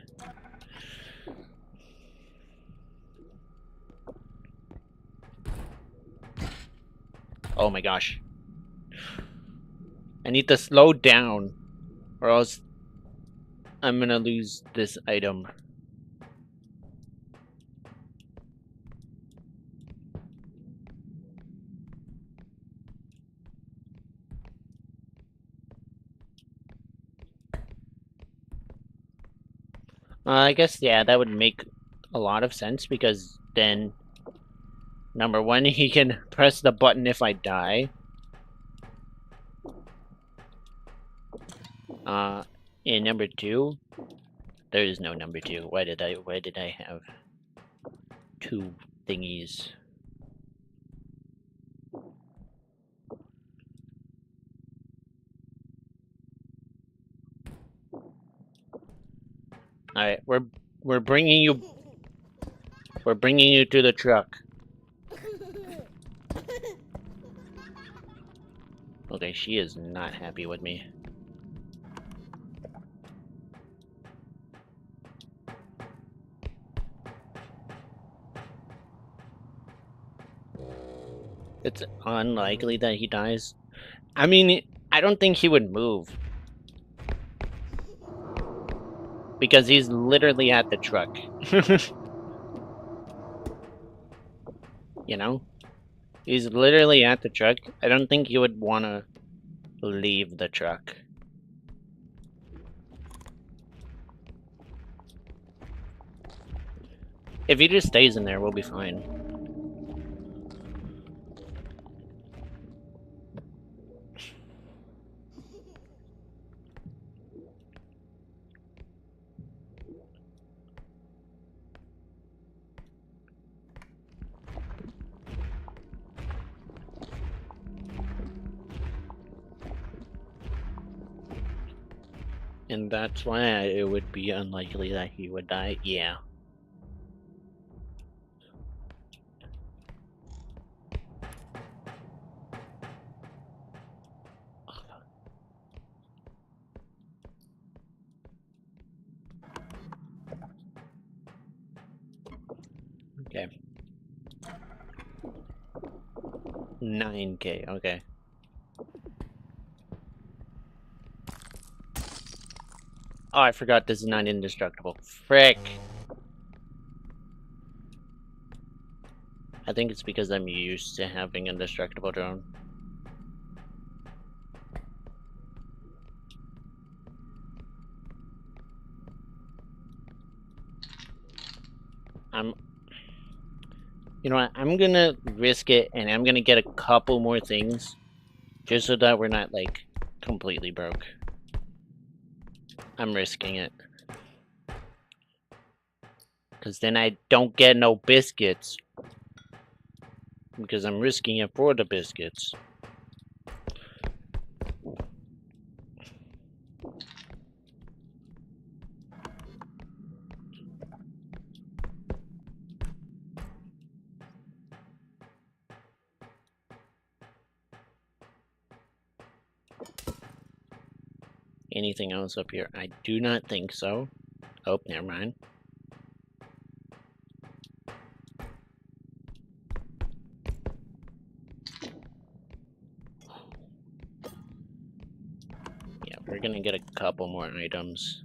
Oh my gosh. I need to slow down. Or else I'm gonna lose this item. I guess, yeah, that would make a lot of sense because then, number one, he can press the button if I die. And number two, there is no number two. Why did I have two thingies? Alright, we're bringing you to the truck. Okay, she is not happy with me. It's unlikely that he dies. I mean, I don't think he would move. Because he's literally at the truck. You know? He's literally at the truck. I don't think he would want to leave the truck. If he just stays in there, we'll be fine. And that's why it would be unlikely that he would die. Yeah. Okay. 9K, okay. Oh, I forgot this is not indestructible. Frick! I think it's because I'm used to having an indestructible drone. You know what? I'm gonna risk it, and I'm gonna get a couple more things, just so that we're not, like, completely broke. I'm risking it. Because then I don't get no biscuits. Because I'm risking it for the biscuits. Anything else up here? I do not think so. Oh, never mind. Yeah, we're gonna get a couple more items.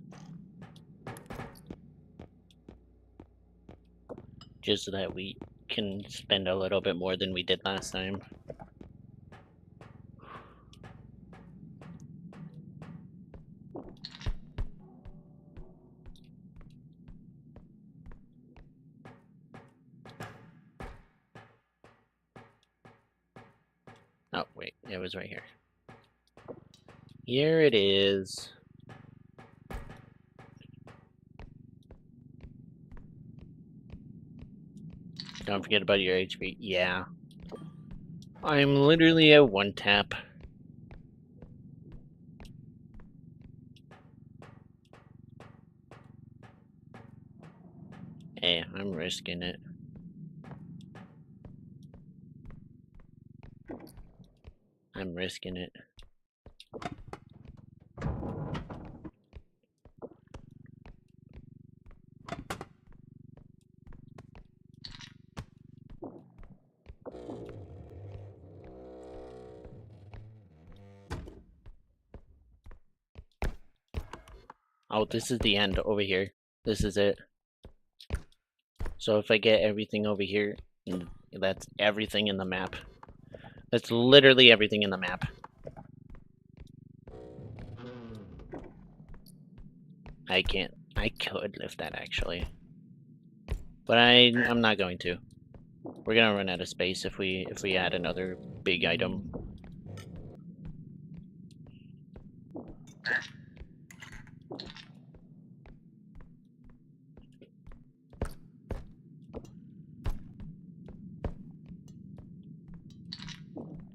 Just so that we can spend a little bit more than we did last time. Oh, wait, it was right here. Here it is. Don't forget about your HP. Yeah. I'm literally at 1 tap. Hey, I'm risking it. I'm risking it. Oh, this is the end over here. This is it. So if I get everything over here, that's everything in the map. That's literally everything in the map. I can't. I could lift that actually, but I'm not going to. We're gonna run out of space if we add another big item.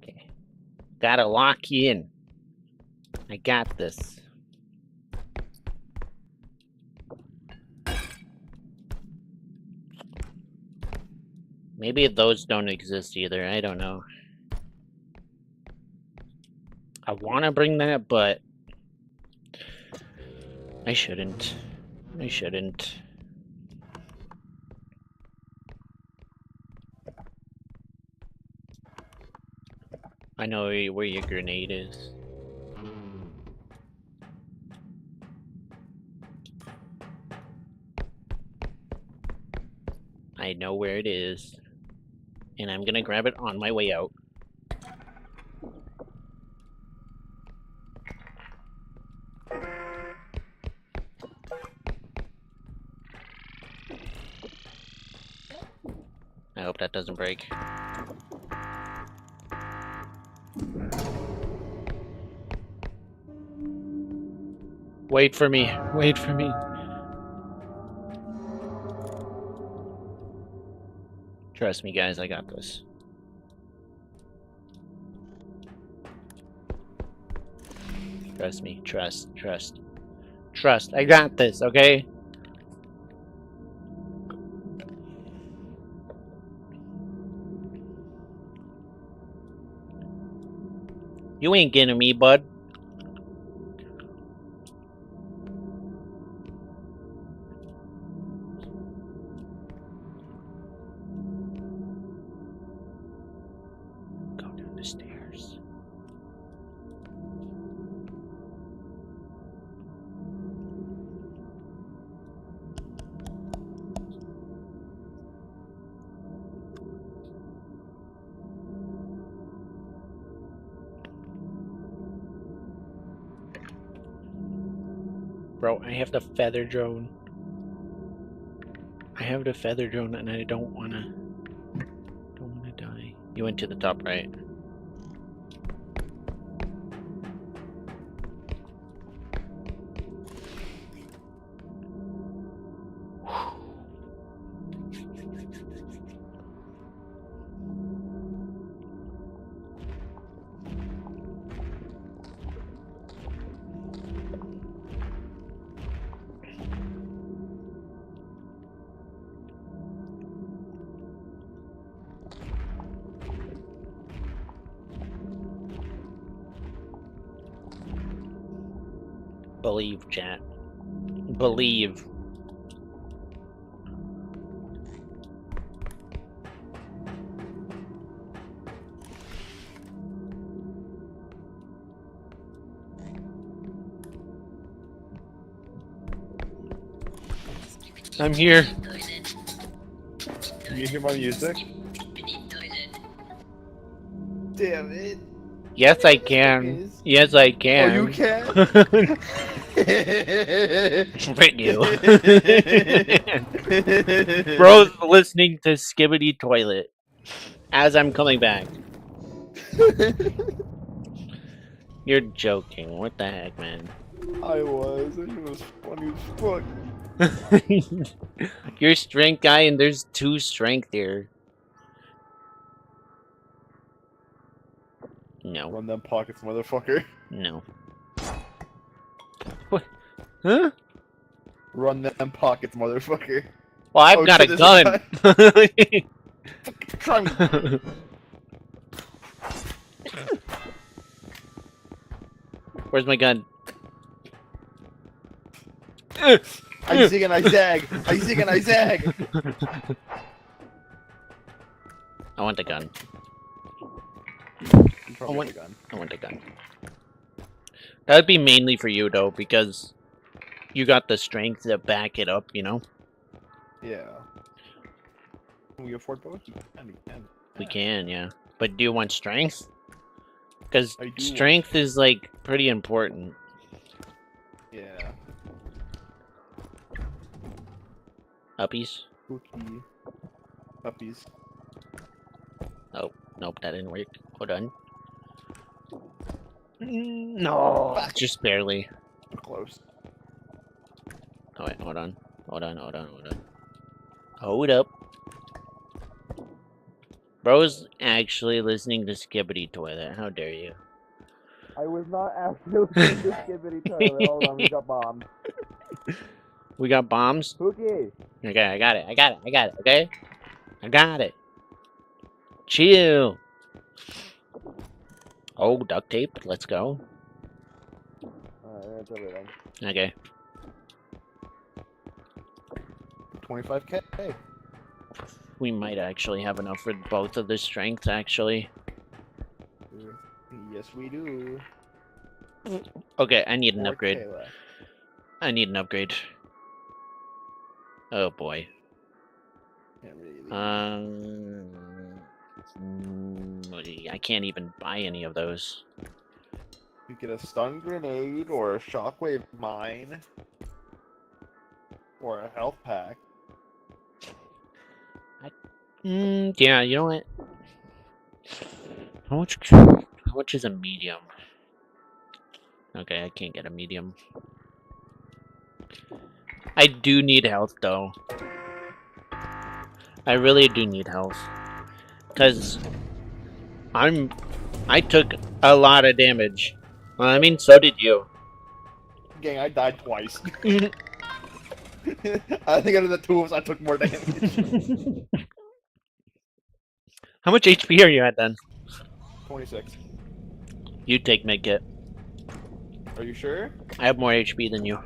Okay, gotta lock you in. I got this. Maybe those don't exist either. I don't know. I want to bring that, but I shouldn't. I shouldn't. I know where your grenade is. I know where it is. And I'm gonna grab it on my way out. I hope that doesn't break. Wait for me. Wait for me. Trust me, guys. I got this. Trust me. Trust. Trust. Trust. I got this, okay? You ain't getting me, bud. Bro, I have the feather drone. I have the feather drone and I don't wanna die. You went to the top right. Believe, chat. Believe. I'm here. Can you hear my music? Damn it. Yes, I can. Yes, I can. Oh, you can? Frick you. Bro's listening to Skibbity Toilet as I'm coming back. You're joking. What the heck, man? I was. It was funny as fuck. You're strength guy, and there's 2 strength here. No. Run them pockets, motherfucker. No. What? Huh? Run them pockets, motherfucker. Well, I've got shit, a gun. Try me. Where's my gun? I zig and I zag. I zig and I zag. I want the gun. I want the gun. I want the gun. That would be mainly for you, though, because you got the strength to back it up, you know? Yeah. Can we afford both? We can, yeah. But do you want strength? Because I do strength is, like, pretty important. Yeah. Uppies? Cookie. Puppies. Oh, nope, that didn't work. Hold on. No, just barely. Close. Oh, wait, hold on. Hold on. Hold up. Bro's actually listening to Skibbity Toilet. How dare you? I was not actually listening to Skibbity Toilet. Hold on, we got bombs. We got bombs? Cookie! Okay, I got it, okay? I got it. Chill. Oh, duct tape. Let's go. Alright, that's everything. Okay. 25k. We might actually have enough for both of the strengths, actually. Yes, we do. Okay, I need an 4K upgrade. left. I need an upgrade. Oh, boy. Can't really. I can't even buy any of those. You get a stun grenade or a shockwave mine or a health pack. Yeah, you know what? How much is a medium? Okay, I can't get a medium. I do need health, though. I really do need health. Because I took a lot of damage. Well, I mean, so did you. Gang, I died twice. I think out of the two of us, I took more damage. How much HP are you at, then? 26. You take medkit. Are you sure? I have more HP than you.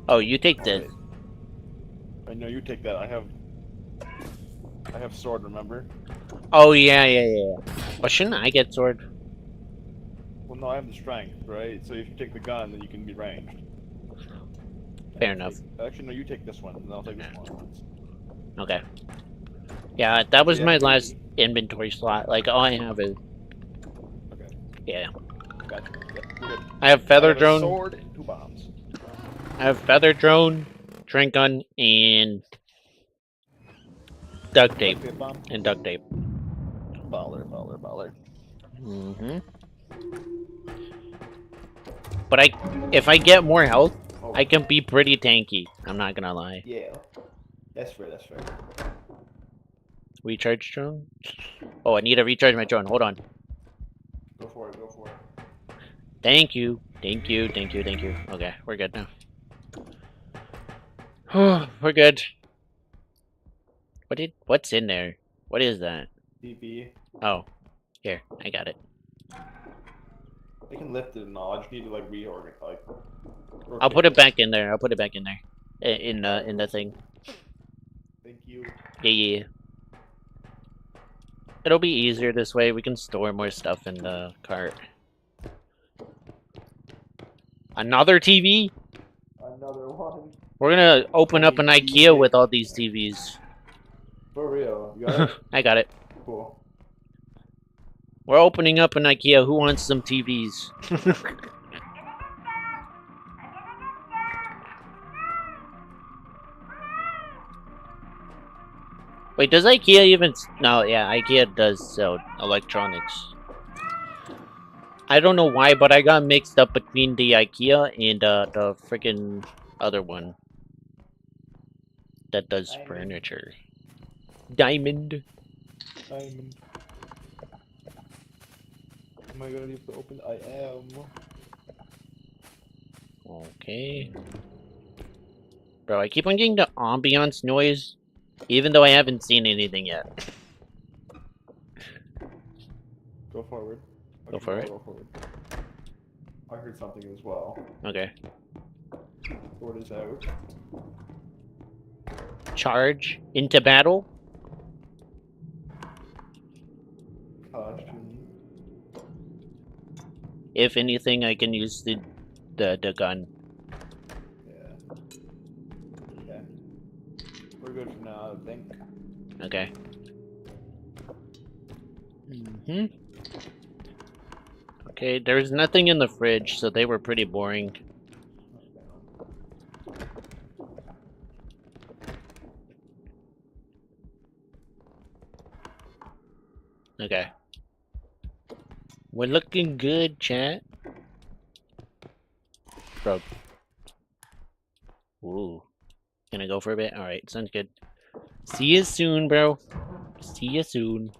Oh, you take this. I know you take that. I have sword, remember? Oh, yeah. Well, shouldn't I get sword? Well, no, I have the strength, right? So if you take the gun, then you can be ranged. Fair enough. Actually, no, you take this one, and I'll take this one. Okay. Yeah, that was my last inventory slot. Like, all I have is... Okay. Yeah. Gotcha. Yeah, we're good. I have feather drone. A sword and 2 bombs. I have feather drone, drink gun, and duct tape. Bomb. And duct tape. Baller, baller, baller. But if I get more health, Oh. I can be pretty tanky. I'm not gonna lie. Yeah. That's fair, that's fair. Recharge drone? Oh, I need to recharge my drone. Hold on. Go for it, go for it. Thank you. Thank you, thank you, thank you. Okay, we're good now. We're good. What's in there? What is that? DB. Oh, here, I got it. I can lift it and all. I just need to like reorganize, like. I'll put it back in there. I'll put it back in there. In the thing. Thank you. Yeah. It'll be easier this way. We can store more stuff in the cart. Another TV? Another one. We're gonna open up an IKEA with all these TVs. For real. You got it? I got it. Cool. We're opening up an IKEA. Who wants some TVs? Wait, does IKEA even... No, yeah, IKEA does sell electronics. I don't know why, but I got mixed up between the IKEA and the freaking other one that does furniture. Diamond. Diamond. Am I gonna need to open? I am. Okay. Bro, I keep on getting the ambiance noise, even though I haven't seen anything yet. Go forward. Go for it. Go forward. I heard something as well. Okay. Sword is out. Charge into battle. Caution. If anything, I can use the gun. Yeah. Okay. We're good for now, I think. Okay. Okay, there's nothing in the fridge, so they were pretty boring. Okay. We're looking good, chat. Bro. Ooh. Gonna go for a bit? Alright, sounds good. See you soon, bro. See you soon.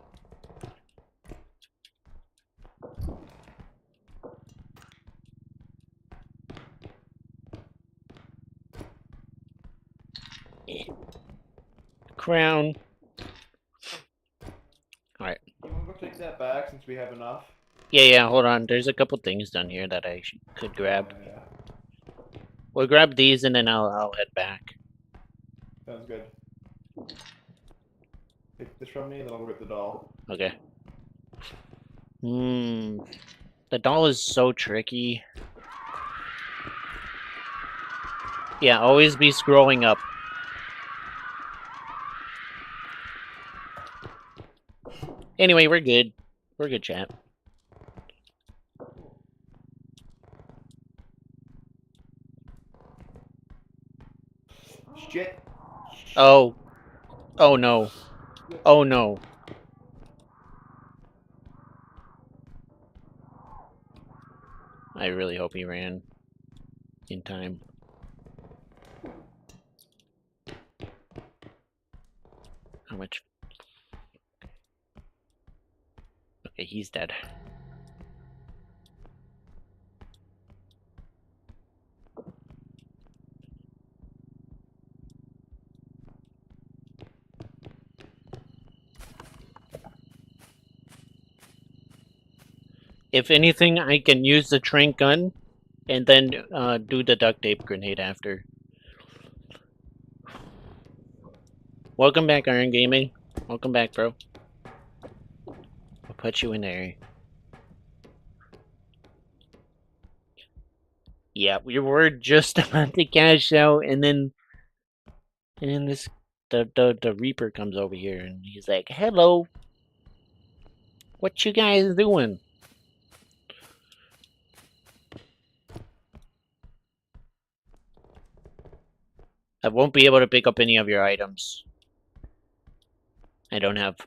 Crown. Alright. You wanna go take that back since we have enough? Yeah, hold on. There's a couple things down here that I could grab. Yeah. We'll grab these and then I'll head back. Sounds good. Take this from me and then I'll go get the doll. Okay. The doll is so tricky. Yeah, always be scrolling up. Anyway, we're good. We're good, chat. Shit. Oh. Oh no. Oh no. I really hope he ran in time. How much? Okay, he's dead. If anything, I can use the trank gun and then do the duct tape grenade after. Welcome back, Iron Gaming. Welcome back, bro. I'll put you in there. Yeah, we were just about to cash out, and then this the Reaper comes over here, and he's like, "Hello, what you guys doing?" I won't be able to pick up any of your items. I don't have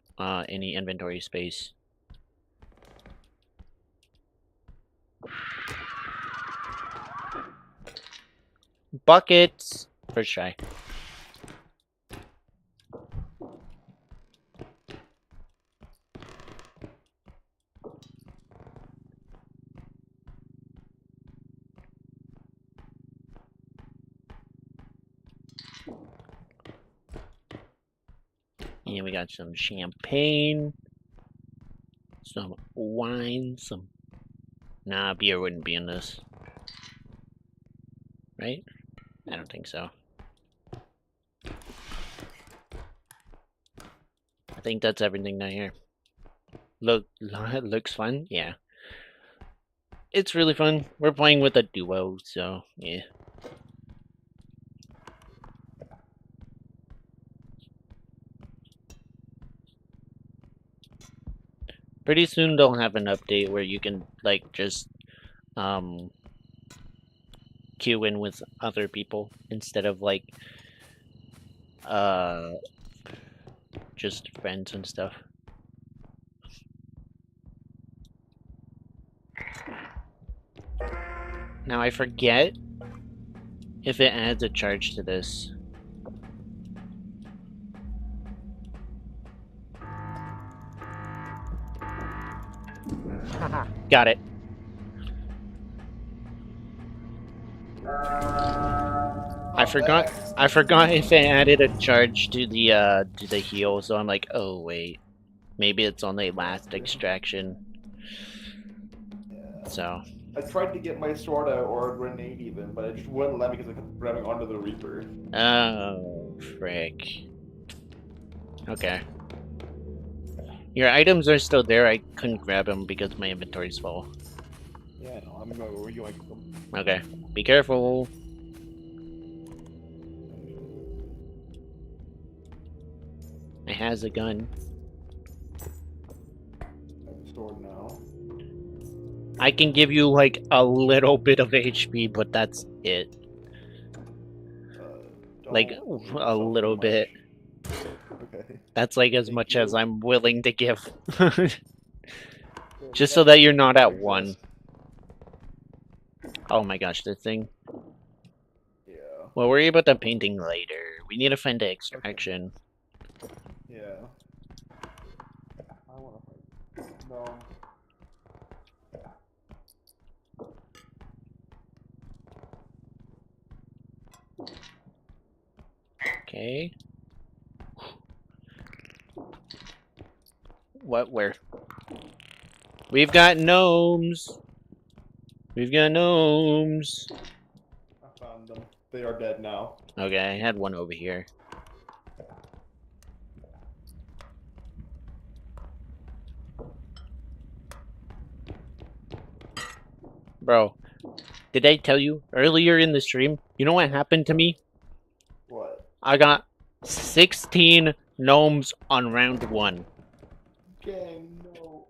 any inventory space. Buckets! First try. And we got some champagne. Some wine. Some... Nah, beer wouldn't be in this. Right? I don't think so. I think that's everything down here. Looks fun? Yeah. It's really fun. We're playing with a duo, so yeah. Pretty soon they'll have an update where you can like just queue in with other people instead of like just friends and stuff. Now I forget if it adds a charge to this. Got it. I forgot if it added a charge to the heal, so I'm like, oh wait. Maybe it's on the last extraction. Yeah. So I tried to get my sword out or a grenade even, but it just wouldn't let me because I kept grabbing onto the Reaper. oh frick. Okay. Your items are still there. I couldn't grab them because my inventory's full. Yeah, I know. I'm going where you like them. Okay. Be careful. It has a gun. I have a sword now. I can give you like a little bit of HP, but that's it. Like a little bit. Okay. That's like as Thank much you. as I'm willing to give. Just so that you're not at one. Oh my gosh, this thing. Yeah. We'll worry about the painting later. We need to find the extraction. Okay. Yeah. I want to fight. No. Okay. What? Where? We've got gnomes. We've got gnomes. I found them. They are dead now. Okay, I had one over here. Bro, did I tell you earlier in the stream? You know what happened to me? What? I got 16 gnomes on round 1. Gang, no.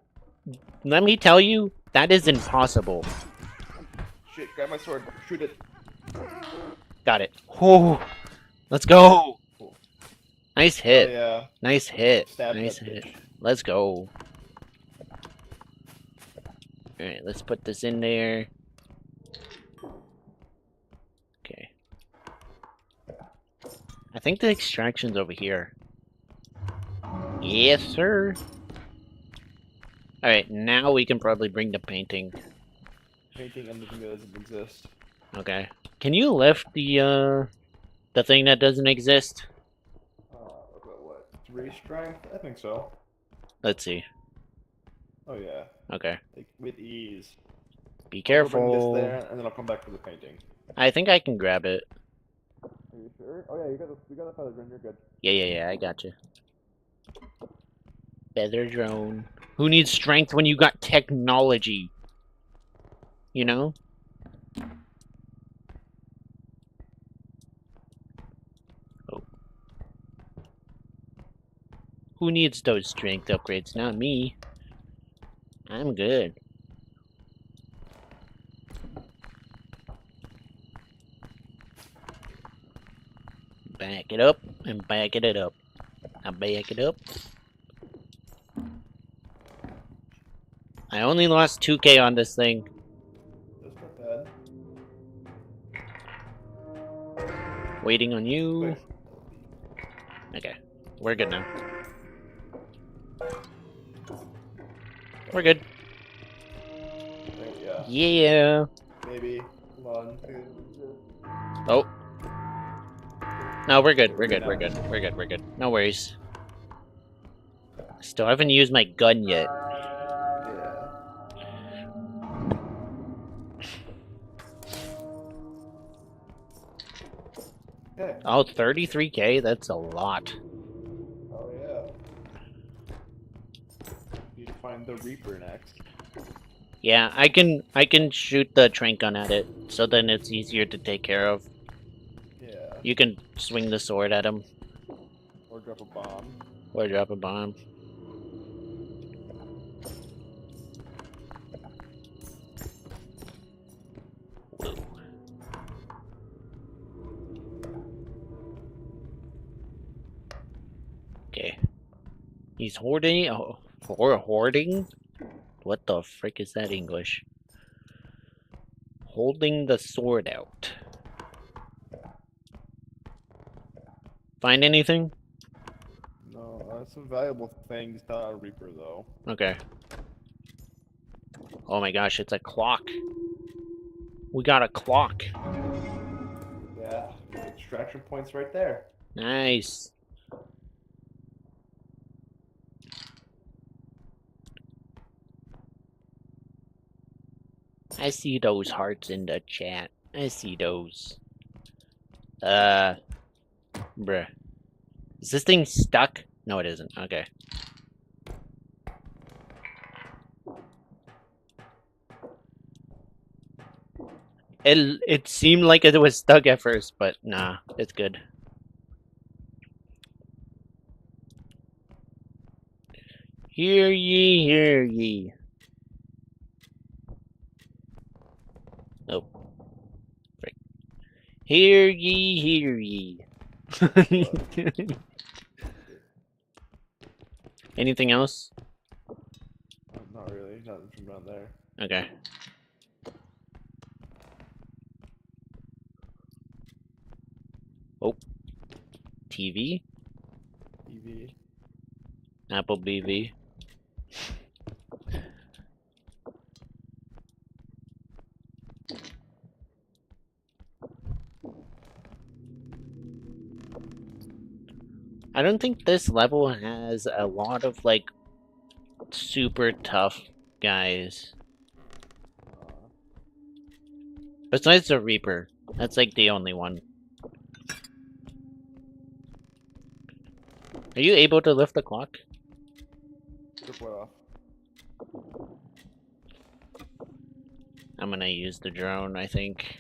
Let me tell you, that is impossible. Shit, grab my sword. Shoot it. Got it. Oh, let's go. Cool. Nice hit. Oh, yeah. Nice hit. Stab Nice that hit. bitch. Let's go. Alright, let's put this in there. Okay. I think the extraction's over here. Yes, sir. Alright, now we can probably bring the painting. Painting anything that doesn't exist. Okay. Can you lift the thing that doesn't exist? About what? 3 strength? I think so. Let's see. Oh, yeah. Okay. Like, with ease. Be I'll careful. bring this there, and then I'll come back for the painting. I think I can grab it. Are you sure? Oh, yeah, you got the feather drone. You're good. Yeah, I got you. Feather drone. Who needs strength when you got technology? You know? Oh. Who needs those strength upgrades? Not me. I'm good. Back it up and back it up. I back it up. I only lost 2K on this thing. That's not bad. Waiting on you. Wait. Okay, we're good now. We're good. Yeah. Yeah. Maybe. Hold on. Oh. No, we're good. We're good. We're good. We're good. We're good. No worries. Still haven't used my gun yet. Yeah. Okay. Oh, 33K? That's a lot. Oh yeah. Need to find the Reaper next. Yeah, I can shoot the trank gun at it, so then it's easier to take care of. Yeah. You can swing the sword at him. Or drop a bomb. Or drop a bomb. Whoa. Okay. He's hoarding. Oh, hoarding? What the frick is that English? Holding the sword out. Find anything? No, some valuable things. Not a Reaper though. Okay. Oh my gosh, it's a clock. We got a clock. Yeah. Extraction points right there. Nice. I see those hearts in the chat. I see those. Bruh. Is this thing stuck? No, it isn't. Okay. It seemed like it was stuck at first, but nah, it's good. Hear ye, hear ye. Nope. Frick. Hear ye, hear ye. Anything else? Not really. Nothing from down there. Okay. Oh. TV? EV. Apple BV. I don't think this level has a lot of, like, super tough guys. Besides the Reaper. That's, like, the only one. Are you able to lift the clock? Took what off? I'm gonna use the drone, I think.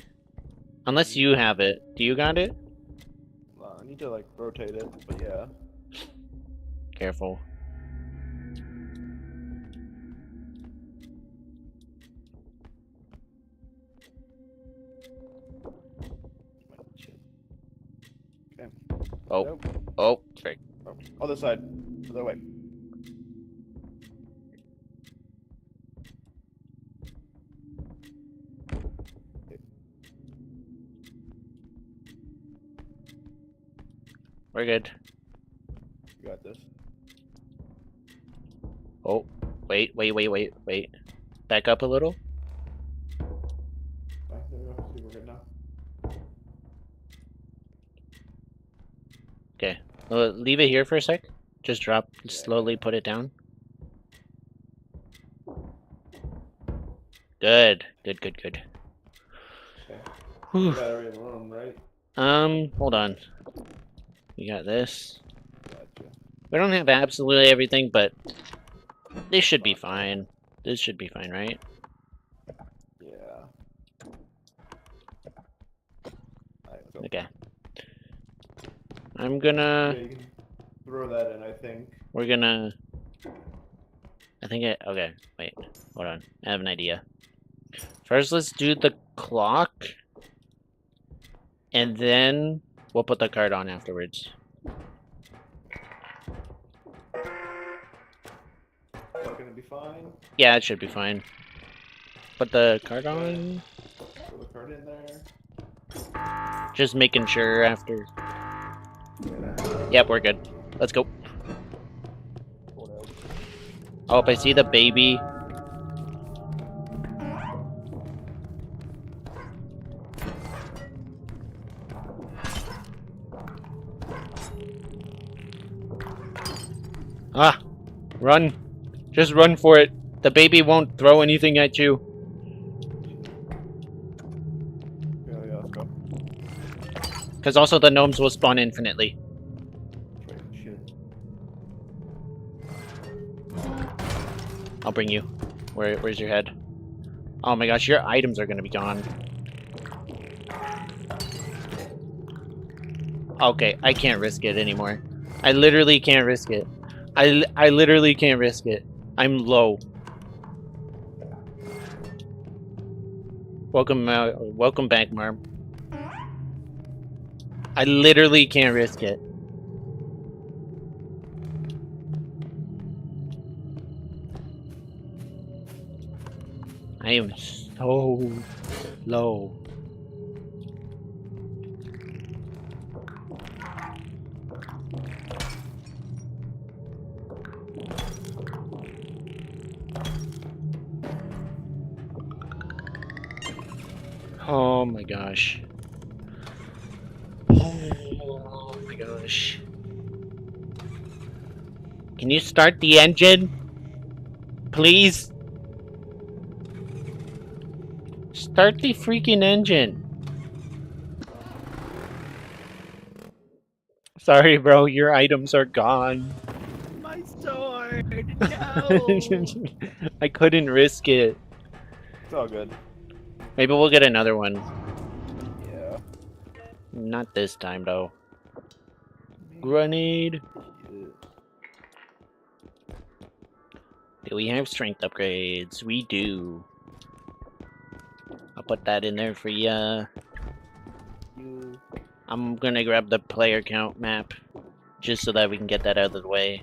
Unless you have it. Do you got it? I need to like rotate it, but yeah. Careful. Okay. Oh. Nope. Oh, frick. Oh, other side. Other way. We're good. You got this. Oh. Wait. Back up a little. There we go. See, we're good now. Okay. Leave it here for a sec. Just drop, slowly put it down. Good. Good. Okay. Whew. Battery alone, right? Hold on. We got this. Gotcha. We don't have absolutely everything, but this should be fine. This should be fine, right? Yeah. Alright, let's go. Okay. I'm gonna... Yeah, you can throw that in, I think. We're gonna... I think it... Okay, wait. Hold on. I have an idea. First, let's do the clock. And then We'll put the card on afterwards. Is that gonna be fine? Yeah, it should be fine. Put the card on. Throw the card in there. Just making sure after. Yep, we're good. Let's go. Oh, I see the baby. Ah! Run! Just run for it. The baby won't throw anything at you. Yeah, let's go. Because also the gnomes will spawn infinitely. Shit. I'll bring you. Where's your head? Oh my gosh, your items are gonna be gone. Okay, I can't risk it anymore. I literally can't risk it. I literally can't risk it. I'm low. Welcome back, Marm. I literally can't risk it. I am so low. Oh my gosh. Oh my gosh. Can you start the engine? Please? Start the freaking engine. Sorry, bro, your items are gone. My sword! No! I couldn't risk it. It's all good. Maybe we'll get another one. Yeah. Not this time, though. Grenade. Do we have strength upgrades? We do. I'll put that in there for ya. I'm gonna grab the player count map, just so that we can get that out of the way.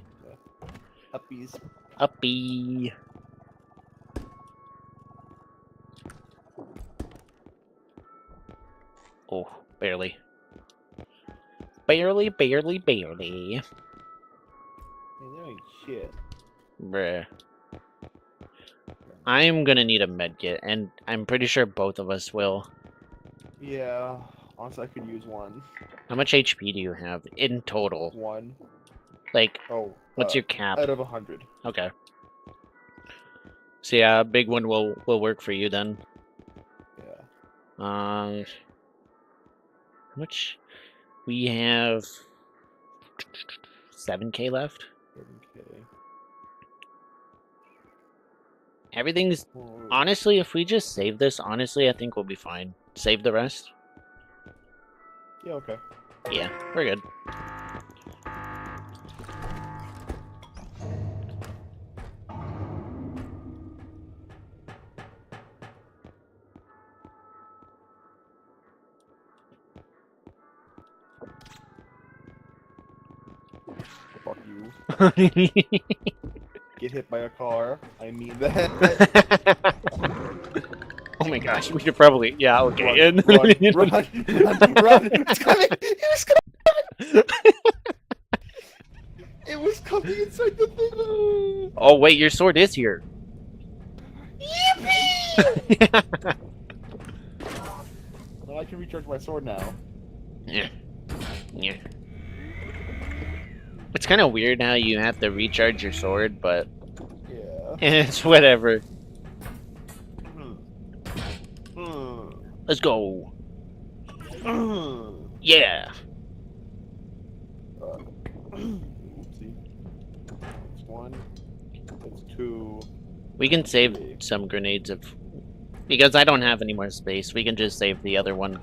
Uppies. Uppy. Oh, barely. Barely. Hey, there ain't shit. Bruh. I'm gonna need a medkit, and I'm pretty sure both of us will. Yeah. Honestly, I could use one. How much HP do you have in total? One. Like, Oh. what's your cap? Out of 100. Okay. So yeah, a big one will work for you then. Yeah. How much? We have 7K left. 7K. Everything's honestly, if we just save this, honestly, I think we'll be fine. Save the rest. Yeah, okay. Yeah, we're good. Fuck you. Get hit by a car. I mean that. Oh my gosh, we should probably okay. Run, run. It's coming! It was coming! It was coming inside the thing! Oh wait, your sword is here. Yippee! Well, I can recharge my sword now. Yeah. It's kind of weird how you have to recharge your sword, but Yeah. it's whatever. Let's go. Yeah. Oopsie. That's one. That's two. We can save some grenades because I don't have any more space. We can just save the other one.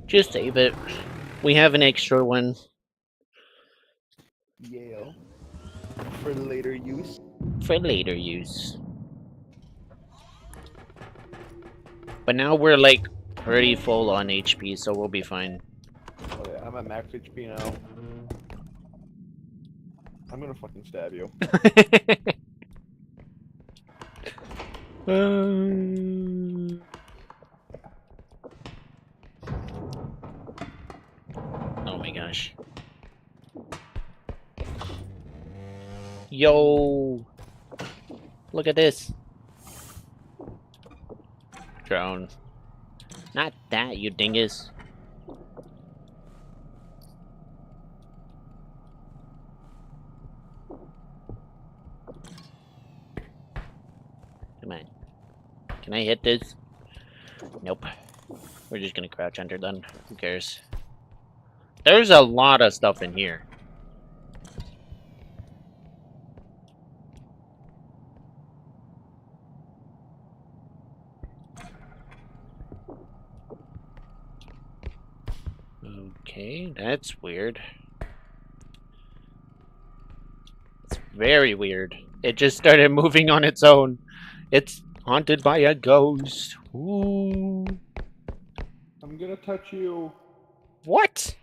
Just save it. We have an extra one. Yeah. For later use. For later use. But now we're like Already full on HP, so we'll be fine. Oh yeah, I'm at max HP now. I'm gonna fucking stab you. Oh my gosh. Yo! Look at this. Drone. Not that, you dingus. Come on. Can I hit this? Nope. We're just gonna crouch under then. Who cares? There's a lot of stuff in here. Okay, that's weird. It's very weird. It just started moving on its own. It's haunted by a ghost. Ooh. I'm gonna touch you. What?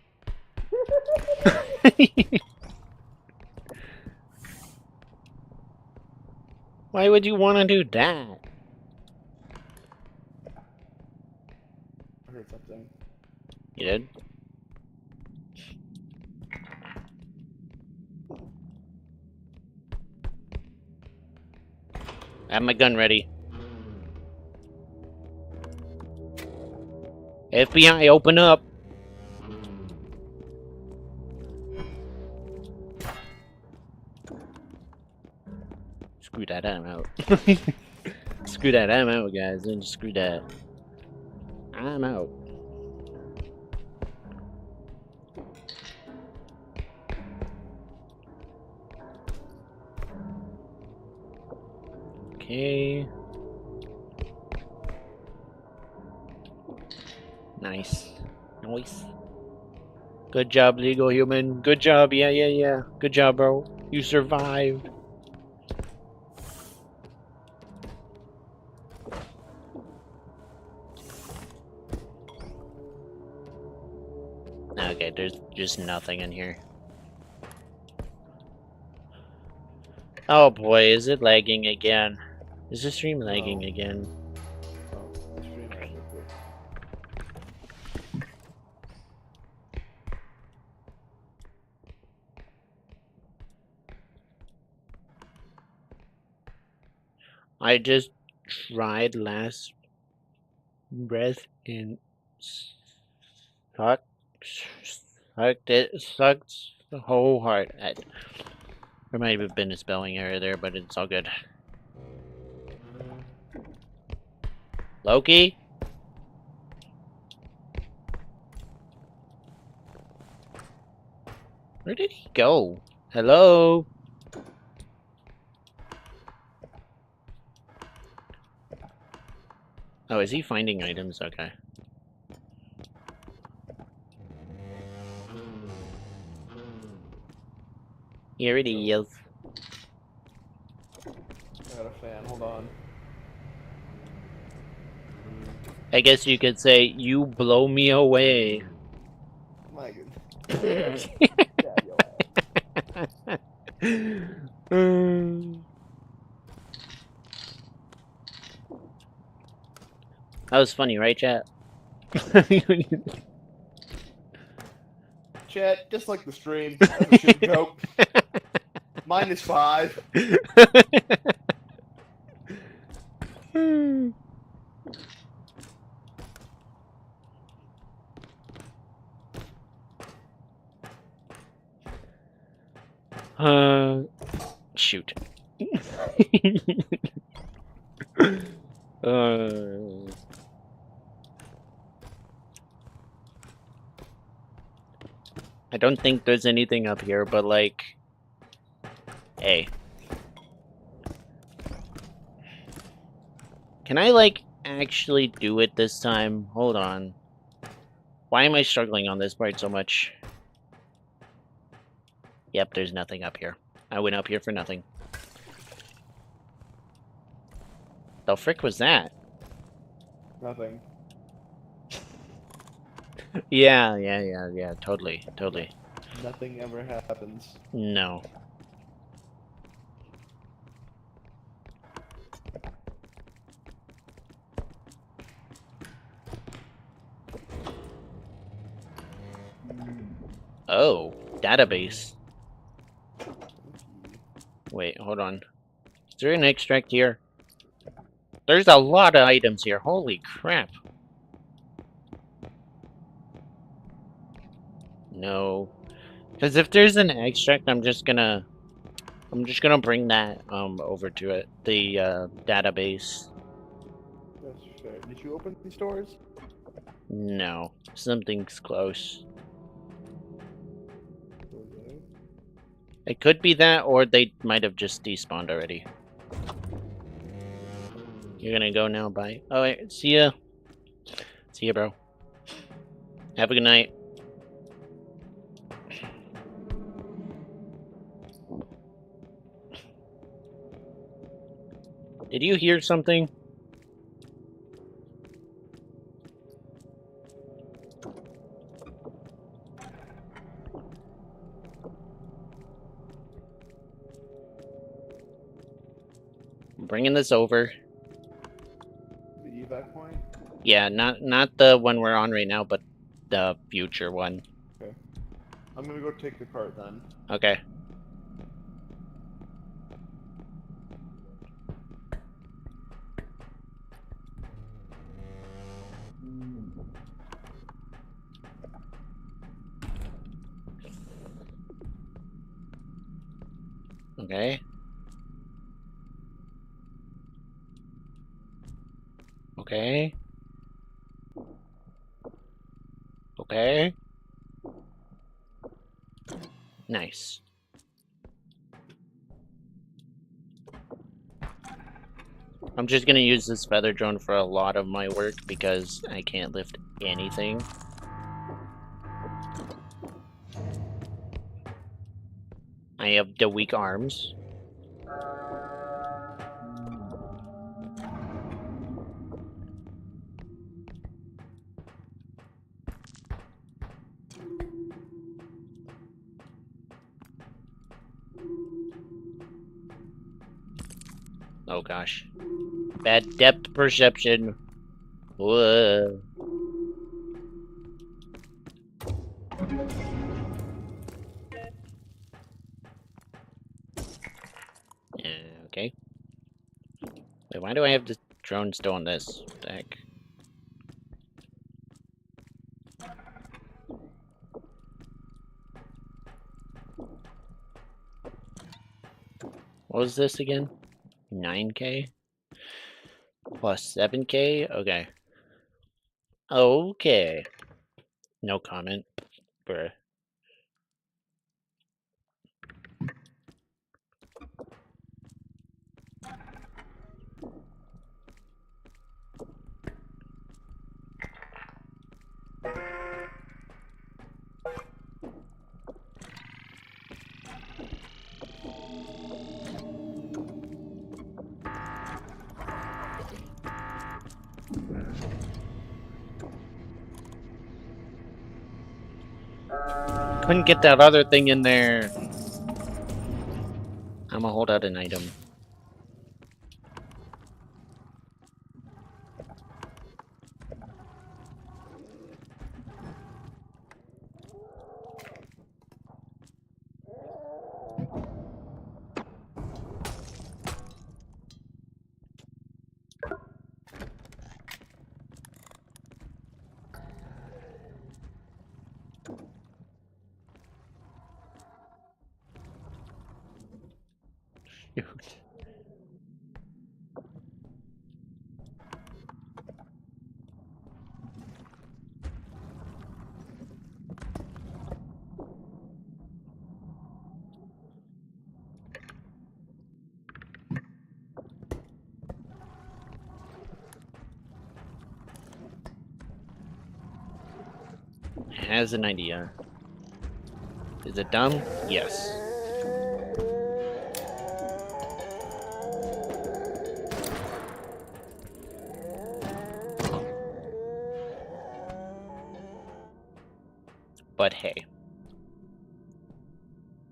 Why would you want to do that? I heard something. You did? I have my gun ready. FBI, open up! Screw that, I'm out. Screw that, I'm out, guys. Then screw that. I'm out. Okay. Nice. Nice. Good job, legal human. Good job, yeah. Good job, bro. You survived. Okay, there's just nothing in here. Oh boy, is it lagging again? Is the stream lagging again? Oh, the stream has it, but- I just tried last breath and sucked the whole heart. There might have been a spelling error there, but it's all good. Loki? Where did he go? Hello? Oh, is he finding items? Okay. Here it is. I got a fan, hold on. I guess you could say, you blow me away. My goodness. Stab your ass. That was funny, right, chat? Chat, just like the stream. That's a shit joke. -5. Shoot. I don't think there's anything up here, but like, hey. Can I like actually do it this time? Hold on. Why am I struggling on this part so much? Yep, there's nothing up here. I went up here for nothing. The frick was that? Nothing. Yeah. Totally. Nothing ever happens. No. Oh, database. Wait, hold on. Is there an extract here? There's a lot of items here. Holy crap. No. Because if there's an extract, I'm just gonna bring that over to it. The database. That's fair. Did you open these doors? No. Something's close. Okay. It could be that, or they might have just despawned already. You're gonna go now, bye. Oh, wait, see ya. See ya, bro. Have a good night. Did you hear something? I'm bringing this over. The evac point? Yeah, not the one we're on right now, but the future one. Okay. I'm gonna go take the cart then. Okay. Okay. Okay. Okay. Nice. I'm just gonna use this feather drone for a lot of my work because I can't lift anything. I have the weak arms. Oh gosh. Bad depth perception. Whoa. Okay. Wait, why do I have the drone still on this? What the heck? What was this again? 9K? Plus 7K? Okay. Okay. No comment. Bruh. Couldn't get that other thing in there. I'm gonna hold out an item. Shoot. Has an idea. Is it dumb? Yes. But hey.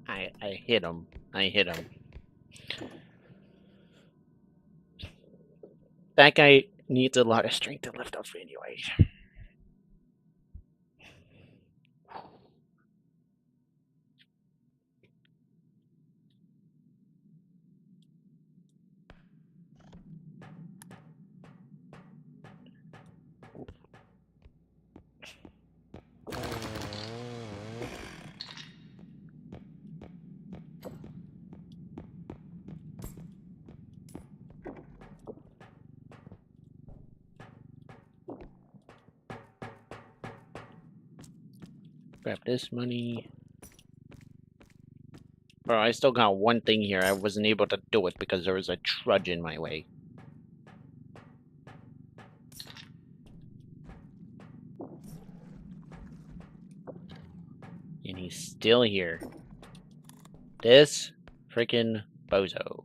I hit him. I hit him. That guy needs a lot of strength to lift up anyway. Grab this money. Bro, I still got one thing here. I wasn't able to do it because there was a trudge in my way. And he's still here. This freaking bozo.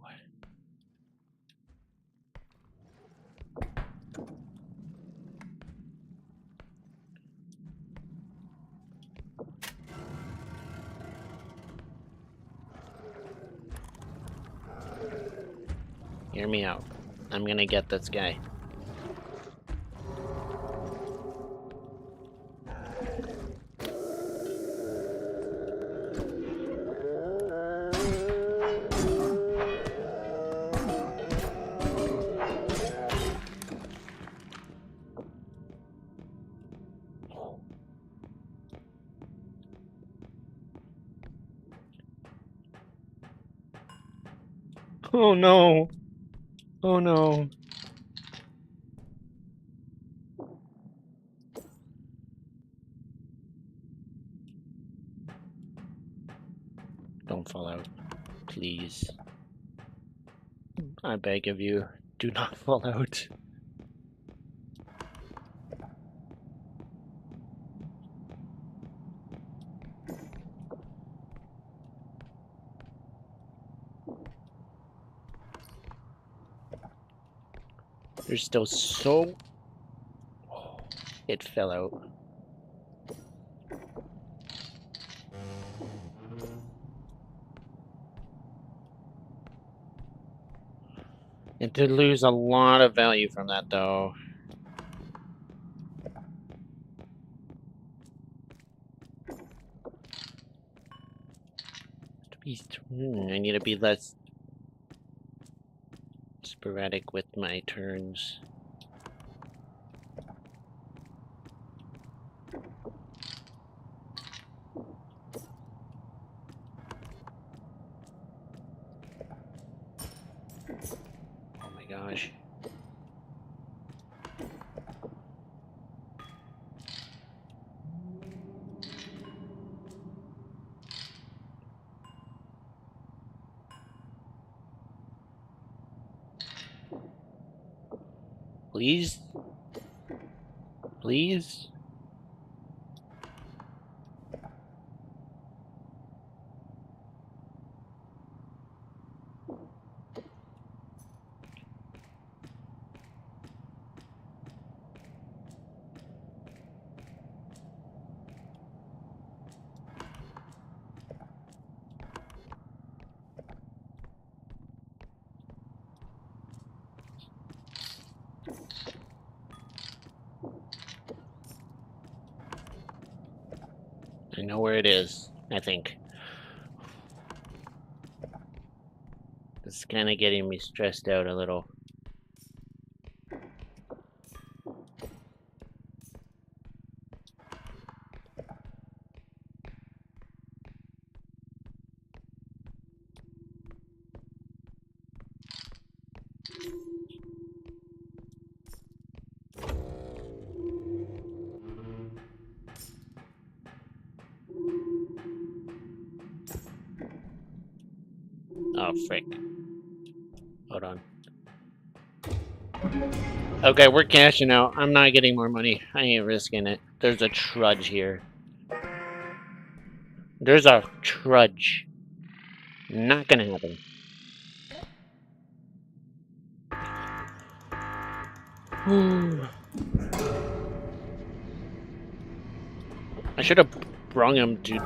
Hear me out. I'm gonna get this guy. Oh no! Oh no! Don't fall out. Please. I beg of you, do not fall out. There's still so... Oh, it fell out. It did lose a lot of value from that, though. I need to be less sporadic with my turns. Oh my gosh. Please? Please? I know where it is, I think. It's kind of getting me stressed out a little. Oh, frick. Hold on. Okay, we're cashing out. I'm not getting more money. I ain't risking it. There's a trudge here. There's a trudge. Not gonna happen. I should have sprung him to...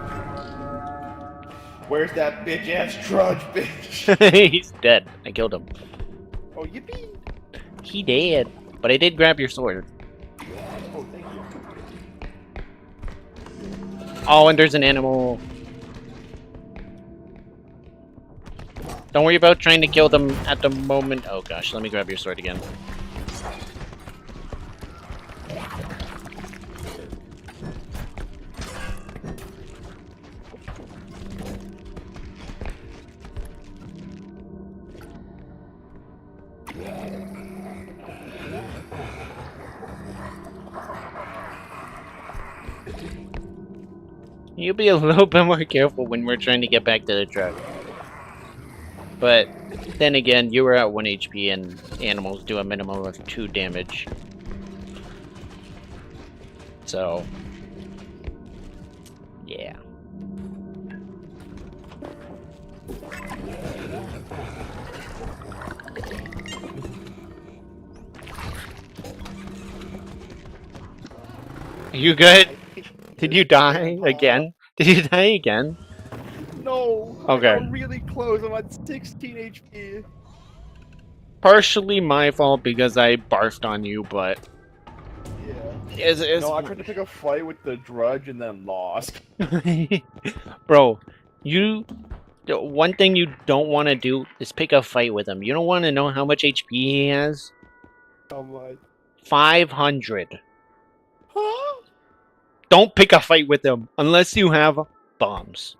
Where's that bitch-ass trudge, bitch? He's dead. I killed him. Oh, yippee! He did. But I did grab your sword. Oh, thank you. Oh, and there's an animal. Don't worry about trying to kill them at the moment. Oh gosh, let me grab your sword again. You'll be a little bit more careful when we're trying to get back to the truck. But then again, you were at 1 HP and animals do a minimum of 2 damage. So, yeah. Are you good? Did you die again? Did you die again? No! Okay. I got really close. I'm at 16 HP. Partially my fault because I barfed on you, but... Yeah. No, I tried to pick a fight with the Drudge and then lost. Bro, one thing you don't want to do is pick a fight with him. You don't want to know how much HP he has? How much? 500. Huh? Don't pick a fight with him unless you have bombs.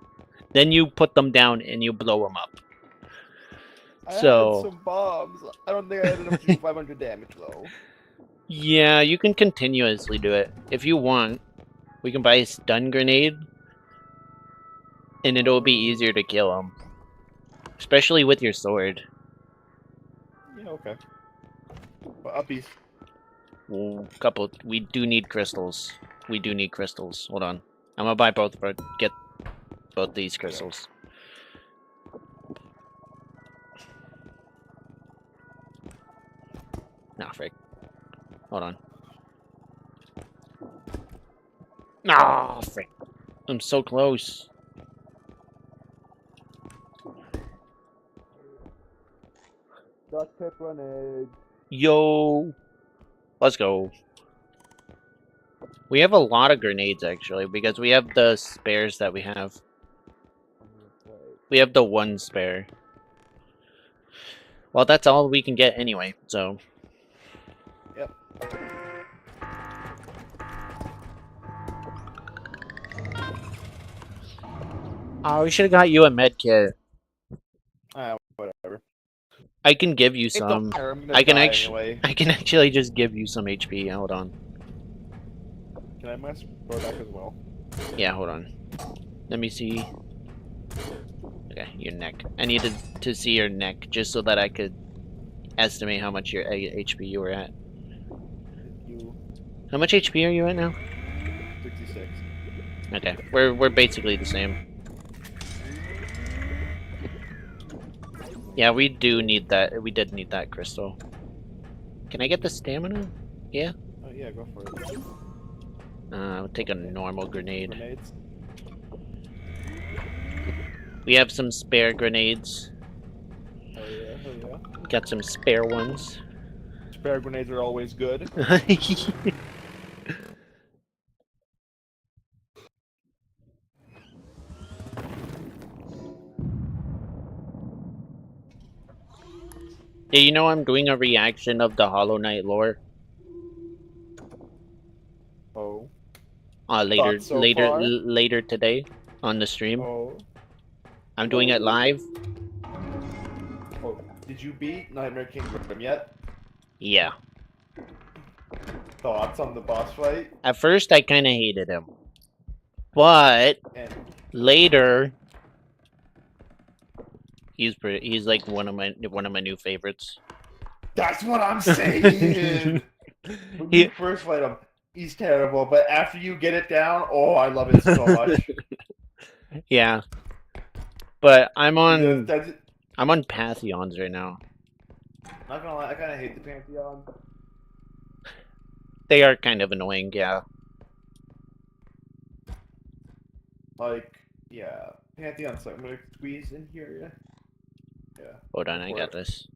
Then you put them down and you blow them up. I So... had some bombs. I don't think I had enough to do 500 damage, though. Yeah, you can continuously do it. If you want, we can buy a stun grenade. And it'll be easier to kill him. Especially with your sword. Yeah, okay. But uppies. We do need crystals. We do need crystals. Hold on. I'm gonna buy both, but get both these crystals. Nah, frick. Hold on. Nah, frick. I'm so close. Dust pip grenade. Yo. Let's go. We have a lot of grenades, actually, because we have the spares that we have. We have the 1 spare. Well, that's all we can get anyway, so... Yep. Oh, we should have got you a med kit. Whatever. I can give you It don't some. matter, I'm gonna I can die actually, anyway. I can actually just give you some HP. Hold on. Can I mess throw back as well? Yeah, hold on. Let me see. Okay, your neck. I needed to see your neck just so that I could estimate how much your HP you were at. You How much HP are you at now? 66. Okay, we're basically the same. Yeah, we do need that. We did need that crystal. Can I get the stamina? Yeah. Oh yeah, go for it. I'll take a normal grenade. Grenades. We have some spare grenades. Hell yeah, hell yeah. Got some spare ones. Spare grenades are always good. Yeah, you know I'm doing a reaction of the Hollow Knight lore. Oh. Later, Thoughts so far? later today on the stream. Oh. I'm doing it live. Oh. Did you beat Nightmare Kingdom yet? Yeah. Thoughts on the boss fight? At first, I kind of hated him, but And later, he's like one of my new favorites. that's what I'm saying. When you first fight him, he's terrible, but after you get it down, oh, I love it so much. Yeah, but I'm on That's, Pantheons right now. not gonna lie, I kind of hate the Pantheon. They are kind of annoying, yeah. Like, yeah. Pantheon, so I'm gonna squeeze in here, yeah. Hold on, Go I for got it. this.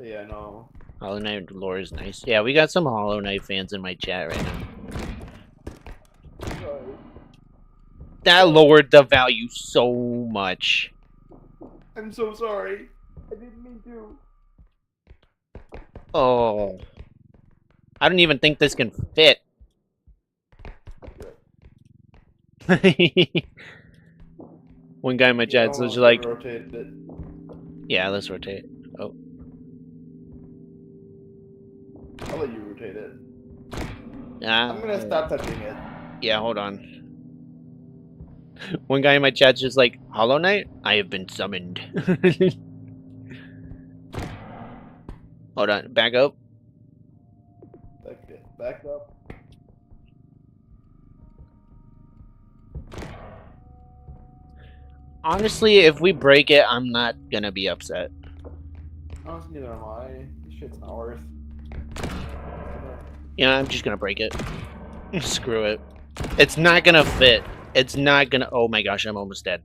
Yeah, no. Hollow Knight lore is nice. Yeah, we got some Hollow Knight fans in my chat right now. Sorry. That lowered the value so much. I'm so sorry. I didn't mean to. Oh. I don't even think this can fit. One guy in my chat was like, rotate it. yeah, let's rotate. Oh. I'll let you rotate it. Yeah. I'm gonna stop touching it. Yeah, hold on. One guy in my chat's just like, Hollow Knight? I have been summoned. Hold on, back up. Back up. Honestly, if we break it, I'm not gonna be upset. Honestly, neither am I. This shit's not worth. Yeah, I'm just gonna break it. Screw it. It's not gonna fit. It's not gonna. Oh my gosh, I'm almost dead.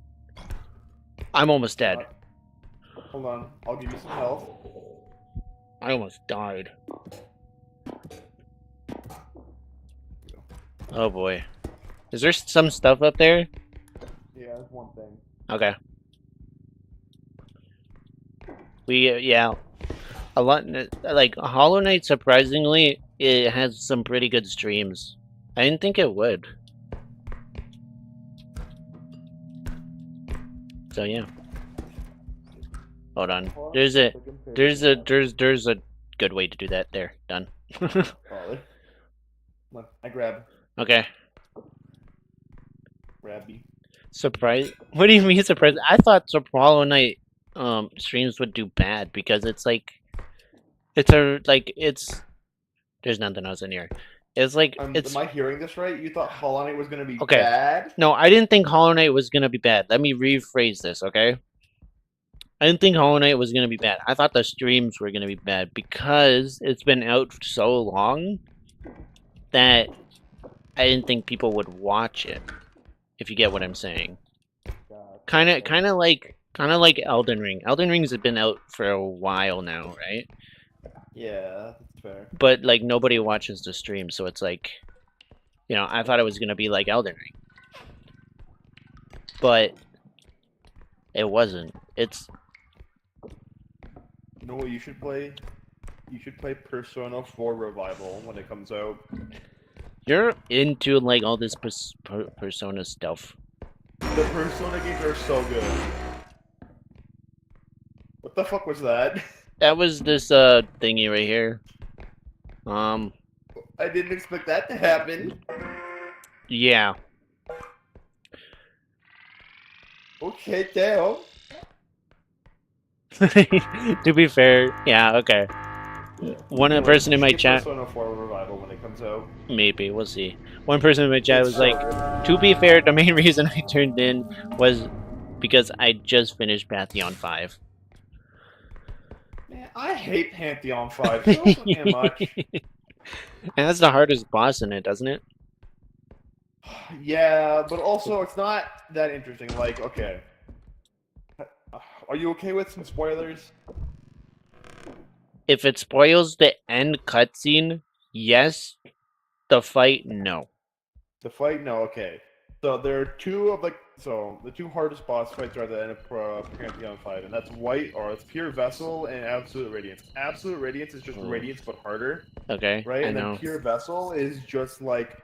I'm almost dead. Hold on, I'll give you some health. I almost died. Oh boy. Is there some stuff up there? Yeah, that's one thing. Okay. Yeah. A lot, like, Hollow Knight, surprisingly, it has some pretty good streams. I didn't think it would. So, yeah. Hold on. There's a good way to do that. There. Done. I grab. Okay. Grabby. Surprise? What do you mean surprise? I thought Hollow Knight streams would do bad because it's like there's nothing else in here. It's like am I hearing this right? You thought Hollow Knight was gonna be bad? No, I didn't think Hollow Knight was gonna be bad. Let me rephrase this, okay? I didn't think Hollow Knight was gonna be bad. I thought the streams were gonna be bad because it's been out so long that I didn't think people would watch it. If you get what I'm saying. Kind of like Elden Ring. Elden Ring's been out for a while now, right? Yeah, that's fair. But like nobody watches the stream, so it's like, you know, I thought it was gonna be like Elden Ring, but it wasn't. It's. You know what you should play? You should play Persona 4 Revival when it comes out. You're into like all this Persona stuff. The Persona games are so good. What the fuck was that? That was this thingy right here. I didn't expect that to happen. Yeah. Okay, damn. To be fair, yeah, okay. One person in my chat. Persona 4 Revival when it comes out. Maybe, we'll see. One person in my chat was like, to be fair, the main reason I turned in was because I just finished Pantheon 5. Man, I hate Pantheon 5 so fucking much. And that's the hardest boss in it, doesn't it? Yeah, but also it's not that interesting. Like, okay. Are you okay with some spoilers? If it spoils the end cutscene, yes. The fight, no. The fight, no, okay. So there are two of the two hardest boss fights are at the end of Pantheon 5, and that's White, or it's Pure Vessel, and Absolute Radiance. Absolute Radiance is just Radiance but harder. Okay, right? I And know. then Pure Vessel is just like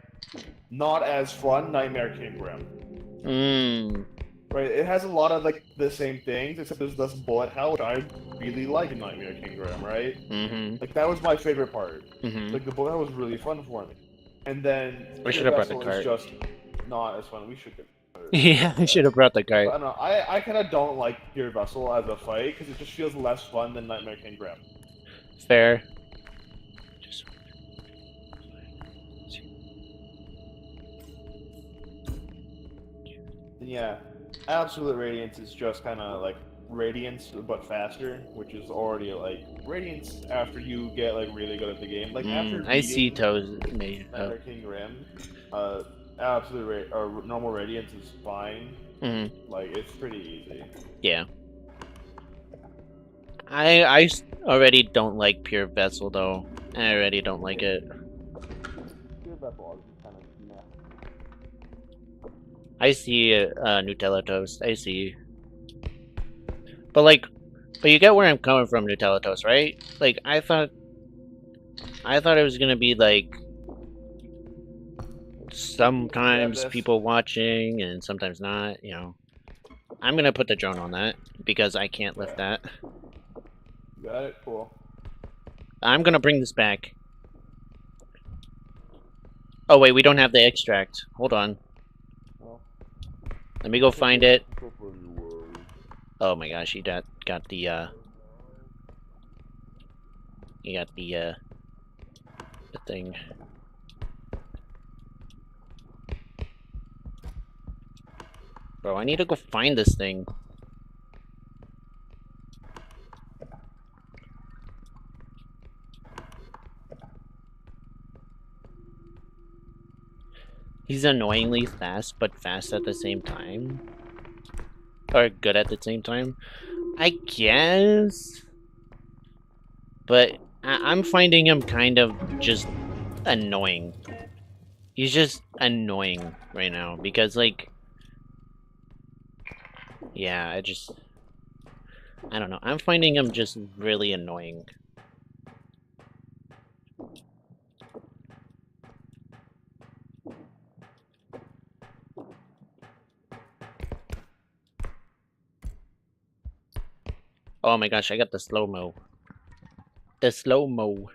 not as fun Nightmare King Grim. Right? It has a lot of like the same things, except there's less bullet hell, which I really like in Nightmare King Grim, right? Like that was my favorite part. Like the bullet hell was really fun for me. And then We should have brought the Vessel cart. is just not as fun. We should get. Yeah, I should have brought the cart. I don't know. I kind of don't like Pure Vessel as a fight because it just feels less fun than Nightmare King Grim. Fair. Yeah, Absolute Radiance is just kind of like Radiance but faster, which is already like Radiance after you get like really good at the game. Like after I see beating Toes. Nightmare King Grim, absolute or normal radiance is fine. Mm-hmm. Like it's pretty easy. Yeah. I already don't like pure vessel though. I already don't like it. Pure vessel is kind of meh. I see Nutella toast. I see. But like, but you get where I'm coming from, Nutella toast, right? Like I thought it was gonna be like sometimes people watching and sometimes not. You know, I'm gonna put the drone on that because I can't lift that. Got it. Cool. I'm gonna bring this back. Oh wait, we don't have the extract. Hold on. Well, Let me go find it. Oh my gosh, he got the the thing. Bro, I need to go find this thing. He's annoyingly fast, but fast at the same time. Or good at the same time. I guess. But I'm finding him kind of just annoying. He's just annoying right now because, like, yeah, I don't know. I'm finding him just really annoying. Oh my gosh, I got the slow-mo. The slow-mo.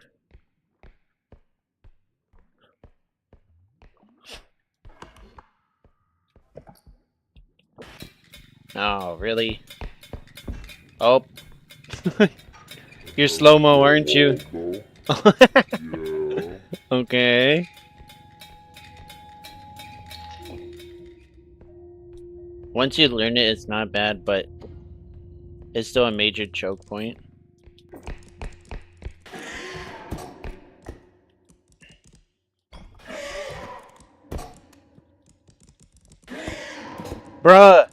Oh, really? Oh. You're slow-mo, aren't you? Okay. Once you learn it, it's not bad, but it's still a major choke point. Bruh!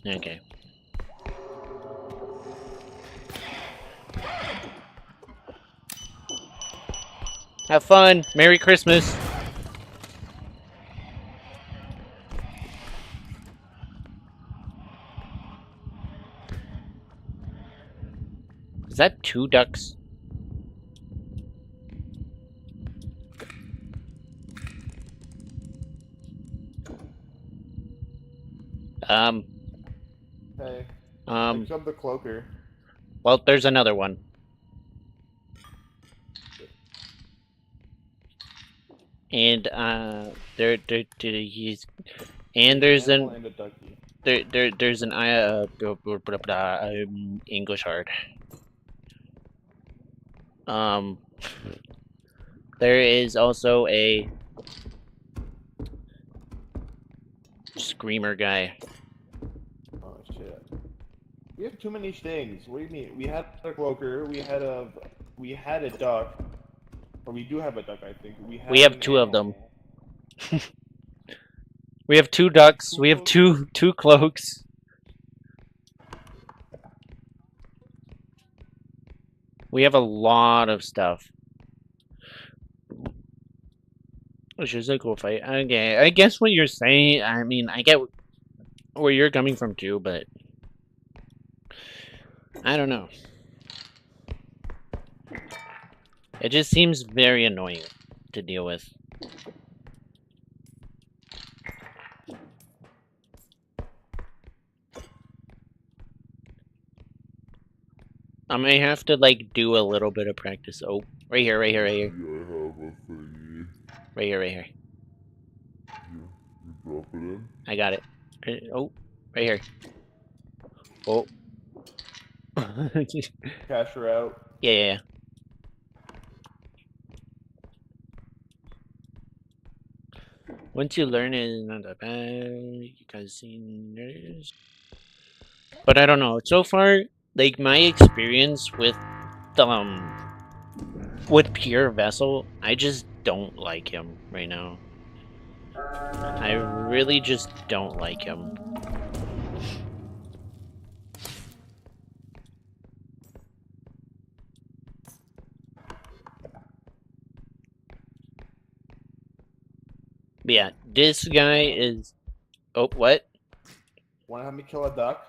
Okay. Have fun! Merry Christmas! Is that 2 ducks? Hey. Pick up the cloaker. Well, there's another one. And, he's... And there's an... And a ducky. There's an, English hard. There is also a... Screamer guy. Oh shit. We have too many things. What do you mean? We had a cloaker, we had a duck. Or we do have a duck, I think. We have 2 of them. We have 2 ducks. We have two cloaks. We have a lot of stuff. Which is a cool fight. Okay, I guess what you're saying, I mean, I get where you're coming from too, but I don't know. It just seems very annoying to deal with. I may have to, like, do a little bit of practice. Oh, right here, right here, right here. Right here, right here. You drop it in? I got it. Oh, right here. Oh. Cash her out. Yeah. Once you learn it, it's not that bad. You guys seen this? But I don't know. So far, like, my experience with with Pure Vessel, I just don't like him right now. I really just don't like him. But yeah, this guy is... Oh, what? Wanna have me kill a duck?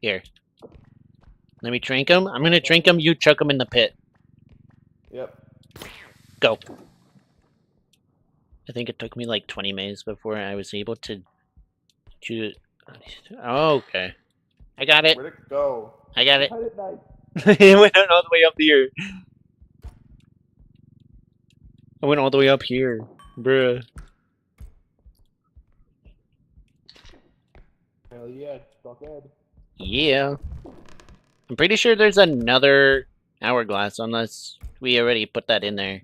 Here. Let me trank him. I'm gonna trank him, you chuck him in the pit. Yep. Go. I think it took me like 20 minutes before I was able to... Oh, okay. I got it. Where'd it go? I got it. How did I? It went all the way up here. I went all the way up here. Bruh. Hell yeah, Duckhead. Yeah. I'm pretty sure there's another hourglass, unless we already put that in there.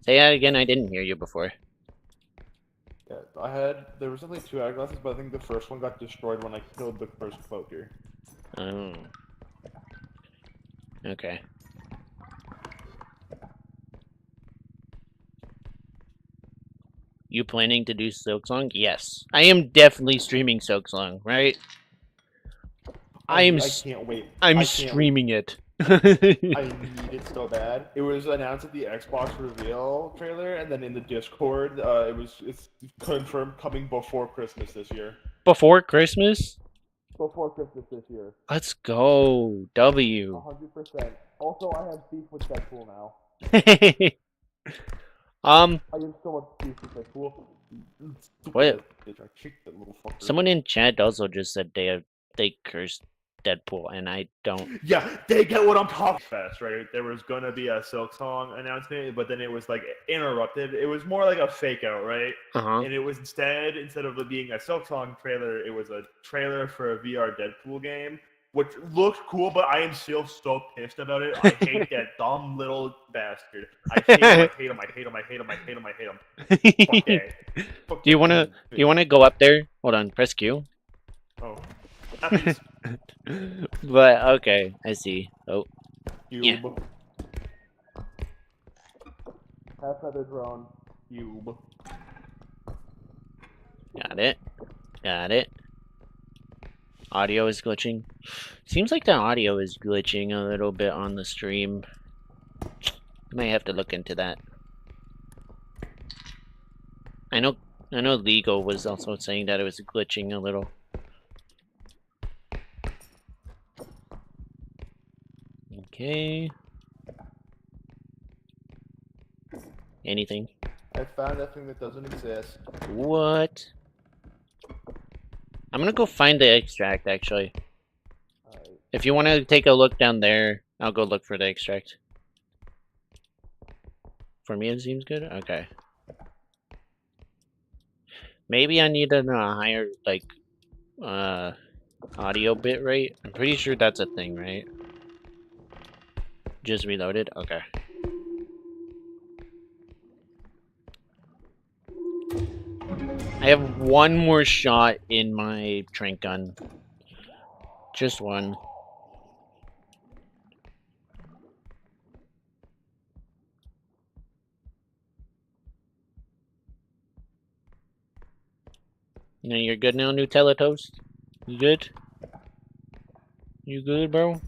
Say that again, I didn't hear you before. Yeah, there was only 2 eyeglasses, but I think the first one got destroyed when I killed the first poker. Oh. Okay. You planning to do Silksong? Yes. I am definitely streaming Silksong, right? I can't wait. I'm I can't streaming it. wait. I need it so bad. It was announced at the Xbox reveal trailer, and then in the Discord, it's confirmed coming before Christmas this year. Before Christmas? Before Christmas this year. Let's go. W. 100%. Also, I have beef with Deadpool now. I have so much beef with Deadpool. What? I kicked that little fucker. Someone in chat also just said they cursed Deadpool, and I don't. Yeah, they get what I'm talking about, right? There was gonna be a Silksong announcement, but then it was like interrupted. It was more like a fake out, right? Uh-huh. And it was instead of it being a Silksong trailer, it was a trailer for a VR Deadpool game, which looked cool, but I am still so pissed about it. I hate that dumb little bastard. I hate him, I hate him, I hate him, I hate him, I hate him, I hate him. Fuck yeah. Fuck Do you yeah. wanna go up there? Hold on, press Q. Oh. Happy But okay, I see. Oh. Cube. Yeah. Half feather drone. Cube. Got it. Got it. Audio is glitching. Seems like the audio is glitching a little bit on the stream. Might have to look into that. I know Legal was also saying that it was glitching a little. Okay. Anything? I found that thing that doesn't exist. What? I'm gonna go find the extract, actually. If you want to take a look down there, I'll go look for the extract. For me, it seems good? Okay. Maybe I need a higher, like, audio bit rate. I'm pretty sure that's a thing, right? Just reloaded? Okay. I have one more shot in my trank gun. Just one. You know, you're good now, Nutella Toast? You good? You good, bro?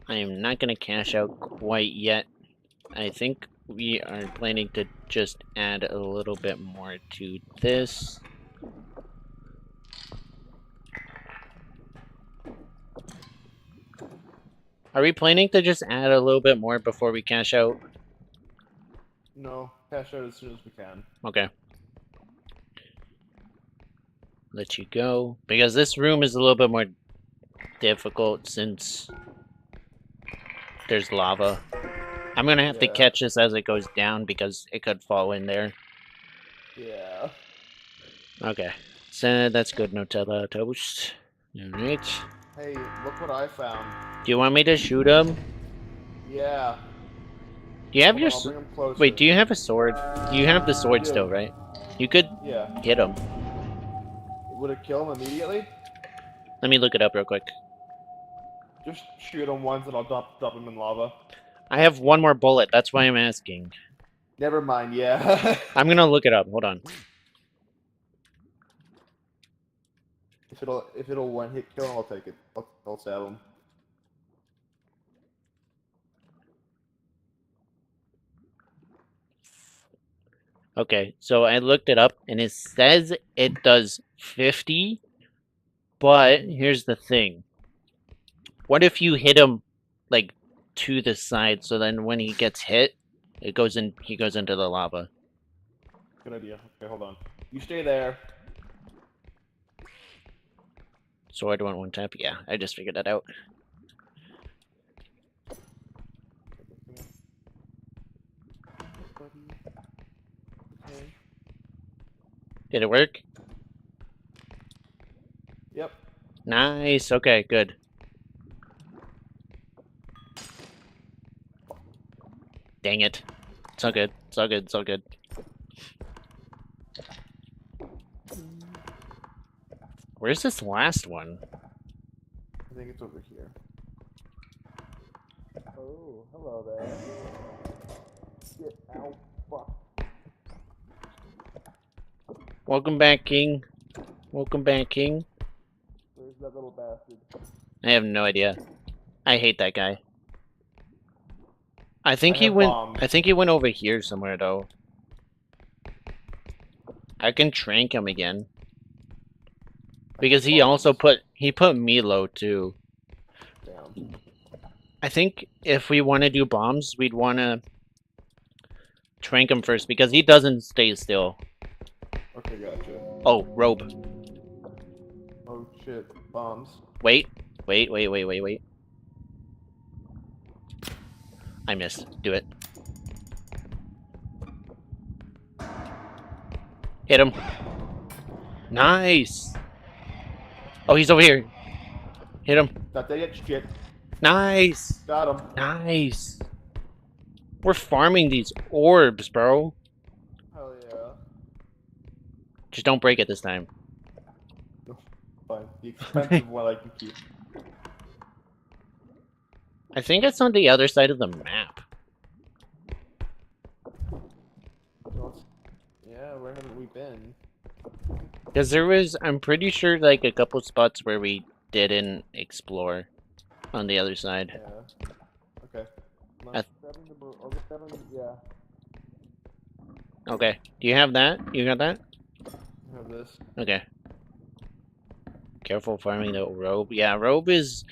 I am not gonna cash out quite yet. I think we are planning to just add a little bit more to this. Are we planning to just add a little bit more before we cash out? No, cash out as soon as we can. Okay. Let you go. Because this room is a little bit more difficult since there's lava. I'm gonna have to catch this as it goes down because it could fall in there. Yeah. Okay. So that's good, Nutella Toast. Alright. Hey, look what I found. Do you want me to shoot him? Yeah. Do you have Hold your... on, I'll bring him closer. Wait, do you have a sword? You have the sword still, right? You could Yeah. hit him. Would it kill him immediately? Let me look it up real quick. Just shoot him once and I'll drop him in lava. I have one more bullet. That's why I'm asking. Never mind, yeah. I'm gonna look it up. Hold on. if it'll one hit kill him, I'll take it. I'll stab him. Okay, so I looked it up, and it says it does 50, but here's the thing. What if you hit him, like, to the side, so then when he gets hit, he goes into the lava? Good idea. Okay, hold on. You stay there. Sword one tap? Yeah, I just figured that out. Okay. Did it work? Yep. Nice, okay, good. Dang it. It's all good, it's all good, it's all good. Where's this last one? I think it's over here. Oh, hello there. Get out. Fuck. Welcome back, King. Welcome back, King. Where's that little bastard? I have no idea. I hate that guy. I think I he have went. bombs. I think he went over here somewhere though. I can trank him again because he also put me low too. Damn. I think if we want to do bombs, we'd want to trank him first because he doesn't stay still. Okay, gotcha. Oh, rope. Oh shit. Bombs. Wait. I missed. Do it. Hit him. Nice. Oh, he's over here. Hit him. Not dead yet, shit. Nice. Got him. Nice. We're farming these orbs, bro. Hell yeah. Just don't break it this time. Fine. The expensive one I can keep. I think it's on the other side of the map. Yeah, where haven't we been? Because there was, I'm pretty sure, like a couple spots where we didn't explore on the other side. Yeah. Okay. Yeah. Okay. Do you have that? You got that? I have this. Okay. Careful farming the robe. Yeah, robe is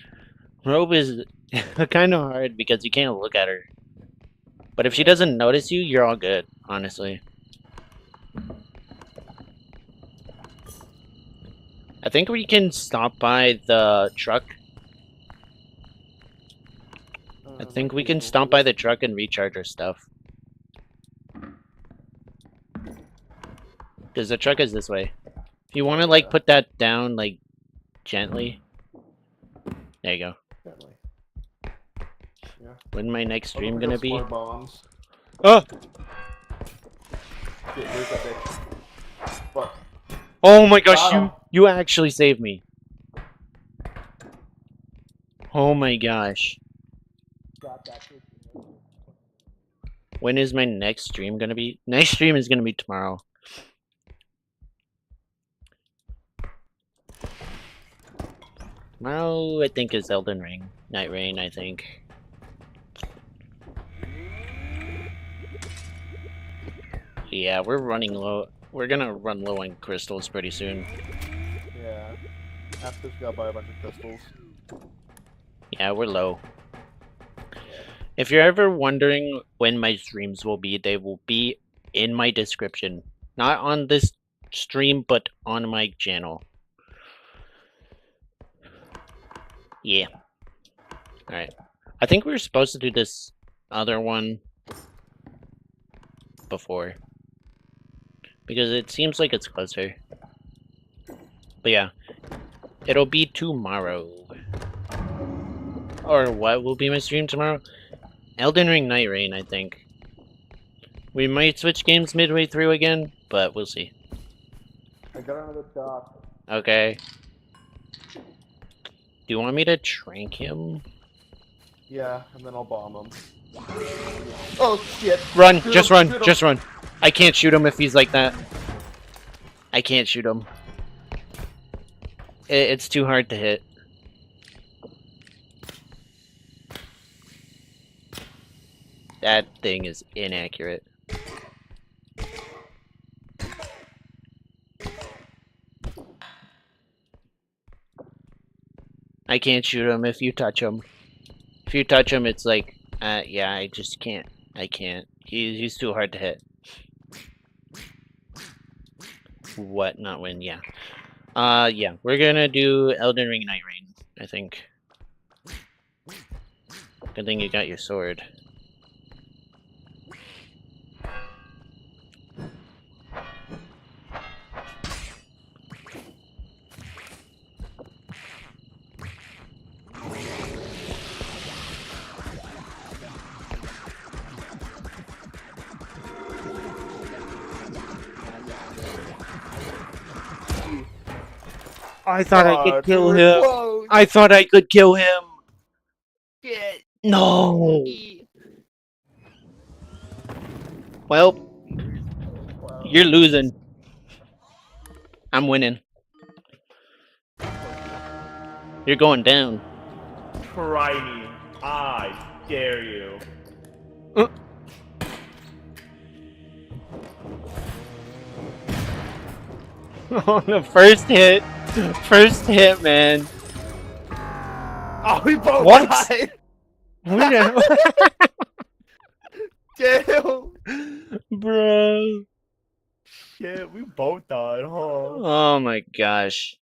kind of hard because you can't look at her. But if she doesn't notice you, you're all good, honestly. I think we can stop by the truck. I think we can stop by the truck and recharge our stuff. Because the truck is this way. If you want to, like, put that down, like, gently. There you go. Gently. Yeah. When my next stream gonna be? More bombs. Oh! Shit, where's that bitch? Fuck. Oh my gosh, Got him. you actually saved me. Oh my gosh. Got that bitch. When is my next stream gonna be? Next stream is gonna be tomorrow. Tomorrow, I think, is Elden Ring. Night Rain, I think. Yeah, we're running low. We're gonna run low on crystals pretty soon. Yeah. After this, gotta buy a bunch of crystals. Yeah, we're low. If you're ever wondering when my streams will be, they will be in my description. Not on this stream, but on my channel. Yeah. Alright. I think we were supposed to do this other one before. Because it seems like it's closer. But yeah. It'll be tomorrow. or what will be my stream tomorrow? Elden Ring Night Rain, I think. We might switch games midway through again, but we'll see. I got another dock. Okay. Do you want me to trank him? Yeah, and then I'll bomb him. Oh shit! Run! Shoot Just him, run! shoot him. Just run! I can't shoot him if he's like that. I can't shoot him. It's too hard to hit. That thing is inaccurate. I can't shoot him if you touch him. If you touch him, it's like, yeah, I just can't. I can't. He's too hard to hit. What? Not win, yeah. Yeah, we're gonna do Elden Ring Night Rain, I think. Good thing you got your sword. I thought I could kill him. Whoa, I thought I could kill him. shit. No. Well, you're losing. I'm winning. You're going down. Try me. I dare you. On the first hit. First hit, man. Oh, we both What? died. Damn. Bro. Shit, we both died, huh? Oh my gosh.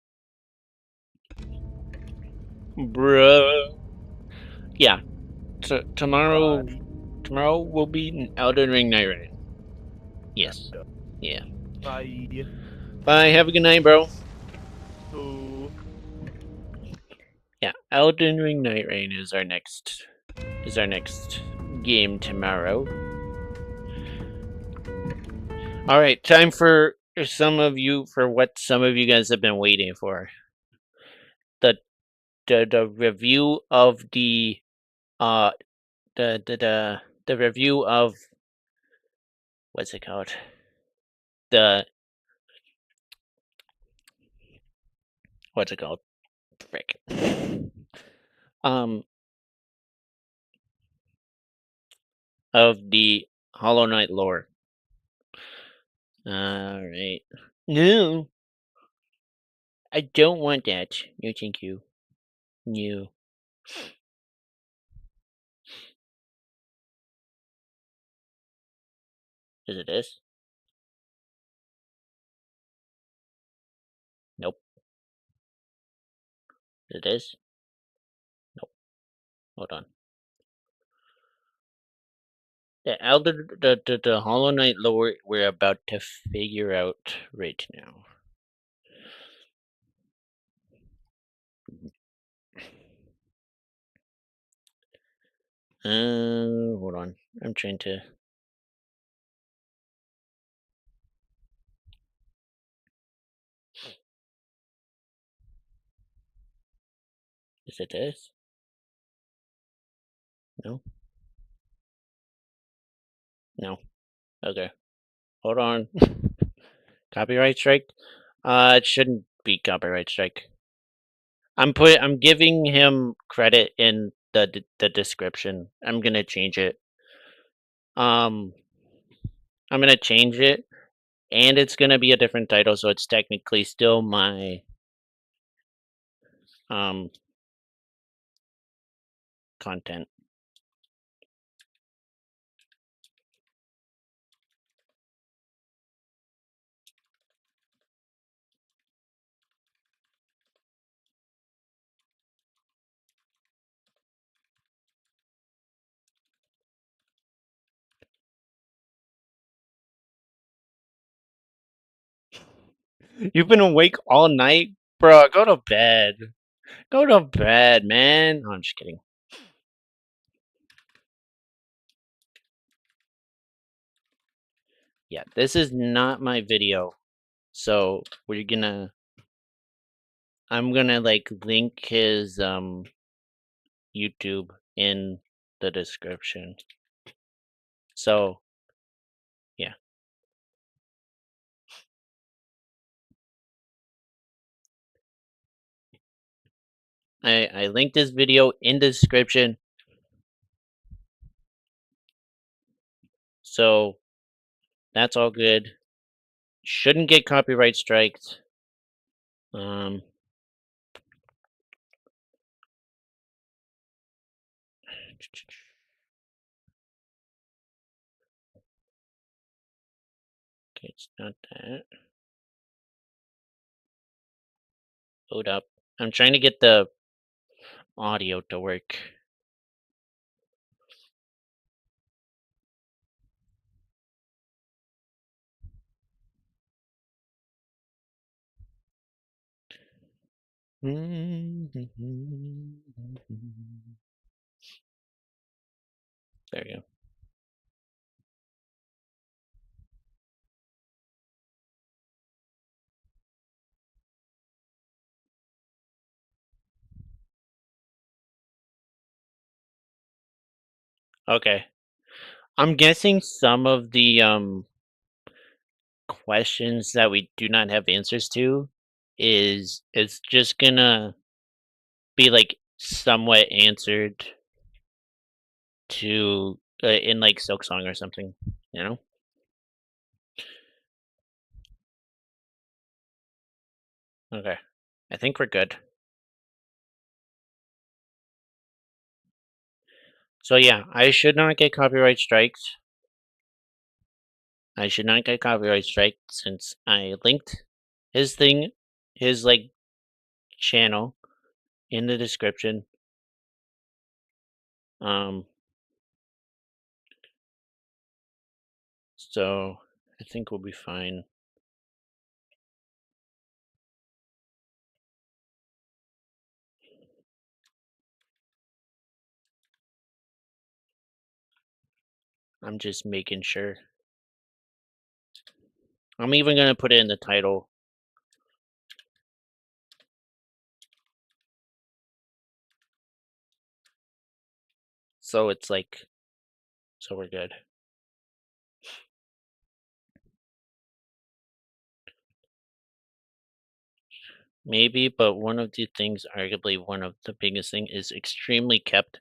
Bro. Yeah. So tomorrow will be Elden Ring Night Rain. Yes. Yeah. Bye. Bye. Have a good night, bro. Ooh. Yeah. Elden Ring Night Rain is our next game tomorrow. All right, time for what some of you guys have been waiting for. The review of the review of what's it called? What's it called? Frick. Of the Hollow Knight lore. Alright. No! I don't want that. No, thank you. No. Is it this? Nope. Is it this? Nope. Hold on. The Hollow Knight lore we're about to figure out right now. Hold on. I'm trying to. Is it this? No. No. Okay. Hold on. Copyright strike? It shouldn't be copyright strike. I'm giving him credit in the description. I'm gonna change it. I'm gonna change it, and it's gonna be a different title, so it's technically still my content. You've been awake all night, bro. Go to bed. Go to bed, man. Oh, I'm just kidding. Yeah, this is not my video. So I'm gonna like link his YouTube in the description. So yeah. I linked this video in the description. So that's all good. Shouldn't get copyright striked. Okay, it's not that. Load up. I'm trying to get the audio to work. There you go. Okay. I'm guessing some of the questions that we do not have answers to is it's just gonna be like somewhat answered to in like Silk Song or something, you know? Okay. I think we're good. So yeah, I should not get copyright strikes. I should not get copyright strike since I linked his thing, his like channel in the description. So I think we'll be fine. I'm just making sure. I'm even gonna put it in the title. So it's like, so we're good. Maybe, but one of the things, arguably one of the biggest thing, is extremely kept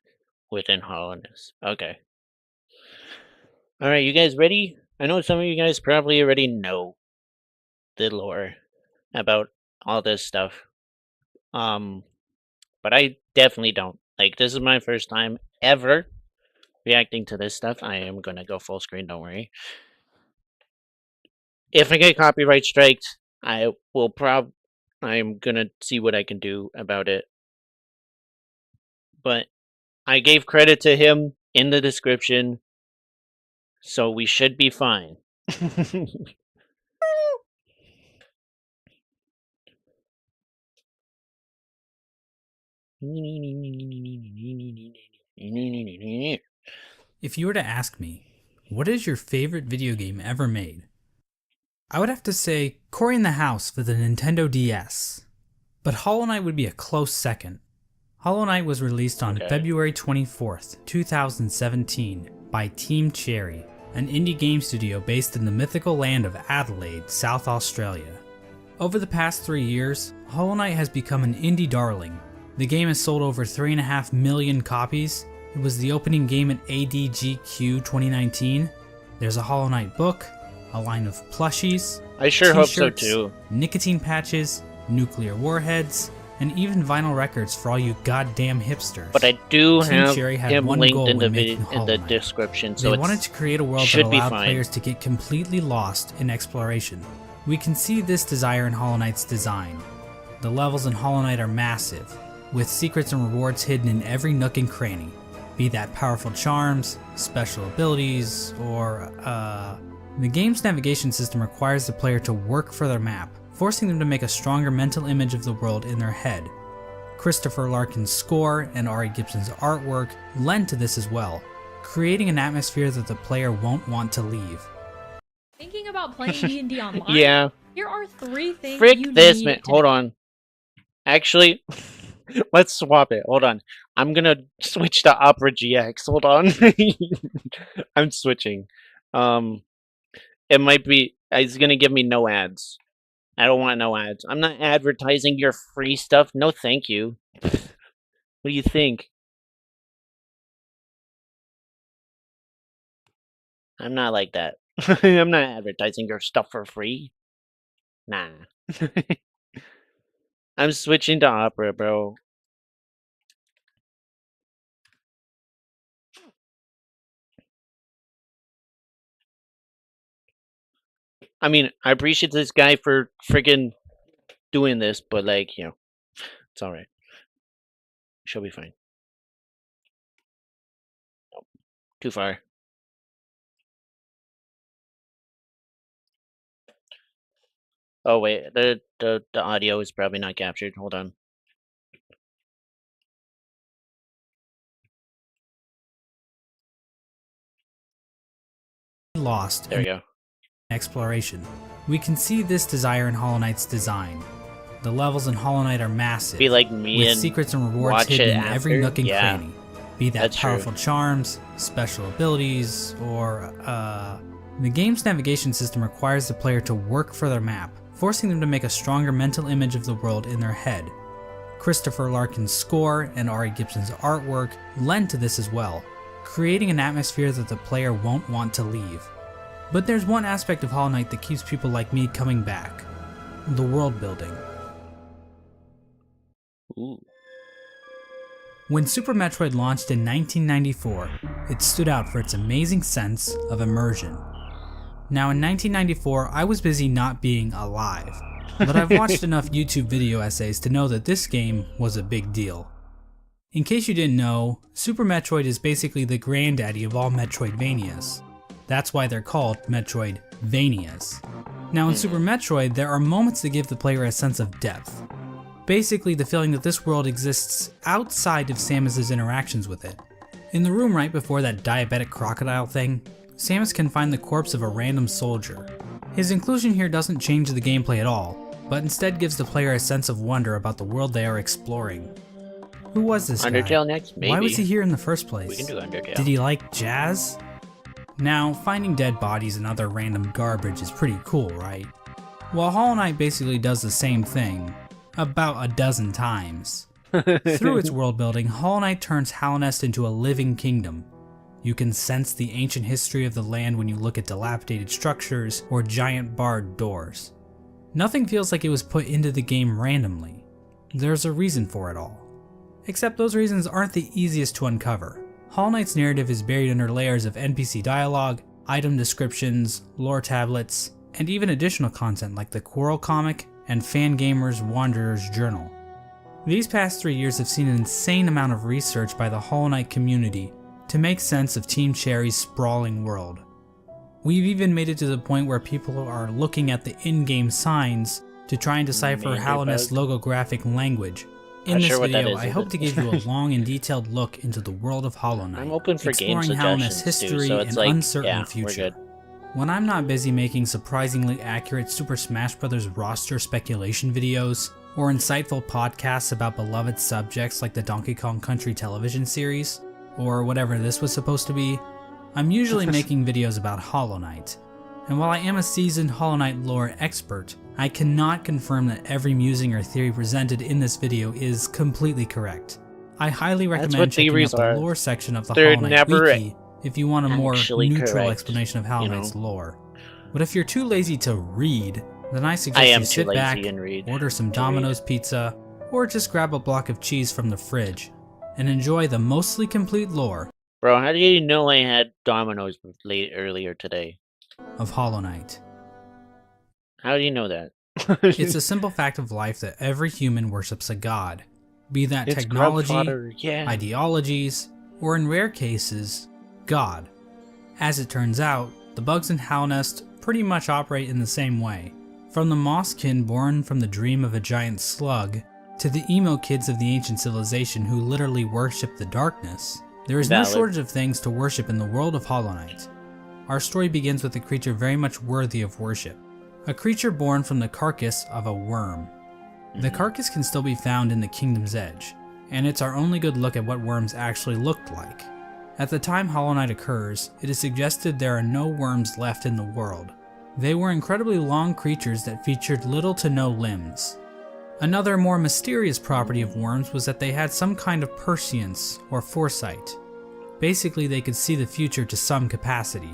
within hollowness. Okay. Alright, you guys ready? I know some of you guys probably already know the lore about all this stuff. But I definitely don't. Like, this is my first time ever reacting to this stuff. I am gonna go full screen, don't worry. If I get copyright striked, I'm gonna see what I can do about it. But I gave credit to him in the description, so we should be fine. If you were to ask me, what is your favorite video game ever made? I would have to say Cory in the House for the Nintendo DS. But Hollow Knight would be a close second. Hollow Knight was released on February 24th, 2017 by Team Cherry, an indie game studio based in the mythical land of Adelaide, South Australia. Over the past 3 years, Hollow Knight has become an indie darling. The game has sold over 3.5 million copies. It was the opening game at ADGQ 2019. There's a Hollow Knight book, a line of plushies, I sure hope so t-shirts, too. nicotine patches, nuclear warheads, and even vinyl records for all you goddamn hipsters. But I do Team have Cherry had him one linked goal in the when making Hollow in the Knight. description, so They wanted to create a world that should be allowed fine. players to get completely lost in exploration. We can see this desire in Hollow Knight's design. The levels in Hollow Knight are massive, with secrets and rewards hidden in every nook and cranny, be that powerful charms, special abilities, or The game's navigation system requires the player to work for their map, forcing them to make a stronger mental image of the world in their head. Christopher Larkin's score and Ari Gibson's artwork lend to this as well, creating an atmosphere that the player won't want to leave. Thinking about playing D&D online? Yeah. Here are 3 things Frick you this, need man. to Hold know. on. Actually, let's swap it. Hold on. I'm gonna switch to Opera GX. Hold on. I'm switching. It might be. It's gonna give me no ads. I don't want no ads. I'm not advertising your free stuff. No, thank you. What do you think? I'm not like that. I'm not advertising your stuff for free. Nah. I'm switching to Opera, bro. I mean, I appreciate this guy for friggin' doing this, but like, it's alright. She'll be fine. Nope. Too far. Oh wait, the audio is probably not captured. Hold on. Lost There we in go. exploration. We can see this desire in Hollow Knight's design. The levels in Hollow Knight are massive, Be like me with and secrets and rewards watch it hidden in every after? nook and Yeah, cranny. Be that that's true. powerful charms, special abilities, or the game's navigation system requires the player to work for their map, forcing them to make a stronger mental image of the world in their head. Christopher Larkin's score and Ari Gibson's artwork lend to this as well, creating an atmosphere that the player won't want to leave. But there's one aspect of Hollow Knight that keeps people like me coming back: the world building. Ooh. When Super Metroid launched in 1994, it stood out for its amazing sense of immersion. Now in 1994, I was busy not being alive, but I've watched enough YouTube video essays to know that this game was a big deal. In case you didn't know, Super Metroid is basically the granddaddy of all Metroidvanias. That's why they're called Metroidvanias. Now in Super Metroid, there are moments that give the player a sense of depth. Basically the feeling that this world exists outside of Samus's interactions with it. In the room right before that diabetic crocodile thing, Samus can find the corpse of a random soldier. His inclusion here doesn't change the gameplay at all, but instead gives the player a sense of wonder about the world they are exploring. Who was this Undertale guy? next? Maybe. Why was he here in the first place? We can do Undertale. Did he like jazz? Now, finding dead bodies and other random garbage is pretty cool, right? Well, Hollow Knight basically does the same thing, about a dozen times. Through its world building, Hollow Knight turns Hallownest into a living kingdom. You can sense the ancient history of the land when you look at dilapidated structures or giant barred doors. Nothing feels like it was put into the game randomly. There's a reason for it all. Except those reasons aren't the easiest to uncover. Hollow Knight's narrative is buried under layers of NPC dialogue, item descriptions, lore tablets, and even additional content like the Quarrel comic and Fangamer's Wanderer's Journal. These past 3 years have seen an insane amount of research by the Hollow Knight community to make sense of Team Cherry's sprawling world. We've even made it to the point where people are looking at the in-game signs to try and decipher Maybe Hallownest's bug. logographic language. In Not this sure what that video, is, I is hope it? to give you a long and detailed look into the world of Hollow Knight, I'm open for game exploring Hallownest's suggestions history too, so it's and like, uncertain yeah, future. we're good. When I'm not busy making surprisingly accurate Super Smash Bros. Roster speculation videos, or insightful podcasts about beloved subjects like the Donkey Kong Country television series, or whatever this was supposed to be, I'm usually making videos about Hollow Knight. And while I am a seasoned Hollow Knight lore expert, I cannot confirm that every musing or theory presented in this video is completely correct. I highly That's recommend what checking out theories the are. lore section of the They're Hollow Knight never Wiki if you want a more actually neutral correct, explanation of Hollow you know? Knight's lore. But if you're too lazy to read, then I suggest I am you too sit lazy back, and read. order some to read. Domino's pizza, or just grab a block of cheese from the fridge, and enjoy the mostly complete lore Bro, how do you know I had Domino's earlier today? of Hollow Knight. How do you know that? It's a simple fact of life that every human worships a god, be that It's technology, Grubfather, yeah. ideologies, or in rare cases, God. As it turns out, the bugs in Hallownest pretty much operate in the same way. From the mosskin born from the dream of a giant slug, to the emo kids of the ancient civilization who literally worship the darkness, there is no Valid. shortage of things to worship in the world of Hollow Knight. our story begins with a creature very much worthy of worship. A creature born from the carcass of a worm. The carcass can still be found in the Kingdom's Edge, and it's our only good look at what worms actually looked like. At the time Hollow Knight occurs, it is suggested there are no worms left in the world. They were incredibly long creatures that featured little to no limbs. Another more mysterious property of worms was that they had some kind of prescience or foresight. Basically, they could see the future to some capacity.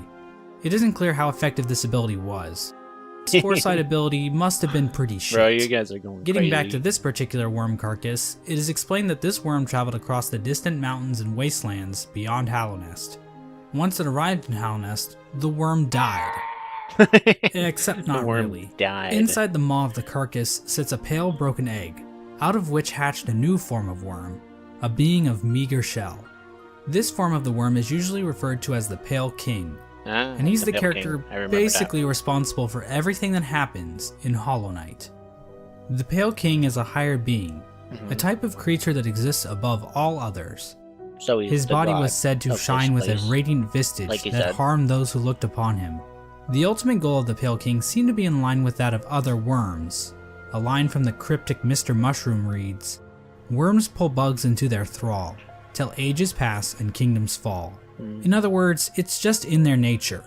It isn't clear how effective this ability was. This foresight ability must have been pretty shit. Bro, you guys are going Getting crazy. back to this particular worm carcass, it is explained that this worm traveled across the distant mountains and wastelands beyond Hallownest. Once it arrived in Hallownest, the worm died. Except not the worm really. died. Inside the maw of the carcass sits a pale broken egg, out of which hatched a new form of worm, a being of meager shell. This form of the worm is usually referred to as the Pale King, and he's the Pale character King. I remember basically responsible for everything that happens in Hollow Knight. The Pale King is a higher being, a type of creature that exists above all others. that. So he's His the body god was said to of shine this with a place. radiant visage like you that said. harmed those who looked upon him. The ultimate goal of the Pale King seemed to be in line with that of other worms. A line from the cryptic Mr. Mushroom reads, "Worms pull bugs into their thrall, till ages pass and kingdoms fall." In other words, it's just in their nature.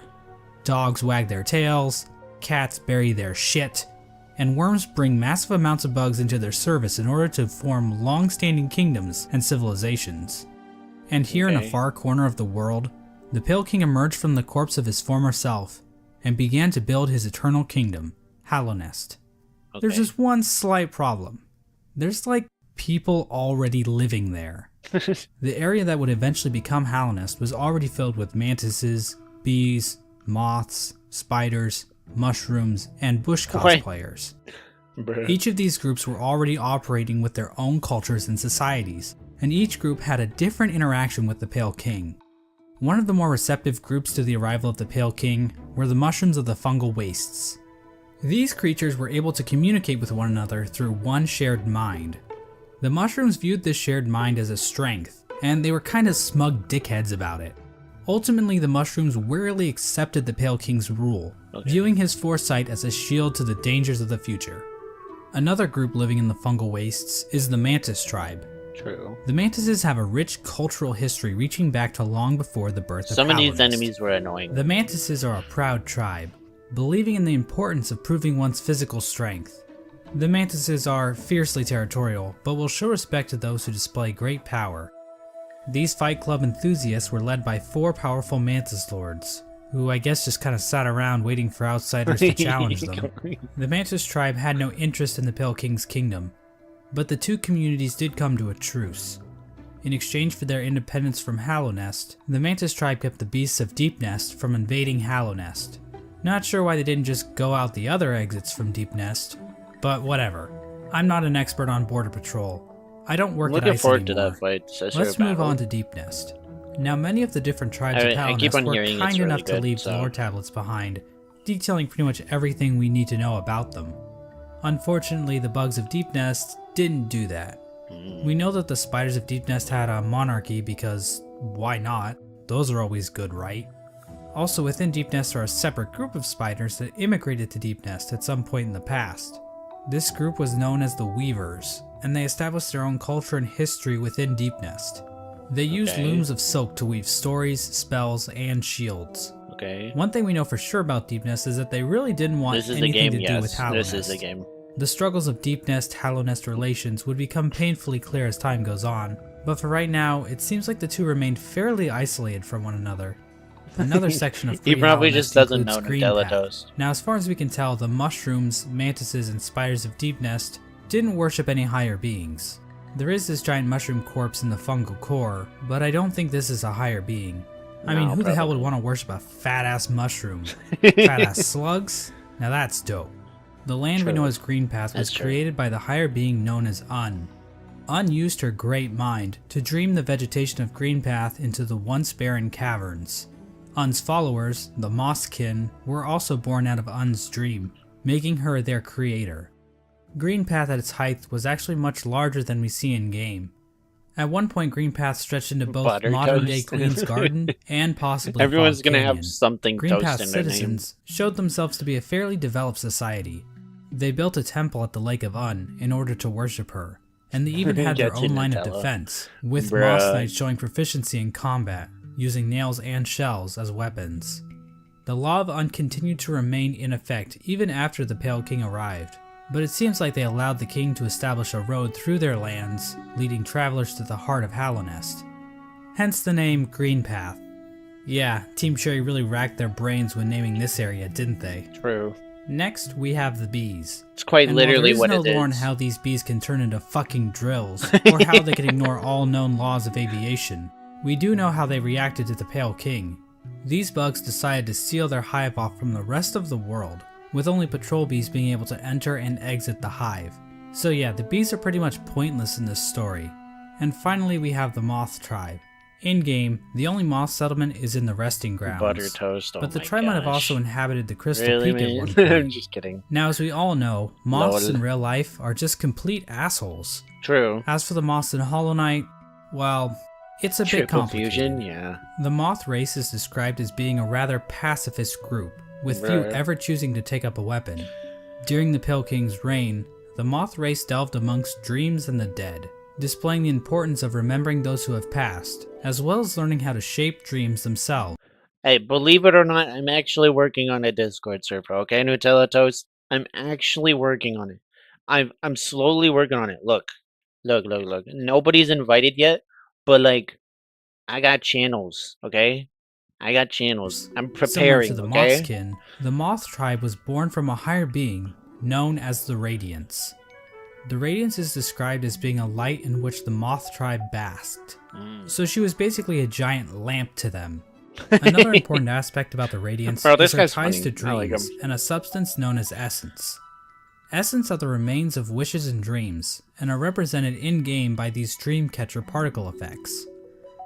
Dogs wag their tails, cats bury their shit, and worms bring massive amounts of bugs into their service in order to form long-standing kingdoms and civilizations. And here in a Okay. far corner of the world, the Pale King emerged from the corpse of his former self and began to build his eternal kingdom, Hallownest. There's Okay. just one slight problem. There's like people already living there. The area that would eventually become Hallownest was already filled with mantises, bees, moths, spiders, mushrooms, and bush Wait. cosplayers. Bruh. Each of these groups were already operating with their own cultures and societies, and each group had a different interaction with the Pale King. One of the more receptive groups to the arrival of the Pale King were the mushrooms of the fungal wastes. These creatures were able to communicate with one another through one shared mind. The mushrooms viewed this shared mind as a strength, and they were kind of smug dickheads about it. Ultimately, the mushrooms wearily accepted the Pale King's rule, viewing his foresight as a shield to the dangers of the future. Another group living in the fungal wastes is the Mantis tribe. True. The Mantises have a rich cultural history reaching back to long before the birth of Some of these Hallownest. enemies were annoying. The Mantises are a proud tribe, believing in the importance of proving one's physical strength. The Mantises are fiercely territorial, but will show respect to those who display great power. These Fight Club enthusiasts were led by 4 powerful Mantis Lords, who I guess just kind of sat around waiting for outsiders to challenge them. The Mantis tribe had no interest in the Pale King's kingdom, but the two communities did come to a truce. In exchange for their independence from Hallownest, the Mantis tribe kept the beasts of Deepnest from invading Hallownest. Not sure why they didn't just go out the other exits from Deepnest, but whatever. I'm not an expert on border patrol. I don't work Looking at ICE forward to anymore. that fight. Let's move on to Deepnest. Now, many of the different tribes of I keep Hallownest on were hearing it's kind really enough to good, leave so- lore tablets behind, detailing pretty much everything we need to know about them. Unfortunately, the bugs of Deepnest didn't do that. We know that the spiders of Deepnest had a monarchy because why not? Those are always good, right? Also, within Deepnest are a separate group of spiders that immigrated to Deepnest at some point in the past. This group was known as the Weavers, and they established their own culture and history within Deepnest. They used Okay. looms of silk to weave stories, spells, and shields. Okay. One thing we know for sure about Deepnest is that they really didn't want This is the anything game, to do with yes. Hallownest. This is the game. The struggles of Deepnest Hallownest relations would become painfully clear as time goes on, but for right now, it seems like the two remained fairly isolated from one another. Another section of He probably Hallownest just doesn't includes know Green Nutella Path. Toast. Now, as far as we can tell, the mushrooms, mantises, and spiders of Deepnest didn't worship any higher beings. There is this giant mushroom corpse in the fungal core, but I don't think this is a higher being. I mean, No, who the hell would probably. want to worship a fat-ass mushroom? Fat-ass slugs? Now that's dope. The land we True. know as Green Path was That's true. created by the higher being known as Un. Un used her great mind to dream the vegetation of Green Path into the once barren caverns. Un's followers, the Mosskin, were also born out of Un's dream, making her their creator. Green Path at its height was actually much larger than we see in game. At one point, Green Path stretched into both Butter modern-day toast. Queen's Garden and possibly Everyone's Fog gonna Canyon. have something Green toast Path in their name. citizens showed themselves to be a fairly developed society. They built a temple at the Lake of Un in order to worship her, and they even had their Get you, own line of Nutella. defense, with Bruh. Moss Knights showing proficiency in combat, using nails and shells as weapons. The Law of Un continued to remain in effect even after the Pale King arrived, but it seems like they allowed the king to establish a road through their lands, leading travelers to the heart of Hallownest. Hence the name Green Path. Yeah, Team Cherry really racked their brains when naming this area, didn't they? True. Next, we have the bees. It's quite And literally while what there is it no lore on is. how these bees can turn into fucking drills, or how they can ignore all known laws of aviation, we do know how they reacted to the Pale King. These bugs decided to seal their hive off from the rest of the world, with only patrol bees being able to enter and exit the hive. So yeah, the bees are pretty much pointless in this story. And finally we have the moth tribe. In-game, the only moth settlement is in the resting grounds. Butter toast. Oh But the my tribe might have gosh. also inhabited the Crystal Really, Peak at man? one point. I'm just kidding. Now, as we all know, moths Lol. in real life are just complete assholes. True. As for the moths in Hollow Knight, well, it's a bit Triple complicated. fusion, yeah. The moth race is described as being a rather pacifist group, with few Right. ever choosing to take up a weapon. During the Pale King's reign, the moth race delved amongst dreams and the dead, displaying the importance of remembering those who have passed, as well as learning how to shape dreams themselves. Hey, believe it or not, I'm actually working on a Discord server, okay, Nutella Toast? I'm actually working on it. I'm slowly working on it. Look. Nobody's invited yet, but like, I got channels, okay? I got channels. I'm Similar preparing, to the okay? Mothskin, the Moth tribe was born from a higher being known as the Radiance. The Radiance is described as being a light in which the Moth tribe basked. So she was basically a giant lamp to them. Another important aspect about the Radiance Bro, is this her guy's ties to funny. I like dreams him. and a substance known as essence. Essence are the remains of wishes and dreams, and are represented in-game by these dreamcatcher particle effects.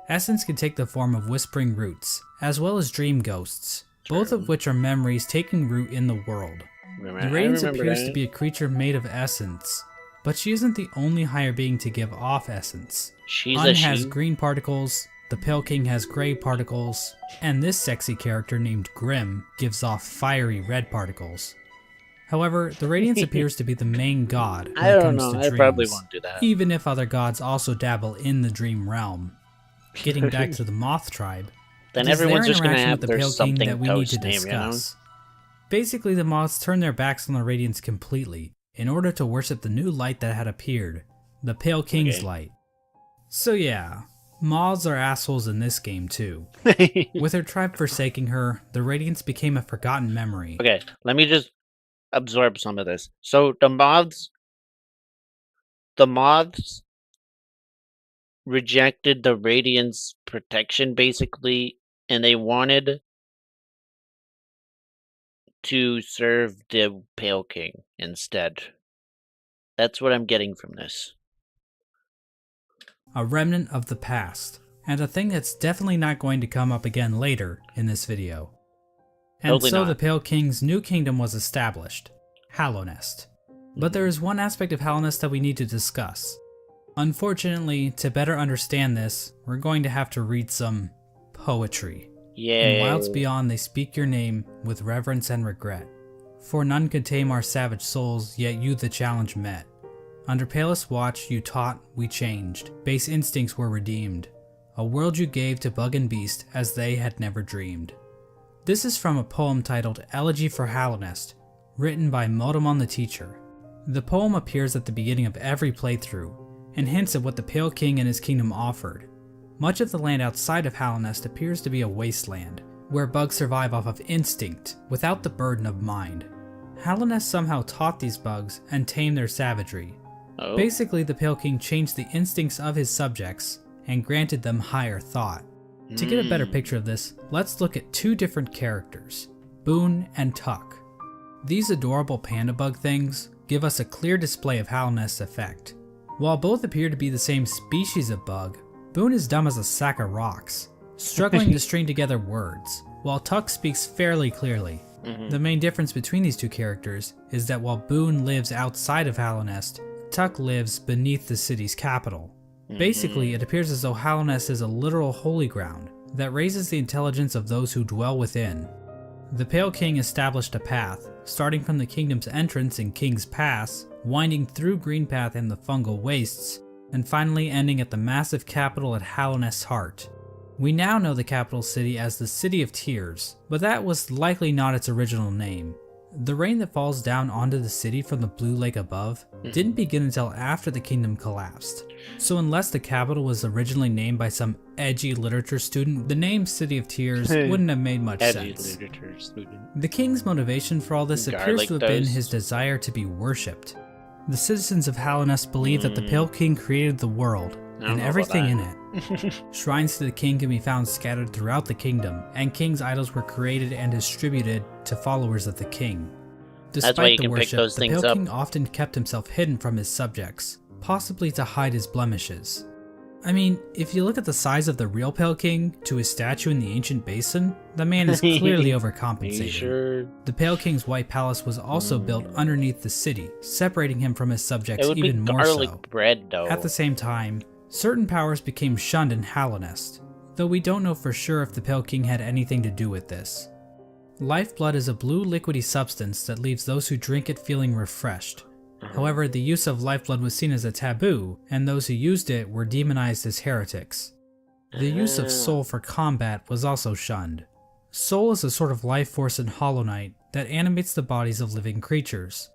Essence can take the form of whispering roots, as well as dream ghosts, both of which are memories taking root in the world. The Radiance appears to be a creature made of essence, but she isn't the only higher being to give off essence. She's Un a has she. green particles, the Pale King has gray particles, and this sexy character named Grim gives off fiery red particles. However, the Radiance appears to be the main god when I it don't comes know. to I dreams, probably won't do that. even if other gods also dabble in the dream realm. Getting back to the Moth tribe, Then it is their everyone's just gonna interaction have with the their Pale King something that we need toast to name, you know? discuss. Basically, the Moths turned their backs on the Radiance completely in order to worship the new light that had appeared, the Pale King's Okay. light. So yeah, Moths are assholes in this game too. With her tribe forsaking her, the Radiance became a forgotten memory. Okay, let me just absorb some of this. So the moths rejected the Radiance protection basically, and they wanted to serve the Pale King instead. That's what I'm getting from this. A remnant of the past, and a thing that's definitely not going to come up again later in this video. And Totally so not. the Pale King's new kingdom was established, Hallownest. But there is one aspect of Hallownest that we need to discuss. Unfortunately, to better understand this, we're going to have to read some poetry. Yay. In Wilds Beyond they speak your name with reverence and regret. For none could tame our savage souls, yet you the challenge met. Under palest watch you taught, we changed. Base instincts were redeemed. A world you gave to bug and beast as they had never dreamed. This is from a poem titled Elegy for Hallownest, written by Motomon the Teacher. The poem appears at the beginning of every playthrough, and hints at what the Pale King and his kingdom offered. Much of the land outside of Hallownest appears to be a wasteland, where bugs survive off of instinct, without the burden of mind. Hallownest somehow taught these bugs and tamed their savagery. Oh. Basically, the Pale King changed the instincts of his subjects and granted them higher thought. To get a better picture of this, let's look at two different characters, Boone and Tuck. These adorable panda bug things give us a clear display of Hallownest's effect. While both appear to be the same species of bug, Boone is dumb as a sack of rocks, struggling to string together words, while Tuck speaks fairly clearly. The main difference between these two characters is that while Boone lives outside of Hallownest, Tuck lives beneath the city's capital. Basically, it appears as though Hallownest is a literal holy ground that raises the intelligence of those who dwell within. The Pale King established a path, starting from the kingdom's entrance in King's Pass, winding through Greenpath and the fungal wastes, and finally ending at the massive capital at Hallownest's heart. We now know the capital city as the City of Tears, but that was likely not its original name. The rain that falls down onto the city from the blue lake above didn't begin until after the kingdom collapsed. So unless the capital was originally named by some edgy literature student, the name City of Tears wouldn't have made much sense. Literature student. The king's motivation for all this appears to have been his desire to be worshipped. The citizens of Hallownest believe that the Pale King created the world and everything in it. Shrines to the king can be found scattered throughout the kingdom, and king's idols were created and distributed to followers of the king. Despite the worship, the Pale King often kept himself hidden from his subjects, possibly to hide his blemishes. I mean, if you look at the size of the real Pale King to his statue in the ancient basin, the man is clearly overcompensating. Sure? The Pale King's White Palace was also built underneath the city, separating him from his subjects even more so. Bread, though. At the same time, certain powers became shunned in Hallownest, though we don't know for sure if the Pale King had anything to do with this. Lifeblood is a blue liquidy substance that leaves those who drink it feeling refreshed. However, the use of lifeblood was seen as a taboo, and those who used it were demonized as heretics. The use of soul for combat was also shunned. Soul is a sort of life force in Hollow Knight that animates the bodies of living creatures.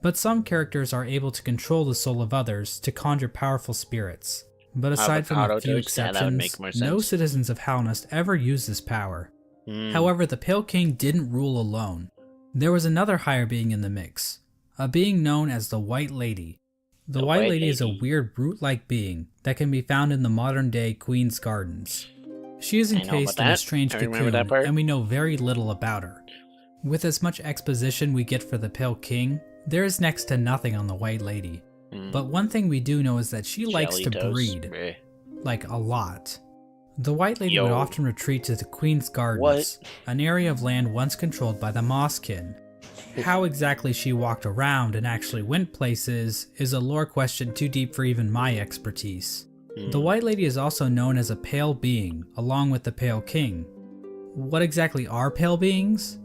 But some characters are able to control the soul of others to conjure powerful spirits. But aside from a few exceptions, no citizens of Hallownest ever used this power. However, the Pale King didn't rule alone. There was another higher being in the mix, a being known as the White Lady. The White Lady is a weird brute-like being that can be found in the modern-day Queen's Gardens. She is encased in a strange cocoon, and we know very little about her. With as much exposition we get for the Pale King, there is next to nothing on the White Lady. But one thing we do know is that she likes to breed. Like, a lot. The White Lady would often retreat to the Queen's Gardens, an area of land once controlled by the Mosskin. How exactly she walked around and actually went places is a lore question too deep for even my expertise. The White Lady is also known as a pale being, along with the Pale King. What exactly are pale beings?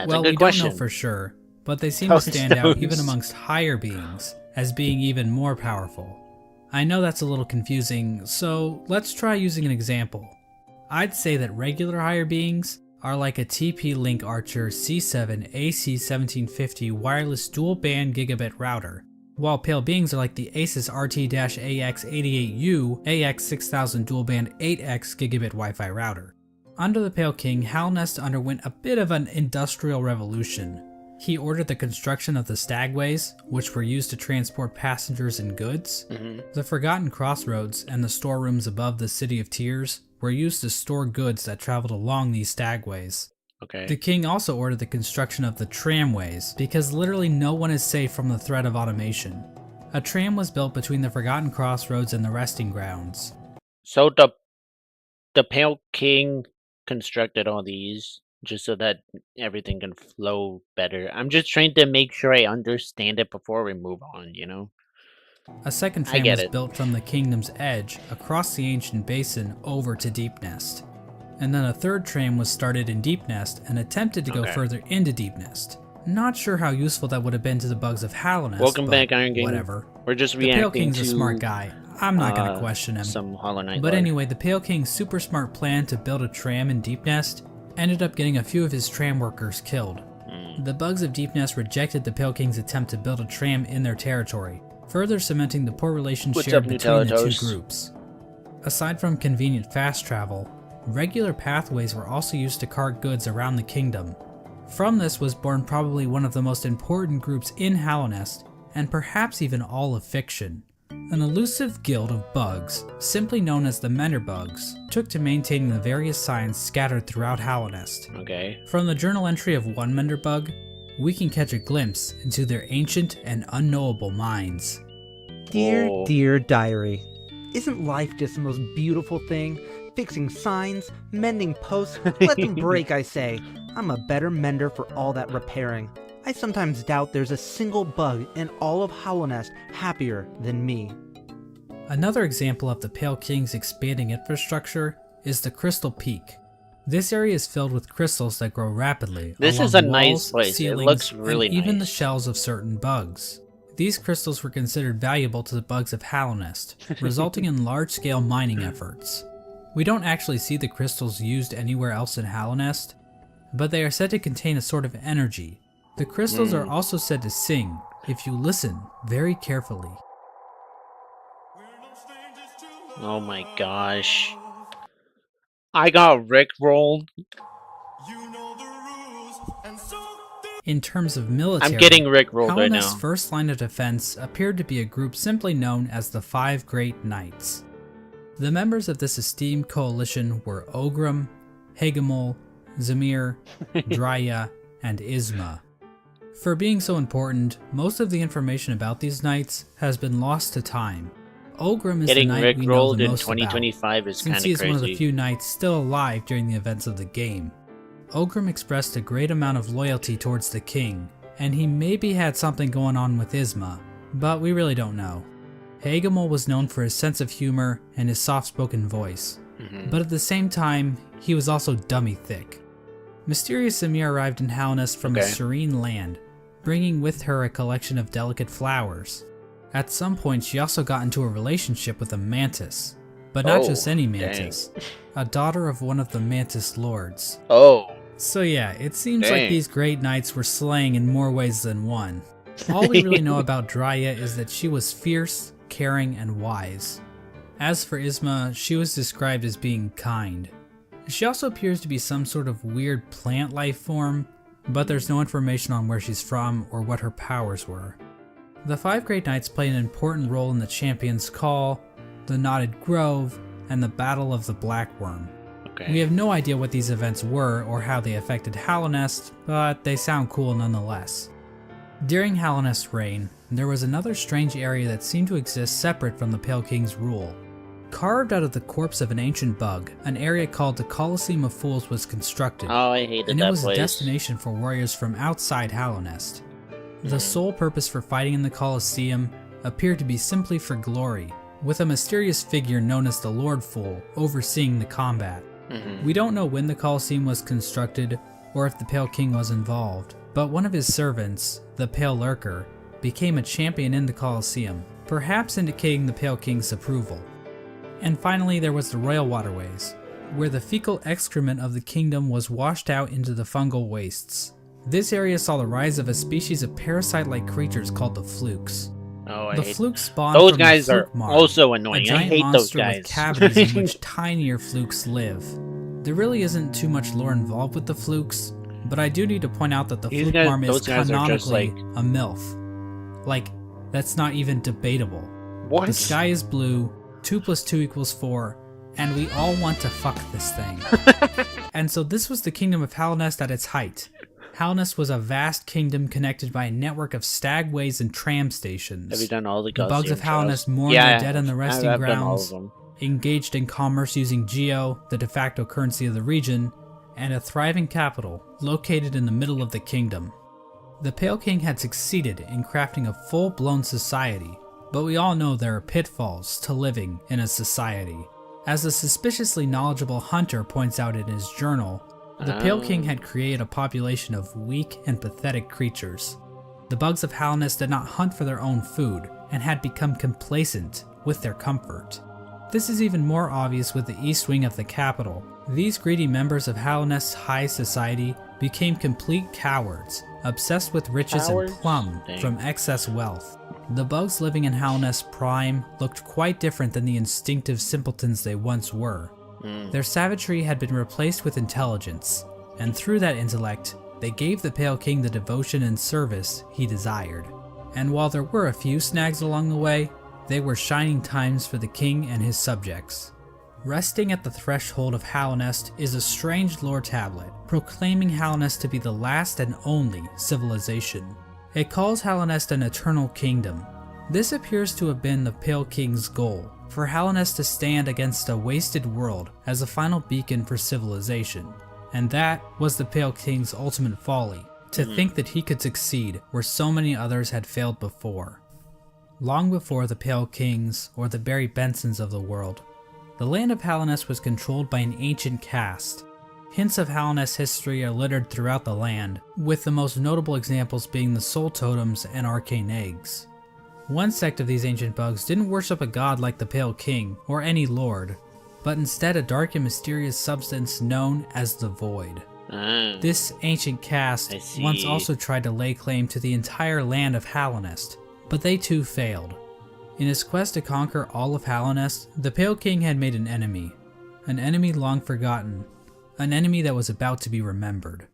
Well, we don't know for sure, but they seem to stand out even amongst higher beings, as being even more powerful. I know that's a little confusing, so let's try using an example. I'd say that regular higher beings are like a TP-Link Archer C7 AC1750 wireless dual-band gigabit router, while pale beings are like the Asus RT-AX88U AX6000 dual-band 8X gigabit Wi-Fi router. Under the Pale King, Hallownest underwent a bit of an industrial revolution. He ordered the construction of the stagways, which were used to transport passengers and goods. The Forgotten Crossroads and the storerooms above the City of Tears were used to store goods that traveled along these stagways. The king also ordered the construction of the tramways, because literally no one is safe from the threat of automation. A tram was built between the Forgotten Crossroads and the resting grounds. So the Pale King constructed all these just so that everything can flow better. I'm just trying to make sure I understand it before we move on, you know? A second tram was built from the kingdom's edge across the ancient basin over to Deepnest. And then a third tram was started in Deepnest and attempted to go further into Deepnest. Not sure how useful that would have been to the bugs of Hallownest. Welcome back, Iron King. Whatever. We're just reacting. The Pale King's a smart guy. I'm not going to question him. Some Hollow Knight but anyway, the Pale King's super smart plan to build a tram in Deepnest ended up getting a few of his tram workers killed. The bugs of Deepnest rejected the Pale King's attempt to build a tram in their territory, further cementing the poor relations shared between the two groups. Aside from convenient fast travel, regular pathways were also used to cart goods around the kingdom. From this was born probably one of the most important groups in Hallownest, and perhaps even all of fiction. An elusive guild of bugs, simply known as the Menderbugs, took to maintaining the various signs scattered throughout Hallownest. From the journal entry of one Menderbug, we can catch a glimpse into their ancient and unknowable minds. Dear diary, isn't life just the most beautiful thing? Fixing signs, mending posts, let them break, I say. I'm a better mender for all that repairing. I sometimes doubt there's a single bug in all of Hallownest happier than me. Another example of the Pale King's expanding infrastructure is the Crystal Peak. This area is filled with crystals that grow rapidly This along is a walls, nice place. It ceilings, looks really and even the nice. shells of certain bugs. These crystals were considered valuable to the bugs of Hallownest, resulting in large-scale mining efforts. We don't actually see the crystals used anywhere else in Hallownest, but they are said to contain a sort of energy. The crystals are also said to sing, if you listen very carefully. Oh my gosh. I got rickrolled. In terms of military, I'm getting rickrolled right Hallownest's now. first line of defense appeared to be a group simply known as the Five Great Knights. The members of this esteemed coalition were Ogrim, Hagamol, Zamir, Drya, and Isma. For being so important, most of the information about these knights has been lost to time. Ogrim is Getting the knight we know rickrolled the in most 2025 about, is since kind he of is one of the crazy. few knights still alive during the events of the game. Ogrim expressed a great amount of loyalty towards the king, and he maybe had something going on with Isma, but we really don't know. Hagamol was known for his sense of humor and his soft-spoken voice, but at the same time, he was also dummy thick. Mysterious Zamir arrived in Hallownest from a serene land, bringing with her a collection of delicate flowers. At some point, she also got into a relationship with a mantis, but not just any mantis, a daughter of one of the mantis lords. Oh. So yeah, it seems like these great knights were slaying in more ways than one. All we really know about Drya is that she was fierce, caring, and wise. As for Isma, she was described as being kind. She also appears to be some sort of weird plant life form, but there's no information on where she's from or what her powers were. The Five Great Knights play an important role in the Champion's Call, the Knotted Grove, and the Battle of the Black Worm. We have no idea what these events were or how they affected Hallownest, but they sound cool nonetheless. During Hallownest's reign, there was another strange area that seemed to exist separate from the Pale King's rule. Carved out of the corpse of an ancient bug, an area called the Colosseum of Fools was constructed, Oh, I hated and that it was place. a destination for warriors from outside Hallownest. The sole purpose for fighting in the Colosseum appeared to be simply for glory, with a mysterious figure known as the Lord Fool overseeing the combat. We don't know when the Colosseum was constructed or if the Pale King was involved, but one of his servants, the Pale Lurker, became a champion in the Colosseum, perhaps indicating the Pale King's approval. And finally, there was the Royal Waterways, where the fecal excrement of the kingdom was washed out into the fungal wastes. This area saw the rise of a species of parasite-like creatures called the flukes. Oh, I The hate flukes spawned those from guys the are fluke mark, also a annoying. I giant hate those monster guys. with cavities in which tinier flukes live. There really isn't too much lore involved with the flukes, but I do need to point out that the These fluke guys- marm is those guys are just canonically like- a MILF. Like, that's not even debatable. What? The sky is blue, 2 + 2 = 4, and we all want to fuck this thing. And so this was the kingdom of Hallownest at its height. Hallownest was a vast kingdom connected by a network of stagways and tram stations. Have you done all the The bugs of Coliseum Hallownest shows? mourned Yeah, their I dead on the have. resting I've done all of grounds, them. engaged in commerce using Geo, the de facto currency of the region, and a thriving capital located in the middle of the kingdom. The Pale King had succeeded in crafting a full-blown society, but we all know there are pitfalls to living in a society. As the suspiciously knowledgeable Hunter points out in his journal, the Pale King had created a population of weak and pathetic creatures. The bugs of Hallownest did not hunt for their own food, and had become complacent with their comfort. This is even more obvious with the east wing of the capital. These greedy members of Hallownest's high society became complete cowards, obsessed with riches Cowards? and plum Dang. from excess wealth. The bugs living in Hallownest's prime looked quite different than the instinctive simpletons they once were. Their savagery had been replaced with intelligence, and through that intellect, they gave the Pale King the devotion and service he desired. And while there were a few snags along the way, they were shining times for the king and his subjects. Resting at the threshold of Hallownest is a strange lore tablet, proclaiming Hallownest to be the last and only civilization. It calls Hallownest an eternal kingdom. This appears to have been the Pale King's goal, for Hallownest to stand against a wasted world as a final beacon for civilization. And that was the Pale King's ultimate folly, to think that he could succeed where so many others had failed before. Long before the Pale Kings or the Barry Bensons of the world, the land of Hallownest was controlled by an ancient caste. Hints of Hallownest history are littered throughout the land, with the most notable examples being the soul totems and arcane eggs. One sect of these ancient bugs didn't worship a god like the Pale King or any lord, but instead a dark and mysterious substance known as the Void. This ancient caste once also tried to lay claim to the entire land of Hallownest, but they too failed. In his quest to conquer all of Hallownest, the Pale King had made an enemy long forgotten, an enemy that was about to be remembered.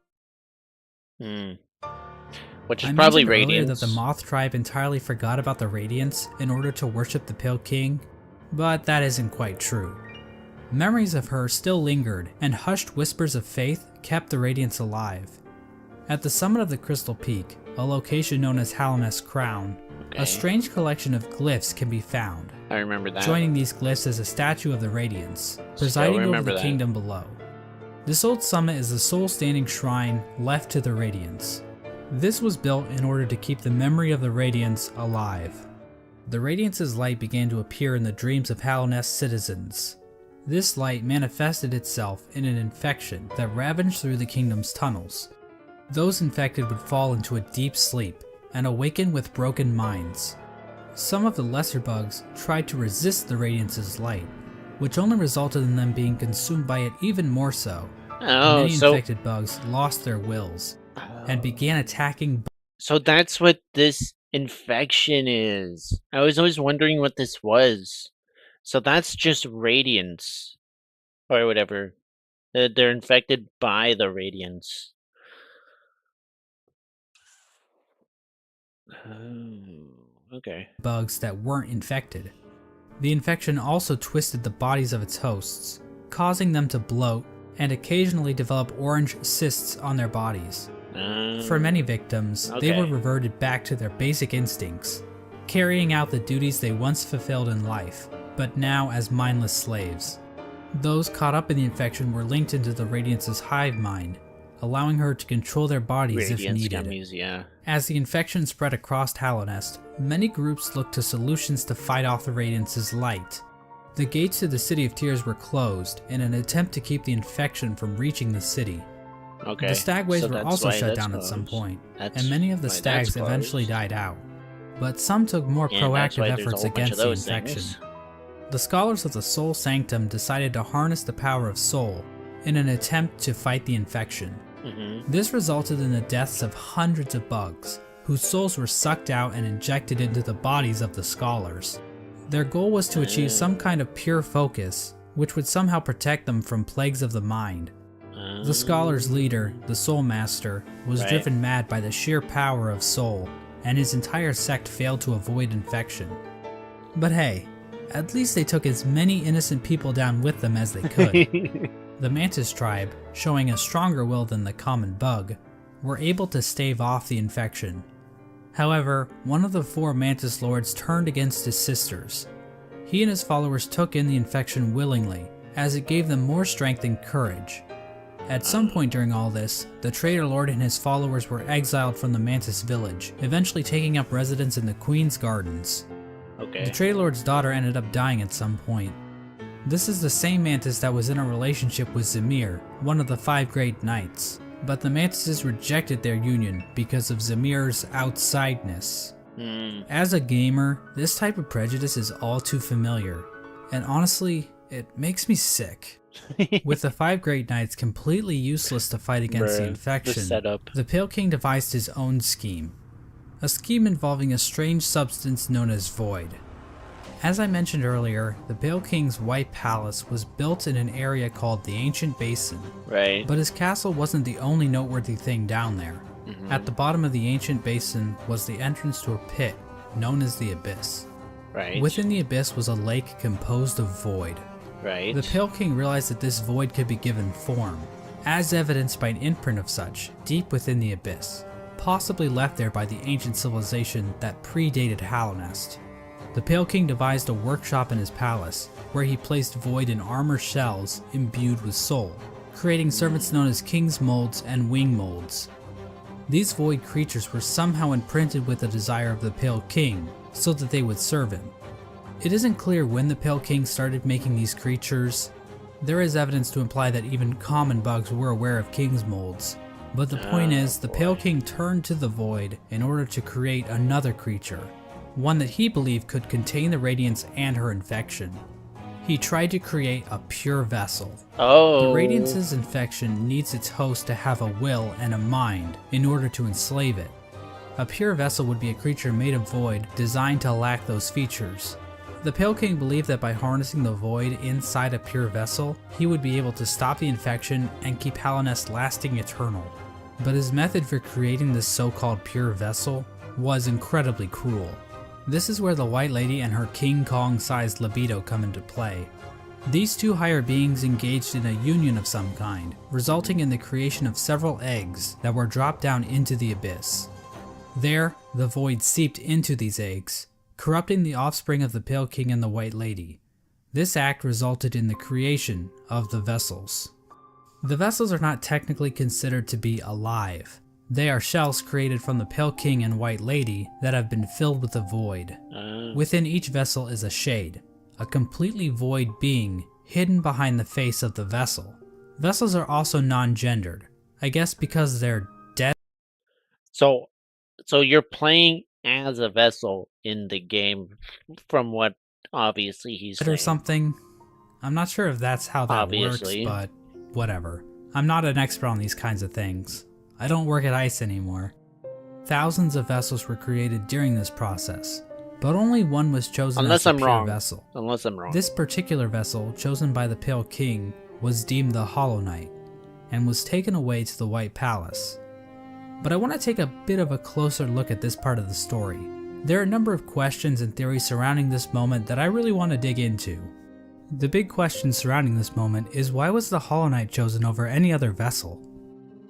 Which is I probably mentioned earlier Radiance. that the Moth tribe entirely forgot about the Radiance in order to worship the Pale King, but that isn't quite true. Memories of her still lingered, and hushed whispers of faith kept the Radiance alive. At the summit of the Crystal Peak, a location known as Hallownest Crown, a strange collection of glyphs can be found. I remember that. Joining these glyphs is a statue of the Radiance, presiding over the kingdom below. This old summit is the sole standing shrine left to the Radiance. This was built in order to keep the memory of the Radiance alive. The Radiance's light began to appear in the dreams of Hallownest citizens. This light manifested itself in an infection that ravaged through the kingdom's tunnels. Those infected would fall into a deep sleep and awaken with broken minds. Some of the lesser bugs tried to resist the Radiance's light, which only resulted in them being consumed by it even more so. Many infected bugs lost their wills and began attacking. So that's what this infection is. I was always wondering what this was. So that's just Radiance. Or whatever. They're infected by the Radiance. Oh, okay. Bugs that weren't infected. The infection also twisted the bodies of its hosts, causing them to bloat and occasionally develop orange cysts on their bodies. For many victims, they were reverted back to their basic instincts, carrying out the duties they once fulfilled in life, but now as mindless slaves. Those caught up in the infection were linked into the Radiance's hive mind, allowing her to control their bodies if needed. Gummies, As the infection spread across Hallownest, many groups looked to solutions to fight off the Radiance's light. The gates to the City of Tears were closed in an attempt to keep the infection from reaching the city. The stagways were also shut down at some point, and many of the stags eventually died out. But some took more proactive efforts against the infection. The scholars of the Soul Sanctum decided to harness the power of Soul in an attempt to fight the infection. This resulted in the deaths of hundreds of bugs, whose souls were sucked out and injected into the bodies of the scholars. Their goal was to achieve some kind of pure focus, which would somehow protect them from plagues of the mind. The scholars' leader, the Soul Master, was driven mad by the sheer power of Soul, and his entire sect failed to avoid infection. But hey, at least they took as many innocent people down with them as they could. The Mantis tribe, showing a stronger will than the common bug, were able to stave off the infection. However, one of the 4 Mantis lords turned against his sisters. He and his followers took in the infection willingly, as it gave them more strength and courage. At some point during all this, the Traitor Lord and his followers were exiled from the Mantis village, eventually taking up residence in the Queen's Gardens. The Traitor Lord's daughter ended up dying at some point. This is the same Mantis that was in a relationship with Zamir, one of the 5 Great Knights, but the Mantises rejected their union because of Zamir's outsideness. As a gamer, this type of prejudice is all too familiar, and honestly, it makes me sick. With the 5 Great Knights completely useless to fight against the infection, the Pale King devised his own scheme. A scheme involving a strange substance known as Void. As I mentioned earlier, the Pale King's White Palace was built in an area called the Ancient Basin. But his castle wasn't the only noteworthy thing down there. At the bottom of the Ancient Basin was the entrance to a pit, known as the Abyss. Within the Abyss was a lake composed of void. The Pale King realized that this void could be given form, as evidenced by an imprint of such deep within the Abyss, possibly left there by the ancient civilization that predated Hallownest. The Pale King devised a workshop in his palace, where he placed void in armor shells imbued with soul, creating servants known as King's Molds and Wing Molds. These void creatures were somehow imprinted with the desire of the Pale King, so that they would serve him. It isn't clear when the Pale King started making these creatures. There is evidence to imply that even common bugs were aware of King's molds, but the point is, the Pale King turned to the void in order to create another creature, one that he believed could contain the Radiance and her infection. He tried to create a pure vessel. The Radiance's infection needs its host to have a will and a mind in order to enslave it. A pure vessel would be a creature made of void designed to lack those features. The Pale King believed that by harnessing the void inside a pure vessel, he would be able to stop the infection and keep Hallownest lasting eternal. But his method for creating this so-called pure vessel was incredibly cruel. This is where the White Lady and her King Kong-sized libido come into play. These two higher beings engaged in a union of some kind, resulting in the creation of several eggs that were dropped down into the abyss. There, the void seeped into these eggs, corrupting the offspring of the Pale King and the White Lady. This act resulted in the creation of the vessels. The vessels are not technically considered to be alive. They are shells created from the Pale King and White Lady that have been filled with the void. Within each vessel is a shade, a completely void being hidden behind the face of the vessel. Vessels are also non-gendered, I guess because they're dead. So you're playing as a vessel in the game, from what obviously he's saying. Or something. I'm not sure if that's how that works, but whatever. I'm not an expert on these kinds of things. I don't work at ICE anymore. Thousands of vessels were created during this process, but only one was chosen as a pure vessel. Unless I'm wrong. This particular vessel, chosen by the Pale King, was deemed the Hollow Knight, and was taken away to the White Palace. But I want to take a bit of a closer look at this part of the story. There are a number of questions and theories surrounding this moment that I really want to dig into. The big question surrounding this moment is, why was the Hollow Knight chosen over any other vessel?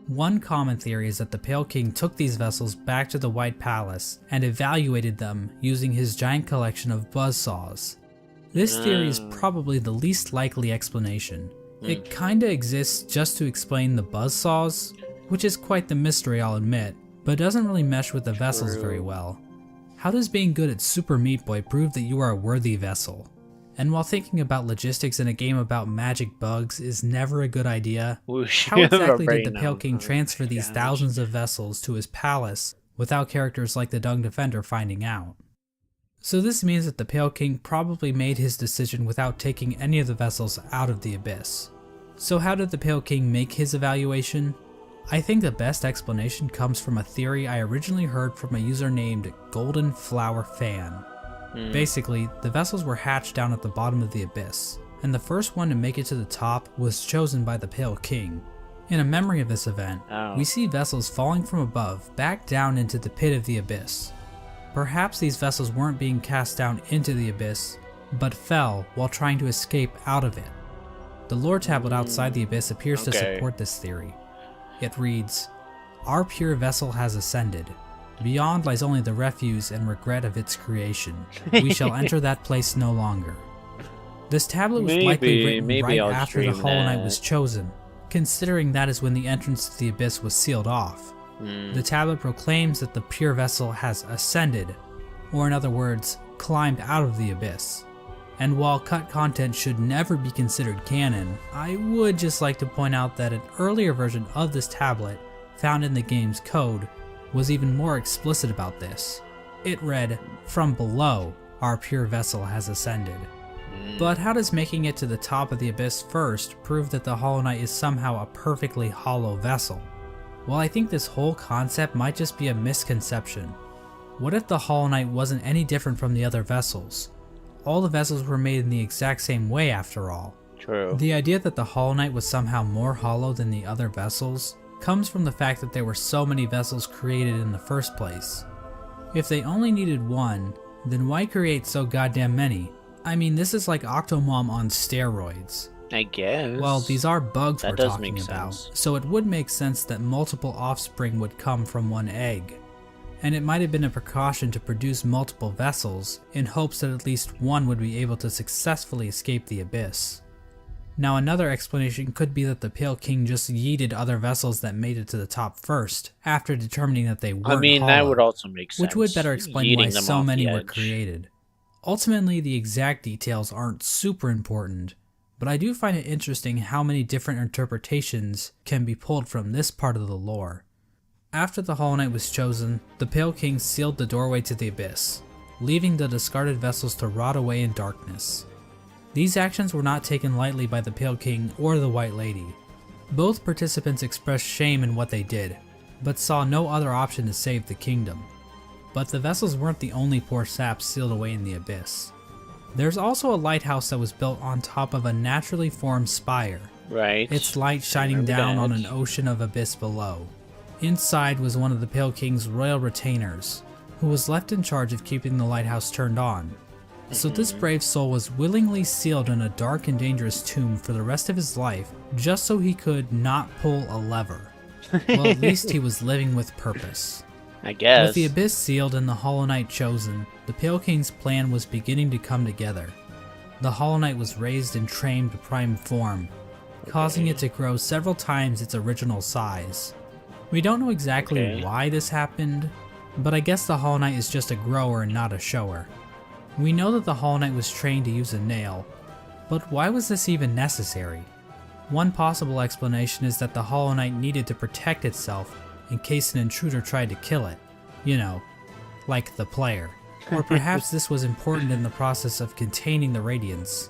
One common theory is that the Pale King took these vessels back to the White Palace and evaluated them using his giant collection of buzzsaws. This theory is probably the least likely explanation. It kinda exists just to explain the buzzsaws, which is quite the mystery, I'll admit, but doesn't really mesh with the vessels very well. How does being good at Super Meat Boy prove that you are a worthy vessel? And while thinking about logistics in a game about magic bugs is never a good idea, how exactly did the Pale King transfer these thousands of vessels to his palace without characters like the Dung Defender finding out? So this means that the Pale King probably made his decision without taking any of the vessels out of the abyss. So how did the Pale King make his evaluation? I think the best explanation comes from a theory I originally heard from a user named Golden Flower Fan. Basically, the vessels were hatched down at the bottom of the abyss, and the first one to make it to the top was chosen by the Pale King. In a memory of this event, we see vessels falling from above back down into the pit of the abyss. Perhaps these vessels weren't being cast down into the abyss, but fell while trying to escape out of it. The lore tablet outside the abyss appears to support this theory. It reads, "Our pure vessel has ascended. Beyond lies only the refuse and regret of its creation. We shall enter that place no longer." This tablet was likely written right after the Hollow Knight was chosen, considering that is when the entrance to the abyss was sealed off. The tablet proclaims that the pure vessel has ascended, or in other words, climbed out of the abyss. And while cut content should never be considered canon, I would just like to point out that an earlier version of this tablet, found in the game's code, was even more explicit about this. It read, "From below, our pure vessel has ascended." But how does making it to the top of the abyss first prove that the Hollow Knight is somehow a perfectly hollow vessel? Well, I think this whole concept might just be a misconception. What if the Hollow Knight wasn't any different from the other vessels? All the vessels were made in the exact same way after all. True. The idea that the Hollow Knight was somehow more hollow than the other vessels comes from the fact that there were so many vessels created in the first place. If they only needed one, then why create so goddamn many? I mean, this is like Octomom on steroids. I guess. Well, these are bugs That we're does talking make about, sense. so it would make sense that multiple offspring would come from one egg. And it might have been a precaution to produce multiple vessels in hopes that at least one would be able to successfully escape the abyss. Now another explanation could be that the Pale King just yeeted other vessels that made it to the top first, after determining that they weren't I mean, hollow, that would also make sense. which would better explain why Yeeting them so off many the were edge. created. Ultimately, the exact details aren't super important, but I do find it interesting how many different interpretations can be pulled from this part of the lore. After the Hollow Knight was chosen, the Pale King sealed the doorway to the Abyss, leaving the discarded vessels to rot away in darkness. These actions were not taken lightly by the Pale King or the White Lady. Both participants expressed shame in what they did, but saw no other option to save the kingdom. But the vessels weren't the only poor saps sealed away in the Abyss. There's also a lighthouse that was built on top of a naturally formed spire, Right. its light shining Remember down on that. an ocean of abyss below. Inside was one of the Pale King's royal retainers, who was left in charge of keeping the lighthouse turned on. So this brave soul was willingly sealed in a dark and dangerous tomb for the rest of his life, just so he could not pull a lever. Well, at least he was living with purpose. I guess. With the Abyss sealed and the Hollow Knight chosen, the Pale King's plan was beginning to come together. The Hollow Knight was raised and trained to prime form, causing it to grow several times its original size. We don't know exactly why this happened, but I guess the Hollow Knight is just a grower and not a shower. We know that the Hollow Knight was trained to use a nail, but why was this even necessary? One possible explanation is that the Hollow Knight needed to protect itself in case an intruder tried to kill it. You know, like the player. Or perhaps this was important in the process of containing the Radiance.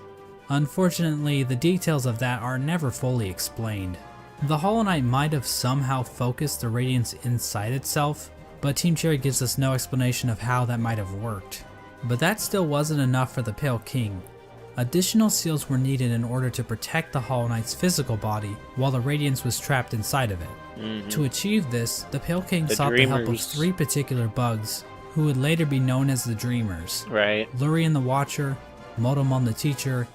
Unfortunately, the details of that are never fully explained. The Hollow Knight might have somehow focused the Radiance inside itself, but Team Cherry gives us no explanation of how that might have worked. But that still wasn't enough for the Pale King. Additional seals were needed in order to protect the Hollow Knight's physical body while the Radiance was trapped inside of it. To achieve this, the Pale King sought the help of 3 particular bugs, who would later be known as the Dreamers. Right. Lurien the Watcher, Motomon the Teacher,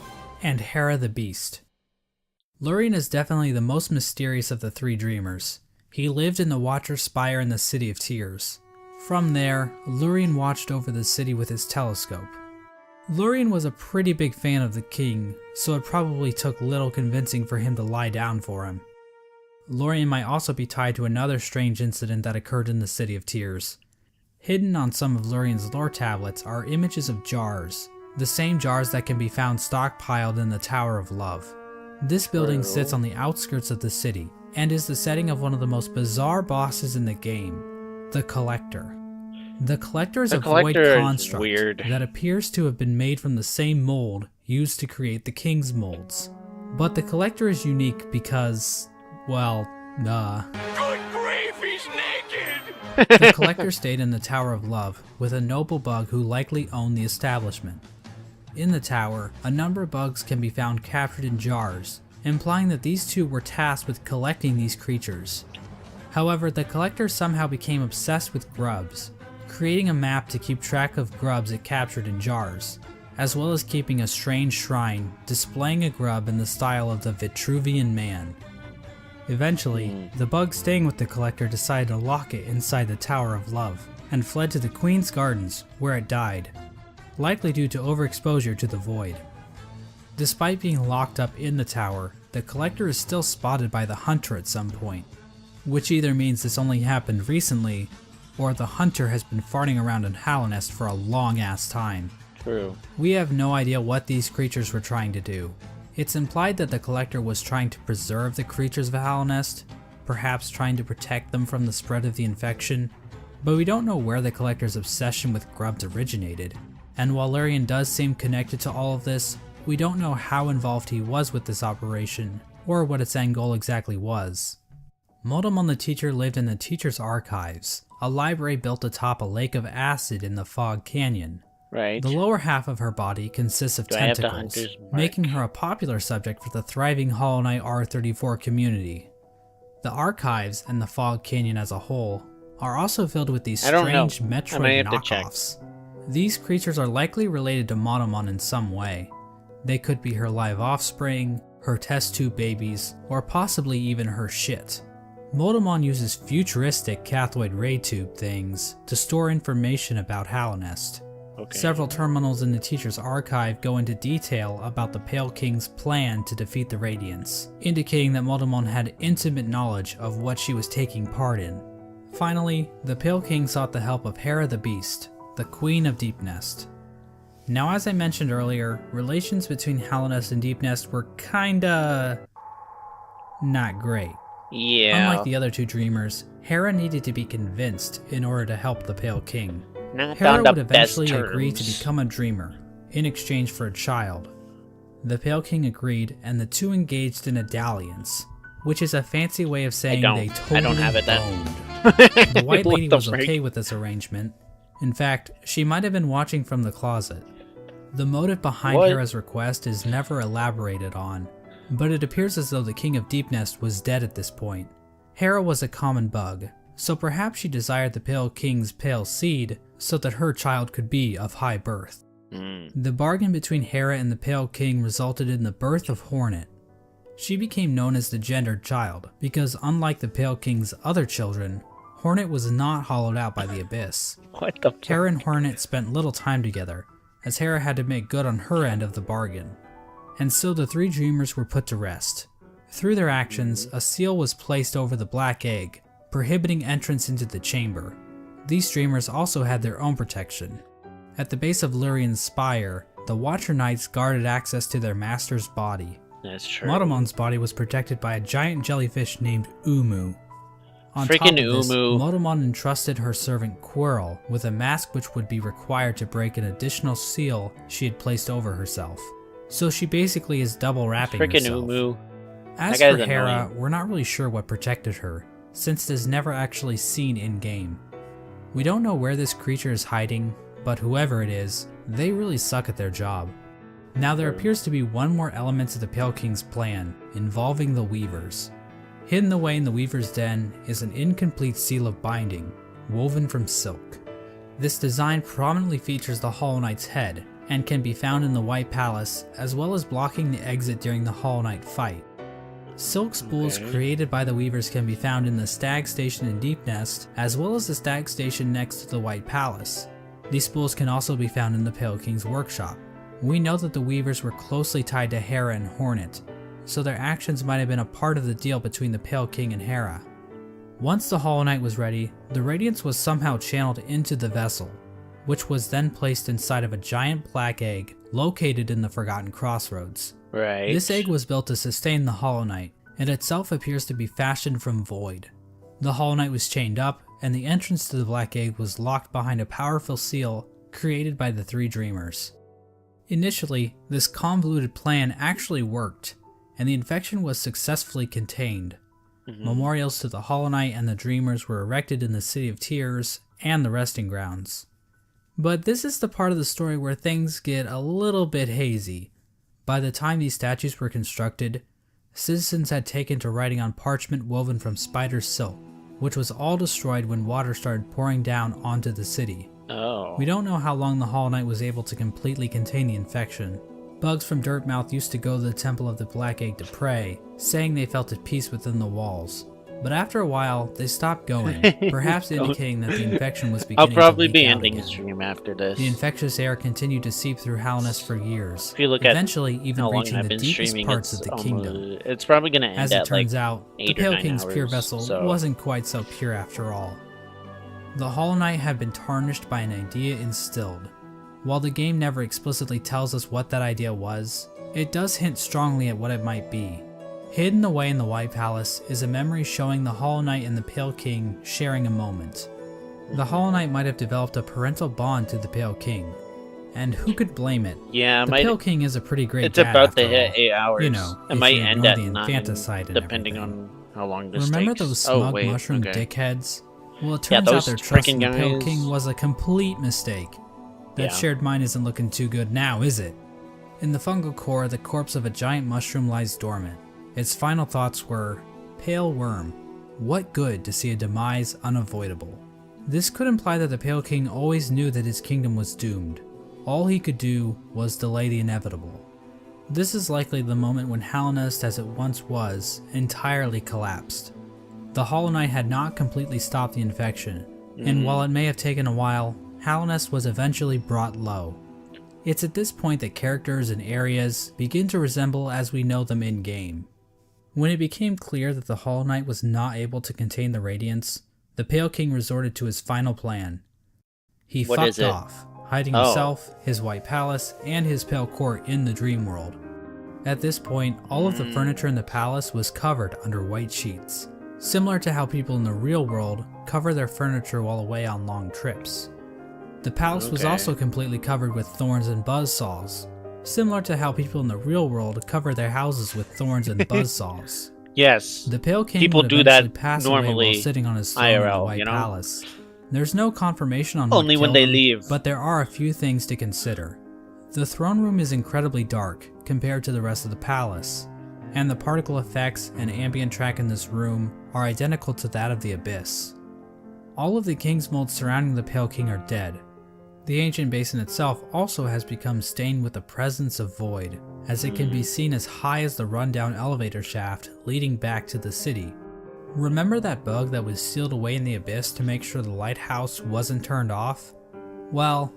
and Hera the Beast. Lurien is definitely the most mysterious of the 3 Dreamers. He lived in the Watcher's Spire in the City of Tears. From there, Lurien watched over the city with his telescope. Lurien was a pretty big fan of the king, so it probably took little convincing for him to lie down for him. Lurien might also be tied to another strange incident that occurred in the City of Tears. Hidden on some of Lurien's lore tablets are images of jars, the same jars that can be found stockpiled in the Tower of Love. This building sits on the outskirts of the city, and is the setting of one of the most bizarre bosses in the game, the Collector. The Collector is a void construct that appears to have been made from the same mold used to create the King's molds. But the Collector is unique because, well, Good grief, he's naked! the Collector stayed in the Tower of Love with a noble bug who likely owned the establishment. In the tower, a number of bugs can be found captured in jars, implying that these two were tasked with collecting these creatures. However, the Collector somehow became obsessed with grubs, creating a map to keep track of grubs it captured in jars, as well as keeping a strange shrine displaying a grub in the style of the Vitruvian Man. Eventually, the bug staying with the Collector decided to lock it inside the Tower of Love, and fled to the Queen's Gardens, where it died, likely due to overexposure to the void. Despite being locked up in the tower, the Collector is still spotted by the Hunter at some point, which either means this only happened recently, or the Hunter has been farting around in Hallownest for a long ass time. True. We have no idea what these creatures were trying to do. It's implied that the Collector was trying to preserve the creatures of Hallownest, perhaps trying to protect them from the spread of the infection, but we don't know where the Collector's obsession with grubs originated. And while Lurien does seem connected to all of this, we don't know how involved he was with this operation, or what its end goal exactly was. Motomon the Teacher lived in the Teacher's Archives, a library built atop a lake of acid in the Fog Canyon. Right. The lower half of her body consists of Do I have the tentacles, Hunter's mark? making her a popular subject for the thriving Hollow Knight R34 community. The Archives and the Fog Canyon as a whole are also filled with these I don't know. strange I Metroid might have to check. knockoffs. These creatures are likely related to Motomon in some way. They could be her live offspring, her test tube babies, or possibly even her shit. Motomon uses futuristic cathode ray tube things to store information about Hallownest. Okay. Several terminals in the teacher's archive go into detail about the Pale King's plan to defeat the Radiants, indicating that Motomon had intimate knowledge of what she was taking part in. Finally, the Pale King sought the help of Hera the Beast, the Queen of Deep Nest. Now, as I mentioned earlier, relations between Hallownest and Deep Nest were kinda not great. Yeah. Unlike the other two dreamers, Hera needed to be convinced in order to help the Pale King. Not Hera on the would eventually best agree to terms. become a dreamer, in exchange for a child. The Pale King agreed, and the two engaged in a dalliance, which is a fancy way of saying they totally I don't have it then. boned. The White What Lady the was frick? okay with this arrangement. In fact, she might have been watching from the closet. The motive behind What? Hera's request is never elaborated on, but it appears as though the King of Deep Nest was dead at this point. Hera was a common bug, so perhaps she desired the Pale King's pale seed so that her child could be of high birth. The bargain between Hera and the Pale King resulted in the birth of Hornet. She became known as the gendered child because, unlike the Pale King's other children, Hornet was not hollowed out by the Abyss. What the fuck? Hera and Hornet spent little time together, as Hera had to make good on her end of the bargain. And so the three dreamers were put to rest. Through their actions, a seal was placed over the black egg, prohibiting entrance into the chamber. These dreamers also had their own protection. At the base of Lurian's spire, the Watcher Knights guarded access to their master's body. That's true. Motomon's body was protected by a giant jellyfish named Umu. On top Freaking of this, Umu. Motomon entrusted her servant Quirrell with a mask which would be required to break an additional seal she had placed over herself. So she basically is double wrapping Freaking herself. Umu. As That for guy's Hera, annoying. we're not really sure what protected her, since it is never actually seen in-game. We don't know where this creature is hiding, but whoever it is, they really suck at their job. Now there appears to be one more element to the Pale King's plan, involving the Weavers. Hidden away in the Weaver's Den is an incomplete seal of binding, woven from silk. This design prominently features the Hollow Knight's head, and can be found in the White Palace, as well as blocking the exit during the Hollow Knight fight. Silk spools created by the Weavers can be found in the Stag Station in Deep Nest, as well as the Stag Station next to the White Palace. These spools can also be found in the Pale King's workshop. We know that the Weavers were closely tied to Hera and Hornet, so their actions might have been a part of the deal between the Pale King and Hera. Once the Hollow Knight was ready, the Radiance was somehow channeled into the vessel, which was then placed inside of a giant black egg located in the Forgotten Crossroads. Right. This egg was built to sustain the Hollow Knight, and itself appears to be fashioned from void. The Hollow Knight was chained up, and the entrance to the black egg was locked behind a powerful seal created by the three dreamers. Initially, this convoluted plan actually worked, and the infection was successfully contained. Memorials to the Hollow Knight and the Dreamers were erected in the City of Tears and the Resting Grounds. But this is the part of the story where things get a little bit hazy. By the time these statues were constructed, citizens had taken to writing on parchment woven from spider silk, which was all destroyed when water started pouring down onto the city. Oh. We don't know how long the Hollow Knight was able to completely contain the infection. Bugs from Dirtmouth used to go to the Temple of the Black Egg to pray, saying they felt at peace within the walls. But after a while, they stopped going, perhaps indicating that the infection was beginning I'll to probably leak be out ending again. the stream after this. The infectious air continued to seep through Hallownest for years, If you look at eventually even how long reaching I've the been deepest streaming, parts it's of the kingdom. almost, it's probably gonna end As it at like turns out, the 8 or Pale 9 King's pure hours, vessel so- wasn't quite so pure after all. The Hollow Knight had been tarnished by an idea instilled. While the game never explicitly tells us what that idea was, it does hint strongly at what it might be. Hidden away in the White Palace is a memory showing the Hollow Knight and the Pale King sharing a moment. The Hollow Knight might have developed a parental bond to the Pale King, and who could blame it? Yeah, The Pale King is a pretty great it's dad about to after hit all. 8 hours. You know, it if might you end ignore at the 9, infanticide and depending everything. on how long this Remember takes. those smug wait, mushroom okay. dickheads? Well, it Yeah, turns out those their trust in the frickin' Pale guys. King was a complete mistake. That Yeah. shared mind isn't looking too good now, is it? In the fungal core, the corpse of a giant mushroom lies dormant. Its final thoughts were, "Pale worm, what good to see a demise unavoidable?" This could imply that the Pale King always knew that his kingdom was doomed. All he could do was delay the inevitable. This is likely the moment when Hallownest, as it once was, entirely collapsed. The Hollow Knight had not completely stopped the infection, and while it may have taken a while, Hallownest was eventually brought low. It's at this point that characters and areas begin to resemble as we know them in-game. When it became clear that the Hollow Knight was not able to contain the Radiance, the Pale King resorted to his final plan. He fucked off, hiding himself, his White Palace, and his Pale Court in the Dream World. At this point, all of the furniture in the palace was covered under white sheets, similar to how people in the real world cover their furniture while away on long trips. The palace was also completely covered with thorns and buzzsaws, similar to how people in the real world cover their houses with thorns and buzzsaws. Yes. The Pale King People would do eventually that pass normally away while sitting on his throne in the IRL, White you know? Palace. There's no confirmation on Only what when killed they him, leave. but there are a few things to consider. The throne room is incredibly dark compared to the rest of the palace, and the particle effects and ambient track in this room are identical to that of the Abyss. All of the king's molds surrounding the Pale King are dead. The ancient basin itself also has become stained with the presence of void, as it can be seen as high as the rundown elevator shaft leading back to the city. Remember that bug that was sealed away in the Abyss to make sure the lighthouse wasn't turned off? Well,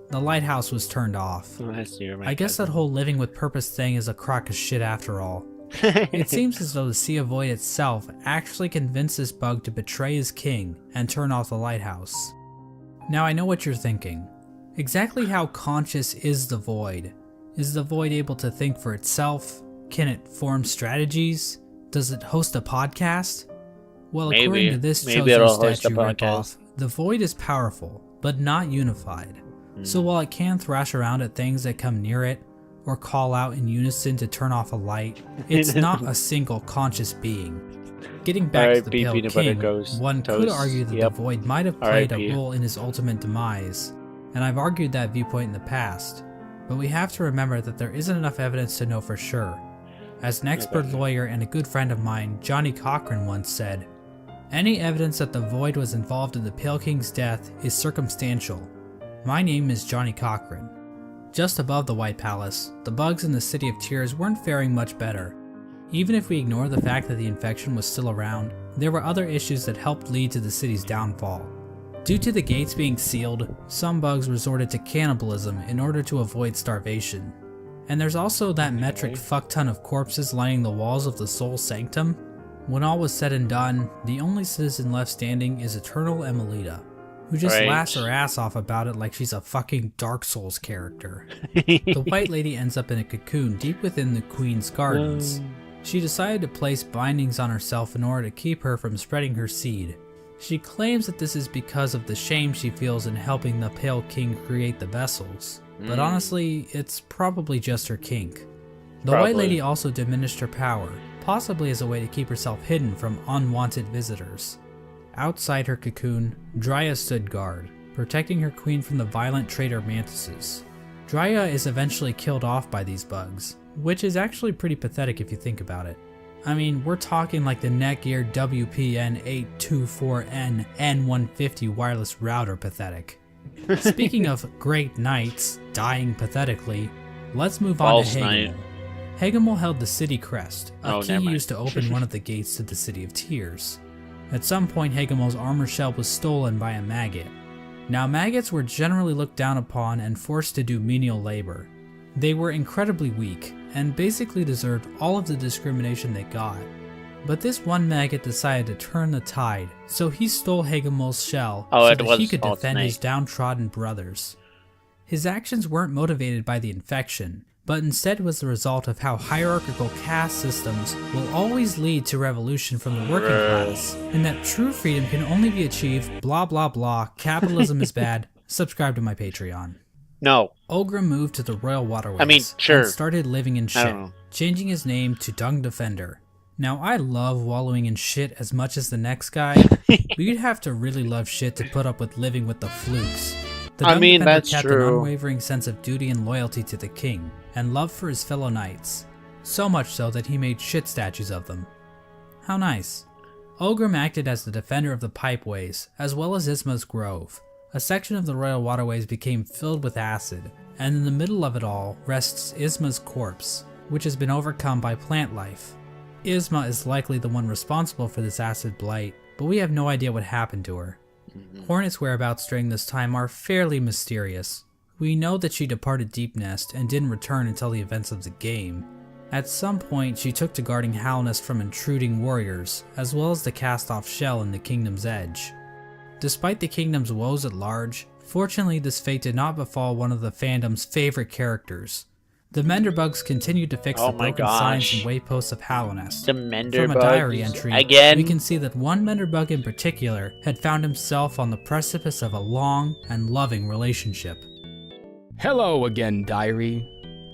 the lighthouse was turned off. I guess that whole living with purpose thing is a crock of shit after all. It seems as though the Sea of Void itself actually convinced this bug to betray his king and turn off the lighthouse. Now I know what you're thinking. Exactly how conscious is the Void? Is the Void able to think for itself? Can it form strategies? Does it host a podcast? Well, according to this Chozo statue ripoff, the Void is powerful, but not unified. So while it can thrash around at things that come near it, or call out in unison to turn off a light, it's not a single conscious being. Getting back to the Pale King, one could argue that the Void might have played a role in his ultimate demise, and I've argued that viewpoint in the past, but we have to remember that there isn't enough evidence to know for sure. As an expert lawyer and a good friend of mine, Johnny Cochran, once said, "Any evidence that the Void was involved in the Pale King's death is circumstantial. My name is Johnny Cochran." Just above the White Palace, the bugs in the City of Tears weren't faring much better. Even if we ignore the fact that the infection was still around, there were other issues that helped lead to the city's downfall. Due to the gates being sealed, some bugs resorted to cannibalism in order to avoid starvation. And there's also that metric fuckton of corpses lining the walls of the Soul Sanctum. When all was said and done, the only citizen left standing is Eternal Emelita, who just laughs her ass off about it like she's a fucking Dark Souls character. The White Lady ends up in a cocoon deep within the Queen's gardens. She decided to place bindings on herself in order to keep her from spreading her seed. She claims that this is because of the shame she feels in helping the Pale King create the vessels, but honestly, it's probably just her kink. The White Lady also diminished her power, possibly as a way to keep herself hidden from unwanted visitors. Outside her cocoon, Drya stood guard, protecting her queen from the violent traitor mantises. Drya is eventually killed off by these bugs, which is actually pretty pathetic if you think about it. I mean, we're talking like the Netgear WPN824N N150 wireless router pathetic. Speaking of great knights dying pathetically, let's move on to Hegemel. Hegemel held the city crest, a key used to open one of the gates to the City of Tears. At some point, Hegemel's armor shell was stolen by a maggot. Now, maggots were generally looked down upon and forced to do menial labor. They were incredibly weak, and basically deserved all of the discrimination they got. But this one maggot decided to turn the tide, so he stole Hegemel's shell so that he could defend his downtrodden brothers. His actions weren't motivated by the infection, but instead was the result of how hierarchical caste systems will always lead to revolution from the working class, and that true freedom can only be achieved blah blah blah, capitalism is bad, subscribe to my Patreon. No. Ogre moved to the Royal Waterways and started living in shit, changing his name to Dung Defender. Now I love wallowing in shit as much as the next guy, but you'd have to really love shit to put up with living with the flukes. The Dung Defender kept an unwavering sense of duty and loyalty to the king, and love for his fellow knights. So much so that he made shit statues of them. How nice. Ogrim acted as the defender of the pipeways, as well as Isma's Grove. A section of the Royal Waterways became filled with acid, and in the middle of it all rests Isma's corpse, which has been overcome by plant life. Isma is likely the one responsible for this acid blight, but we have no idea what happened to her. Hornet's whereabouts during this time are fairly mysterious. We know that she departed Deep Nest and didn't return until the events of the game. At some point, she took to guarding Halnest from intruding warriors, as well as the cast-off shell in the Kingdom's Edge. Despite the Kingdom's woes at large, fortunately this fate did not befall one of the fandom's favorite characters. The Menderbugs continued to fix the broken signs and wayposts of Halnest. The Menderbugs From a diary entry, again? we can see that one Menderbug in particular had found himself on the precipice of a long and loving relationship. Hello again, diary.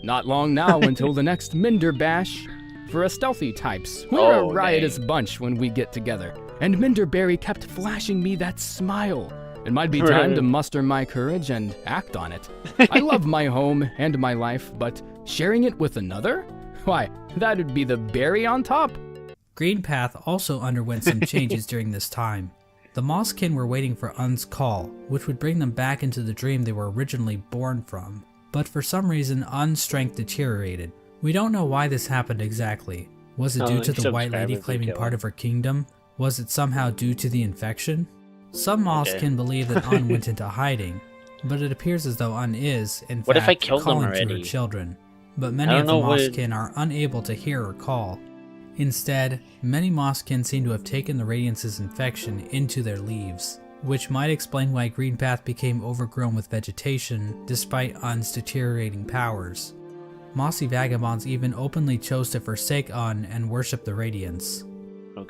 Not long now until the next Minder Bash. For us stealthy types, we're a riotous bunch when we get together. And Minderberry kept flashing me that smile. It might be time to muster my courage and act on it. I love my home and my life, but sharing it with another? Why, that'd be the berry on top. Greenpath also underwent some changes during this time. The Mosskin were waiting for Un's call, which would bring them back into the dream they were originally born from. But for some reason, Un's strength deteriorated. We don't know why this happened exactly. Was it due to the White Lady claiming part of her kingdom? Was it somehow due to the infection? Some Mosskin believe that Un went into hiding, but it appears as though Un is, in fact, calling to her children. But many of the Mosskin are unable to hear or call. Instead, many Mosskin seem to have taken the Radiance's infection into their leaves, which might explain why Greenpath became overgrown with vegetation despite Un's deteriorating powers. Mossy Vagabonds even openly chose to forsake Un and worship the Radiance.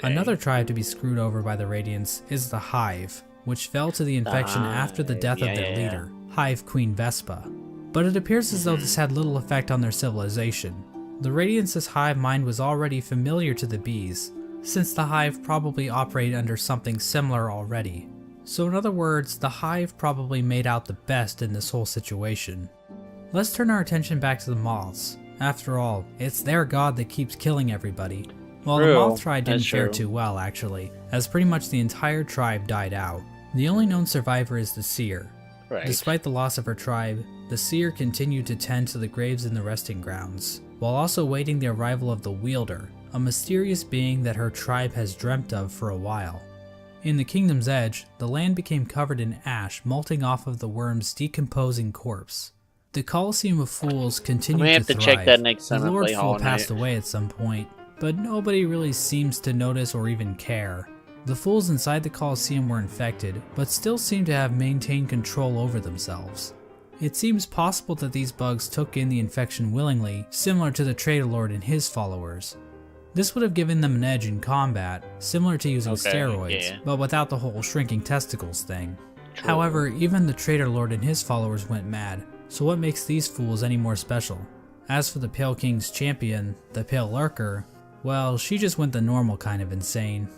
Another tribe to be screwed over by the Radiance is the Hive, which fell to the infection after the death of their leader, Hive Queen Vespa. But it appears as though this had little effect on their civilization. The Radiance's hive mind was already familiar to the bees, since the Hive probably operated under something similar already. So in other words, the Hive probably made out the best in this whole situation. Let's turn our attention back to the moths. After all, it's their god that keeps killing everybody. Well, the moth tribe didn't fare too well, actually, as pretty much the entire tribe died out. The only known survivor is the seer. Despite the loss of her tribe, the seer continued to tend to the graves in the resting grounds, while also waiting the arrival of the wielder, a mysterious being that her tribe has dreamt of for a while. In the Kingdom's Edge, the land became covered in ash melting off of the worm's decomposing corpse. The Colosseum of Fools continued to thrive. Check that next time the Lord I play Fool Hollow Knight. passed away at some point, but nobody really seems to notice or even care. The fools inside the Colosseum were infected, but still seem to have maintained control over themselves. It seems possible that these bugs took in the infection willingly, similar to the Traitor Lord and his followers. This would have given them an edge in combat, similar to using steroids, but without the whole shrinking testicles thing. However, even the Traitor Lord and his followers went mad, so what makes these fools any more special? As for the Pale King's champion, the Pale Lurker, well, she just went the normal kind of insane.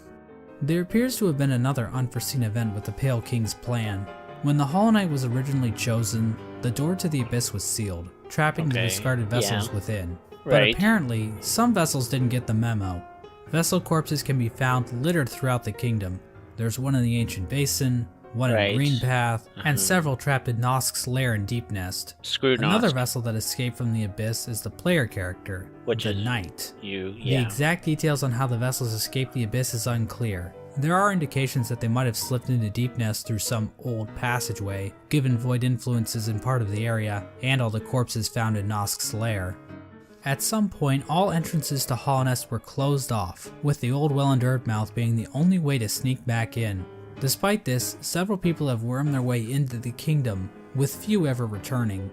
There appears to have been another unforeseen event with the Pale King's plan. When the Hollow Knight was originally chosen, the door to the Abyss was sealed, trapping the discarded vessels within. But apparently, some vessels didn't get the memo. Vessel corpses can be found littered throughout the kingdom. There's one in the Ancient Basin, one in Greenpath, and several trapped in Nosk's lair in Deep Nest. Another vessel that escaped from the Abyss is the player character, the Knight. The exact details on how the vessels escaped the Abyss is unclear. There are indications that they might have slipped into Deep Nest through some old passageway, given void influences in part of the area, and all the corpses found in Nosk's lair. At some point, all entrances to Hollownest were closed off, with the old well and Earthmouth being the only way to sneak back in. Despite this, several people have wormed their way into the kingdom, with few ever returning.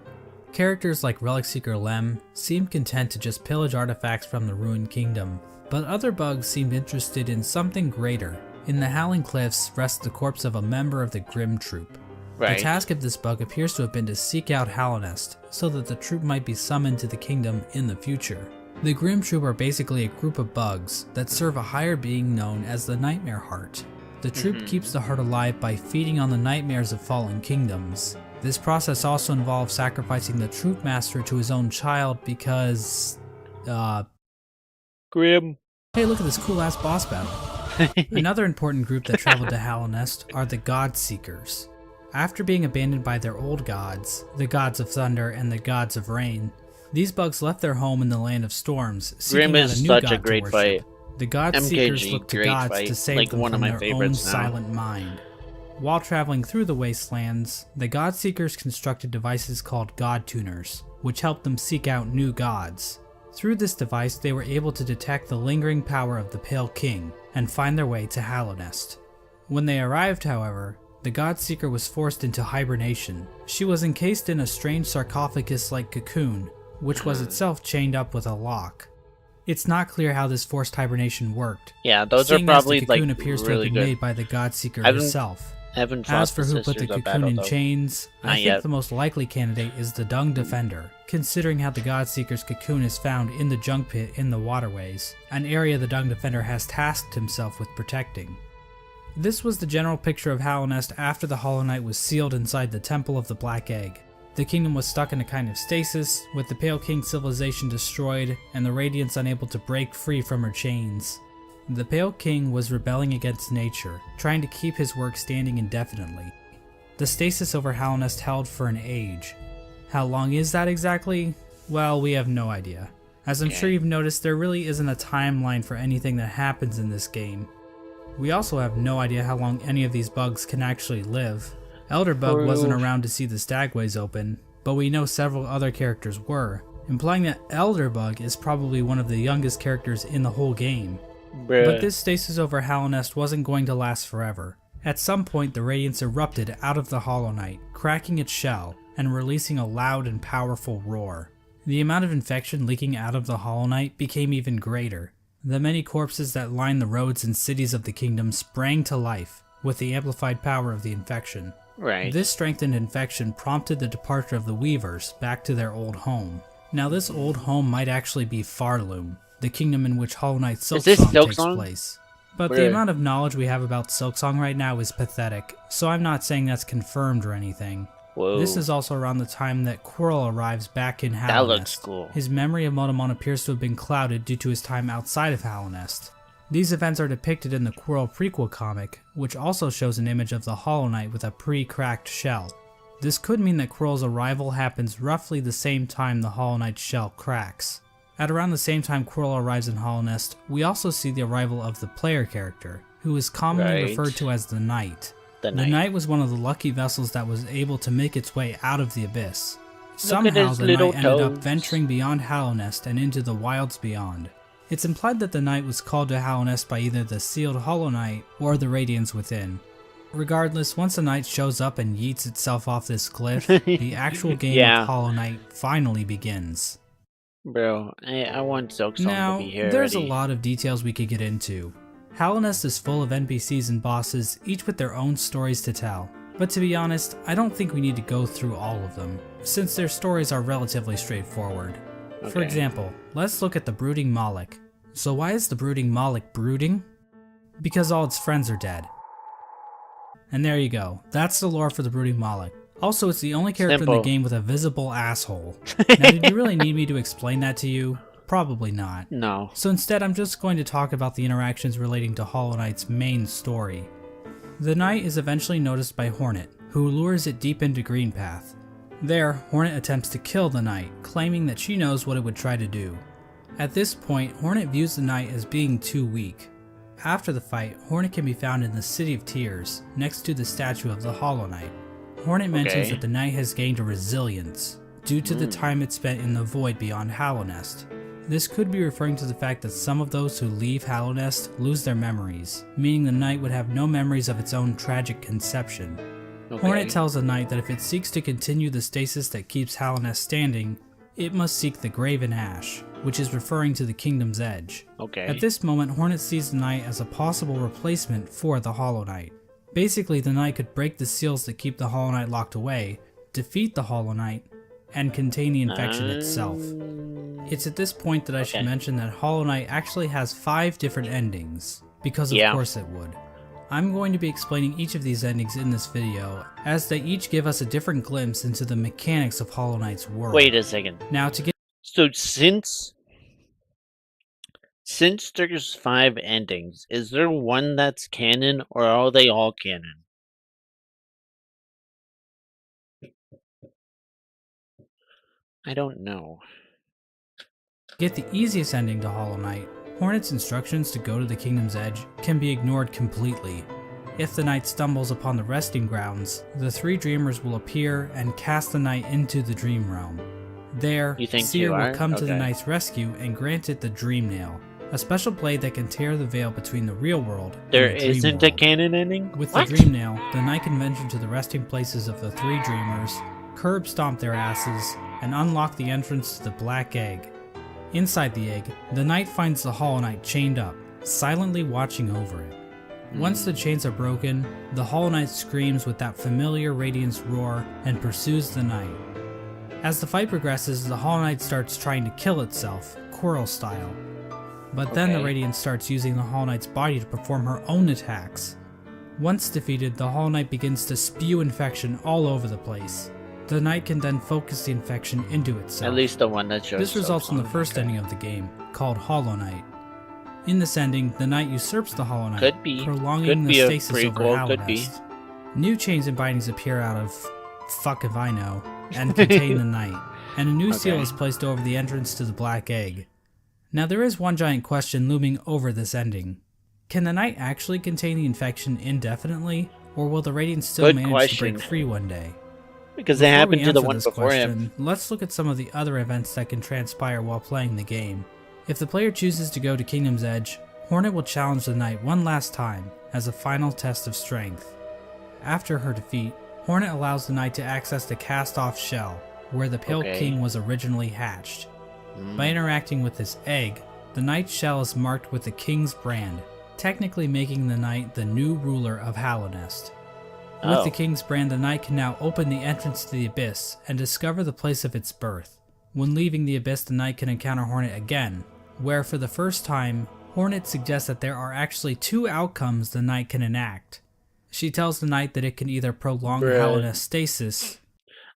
Characters like Relic Seeker Lem seemed content to just pillage artifacts from the ruined kingdom, but other bugs seemed interested in something greater. In the Howling Cliffs rests the corpse of a member of the Grim Troop. The task of this bug appears to have been to seek out Hallownest, so that the troop might be summoned to the kingdom in the future. The Grim Troop are basically a group of bugs that serve a higher being known as the Nightmare Heart. The troop keeps the heart alive by feeding on the nightmares of fallen kingdoms. This process also involves sacrificing the troop master to his own child because... Grim. Hey, look at this cool ass boss battle. Another important group that traveled to Hallownest are the God Seekers. After being abandoned by their old gods, the gods of thunder and the gods of rain, these bugs left their home in the land of storms, seeking out a new god to worship. The God Seekers look to gods to save them from their own silent mind. While traveling through the wastelands, the Godseekers constructed devices called God Tuners, which helped them seek out new gods. Through this device, they were able to detect the lingering power of the Pale King and find their way to Hallownest. When they arrived, however, the Godseeker was forced into hibernation. She was encased in a strange sarcophagus-like cocoon, which was itself chained up with a lock. It's not clear how this forced hibernation worked. Yeah, those are seeing as probably the cocoon like appears to really have been good. made by the Godseeker I haven't- herself. Haven't As fought for the who put the Sisters of cocoon Battle, in though. chains, I Not think yet. the most likely candidate is the Dung Defender, considering how the Godseeker's cocoon is found in the junk pit in the waterways, an area the Dung Defender has tasked himself with protecting. This was the general picture of Hallownest after the Hollow Knight was sealed inside the Temple of the Black Egg. The kingdom was stuck in a kind of stasis, with the Pale King civilization destroyed and the Radiance unable to break free from her chains. The Pale King was rebelling against nature, trying to keep his work standing indefinitely. The stasis over Hallownest held for an age. How long is that exactly? Well, we have no idea. As I'm sure you've noticed, there really isn't a timeline for anything that happens in this game. We also have no idea how long any of these bugs can actually live. Elderbug wasn't around to see the Stagways open, but we know several other characters were, implying that Elderbug is probably one of the youngest characters in the whole game. But this stasis over Hallownest wasn't going to last forever. At some point, the Radiance erupted out of the Hollow Knight, cracking its shell and releasing a loud and powerful roar. The amount of infection leaking out of the Hollow Knight became even greater. The many corpses that lined the roads and cities of the kingdom sprang to life with the amplified power of the infection. Right. This strengthened infection prompted the departure of the Weavers back to their old home. Now this old home might actually be Farloom, the kingdom in which Hollow Knight Is this Silksong takes Silksong? place. But the Where- amount of knowledge we have about Silksong right now is pathetic, so I'm not saying that's confirmed or anything. Whoa. This is also around the time that Quirrell arrives back in Hallownest. That looks cool. His memory of Motomon appears to have been clouded due to his time outside of Hallownest. These events are depicted in the Quirrell prequel comic, which also shows an image of the Hollow Knight with a pre-cracked shell. This could mean that Quirrell's arrival happens roughly the same time the Hollow Knight's shell cracks. At around the same time Quirrell arrives in Hallownest, we also see the arrival of the player character, who is commonly Right. referred to as the Knight. The The Knight. Knight was one of the lucky vessels that was able to make its way out of the abyss. at Somehow his the little Knight ended up toes. venturing beyond Hallownest and into the wilds beyond. It's implied that the Knight was called to Hallownest by either the sealed Hollow Knight or the Radiance within. Regardless, once the Knight shows up and yeets itself off this cliff, the actual game Yeah. of Hollow Knight finally begins. Bro, I want Silksong Now, to be here there's already. a lot of details we could get into. Hallownest is full of NPCs and bosses, each with their own stories to tell. But to be honest, I don't think we need to go through all of them, since their stories are relatively straightforward. For Okay. example, let's look at the Brooding Moloch. So why is the Brooding Moloch brooding? Because all its friends are dead. And there you go, that's the lore for the Brooding Moloch. Also, it's the only character in Simple. the game with a visible asshole. Now, did you really need me to explain that to you? Probably not. No. So instead, I'm just going to talk about the interactions relating to Hollow Knight's main story. The Knight is eventually noticed by Hornet, who lures it deep into Greenpath. There, Hornet attempts to kill the Knight, claiming that she knows what it would try to do. At this point, Hornet views the Knight as being too weak. After the fight, Hornet can be found in the City of Tears, next to the statue of the Hollow Knight. Hornet mentions Okay. that the Knight has gained a resilience, due to the time it spent in the void beyond Hallownest. This could be referring to the fact that some of those who leave Hallownest lose their memories, meaning the Knight would have no memories of its own tragic conception. Okay. Hornet tells the Knight that if it seeks to continue the stasis that keeps Hallownest standing, it must seek the Graven Ash, which is referring to the Kingdom's Edge. Okay. At this moment, Hornet sees the Knight as a possible replacement for the Hollow Knight. Basically, the Knight could break the seals that keep the Hollow Knight locked away, defeat the Hollow Knight, and contain the infection itself. It's at this point that I should Okay. mention that Hollow Knight actually has 5 different endings, because of Yeah. course it would. I'm going to be explaining each of these endings in this video, as they each give us a different glimpse into the mechanics of Hollow Knight's world. Wait a second. Now to get So since there's 5 endings, is there one that's canon or are they all canon? I don't know. get the easiest ending to Hollow Knight, Hornet's instructions to go to the Kingdom's Edge can be ignored completely. If the knight stumbles upon the resting grounds, the three dreamers will appear and cast the knight into the dream realm. There, You think Seer you will are? come to the Okay. knight's rescue and grant it the Dream Nail, a special blade that can tear the veil between the real world There and the dream isn't a world. canon ending? With What? the Dream Nail, the knight can venture to the resting places of the three dreamers, curb stomp their asses, and unlock the entrance to the Black Egg. Inside the egg, the knight finds the Hollow Knight chained up, silently watching over it. Once the chains are broken, the Hollow Knight screams with that familiar Radiance roar and pursues the knight. As the fight progresses, the Hollow Knight starts trying to kill itself, Quirrell style. But then the Okay. Radiance starts using the Hollow Knight's body to perform her own attacks. Once defeated, the Hollow Knight begins to spew infection all over the place. The knight can then focus the infection into itself. At least the one that shows. This results in the first ending of the game, called Hollow Knight. In this ending, the knight usurps the Hollow Knight, Could be. prolonging Could the be a stasis over prequel, could be. Halidest. New chains and bindings appear out of fuck if I know, and contain the knight, and a new seal Okay. is placed over the entrance to the Black Egg. Now there is one giant question looming over this ending. Can the knight actually contain the infection indefinitely, or will the Radiance still Good manage to question. break free one day? Because it Before we happened to the answer one this before him. question, let's look at some of the other events that can transpire while playing the game. If the player chooses to go to Kingdom's Edge, Hornet will challenge the knight one last time as a final test of strength. After her defeat, Hornet allows the knight to access the cast-off shell, where the Pale Okay. King was originally hatched. By interacting with this egg, the knight's shell is marked with the king's brand, technically making the knight the new ruler of Halidest. With Oh. the king's brand, the knight can now open the entrance to the abyss and discover the place of its birth. When leaving the abyss, the knight can encounter Hornet again, where for the first time, Hornet suggests that there are actually two outcomes the knight can enact. She tells the knight that it can either prolong Bruh. Halidest's stasis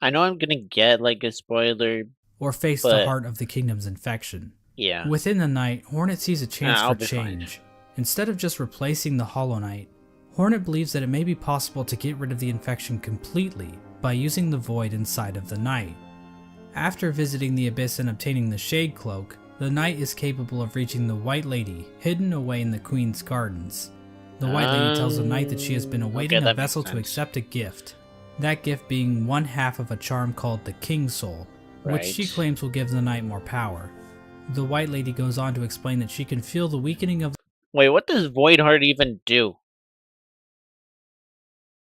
I know I'm gonna get like a spoiler. or face the But- heart of the kingdom's infection. Yeah. Within the night, Hornet sees a chance I'll for be fine. change. Instead of just replacing the Hollow Knight, Hornet believes that it may be possible to get rid of the infection completely by using the void inside of the Knight. After visiting the Abyss and obtaining the Shade Cloak, the Knight is capable of reaching the White Lady, hidden away in the Queen's Gardens. The White Lady tells the Knight that she has been awaiting okay, a that makes vessel to sense. accept a gift. That gift being one half of a charm called the King's Soul, which she Right. claims will give the Knight more power. The White Lady goes on to explain that she can feel the weakening of Wait, what does Void Heart even do?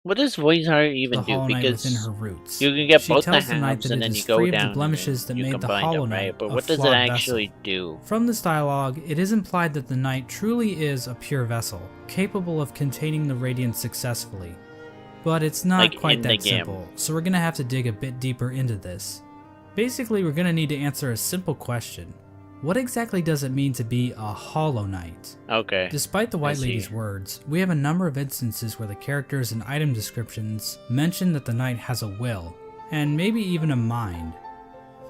What does Void Heart even the do? Hollow Knight Because within her roots. you can get She both the tells the Knight halves that and it then is you go free of down the blemishes that and you made the combine Hollow them, Knight right? But a what does it flawed actually vessel. do? From this dialogue, it is implied that the Knight truly is a pure vessel, capable of containing the Radiance successfully. But it's not Like quite in the that game. simple, so we're gonna have to dig a bit deeper into this. Basically, we're gonna need to answer a simple question. What exactly does it mean to be a Hollow Knight? Okay. Despite the White see. Lady's words, we have a number of instances where the characters and item descriptions mention that the Knight has a will, and maybe even a mind.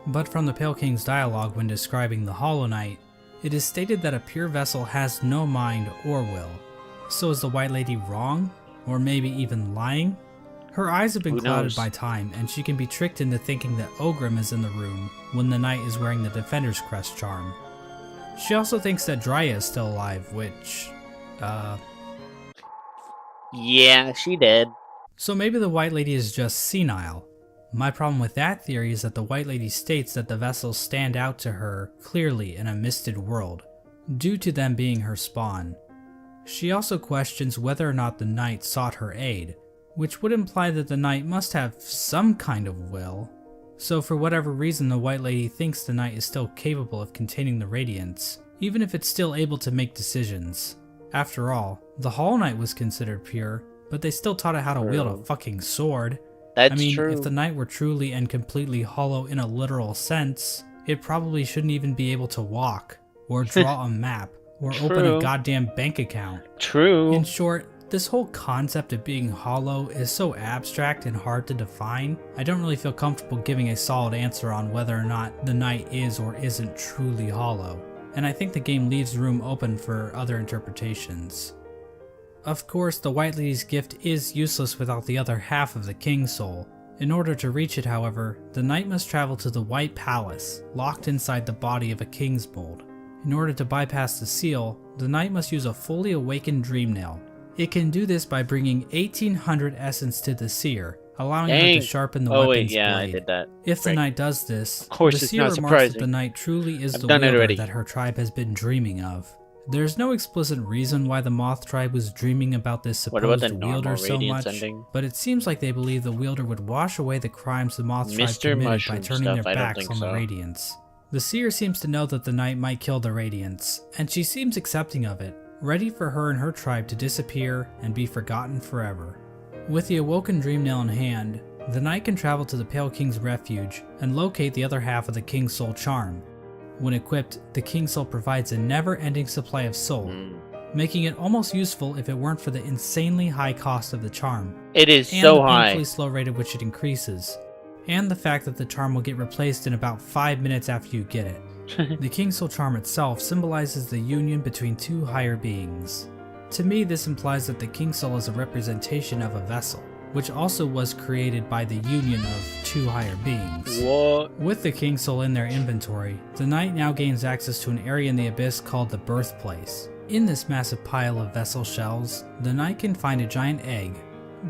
But from the Pale King's dialogue when describing the Hollow Knight, it is stated that a pure vessel has no mind or will. So is the White Lady wrong? Or maybe even lying? Her eyes have been Who clouded knows? by time, and she can be tricked into thinking that Ogrim is in the room when the Knight is wearing the Defender's Crest charm. She also thinks that Drya is still alive, which, Yeah, she did. so maybe the White Lady is just senile. My problem with that theory is that the White Lady states that the vessels stand out to her clearly in a misted world, due to them being her spawn. She also questions whether or not the Knight sought her aid, which would imply that the Knight must have some kind of will. So for whatever reason, the White Lady thinks the Knight is still capable of containing the Radiance, even if it's still able to make decisions. After all, the Hollow Knight was considered pure, but they still taught it how to wield a True. fucking sword. That's I mean, true. if the Knight were truly and completely hollow in a literal sense, it probably shouldn't even be able to walk, or draw a map, or open a True. goddamn bank account. True. In short, this whole concept of being hollow is so abstract and hard to define, I don't really feel comfortable giving a solid answer on whether or not the Knight is or isn't truly hollow, and I think the game leaves room open for other interpretations. Of course, the White Lady's gift is useless without the other half of the King's Soul. In order to reach it, however, the Knight must travel to the White Palace, locked inside the body of a King's Mold. In order to bypass the seal, the Knight must use a fully awakened Dream Nail, It can do this by bringing 1800 essence to the seer, allowing her to sharpen the weapon's blade. I did that. If the knight does this, Of course the it's seer not remarks that the surprising. knight truly is I've the done it wielder already. that her tribe has been dreaming of. There's no explicit reason why the Moth tribe was dreaming about this What about supposed the wielder normal so radiance much, ending? but it seems like they believe the wielder would wash away the crimes the Moth tribe Mr. committed by Mushroom turning stuff, their I don't backs think on the so. Radiance. The seer seems to know that the knight might kill the Radiance, and she seems accepting of it, ready for her and her tribe to disappear and be forgotten forever. With the awoken dream nail in hand, the knight can travel to the Pale King's refuge and locate the other half of the King's Soul charm. When equipped, the King's Soul provides a never-ending supply of soul, making it almost useful if it weren't for the insanely high cost of the charm, It is and so the high. painfully slow rate at which it increases, and the fact that the charm will get replaced in about 5 minutes after you get it. The King's Soul charm itself symbolizes the union between two higher beings. To me, this implies that the King's Soul is a representation of a vessel, which also was created by the union of two higher beings. What? With the King's Soul in their inventory, the knight now gains access to an area in the abyss called the Birthplace. In this massive pile of vessel shells, the knight can find a giant egg.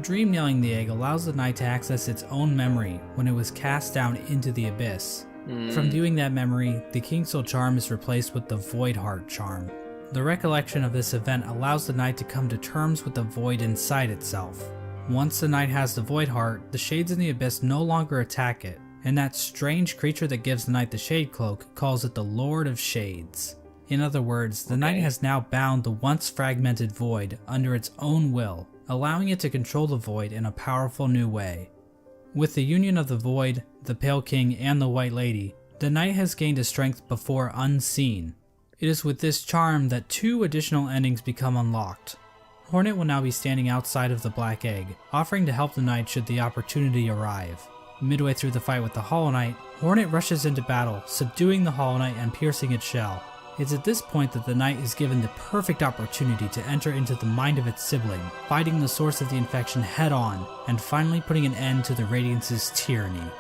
Dream nailing the egg allows the knight to access its own memory when it was cast down into the abyss. From viewing that memory, the King's Soul charm is replaced with the Void Heart charm. The recollection of this event allows the knight to come to terms with the void inside itself. Once the knight has the Void Heart, the shades in the abyss no longer attack it, and that strange creature that gives the knight the Shade Cloak calls it the Lord of Shades. In other words, the knight has now bound the once fragmented void under its own will, allowing it to control the void in a powerful new way. With the union of the void, the Pale King, and the White Lady, the knight has gained a strength before unseen. It is with this charm that 2 additional endings become unlocked. Hornet will now be standing outside of the Black Egg, offering to help the knight should the opportunity arrive. Midway through the fight with the Hollow Knight, Hornet rushes into battle, subduing the Hollow Knight and piercing its shell. It's at this point that the knight is given the perfect opportunity to enter into the mind of its sibling, fighting the source of the infection head on, and finally putting an end to the Radiance's tyranny.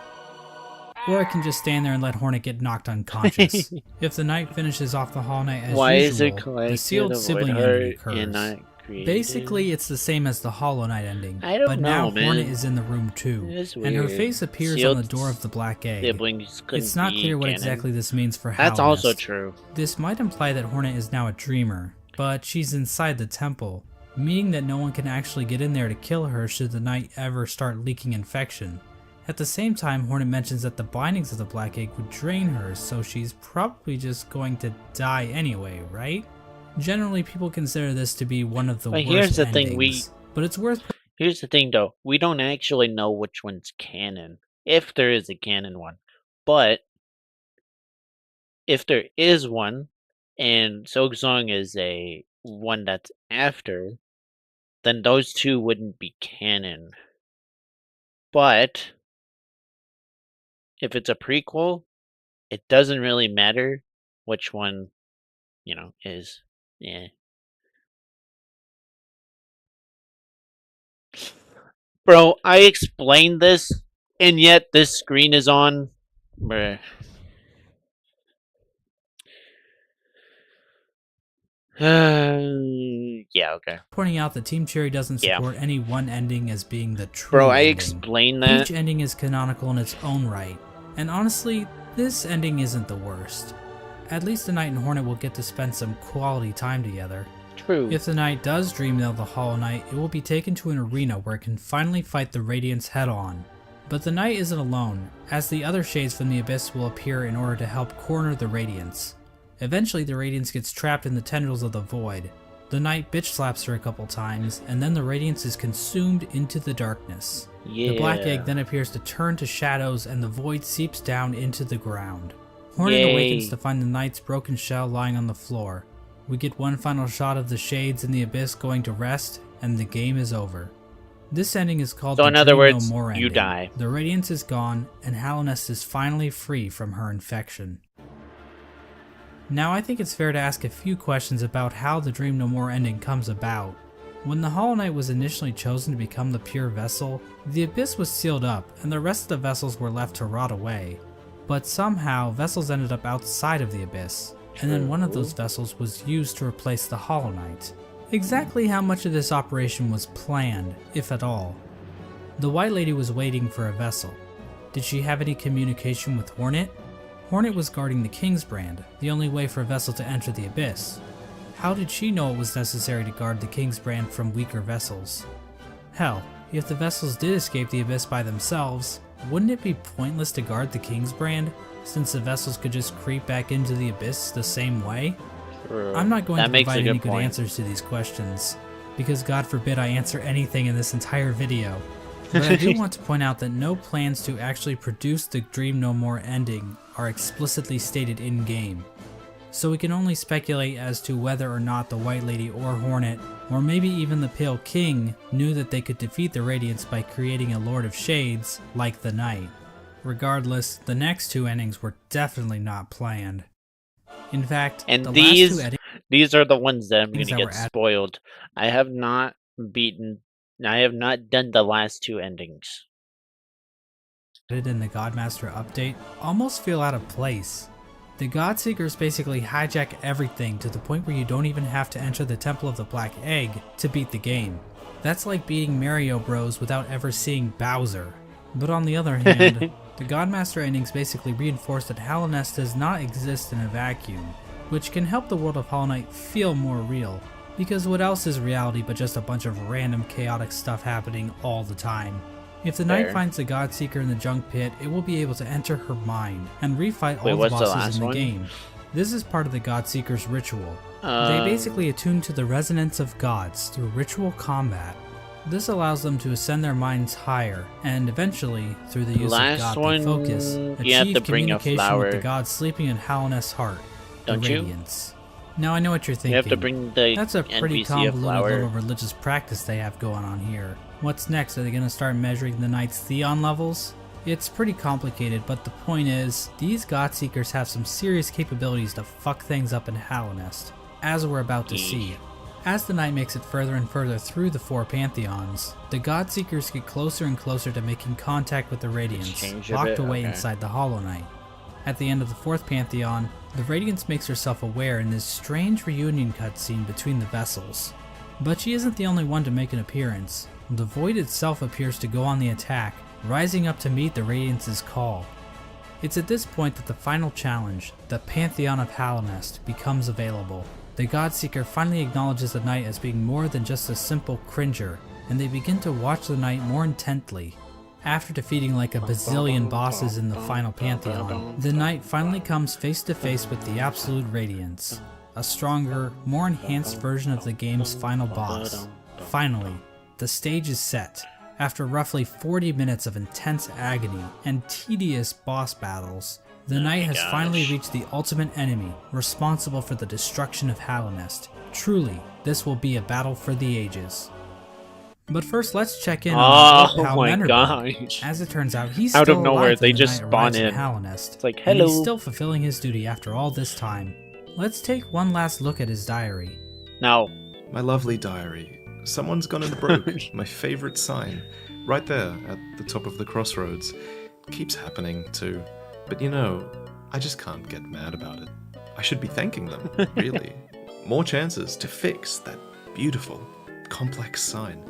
Or it can just stand there and let Hornet get knocked unconscious. If the knight finishes off the Hollow Knight as Why is it usual, collected the sealed the Void sibling Heart ending and occurs. not created? Basically, it's the same as the Hollow Knight ending, I don't but know, now man. Hornet is in the room too, It's and her weird. face appears Sealed on the door of the Black Egg. Siblings couldn't It's not be clear what canon. exactly this means for That's also Hallownest. true. This might imply that Hornet is now a dreamer, but she's inside the temple, meaning that no one can actually get in there to kill her should the knight ever start leaking infection. At the same time, Hornet mentions that the bindings of the Black Egg would drain her, so she's probably just going to die anyway, right? Generally, people consider this to be one of the But worst here's the endings, thing, but it's worth Here's the thing though, we don't actually know which one's canon, if there is a canon one. But if there is one, and Silksong is a one that's after, then those 2 wouldn't be canon. But if it's a prequel, it doesn't really matter which one, is. Yeah. Bro, I explained this, and yet this screen is on. Bruh. Yeah, okay. pointing out that Team Cherry doesn't Yeah. support any one ending as being the true Bro, I ending. explained that. Each ending is canonical in its own right, and honestly, this ending isn't the worst. At least the Knight and Hornet will get to spend some quality time together. True. If the Knight does dream nail the Hollow Knight, it will be taken to an arena where it can finally fight the Radiance head on. But the Knight isn't alone, as the other shades from the Abyss will appear in order to help corner the Radiance. Eventually the Radiance gets trapped in the tendrils of the Void. The Knight bitch slaps her a couple times, and then the Radiance is consumed into the darkness. Yeah. The Black Egg then appears to turn to shadows and the Void seeps down into the ground. Hornet awakens to find the Knight's broken shell lying on the floor. We get one final shot of the shades in the Abyss going to rest, and the game is over. This ending is called So the in other Dream words, No More you ending. die. The Radiance is gone, and Hallownest is finally free from her infection. Now I think it's fair to ask a few questions about how the Dream No More ending comes about. When the Hollow Knight was initially chosen to become the pure vessel, the Abyss was sealed up and the rest of the vessels were left to rot away. But somehow, vessels ended up outside of the Abyss, and then one of those vessels was used to replace the Hollow Knight. Exactly how much of this operation was planned, if at all? The White Lady was waiting for a vessel. Did she have any communication with Hornet? Hornet was guarding the Kingsbrand, the only way for a vessel to enter the Abyss. How did she know it was necessary to guard the Kingsbrand from weaker vessels? Hell, if the vessels did escape the Abyss by themselves, wouldn't it be pointless to guard the Kingsbrand, since the vessels could just creep back into the Abyss the same way? I'm not going to provide any good answers to these questions, because God forbid I answer anything in this entire video. But I do want to point out that no plans to actually produce the Dream No More ending are explicitly stated in-game. So we can only speculate as to whether or not the White Lady or Hornet, or maybe even the Pale King, knew that they could defeat the Radiants by creating a Lord of Shades like the Knight. Regardless, the next two endings were definitely not planned. In fact, and the these last two these are the ones that I'm going to that get were spoiled. I have not done the last two endings. In the Godmaster update almost feel out of place. The Godseekers basically hijack everything to the point where you don't even have to enter the Temple of the Black Egg to beat the game. That's like beating Mario Bros without ever seeing Bowser. But on the other hand, the Godmaster endings basically reinforce that Hollow Nest does not exist in a vacuum, which can help the world of Hollow Knight feel more real, because what else is reality but just a bunch of random chaotic stuff happening all the time? If the Knight finds the Godseeker in the Junk Pit, it will be able to enter her mind and refight all the bosses in the game. This is part of the Godseeker's ritual. They basically attune to the resonance of gods through ritual combat. This allows them to ascend their minds higher, and eventually, through the use of godly focus, achieve communication with the gods sleeping in Hollow Nest's heart, the Radiance. Now I know what you're thinking. You have to bring the That's a pretty NPC convoluted little religious practice they have going on here. What's next? Are they going to start measuring the Knight's Theon levels? It's pretty complicated, but the point is, these Godseekers have some serious capabilities to fuck things up in Hollow Nest, as we're about to see. As the Knight makes it further and further through the four Pantheons, the Godseekers get closer and closer to making contact with the Radiance, locked away inside the Hollow Knight. At the end of the fourth Pantheon, the Radiance makes herself aware in this strange reunion cutscene between the vessels. But she isn't the only one to make an appearance. The Void itself appears to go on the attack, rising up to meet the Radiance's call. It's at this point that the final challenge, the Pantheon of Hollow Nest, becomes available. The Godseeker finally acknowledges the Knight as being more than just a simple cringer, and they begin to watch the Knight more intently. After defeating like a bazillion bosses in the final Pantheon, the Knight finally comes face to face with the Absolute Radiance, a stronger, more enhanced version of the game's final boss. Finally, the stage is set. After roughly 40 minutes of intense agony and tedious boss battles, the Knight has finally reached the ultimate enemy, responsible for the destruction of Hollow Nest. Truly, this will be a battle for the ages. But first, let's check in on how Menderbug. As it turns out, he's out still of nowhere. alive They when just the Knight spawn arrives in. Hollow Nest, It's like, and hello. he's still fulfilling his duty after all this time. Let's take one last look at his diary. Now, my lovely diary. Someone's gone and broke my favorite sign, right there at the top of the crossroads. Keeps happening too. But you know, I just can't get mad about it. I should be thanking them, really. More chances to fix that beautiful, complex sign.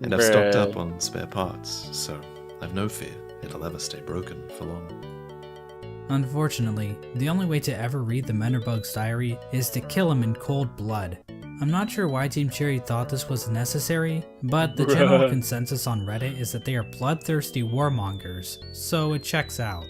And I've stocked up on spare parts, so I've no fear it'll ever stay broken for long. Unfortunately, the only way to ever read the Menderbug's diary is to kill him in cold blood. I'm not sure why Team Cherry thought this was necessary, but the general consensus on Reddit is that they are bloodthirsty warmongers, so it checks out.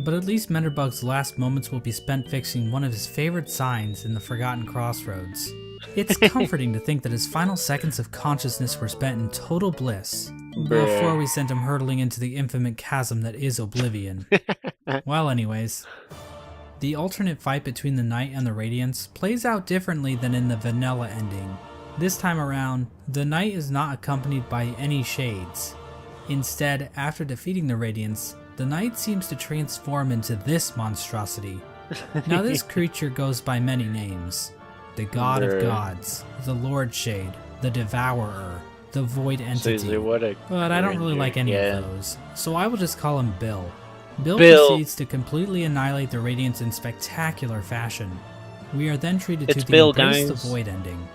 But at least Menderbug's last moments will be spent fixing one of his favorite signs in the Forgotten Crossroads. It's comforting to think that his final seconds of consciousness were spent in total bliss, before we sent him hurtling into the infinite chasm that is Oblivion. Well, anyways, the alternate fight between the Knight and the Radiance plays out differently than in the vanilla ending. This time around, the Knight is not accompanied by any shades. Instead, after defeating the Radiance, the Knight seems to transform into this monstrosity. Now this creature goes by many names. The God of Gods, the Lord Shade, the Devourer, the Void Entity, but I don't really like any of those, so I will just call him Bill. Bill proceeds to completely annihilate the Radiance in spectacular fashion. We are then treated to the Embrace the Void ending.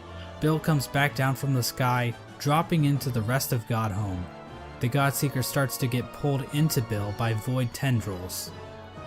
Bill comes back down from the sky, dropping into the rest of Godhome. The Godseeker starts to get pulled into Bill by Void tendrils.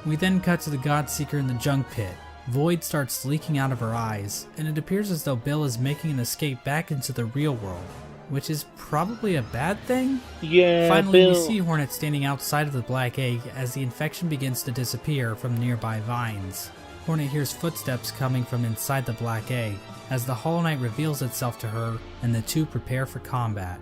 We then cut to the Godseeker in the junk pit. Void starts leaking out of her eyes, and it appears as though Bill is making an escape back into the real world, which is probably a bad thing? Yeah, Finally, Bill. we see Hornet standing outside of the black egg as the infection begins to disappear from nearby vines. Hornet hears footsteps coming from inside the black egg as the Hollow Knight reveals itself to her and the two prepare for combat.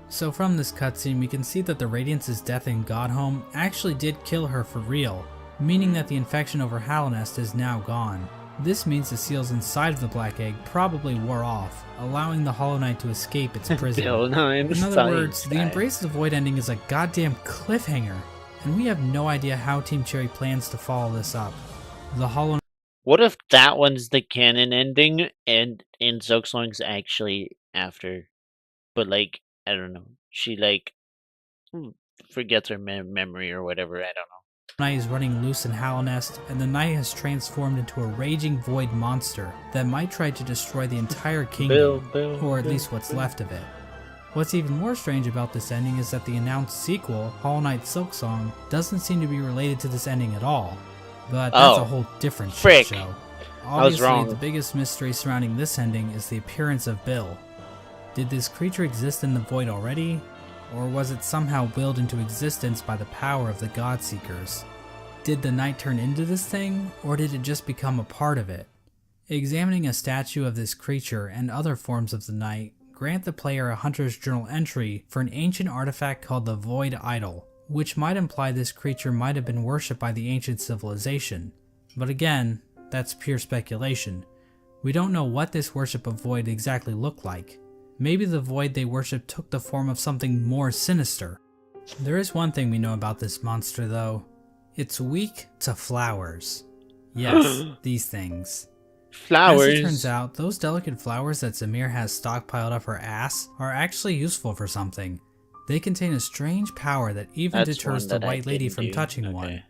So from this cutscene we can see that the Radiance's death in Godhome actually did kill her for real, meaning that the infection over Hallownest is now gone. This means the seals inside of the black egg probably wore off, allowing the Hollow Knight to escape its prison. Bill, no, In other words, the Embrace the Void ending is a goddamn cliffhanger, and we have no idea how Team Cherry plans to follow this up. The Hollow What if that one's the canon ending and Silksong's actually after? But like, I don't know. She like forgets her memory or whatever. I don't know. Knight is running loose in Hallownest, and the Knight has transformed into a raging void monster that might try to destroy the entire kingdom, or at least what's left of it. What's even more strange about this ending is that the announced sequel, Hollow Knight Silksong, doesn't seem to be related to this ending at all. But that's a whole different shit show. Obviously, the biggest mystery surrounding this ending is the appearance of Bill. Did this creature exist in the void already? Or was it somehow willed into existence by the power of the Godseekers? Did the Knight turn into this thing, or did it just become a part of it? Examining a statue of this creature and other forms of the Knight grant the player a Hunter's Journal entry for an ancient artifact called the Void Idol, which might imply this creature might have been worshipped by the ancient civilization. But again, that's pure speculation. We don't know what this worship of Void exactly looked like. Maybe the Void they worshipped took the form of something more sinister. There is one thing we know about this monster though. It's weak to flowers. Yes, these things. Flowers? As it turns out, those delicate flowers that Zamir has stockpiled up her ass are actually useful for something. They contain a strange power that even deters the White Lady from touching one.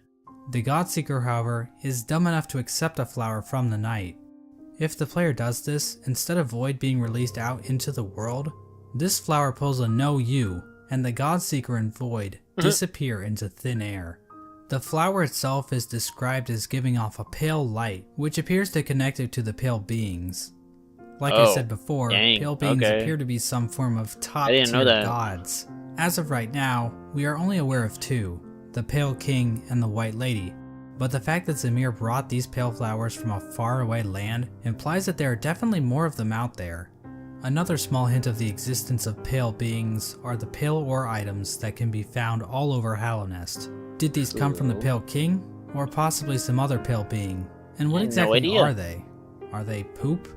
The Godseeker, however, is dumb enough to accept a flower from the Knight. If the player does this, instead of Void being released out into the world, this flower pulls a no you, and the Godseeker and Void disappear into thin air. The flower itself is described as giving off a pale light, which appears to connect it to the pale beings. Like I said before, pale beings appear to be some form of top-tier gods. As of right now, we are only aware of two, the Pale King and the White Lady. But the fact that Zamir brought these pale flowers from a faraway land implies that there are definitely more of them out there. Another small hint of the existence of pale beings are the pale ore items that can be found all over Hallownest. Did these come from the Pale King, or possibly some other pale being? And what exactly are they? Are they poop?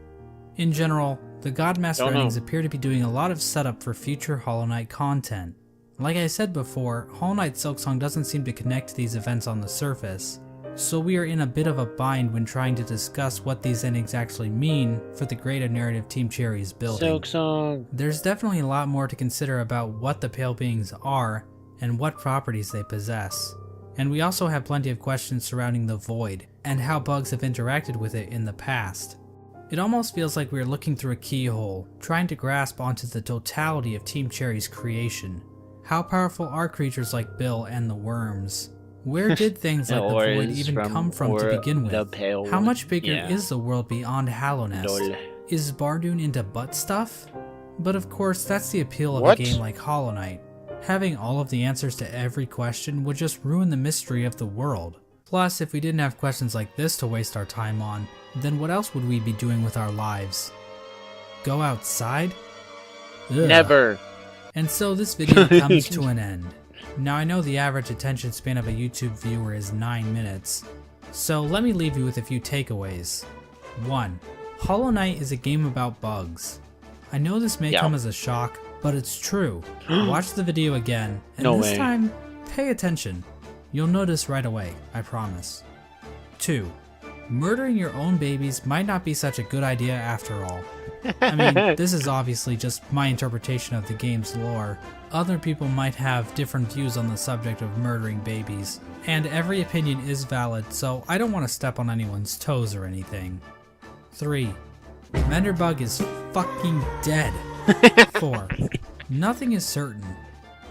In general, the Godmaster endings appear to be doing a lot of setup for future Hollow Knight content. Like I said before, Hollow Knight Silksong doesn't seem to connect to these events on the surface, so we are in a bit of a bind when trying to discuss what these endings actually mean for the greater narrative Team Cherry is building. Silksong. There's definitely a lot more to consider about what the Pale Beings are and what properties they possess. And we also have plenty of questions surrounding the Void and how bugs have interacted with it in the past. It almost feels like we are looking through a keyhole, trying to grasp onto the totality of Team Cherry's creation. How powerful are creatures like Bill and the worms? Where did things like the Void even come from to begin with? How much bigger is the world beyond Hallownest? Is Bardoon into butt stuff? But of course, that's the appeal of a game like Hollow Knight. Having all of the answers to every question would just ruin the mystery of the world. Plus, if we didn't have questions like this to waste our time on, then what else would we be doing with our lives? Go outside? Ugh. Never. And so this video comes to an end. Now I know the average attention span of a YouTube viewer is 9 minutes, so let me leave you with a few takeaways. 1. Hollow Knight is a game about bugs. I know this may come as a shock, but it's true. Watch the video again, and this time, pay attention. You'll notice right away, I promise. 2. Murdering your own babies might not be such a good idea after all. I mean, this is obviously just my interpretation of the game's lore. Other people might have different views on the subject of murdering babies, and every opinion is valid, so I don't want to step on anyone's toes or anything. 3. Menderbug is fucking dead. 4. Nothing is certain.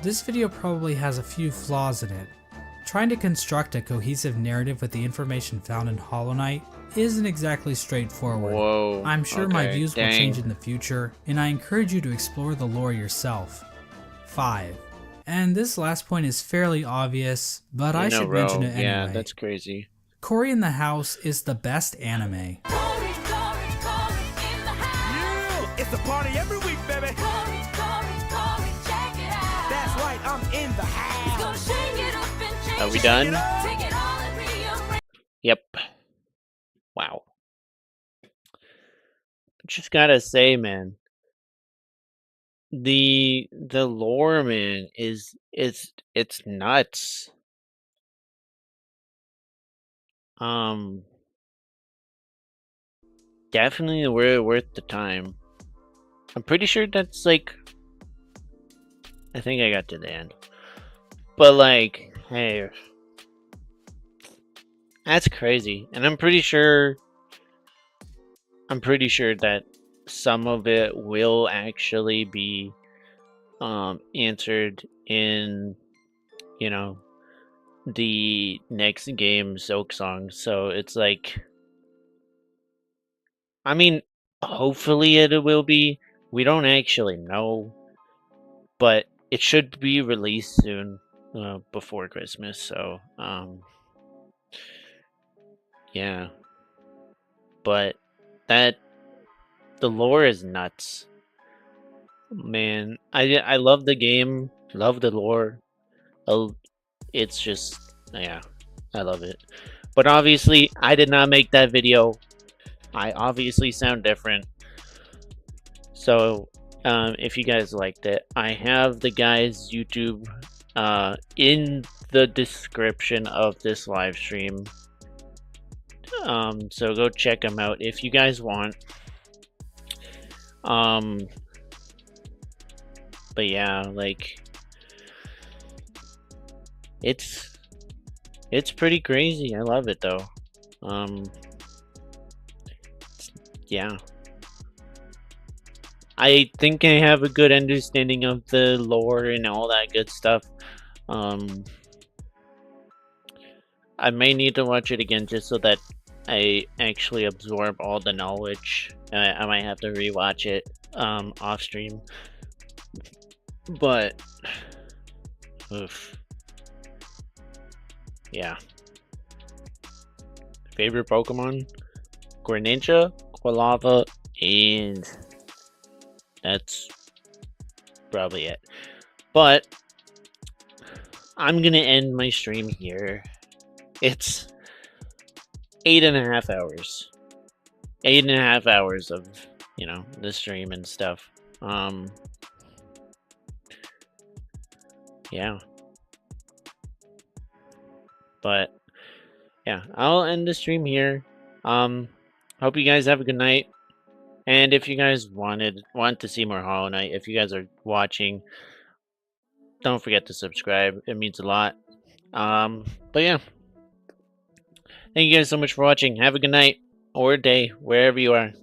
This video probably has a few flaws in it. Trying to construct a cohesive narrative with the information found in Hollow Knight isn't exactly straightforward. Whoa. I'm sure my okay, views will dang. change in the future, and I encourage you to explore the lore yourself. 5. And this last point is fairly obvious, but I In a should row. mention it anyway. Yeah, that's crazy. Cory in the House is the best anime. It's a party every week, baby. That's right, I'm in the house. Are we done? Yep. Wow. Just gotta say, man, the lore, man, it's nuts. Definitely worth the time. I'm pretty sure that's like, I think I got to the end, but like, hey, that's crazy, and I'm pretty sure that some of it will actually be answered in, you know, the next game, Silk Song. So it's like, I mean, hopefully it will be. We don't actually know, but it should be released soon, before Christmas. So yeah, but the lore is nuts, man. I love the game, love the lore. It's just, yeah, I love it. But obviously, I did not make that video. I obviously sound different. So, if you guys liked it, I have the guy's YouTube in the description of this live stream. So go check him out if you guys want. But yeah, like, it's pretty crazy. I love it though. Yeah. I think I have a good understanding of the lore and all that good stuff. I may need to watch it again just so that I actually absorb all the knowledge. I might have to rewatch it off stream. But oof. Yeah. Favorite Pokemon? Greninja, Quilava, and that's probably it. But I'm gonna end my stream here. It's 8.5 hours. 8.5 hours of, you know, the stream and stuff. Yeah. But yeah, I'll end the stream here. Hope you guys have a good night. And if you guys want to see more Hollow Knight, if you guys are watching, don't forget to subscribe. It means a lot. But yeah. Thank you guys so much for watching. Have a good night or day, wherever you are.